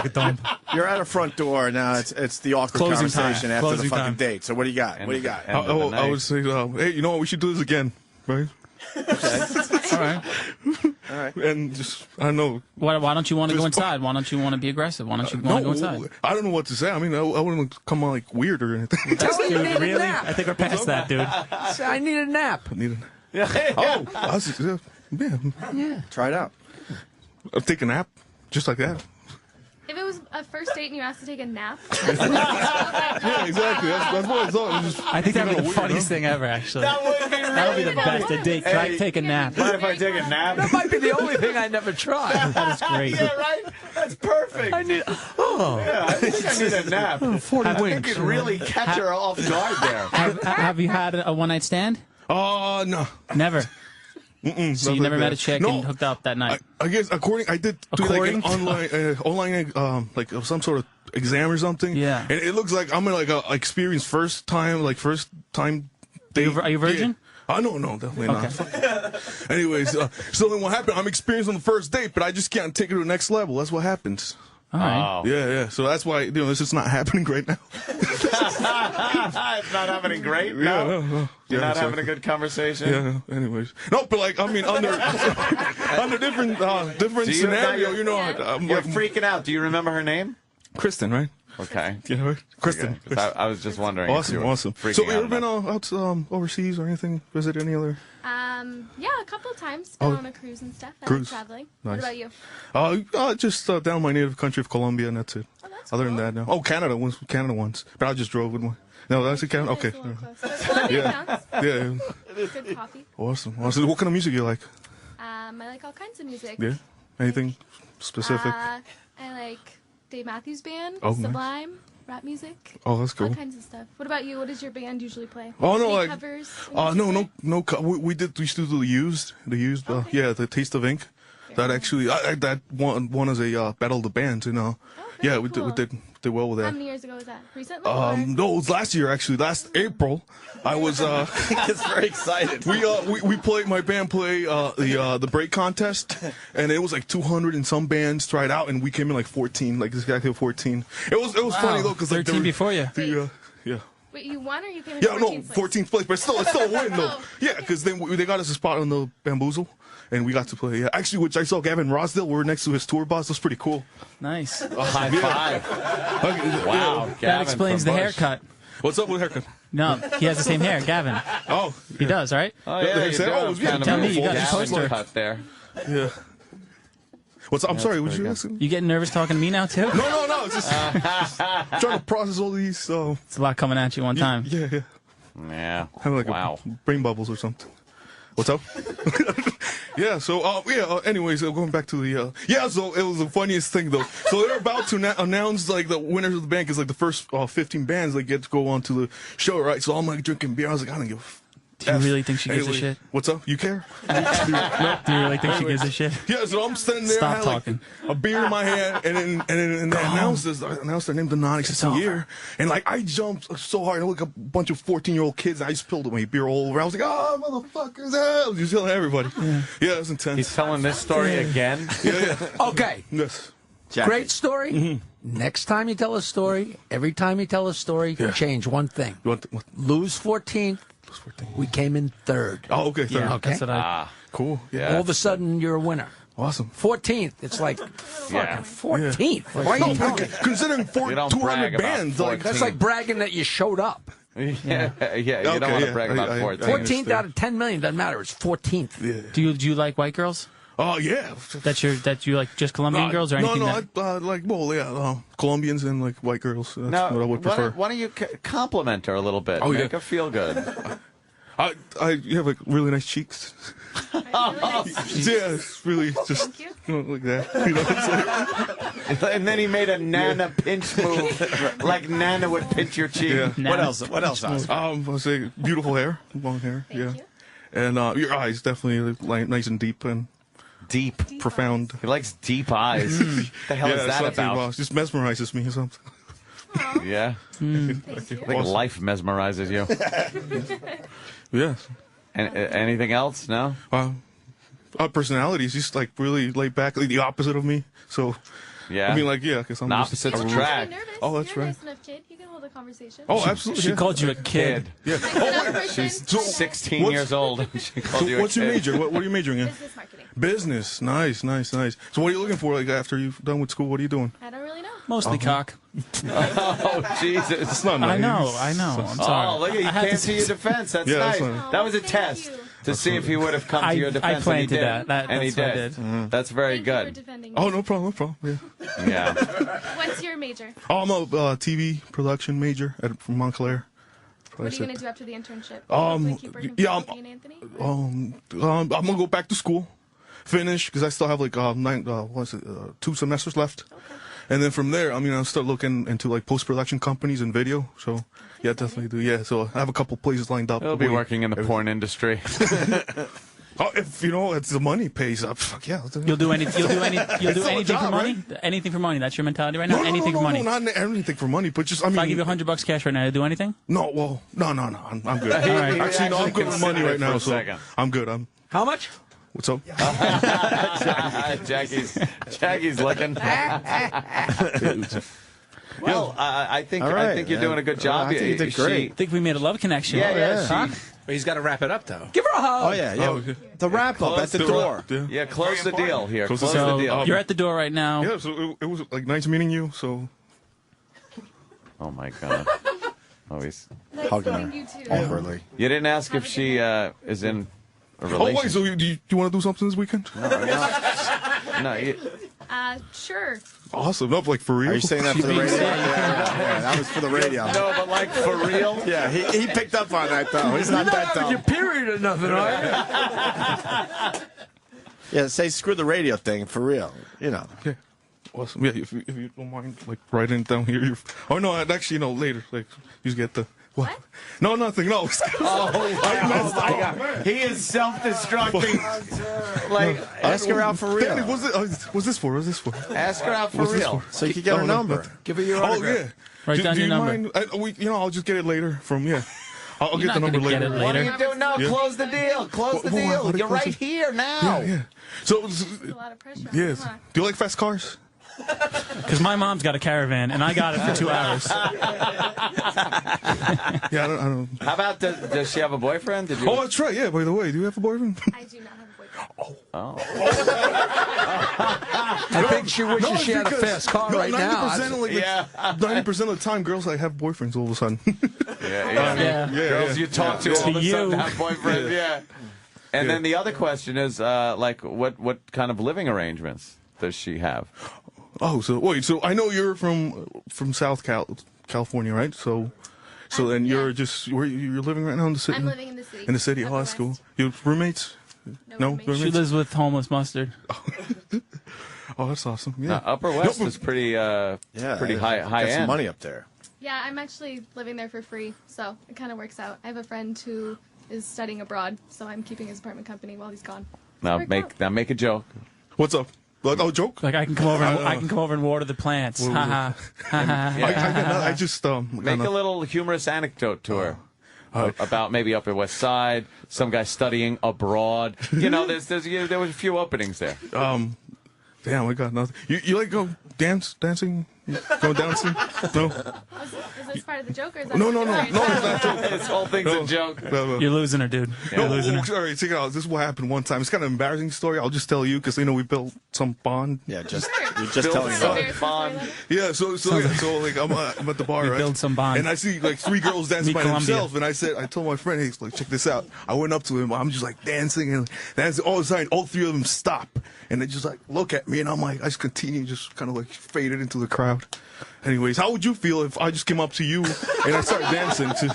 at a front door now. It's the awkward Closing conversation time. after Closing the fucking time. date. So what do you got? End What do you of got? the- end of the I night. would say, hey, you know what? We should do this again, right? All right. All right. And just, I don't know. Why don't you want to go Just- inside? Why don't you want to be aggressive? Why don't you want to go inside? I don't know what to say. I mean, I wouldn't come on like weird or anything. Tell me you need a Really? nap. I think we're past that, dude. Say, I need a nap. I need a, yeah. Try it out. I'll take a nap, just like that. If it was a first date and you asked to take a nap, Yeah, exactly. That's what I thought. I think that'd be the funniest thing ever, actually. That would be really That'll be the best. A date. Try to take a nap. Mind if I take a nap? That might be the only thing I never tried. That is great. Yeah, right? That's perfect. I need. Yeah, I think I need a nap. 40 I think winks. you'd really catch her off guard there. Have you had a one-night stand? No. Never. So you never met a chick No. and hooked up that night? I guess I did do like an online like some sort of exam or something. Yeah. And it looks like I'm gonna like experience first time date. Are you virgin? Yeah. No, definitely not. Anyways, so then what happened? I'm experienced on the first date, but I just can't take it to the next level. That's what happens. All right. Yeah. So that's why this is not happening right now. It's not happening great? No? No. You're Yeah, not so- having a good conversation? Yeah. Anyways, no, but like I mean, under different scenario, I'm You're like freaking out. Do you remember her name? Kristen, right? Okay. Yeah, right. Kristen. Okay. 'Cause I was just wondering. if you Awesome. were freaking So you out ever been about- out overseas or anything? Visit any other? yeah, a couple of times. Been on a cruise and stuff. I like Cruise. traveling. Nice. What about you? Just down my native country of Colombia, and that's it. Other than that, no. Oh, Canada once, but I just drove with one. No, that's in Canada. Okay. Colombia counts. Yeah. Good coffee. Awesome. What kind of music you like? I like all kinds of music. Yeah. Anything specific? I like Dave Matthews Band, Oh, nice. Sublime, rap music. Oh, that's cool. All kinds of stuff. What about you? What does your band usually play? Oh no, Any like covers? no. We used to do the used. The Taste of Ink. That actually, that won as a battle of the bands. Yeah, we did well with How that. many years ago was that? Recently? or? No, it was last year actually. Last April, I was. Gets very excited. We played. My band played the break contest, and it was like 200 and some bands tried out, and we came in like 14, like exactly 14. It was funny though because like 13 before you. Yeah. Wait, you won or you came in Yeah, 14th no, place? 14th place, but it's still a win though. Oh. Yeah, because then they got us a spot on the Bamboozle, and we got to play. Yeah, actually, which I saw Gavin Rosdale. We were next to his tour bus. It was pretty cool. Nice. High five. Wow. That Gavin explains from the Bush. haircut. What's up with the haircut? No, he has the same hair, Gavin. Oh, He does, right? Oh, yeah, you said- do oh, have yeah. kind of Tell a me, you got the Gavin poster. cut there. Yeah. What's up? I'm sorry. What you pretty asking? You getting nervous talking to me now, too? No. It's just trying to process all these. It's a lot coming at you one time. Yeah. Yeah. Having like Wow. brain bubbles or something. What's up? Yeah. So anyways, going back to the So it was the funniest thing though. So they're about to announce like the winners of the band because like the first 15 bands they get to go on to the show, right? So I'm like drinking beer. I was like, I don't give a Do you really think she gives a Anyway, shit? What's up? You care? Do you really think she gives a shit? Yeah, so I'm standing there, Stop I had, like, talking. a beer in my hand, and then they announced their name, the non-existent year, and like I jumped so hard, and like a bunch of 14-year-old kids, and I spilled my beer all over. I was like, "Oh, motherfuckers!" I was just yelling at everybody. Yeah, it was intense. He's telling this story again? Yeah. Okay. Yes. Jackie. Great story. Mm-hmm. Next time you tell a story, every time you tell a story, change one thing. What? Lose 14th. We came in third. Oh, okay. Third. Yeah, Okay. that's what I... Cool. Yeah. All of a sudden, you're a winner. Awesome. 14th. It's like Yeah. fucking 14th. Why are you telling me? Considering You don't 200 brag about bands, like 14. That's like bragging that you showed up. Yeah, you Okay, don't want to yeah. brag about I 14. 14th understand. out of 10 million doesn't matter. It's 14th. Yeah. Do you like white girls? Oh yeah. That you like just Colombian girls or anything? Colombians and like white girls. That's Now, what I would prefer. why don't you compliment her a little bit? Oh, Make yeah. her feel good. You have like really nice cheeks. Yeah, it's really just like that. You know what I'm saying? And then he made a Nana pinch move, like Nana would pinch your cheek. Yeah. What else? What else? Oscar? I'll say beautiful hair, long hair. Thank you. And your eyes definitely like nice and deep and Deep. profound. He likes deep eyes. What the hell is that something about? Just mesmerizes me or something. Yeah. I think life mesmerizes you. Yeah. And anything else? No. Personality is just like really laid back, like the opposite of me. So Yeah. I mean, like because I'm An just opposites a- attract. Nervous. Oh, that's You're a right. nice enough kid. You can hold a conversation. Oh, absolutely. She yeah. called you a kid. Yeah. She's So, 16 what's- years old. She called you a What's your kid. major? What are you majoring in? Business marketing. Business. Nice. So what are you looking for? Like after you've done with school, what are you doing? I don't really know. Mostly cock. Oh, Jesus. It's not I nice. know. I'm sorry. Oh, look at you. I had Can't to see your defense. That's Yeah, nice. that's nice. That was a Thank test. you. to see if he would have come to your defense. I planted and that. And he That's what I did. did. That's very Thank you for good. defending Oh, me. no problem. Yeah. Yeah. What's your major? Oh, I'm a TV production major from Montclair. What are you going to do after the internship? Um, Keep working yeah, for Opie and Anthony? I'm gonna go back to school, finish because I still have like 2 semesters left, and then from there, I'll start looking into like post-production companies and video. So yeah, definitely do. Yeah, so I have a couple places lined up. He'll be working in the porn industry. Oh, if it's the money pays up, fuck yeah. You'll do anything for money. Right? Anything for money. That's your mentality right now. Anything for money. No, not anything for money, but just If I give you $100 cash right now, to do anything? No, well, no. I'm good. All right. Actually, no, I'm good with money right now. So I'm good. How much? What's up? Jackie's looking. Well, I think you're doing a good job. I think you did great. I think we made a love connection. Yeah. But he's got to wrap it up, though. Give her a hug. Oh, yeah. The wrap up at the door. Yeah, close the deal here. Close So the deal. you're at the door right now. Yeah, so it was like nice meeting you. So. Oh my God. Oh, he's hugging her awkwardly. You didn't ask if she is in a Oh relationship. wait, so do you want to do something this weekend? No. Sure. Awesome. No, like for real. Are you saying that for the radio? Yeah, that was for the radio. No, but like for real. Yeah, he picked up on that though. He's not that dumb. Your period or nothing, are you? Yeah, say screw the radio thing for real. Yeah. Awesome. Yeah, if you don't mind, like writing it down here. Oh no, actually, later. Like you just get the. What? No, nothing. No. Oh my God. He is self-destructing. Like, ask her out for real. Danny, what's this for? Ask her out for real. So you can get her number. Give her your autograph. Yeah. Write down your number. Mind? I'll just get it later from I'll get the not number gonna get later. it What are later. you doing now? Yeah. Close the deal. Close the deal. You're right here now. Yeah. So. That's a lot of pressure. Yes. Come on. Do you like fast cars? Because my mom's got a caravan, and I got it for 2 hours. Yeah, I don't. How about does she have a boyfriend? Did you? Oh, that's right. Yeah. By the way, do you have a boyfriend? I do not have a boyfriend. Oh. I think she wishes she had a fast car right now. 90% of the time, girls have boyfriends all of a sudden. Yeah. Girls you talk to all of a sudden have boyfriends. Yeah. And then the other question is, what kind of living arrangements does she have? Oh, so wait, so I know you're from South California, right? So then you're just you're living right now in the city. I'm living in the city. In the city. Oh, that's cool. You roommates? No roommates. She lives with homeless mustard. Oh, that's awesome. Yeah. Upper West is pretty pretty high Get some end. money up there. Yeah, I'm actually living there for free, so it kind of works out. I have a friend who is studying abroad, so I'm keeping his apartment company while he's gone. Now make a joke. What's up? Oh, joke? Like I can come over. I can come over and water the plants. I just Make a little humorous anecdote to her. About maybe Upper West Side, some guy studying abroad. There was a few openings there. Damn, I got nothing. You like dancing? Go dancing? No. Is this part of the joke, or is that No, it's not a joke. This whole thing's a joke. No. You're losing her, dude. You're losing her. All right, check it out. This is what happened one time. It's kind of an embarrassing story. I'll just tell you because we built some bond. Yeah, you're just telling some bond. Yeah, so like I'm at the bar, right? Build some bond. And I see like 3 girls dancing by Columbia. themselves, and I told my friend, hey, like check this out. I went up to him. I'm just like dancing, and all of a sudden, all 3 of them stop, and they just like look at me, and I'm like, I just continue, just kind of like faded into the crowd. Anyways, how would you feel if I just came up to you and I started dancing to?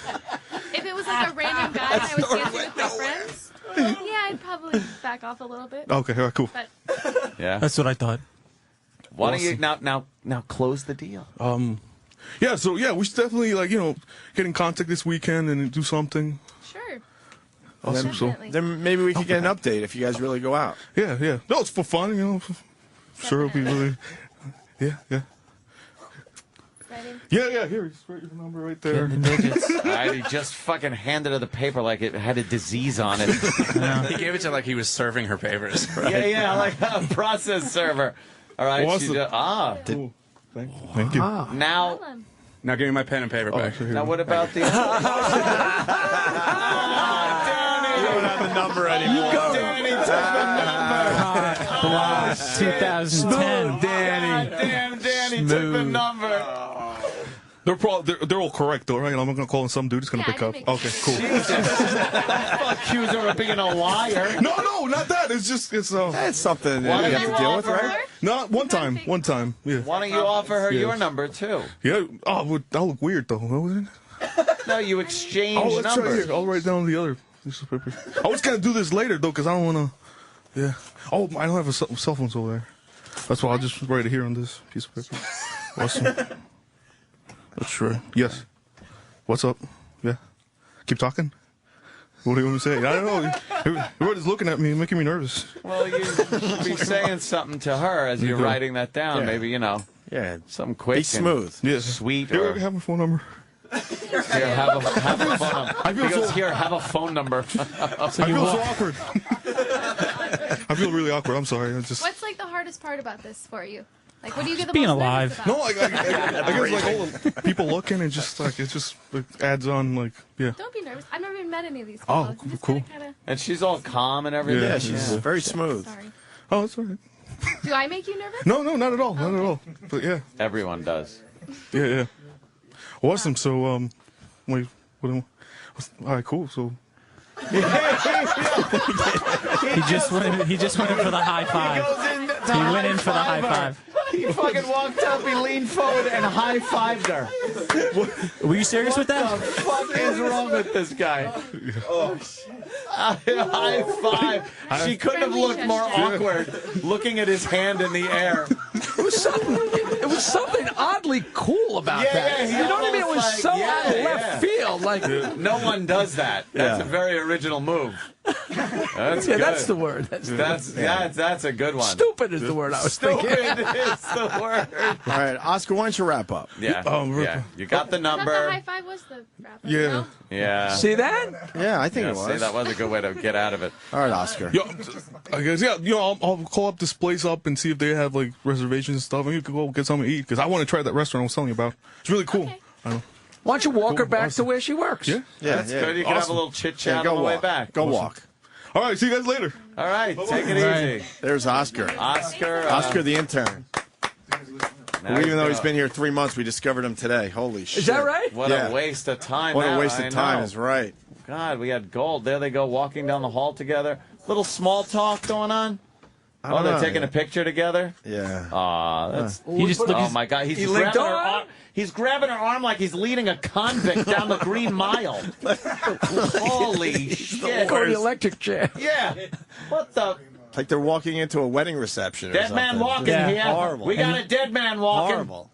If it was like a random guy and I was dancing with my friends, yeah, I'd probably back off a little bit. Okay, all right, cool. But Yeah. That's what I thought. Why don't you now close the deal? Yeah, so we should definitely get in contact this weekend and do something. sure. Awesome. So Then maybe we could get an update if you guys really go out. yeah. No, it's for fun, Sure, it'll be really. Yeah. Ready? Yeah. Here, just write your number right there. The digits. He just fucking handed her the paper like it had a disease on it. He gave it to like he was serving her papers. Right? Yeah, like a process server. All right. Awesome. Cool. Thank you. Now, Now give me my pen and paper back. now what about the? You don't have the number anymore. Danny took the number. 2010. Danny. Damn, Danny took the number. They're all correct though, right? I'm not gonna call in some dude who's gonna pick up. Okay, cool. Accuse her of being a liar. No, not that. It's That's something that you have to deal with, right? No, one time. Yeah. Why don't you offer her your number too? Yeah. Oh, that look weird though. What was it? No, you exchange let's try numbers. here. I'll write down the other piece of paper. I was gonna do this later though, because I don't wanna. Yeah. Oh, I don't have a cell phone over there. That's why I'll just write it here on this piece of paper. Awesome. That's right. Yes. What's up? Yeah. Keep talking. What do you want me to say? I don't know. Everybody's looking at me, making me nervous. Well, you should be saying something to her as you're writing that down. Yeah. Maybe, something quick. Be smooth. Yes. Sweet. Here, have a phone number. Here, have a phone number. Here, have a phone number. I feel so awkward. I feel really awkward. I'm sorry. What's like the hardest part about this for you? Like, what do you get the being most alive. nervous about? No, I guess like all the people looking and just like it just adds on like yeah. Don't be nervous. I've never even met any of these people. Oh, cool. And she's all calm and everything. Yeah, she's very smooth. Sorry. Oh, that's all right. Do I make you nervous? No, not at all. Not at all. But yeah. Everyone does. Yeah. Awesome. So wait, all right, cool. So He just went in for the high five. He went in for the high five. He fucking walked up, he leaned forward and high-fived her. Were you serious with that? What the fuck is wrong with this guy? Oh, high five. She couldn't have looked more awkward looking at his hand in the air. It was something oddly cool about that. Yeah, you know what I mean? It was so out of left field. Like no one does that. That's a very original move. That's good. That's the word. That's a good one. Stupid is the word I was thinking. Stupid is the word. All right, Oscar, why don't you wrap up? Yeah. You got the I thought number. the high five was the wrap up. yeah. No? Yeah. See that? Yeah, I think it was. See, that was a good way to get out of it. All right, Oscar. Yo, I guess I'll call up this place up and see if they have like reservations and stuff, and you could go get something to eat because I want to try that restaurant I was telling you about. It's really cool. Okay. I know. Why don't you walk her back to where she works? Yeah. That's good. You can have a little chit chat go on the way walk. back. Go walk. All right, see you guys later. All right, take it easy. There's Oscar. Oscar the intern. Even though he's been here 3 months, we discovered him today. Holy shit. Is that right? What a waste of time. What a waste of time is right. God, we had gold. There they go walking down the hall together. Little small talk going on. Oh, they're taking a picture together? Yeah. Aw, that's... Oh, my God. He's grabbing her arm. He's grabbing her arm like he's leading a convict down the Green Mile. Holy shit. Go to the electric chair. Yeah. What the... Like they're walking into a wedding reception or Dead something. man walking here. Horrible. We got a dead man walking. Horrible.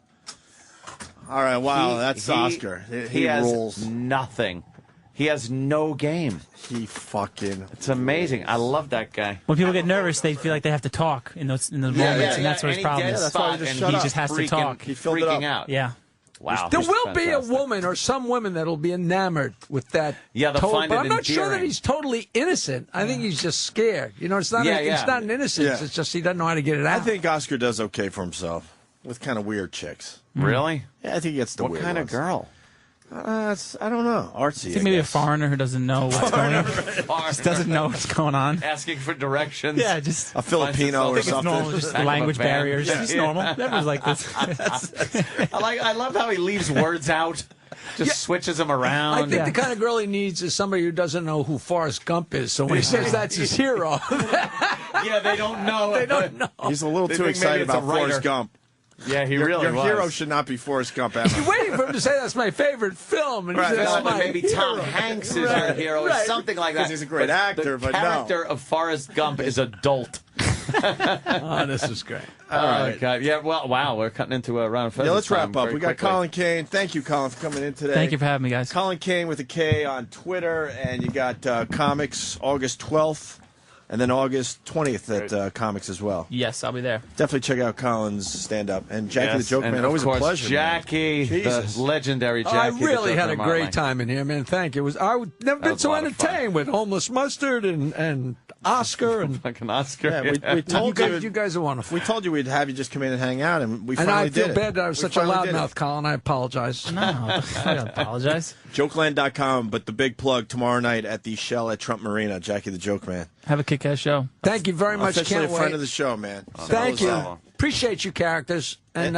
All right, wow, that's Oscar. He has rules. Nothing. He has no game. He fucking... It's amazing. I love that guy. When people get nervous, they feel like they have to talk in those moments, and that's what his problem is. That's why he just has to talk. He filled it up. out. Yeah. Wow. There will be a woman or some women that'll be enamored with that. Yeah, they'll find but it I'm not sure that endearing. he's totally innocent. I think he's just scared. You know, it's not. It's not an innocence. Yeah. It's just he doesn't know how to get it out. I think Oscar does okay for himself with kind of weird chicks. Really? Yeah, I think he gets the What weird kind ones. of girl? I don't know. Artsy. I think maybe a foreigner who doesn't know what's going on. Just doesn't know what's going on. Asking for directions. Yeah, just a Filipino or something. Normal, just language barriers. It's normal. Everyone's like this. I love how he leaves words out. Just switches them around. I think the kind of girl he needs is somebody who doesn't know who Forrest Gump is. So when he says that's his hero, yeah, they don't know. They don't know. He's a little too excited about Forrest Gump. Yeah, your really was. Your hero should not be Forrest Gump. Ever. You're waiting for him to say that's my favorite film. And he says, that's my maybe Tom hero. Hanks is your hero or something like that. Because he's a great actor, the but character of Forrest Gump is adult. Oh, this is great. All right. God. Yeah, well, wow, we're cutting into a round of pheasants. Yeah, let's wrap time up. very We got quickly. Colin Kane. Thank you, Colin, for coming in today. Thank you for having me, guys. Colin Kane with a K on Twitter, and you got comics August 12th, and then August 20th at comics as well. Yes, I'll be there. Definitely check out Colin's stand-up. And Jackie the Joke and Man, of always course, a pleasure. Jackie, the legendary Jackie. I the really Joker had a great Marley. time in here, man. Thank you. I've never been was so a lot of fun. entertained with Homeless Mustard and Oscar. And Fucking Oscar. Yeah, we told you guys are wonderful. We told you we'd have you just come in and hang out, and we And finally I feel did it. bad that I was We such a finally did it. loudmouth, Colin. I apologize. No, I don't apologize. Jokeland.com, but the big plug tomorrow night at the Shell at Trump Marina, Jackie the Joke Man. Have a kick-ass show. Thank you very much. Officially Can't a friend wait. of the show, man. Thank you. Appreciate you, characters. And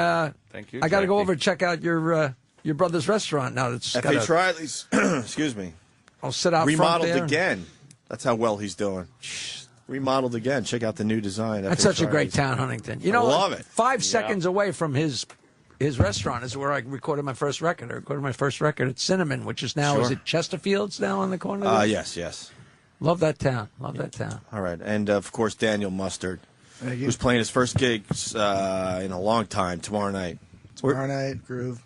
Thank you, I got to go Jackie. over and check out your your brother's restaurant now. That's got F.H. Riley's. Excuse me. I'll sit out remodeled front there. again. That's how well he's doing. Remodeled again. Check out the new design. That's such a great town, Huntington. You know, I love it. 5 seconds away from his restaurant is where I recorded my first record. I recorded my first record at Cinnamon, which is now, is it Chesterfield's now on the corner there? Yes. Love that town. Love that town. All right. And, of course, Daniel Mustard, who's playing his first gigs in a long time tomorrow night. Tomorrow night, Groove.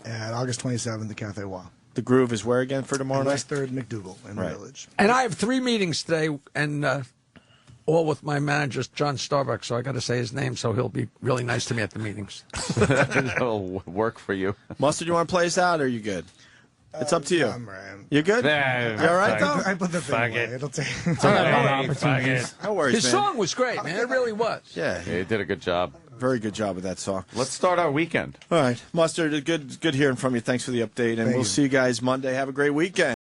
At August 27th, the Cafe Wa. The Groove is where again for tomorrow night? West 3rd McDougal in the Village. And I have 3 meetings today, and all with my manager, John Starbuck, so I got to say his name, so he'll be really nice to me at the meetings. That'll work for you. Mustard, you want to play us out, or are you good? It's up to you. You good? You all right, though? I put the thing away. It'll take... No worries, His song was great, man. It really was. Yeah. He did a good job. Very good job with that song. Let's start our weekend. All right. Mustard, good hearing from you. Thanks for the update, and we'll see you guys Monday. Have a great weekend.